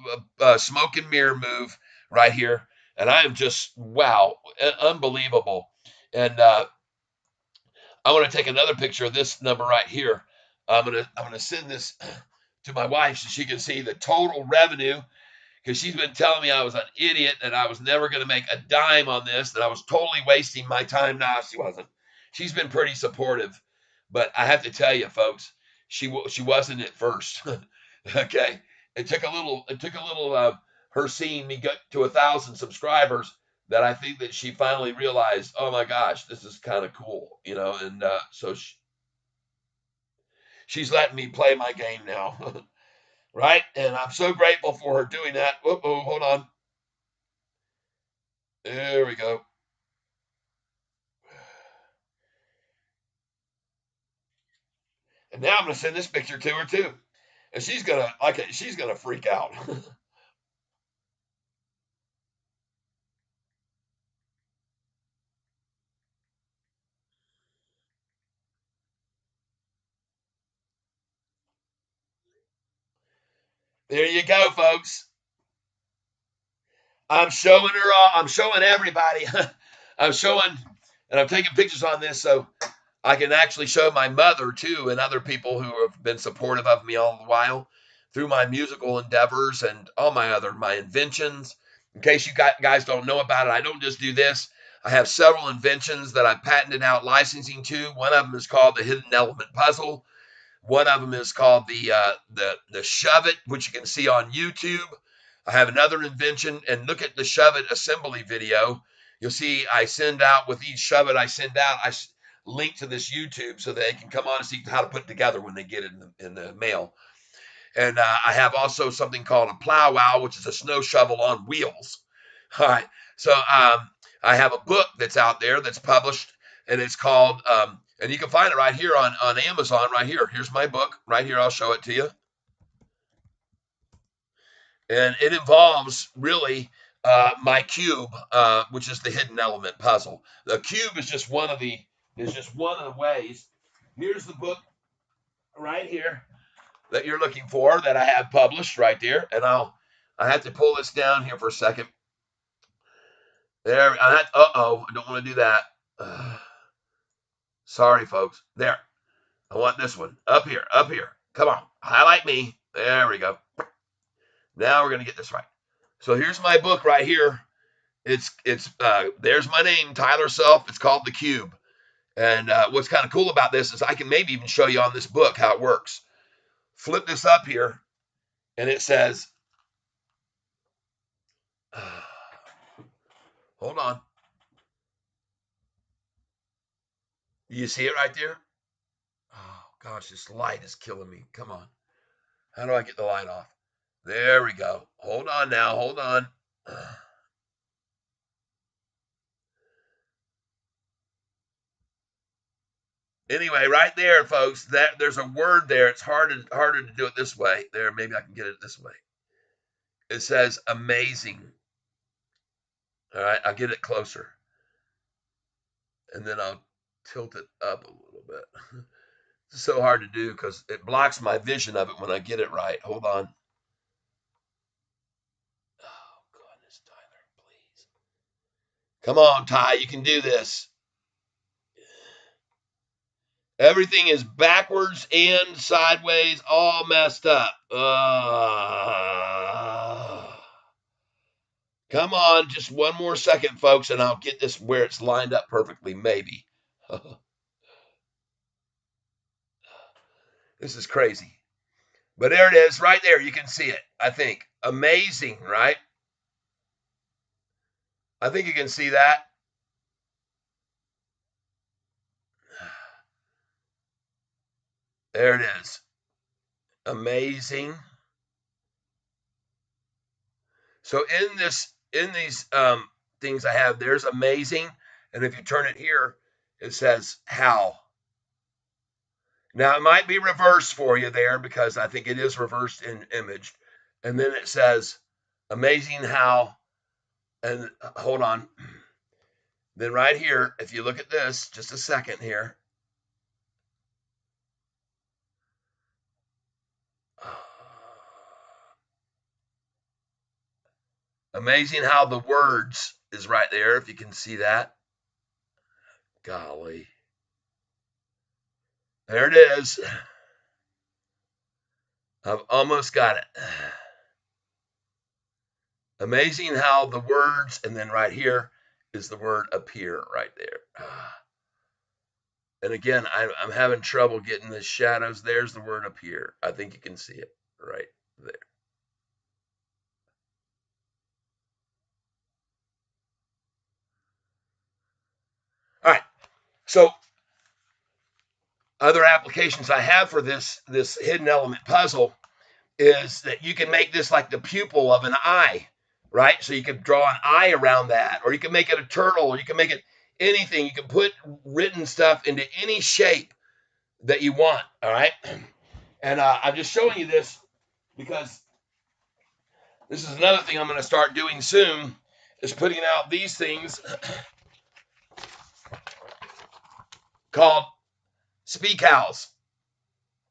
smoke and mirror move right here. And I am just, wow, unbelievable. And I want to take another picture of this number right here. I'm gonna send this to my wife so she can see the total revenue, because she's been telling me I was an idiot, that I was never going to make a dime on this, that I was totally wasting my time. No, she wasn't. She's been pretty supportive, but I have to tell you, folks, she wasn't at first. Okay, it took a little. Her seeing me get to 1,000 subscribers, that I think that she finally realized, oh my gosh, this is kind of cool, and so she's letting me play my game now. Right? And I'm so grateful for her doing that. Whoop, oh, hold on. There we go. And now I'm gonna send this picture to her too, and she's gonna like it. She's gonna freak out. There you go, folks. I'm showing her all. I'm showing everybody. I'm showing, and I'm taking pictures on this so I can actually show my mother too, and other people who have been supportive of me all the while through my musical endeavors and all my inventions. In case you guys don't know about it, I don't just do this. I have several inventions that I've patented out licensing to. One of them is called the Hidden Element Puzzle. One of them is called the Shove It, which you can see on YouTube. I have another invention, and look at the Shove It assembly video. You'll see I send out, with each Shove It I send out, I link to this YouTube so they can come on and see how to put it together when they get it in the mail. And I have also something called a Plow Wow, which is a snow shovel on wheels. All right. So I have a book that's out there that's published, and it's called, and you can find it right here on Amazon right here. Here's my book right here. I'll show it to you. And it involves really my cube, which is the hidden element puzzle. The cube is just one of the ways. Here's the book right here that you're looking for, that I have published right there. And I have to pull this down here for a second. There. Uh-oh, I don't want to do that. Sorry, folks. There. I want this one. Up here. Up here. Come on. Highlight me. There we go. Now we're going to get this right. So here's my book right here. It's there's my name, Tyler Self. It's called The Cube. And what's kind of cool about this is I can maybe even show you on this book how it works. Flip this up here, and it says, hold on. You see it right there? Oh, gosh, this light is killing me. Come on. How do I get the light off? There we go. Hold on now. Hold on. Anyway, right there, folks, that there's a word there. It's harder to do it this way. There, maybe I can get it this way. It says amazing. All right, I'll get it closer. And then I'll tilt it up a little bit. It's so hard to do because it blocks my vision of it when I get it right. Hold on. Oh, goodness, Tyler, please. Come on, Ty, you can do this. Everything is backwards and sideways, all messed up. Come on, just one more second, folks, and I'll get this where it's lined up perfectly, maybe. This is crazy. But there it is, right there. You can see it, I think. Amazing, right? I think you can see that. There it is. Amazing. So in these things I have, there's amazing, and if you turn it here, it says how. Now it might be reversed for you there because I think it is reversed in image, and then it says amazing how, and hold on. Then right here, if you look at this, just a second here. Amazing how the words is right there, if you can see that. Golly. There it is. I've almost got it. Amazing how the words, and then right here is the word appear right there. And again, I'm having trouble getting the shadows. There's the word appear. I think you can see it right there. All right. So other applications I have for this hidden element puzzle is that you can make this like the pupil of an eye, right? So you could draw an eye around that, or you can make it a turtle, or you can make it anything. You can put written stuff into any shape that you want, all right? And I'm just showing you this because this is another thing I'm going to start doing soon, is putting out these things called speak owls.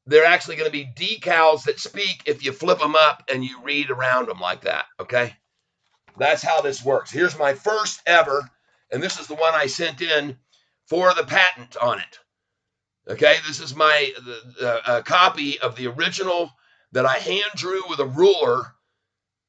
They're actually going to be decals that speak if you flip them up and you read around them like that, okay? That's how this works. Here's my first ever, and this is the one I sent in for the patent on it. Okay, this is my copy of the original that I hand drew with a ruler,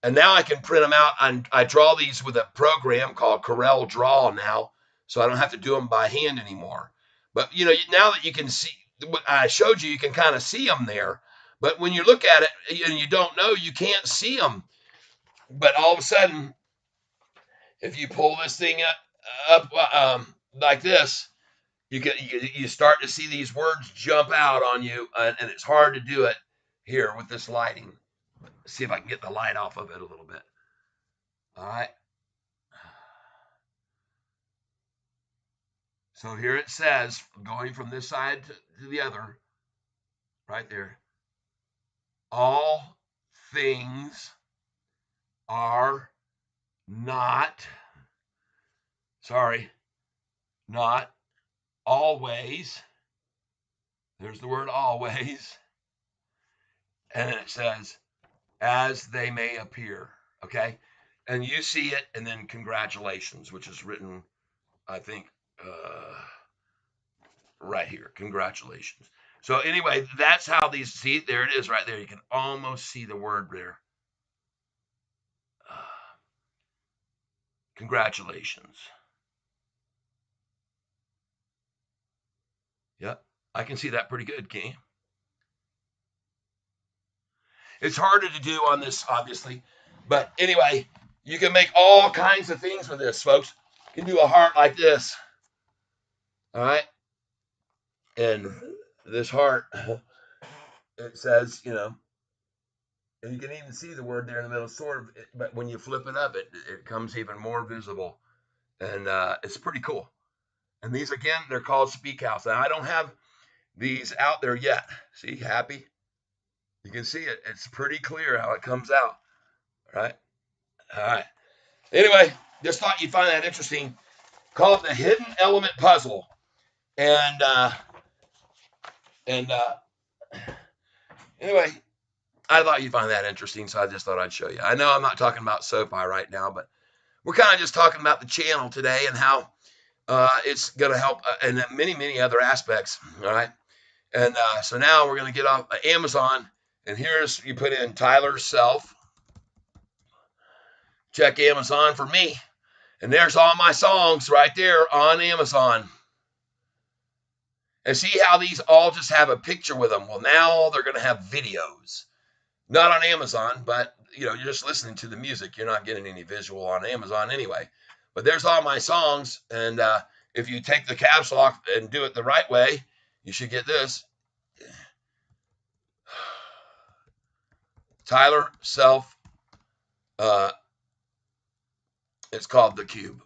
and now I can print them out. I draw these with a program called Corel Draw now, so I don't have to do them by hand anymore. But you know, now that you can see what I showed you, you can kind of see them there. But when you look at it and you don't know, you can't see them. But all of a sudden, if you pull this thing up like this, you start to see these words jump out on you, and it's hard to do it here with this lighting. Let's see if I can get the light off of it a little bit. All right. So here it says, going from this side to the other, right there. All things are not, not always. There's the word always. And then it says, as they may appear. Okay. And you see it, and then congratulations, which is written, I think, right here. Congratulations. So anyway, that's how these, see, there it is right there. You can almost see the word there. Congratulations. Yep. I can see that pretty good, can't you? It's harder to do on this, obviously. But anyway, you can make all kinds of things with this, folks. You can do a heart like this. All right. And this heart, it says, you know, and you can even see the word there in the middle, sort of, but when you flip it up, it comes even more visible. And it's pretty cool. And these, again, they're called speak outs. Now, I don't have these out there yet. See, happy? You can see it. It's pretty clear how it comes out. All right. All right. Anyway, just thought you'd find that interesting. Call it the hidden element puzzle. And anyway, I thought you'd find that interesting, so I just thought I'd show you. I know I'm not talking about Sofi right now, but we're kind of just talking about the channel today and how it's going to help in many, many other aspects. All right. And so now we're going to get off Amazon. And here's, you put in Tyler's Self. Check Amazon for me. And there's all my songs right there on Amazon. And see how these all just have a picture with them. Well, now they're going to have videos. Not on Amazon, but you know, you're just listening to the music. You're not getting any visual on Amazon anyway. But there's all my songs. And if you take the caps off and do it the right way, you should get this. Tyler Self. It's called The Cube.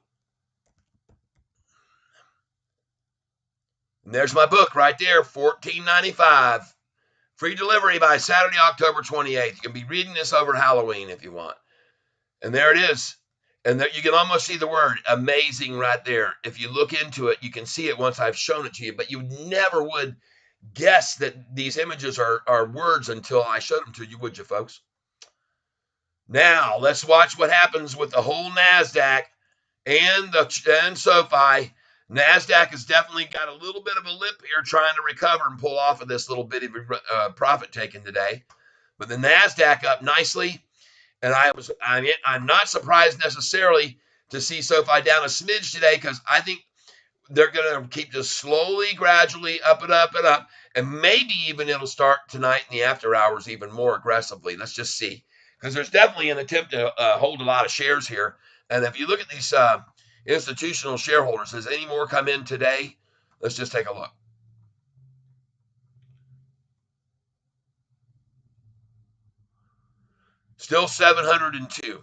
And there's my book right there, $14.95. Free delivery by Saturday, October 28th. You can be reading this over Halloween if you want. And there it is. And there, you can almost see the word amazing right there. If you look into it, you can see it once I've shown it to you, but you never would guess that these images are words until I showed them to you, would you, folks? Now, let's watch what happens with the whole NASDAQ and Sofi. NASDAQ has definitely got a little bit of a lip here trying to recover and pull off of this little bit of profit taken today. But the NASDAQ up nicely. And I'm not surprised necessarily to see Sofi down a smidge today, because I think they're going to keep just slowly, gradually up and up and up. And maybe even it'll start tonight in the after hours even more aggressively. Let's just see. Because there's definitely an attempt to hold a lot of shares here. And if you look at these institutional shareholders, has any more come in today? Let's just take a look. Still 702.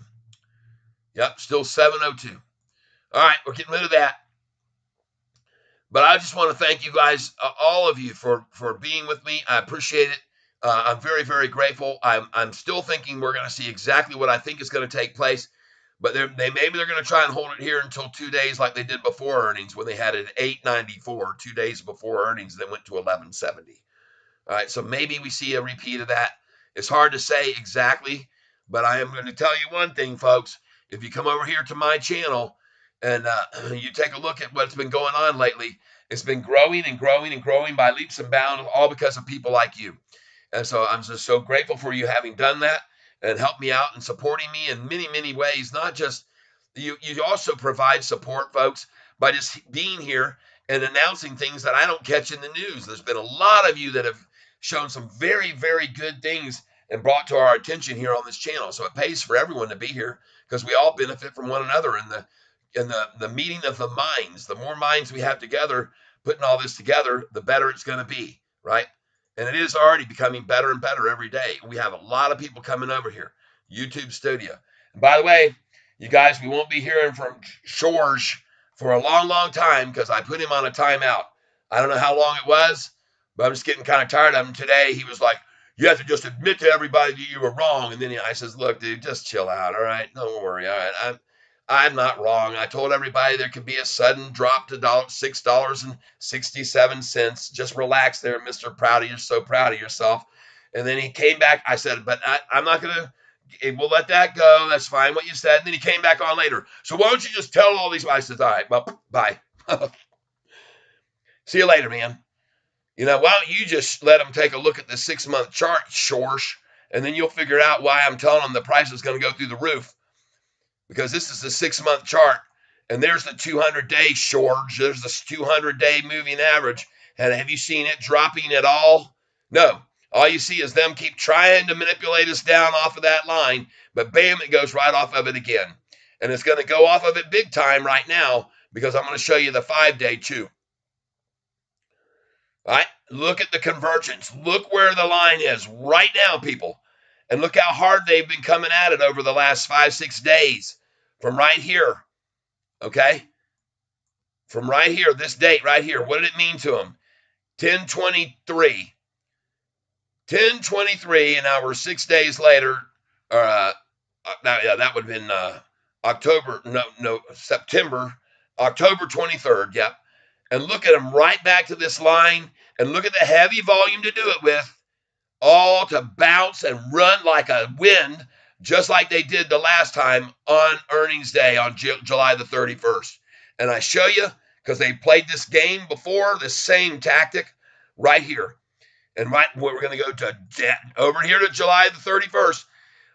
Yep, still 702. All right, we're getting rid of that. But I just want to thank you guys, all of you, for being with me. I appreciate it. I'm very, very grateful. I'm still thinking we're going to see exactly what I think is going to take place. But maybe they're going to try and hold it here until 2 days like they did before earnings, when they had it at 894, 2 days before earnings, then went to 1170. All right, so maybe we see a repeat of that. It's hard to say exactly, but I am going to tell you one thing, folks. If you come over here to my channel and you take a look at what's been going on lately, it's been growing and growing and growing by leaps and bounds, all because of people like you. And so I'm just so grateful for you having done that and helped me out and supporting me in many, many ways. Not just you also provide support, folks, by just being here and announcing things that I don't catch in the news. There's been a lot of you that have shown some very, very good things and brought to our attention here on this channel. So it pays for everyone to be here, because we all benefit from one another in the meeting of the minds. The more minds we have together, putting all this together, the better it's going to be, right? And it is already becoming better and better every day. We have a lot of people coming over here. YouTube Studio. And by the way, you guys, we won't be hearing from George for a long, long time, because I put him on a timeout. I don't know how long it was, but I'm just getting kind of tired of him today. He was like, you have to just admit to everybody that you were wrong. And then I says, look, dude, just chill out. All right. Don't worry. All right. I'm not wrong. I told everybody there could be a sudden drop to $6.67. Just relax there, Mr. Proudy. You're so proud of yourself. And then he came back. I said, but I'm not going to, we'll let that go. That's fine what you said. And then he came back on later. So why don't you just tell all these? I said, all right, well, bye. See you later, man. You know, why don't you just let them take a look at the 6-month chart, Shorsh, and then you'll figure out why I'm telling them the price is going to go through the roof. Because this is the 6-month chart, and there's the 200-day Shorge. There's the 200-day moving average. And have you seen it dropping at all? No. All you see is them keep trying to manipulate us down off of that line, but bam, it goes right off of it again. And it's going to go off of it big time right now, because I'm going to show you the 5-day too. All right, look at the convergence. Look where the line is right now, people. And look how hard they've been coming at it over the last 5-6 days. From right here, okay? From right here, this date right here. What did it mean to them? 10/23. 10/23, and now we're 6 days later. That would have been September, October 23rd, yep. And look at them right back to this line, and look at the heavy volume to do it with, all to bounce and run like a wind, just like they did the last time on earnings day on July the 31st. And I show you, because they played this game before, the same tactic right here. And right, we're going to go to over here to July the 31st,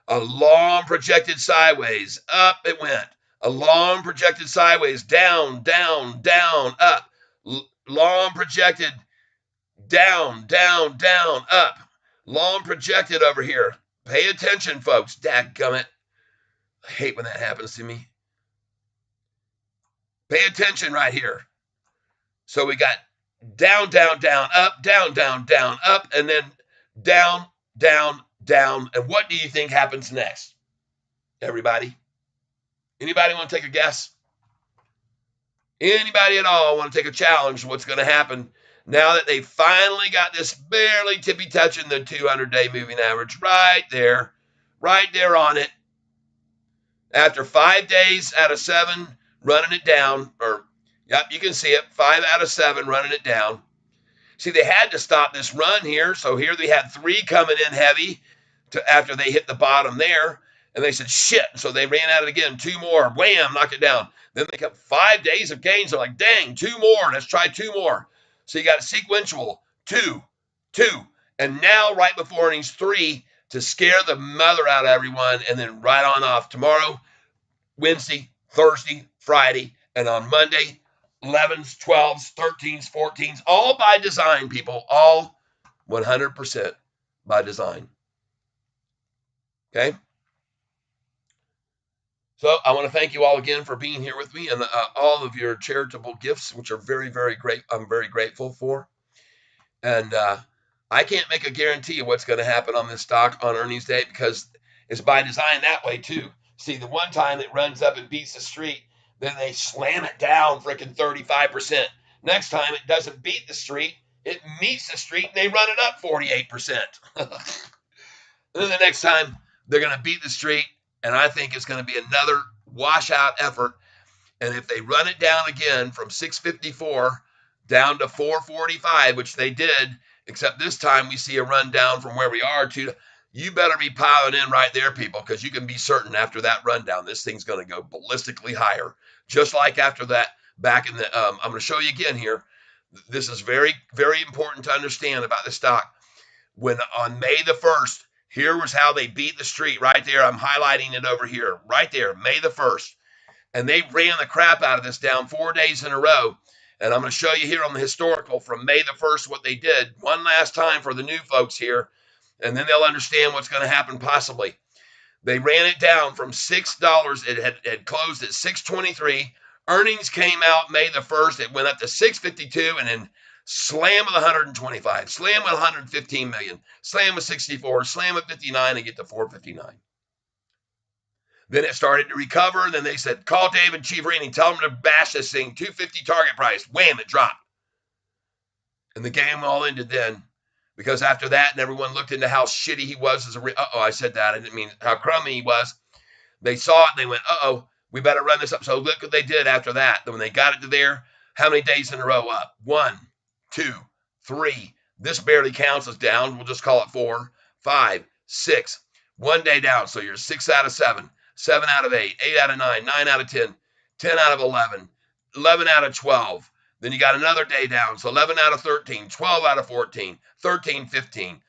a long projected sideways, up it went. A long projected sideways, down, down, down, up. Long projected, down, down, down, up. Long projected over here. Pay attention, folks. Dadgummit. I hate when that happens to me. Pay attention right here. So we got down, down, down, up, down, down, down, up, and then down, down, down. And what do you think happens next? Everybody? Anybody want to take a guess? Anybody at all want to take a challenge? What's going to happen now that they finally got this barely tippy touching the 200-day moving average right there on it? After 5 days out of 7 running it down, or yep, you can see it, 5 out of 7 running it down. See, they had to stop this run here, so here they had 3 coming in heavy after they hit the bottom there, and they said, shit, so they ran at it again, 2 more, wham, knocked it down. Then they kept 5 days of gains. They're like, dang, 2 more, let's try 2 more. So you got a sequential 2, 2, and now right before earnings 3 to scare the mother out of everyone, and then right on off tomorrow, Wednesday, Thursday, Friday, and on Monday, 11s, 12s, 13s, 14s, all by design, people, all 100% by design. Okay? So I want to thank you all again for being here with me and all of your charitable gifts, which are very, very great. I'm very grateful for. And I can't make a guarantee of what's going to happen on this stock on earnings day because it's by design that way too. See, the one time it runs up and beats the street, then they slam it down freaking 35%. Next time it doesn't beat the street, it meets the street and they run it up 48%. Then the next time they're going to beat the street, and I think it's going to be another washout effort. And if they run it down again from 654 down to 445, which they did, except this time we see a run down from where we are to, you better be piling in right there, people, because you can be certain after that rundown, this thing's going to go ballistically higher. Just like after that, back in the, I'm going to show you again here. This is very, very important to understand about the stock. When on May the 1st, here was how they beat the street right there. I'm highlighting it over here, right there, May the 1st. And they ran the crap out of this down 4 days in a row. And I'm going to show you here on the historical from May the 1st what they did one last time for the new folks here, and then they'll understand what's going to happen possibly. They ran it down from $6. It had closed at $6.23. Earnings came out May the 1st. It went up to $6.52 and then slam with 125, slam with 115 million, slam with 64, slam with 59 and get to 459. Then it started to recover. Then they said, call David Chiaverini, tell him to bash this thing, 250 target price. Wham, it dropped. And the game all ended then. Because after that, and everyone looked into how shitty he was as a I said that. I didn't mean how crummy he was. They saw it and they went, we better run this up. So look what they did after that. Then when they got it to there, how many days in a row up? 1, 2, 3. This barely counts as down. We'll just call it 4, 5, 6. 1 day down. So you're 6 out of 7. 7 out of 8, 8 out of 9, 9 out of 10, 10 out of 11, 11 out of 12. Then you got another day down. So 11 out of 13, 12 out of 14, 13, 15,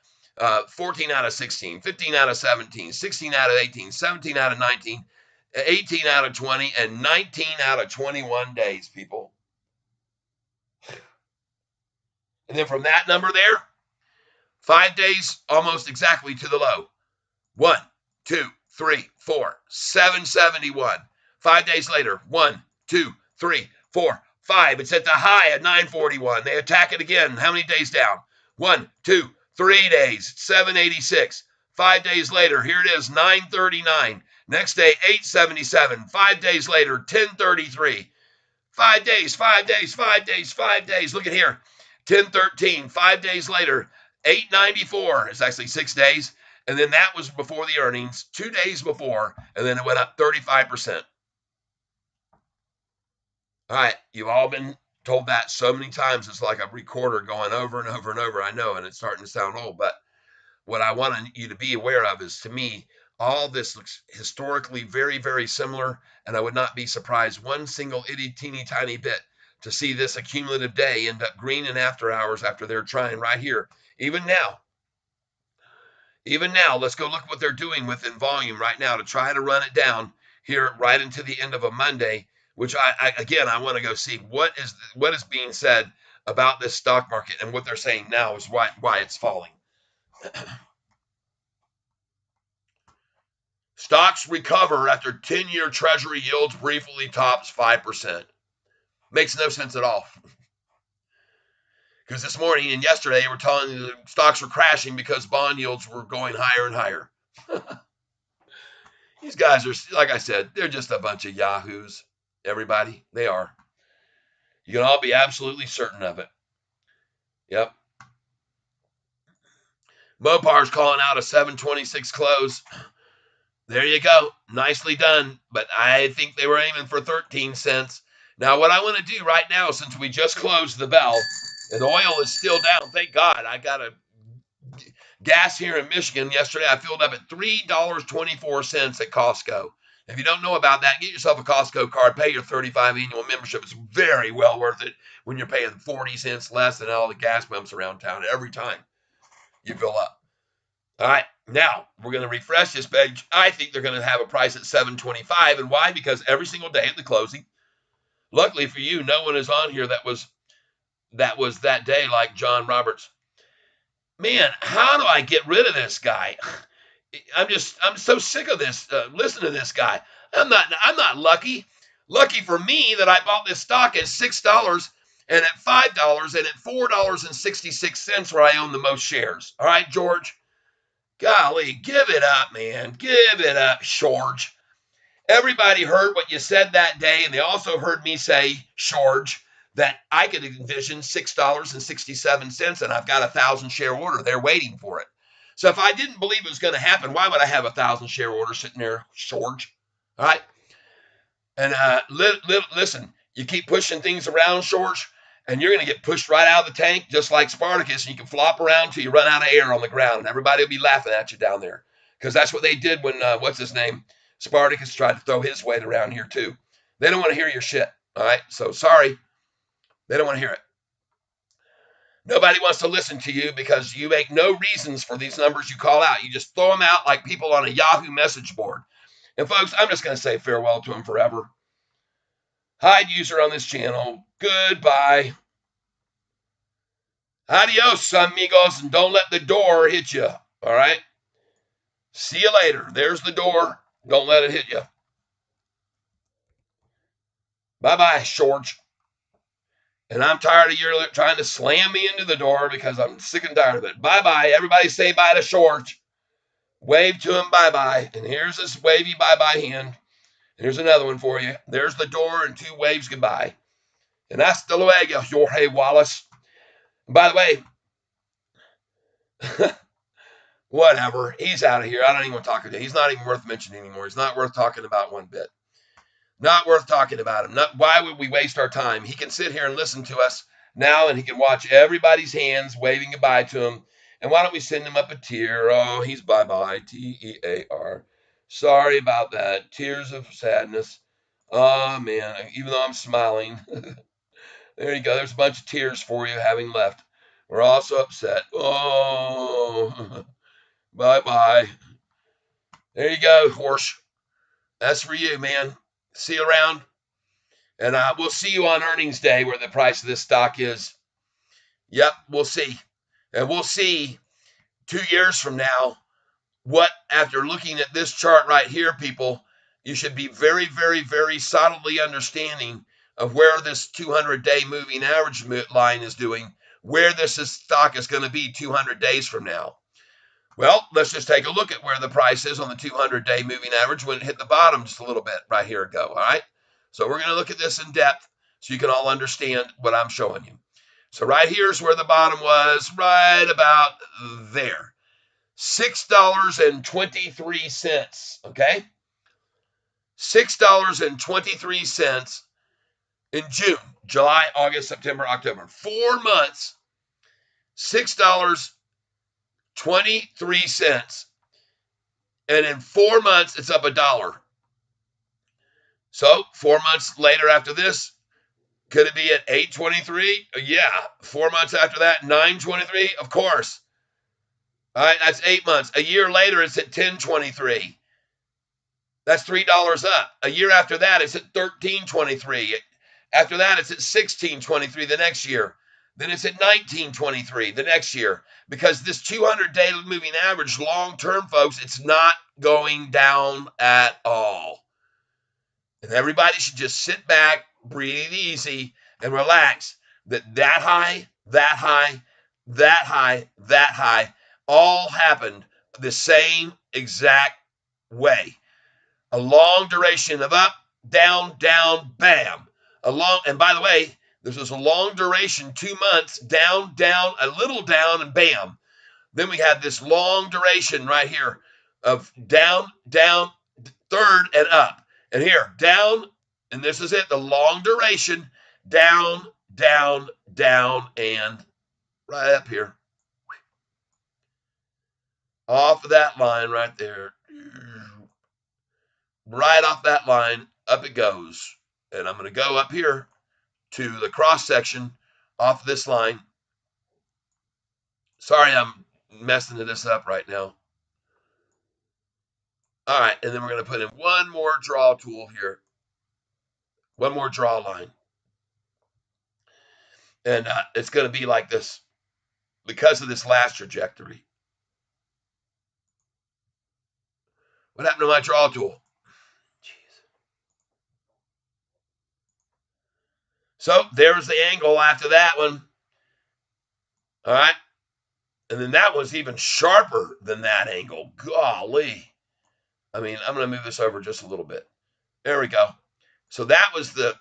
14 out of 16, 15 out of 17, 16 out of 18, 17 out of 19, 18 out of 20, and 19 out of 21 days, people. And then from that number there, 5 days almost exactly to the low. 1, 2, 3, 4, 771. 5 days later, 1, 2, 3, 4, 5. It's at the high at 941. They attack it again. How many days down? 1, 2, 3 days, 786. 5 days later, here it is, 939. Next day, 877. 5 days later, 1033. 5 days, 5 days, 5 days, 5 days. Look at here, 1013. 5 days later, 894. It's actually 6 days. And then that was before the earnings, 2 days before, and then it went up 35%. All right, you've all been told that so many times, it's like a recorder going over and over and over, I know, and it's starting to sound old, but what I want you to be aware of is, to me, all this looks historically very, very similar, and I would not be surprised one single teeny tiny bit to see this accumulative day end up green in after hours after they're trying right here. Even now, let's go look what they're doing within volume right now to try to run it down here right into the end of a Monday, which I want to go see what is being said about this stock market, and what they're saying now is why it's falling. Stocks recover after 10-year Treasury yields briefly tops 5%. Makes no sense at all. Because this morning and yesterday they were telling you the stocks were crashing because bond yields were going higher and higher. These guys are, like I said, they're just a bunch of yahoos. Everybody, they are. You can all be absolutely certain of it. Yep. Mopar's calling out a 726 close. There you go. Nicely done. But I think they were aiming for 13 cents. Now, what I want to do right now, since we just closed the bell and oil is still down, thank God, I got a gas here in Michigan yesterday. I filled up at $3.24 at Costco. If you don't know about that, get yourself a Costco card, pay your $35 annual membership. It's very well worth it when you're paying 40 cents less than all the gas pumps around town every time you fill up. All right, now we're going to refresh this page. I think they're going to have a price at $7.25. And why? Because every single day at the closing, luckily for you, no one is on here that was that day like John Roberts. Man, how do I get rid of this guy? I'm so sick of this. Listen to this guy. I'm not lucky. Lucky for me that I bought this stock at $6 and at $5 and at $4.66 where I own the most shares. All right, George. Golly, give it up, man. Give it up, George. Everybody heard what you said that day, and they also heard me say, George, that I could envision $6.67, and I've got a 1,000-share order. They're waiting for it. So if I didn't believe it was going to happen, why would I have a 1,000-share order sitting there, George? All right? And listen, you keep pushing things around, George, and you're going to get pushed right out of the tank, just like Spartacus, and you can flop around till you run out of air on the ground, and everybody will be laughing at you down there. Because that's what they did when, what's his name? Spartacus tried to throw his weight around here, too. They don't want to hear your shit, all right? So, sorry. They don't want to hear it. Nobody wants to listen to you because you make no reasons for these numbers you call out. You just throw them out like people on a Yahoo message board. And, folks, I'm just going to say farewell to them forever. Hide user on this channel. Goodbye. Adios, amigos, and don't let the door hit you, all right? See you later. There's the door. Don't let it hit you. Bye-bye, George. And I'm tired of you trying to slam me into the door because I'm sick and tired of it. Bye-bye. Everybody say bye to George. Wave to him bye-bye. And here's this wavy bye-bye hand. Here's another one for you. There's the door and 2 waves goodbye. And hasta luego, Jorge Wallace. And by the way, whatever. He's out of here. I don't even want to talk to him. He's not even worth mentioning anymore. He's not worth talking about one bit. Not worth talking about him. Why would we waste our time? He can sit here and listen to us now, and he can watch everybody's hands waving goodbye to him. And why don't we send him up a tear? Oh, he's bye-bye. T-E-A-R. Sorry about that. Tears of sadness. Oh, man. Even though I'm smiling. There you go. There's a bunch of tears for you having left. We're all so upset. Oh, bye-bye. There you go, horse. That's for you, man. See you around. And we'll see you on earnings day where the price of this stock is. Yep, we'll see. And we'll see 2 years from now what, after looking at this chart right here, people, you should be very, very, very solidly understanding of where this 200-day moving average line is doing, where this stock is going to be 200 days from now. Well, let's just take a look at where the price is on the 200-day moving average when it hit the bottom just a little bit right here ago, all right? So we're going to look at this in depth so you can all understand what I'm showing you. So right here's where the bottom was, right about there. $6.23, okay? $6.23 in June, July, August, September, October. 4 months, $6.23. And in 4 months, it's up $1. So 4 months later after this, could it be at $8.23? Yeah. 4 months after that, $9.23? Of course. All right, that's 8 months. A year later, it's at $10.23. That's $3 up. A year after that, it's at $13.23. After that, it's at $16.23 the next year. Then it's at $19.23 the next year. Because this 200-day moving average, long-term, folks, it's not going down at all. And everybody should just sit back, breathe easy, and relax. That high that high, that high, that high, all happened the same exact way. A long duration of up, down, down, bam. And by the way, this was a long duration, 2 months, down, down, a little down, and bam. Then we had this long duration right here of down, down, third, and up. And here, down, and this is it, the long duration, down, down, down, and right up here. Off of that line right there. Right off that line, up it goes. And I'm going to go up here to the cross section off this line. Sorry, I'm messing this up right now. All right, and then we're going to put in one more draw tool here. One more draw line. And it's going to be like this because of this last trajectory. What happened to my draw tool? Jeez. So there's the angle after that one. All right. And then that one's even sharper than that angle. Golly. I mean, I'm going to move this over just a little bit. There we go. So that was the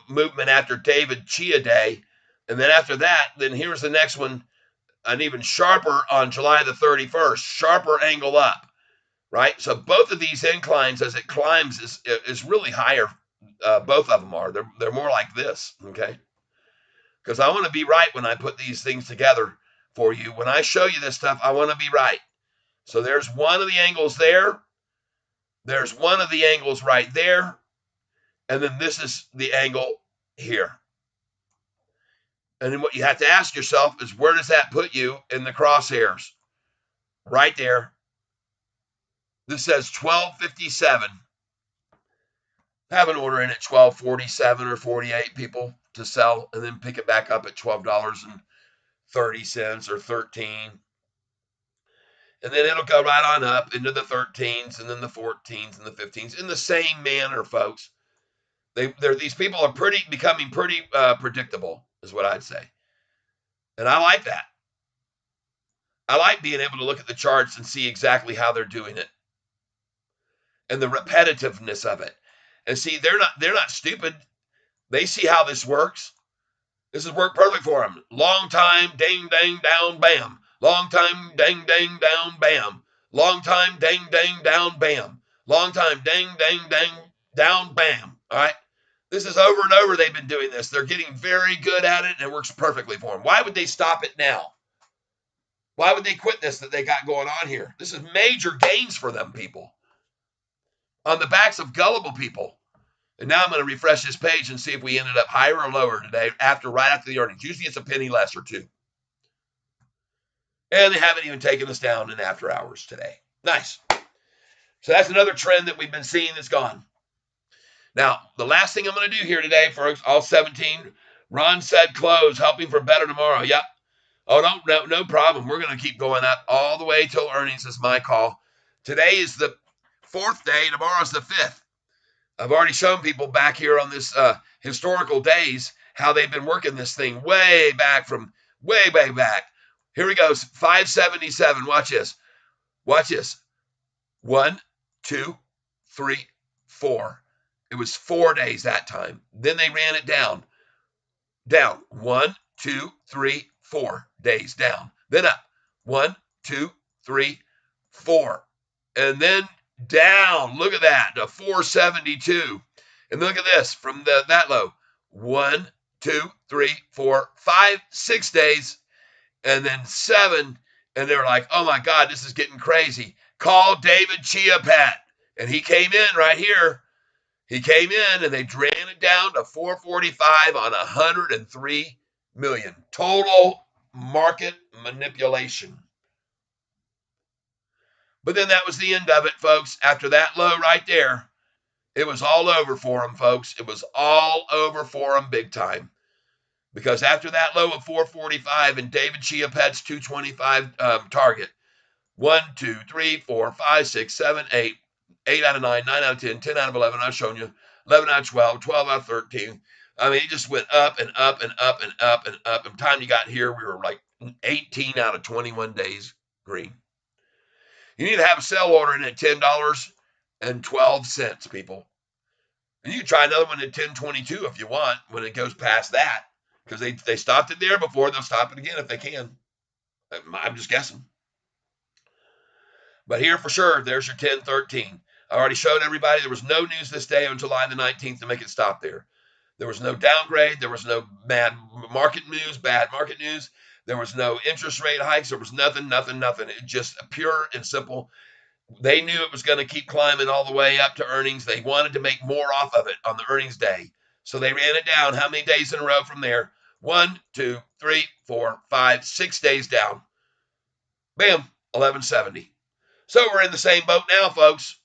movement after David Chia Day. And then after that, then here's the next one, an even sharper on July the 31st, sharper angle up, right? So both of these inclines as it climbs is really higher. Both of them are. They're more like this, okay? Because I want to be right when I put these things together for you. When I show you this stuff, I want to be right. So there's one of the angles there. There's one of the angles right there. And then this is the angle here. And then what you have to ask yourself is, where does that put you in the crosshairs? Right there. This says 1257. Have an order in at 1247 or 48 people to sell, and then pick it back up at $12.30 or 13. And then it'll go right on up into the 13s and then the 14s and the 15s in the same manner, folks. These people are becoming pretty predictable, is what I'd say. And I like that. I like being able to look at the charts and see exactly how they're doing it and the repetitiveness of it. And see, they're not stupid. They see how this works. This has worked perfect for them. Long time, ding, dang, down, bam. Long time, dang, dang, down, bam. Long time, dang, dang, down, bam. Long time, dang, dang, dang, down, bam. All right? This is over and over they've been doing this. They're getting very good at it, and it works perfectly for them. Why would they stop it now? Why would they quit this that they got going on here? This is major gains for them people. On the backs of gullible people. And now I'm going to refresh this page and see if we ended up higher or lower today right after the earnings. Usually it's a penny less or two. And they haven't even taken us down in after hours today. Nice. So that's another trend that we've been seeing that's gone. Now, the last thing I'm going to do here today, folks, all 17, Ron said close, helping for better tomorrow. Yep. Oh, no problem. We're going to keep going up all the way till earnings is my call. Today is the 4th day. Tomorrow's the 5th. I've already shown people back here on this historical days how they've been working this thing way back. Here we go, 577. Watch this. Watch this. 1, 2, 3, 4. It was 4 days that time. Then they ran it down. Down. 1, 2, 3, 4 days down. Then up. 1, 2, 3, 4. And then down. Look at that. To 472. And look at this from that low. 1, 2, 3, 4, 5, 6 days. And then 7. And they're like, oh my God, this is getting crazy. Call David Chia Pat. And he came in right here. He came in and they ran it down to 445 on 103 million. Total market manipulation. But then that was the end of it, folks. After that low right there, it was all over for them, folks. It was all over for them big time. Because after that low of 445 and David Chia Pet's 225 target, 1, 2, 3, 4, 5, 6, 7, 8, 8 out of 9, 9 out of 10, 10 out of 11, I've shown you, 11 out of 12, 12 out of 13, I mean, it just went up and up and up and up and up. And by the time you got here, we were like 18 out of 21 days green. You need to have a sell order in at $10.12, people. And you can try another one at 10.22 if you want when it goes past that. Because they stopped it there before, they'll stop it again if they can. I'm just guessing. But here for sure, there's your 10.13. I already showed everybody there was no news this day on July the 19th to make it stop there. There was no downgrade. There was no bad market news. There was no interest rate hikes. There was nothing. It just pure and simple. They knew it was going to keep climbing all the way up to earnings. They wanted to make more off of it on the earnings day. So they ran it down. How many days in a row from there? 1, 2, 3, 4, 5, 6 days down. Bam, 1170. So we're in the same boat now, folks.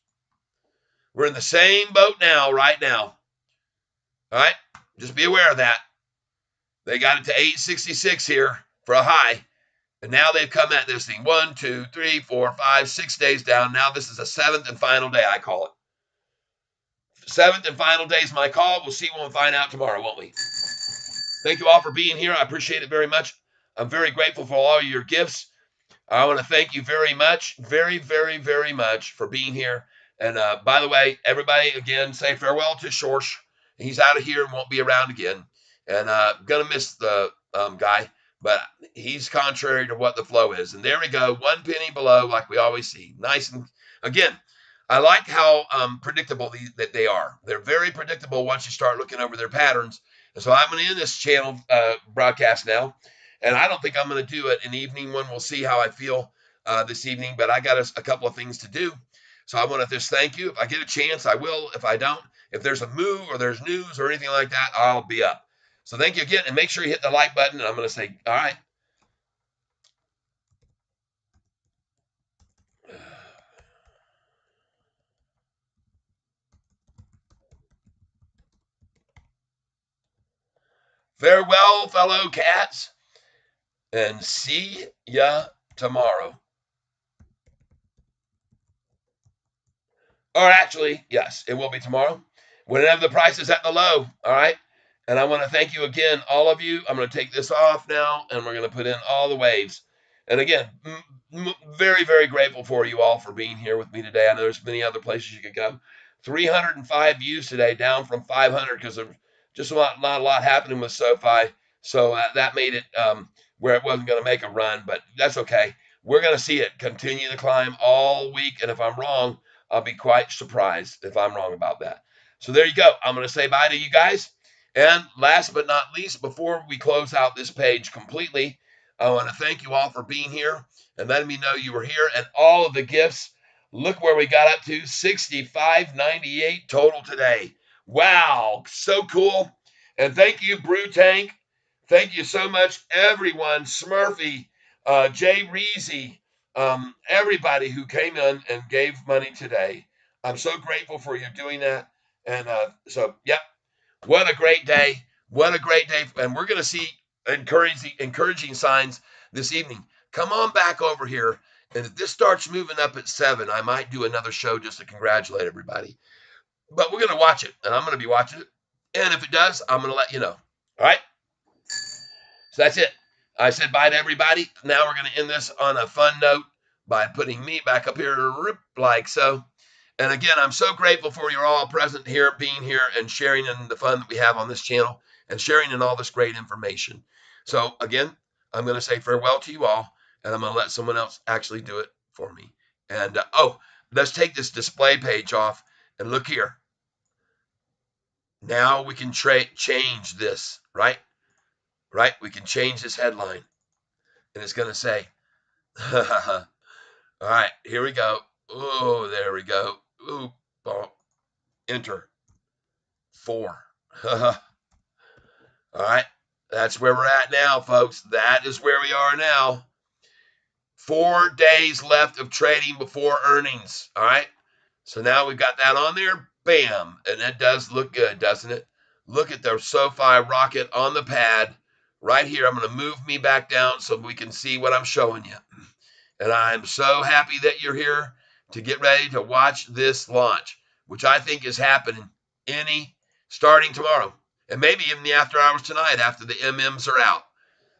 We're in the same boat now, right now. All right? Just be aware of that. They got it to 866 here for a high. And now they've come at this thing 1, 2, 3, 4, 5, 6 days down. Now this is the seventh and final day, I call it. Seventh and final day is my call. We'll see when we find out tomorrow, won't we? Thank you all for being here. I appreciate it very much. I'm very grateful for all of your gifts. I want to thank you very much, very, very, very much for being here. And by the way, everybody, again, say farewell to Schorsch. He's out of here and won't be around again. And going to miss the guy, but he's contrary to what the flow is. And there we go, 1 penny below, like we always see. Nice. And again, I like how predictable that they are. They're very predictable once you start looking over their patterns. And so I'm going to end this channel broadcast now. And I don't think I'm going to do it an evening one. We'll see how I feel this evening. But I got a couple of things to do. So I want to just thank you. If I get a chance, I will. If I don't, if there's a move or there's news or anything like that, I'll be up. So thank you again. And make sure you hit the like button. And I'm going to say, all right. Farewell, fellow cats. And see ya tomorrow. Or actually, yes, it will be tomorrow. Whenever the price is at the low, all right? And I want to thank you again, all of you. I'm going to take this off now, and we're going to put in all the waves. And again, very, very grateful for you all for being here with me today. I know there's many other places you could go. 305 views today, down from 500 because of just not a lot happening with Sofi. So that made it where it wasn't going to make a run, but that's okay. We're going to see it continue to climb all week, and if I'm wrong, I'll be quite surprised if I'm wrong about that. So there you go. I'm going to say bye to you guys. And last but not least, before we close out this page completely, I want to thank you all for being here and letting me know you were here and all of the gifts. Look where we got up to, 65.98 total today. Wow, so cool. And thank you, Brew Tank. Thank you so much, everyone. Smurfy, Jay Reezy, everybody who came in and gave money today. I'm so grateful for you doing that. And so, yep, what a great day. What a great day. And we're going to see encouraging signs this evening. Come on back over here. And if this starts moving up at 7, I might do another show just to congratulate everybody. But we're going to watch it, and I'm going to be watching it. And if it does, I'm going to let you know. All right? So that's it. I said bye to everybody. Now we're going to end this on a fun note by putting me back up here like so. And again, I'm so grateful for you all present here, being here, and sharing in the fun that we have on this channel and sharing in all this great information. So again, I'm going to say farewell to you all, and I'm going to let someone else actually do it for me. And let's take this display page off and look here. Now we can change this, right? Right? We can change this headline. And it's going to say, all right, here we go. Oh, there we go. Ooh, enter 4. All right, that's where we're at now, folks. That is where we are now. 4 days left of trading before earnings. All right, so now we've got that on there. Bam, and that does look good, doesn't it? Look at the SoFi rocket on the pad right here. I'm going to move me back down so we can see what I'm showing you. And I'm so happy that you're here to get ready to watch this launch, which I think is happening starting tomorrow. and maybe even the after hours tonight after the MMs are out.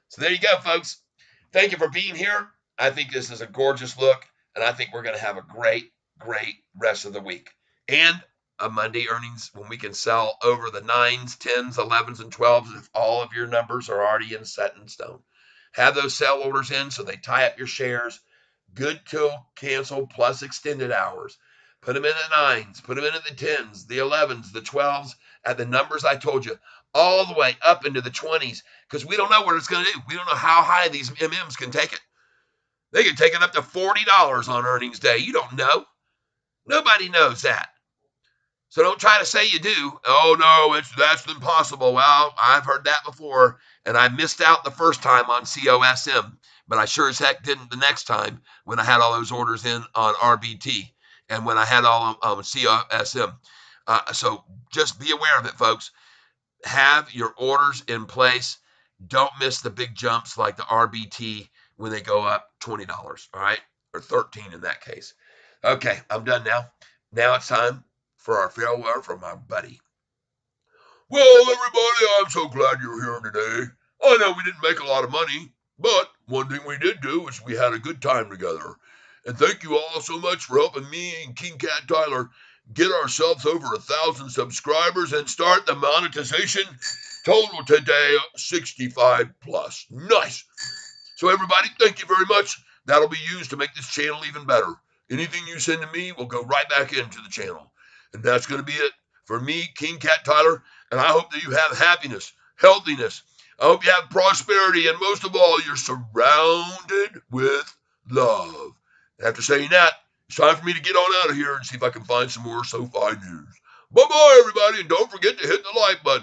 So there you go, folks. Thank you for being here. I think this is a gorgeous look, and I think we're going to have a great, great rest of the week. And a Monday earnings when we can sell over the 9s, 10s, 11s, and 12s if all of your numbers are already set in stone. Have those sell orders in so they tie up your shares. Good till cancel plus extended hours. Put them in the 9s, put them in at the 10s, the 11s, the 12s, at the numbers I told you, all the way up into the 20s, because we don't know what it's going to do. We don't know how high these MMs can take it. They can take it up to $40 on earnings day. You don't know. Nobody knows that. So don't try to say you do. Oh, no, that's impossible. Well, I've heard that before, and I missed out the first time on COSM, but I sure as heck didn't the next time when I had all those orders in on RBT and when I had all of COSM. So just be aware of it, folks. Have your orders in place. Don't miss the big jumps like the RBT when they go up $20, all right? Or 13 in that case. Okay, I'm done now. Now it's time for our farewell from our buddy. Well, everybody, I'm so glad you're here today. I know we didn't make a lot of money, but one thing we did do is we had a good time together. And thank you all so much for helping me and King Cat Tyler get ourselves over 1,000 subscribers and start the monetization. Total today, 65 plus. Nice. So everybody, thank you very much. That'll be used to make this channel even better. Anything you send to me will go right back into the channel. And that's going to be it for me, King Cat Tyler. And I hope that you have happiness, healthiness. I hope you have prosperity. And most of all, you're surrounded with love. And after saying that, it's time for me to get on out of here and see if I can find some more Sofi news. Bye-bye, everybody. And don't forget to hit the like button.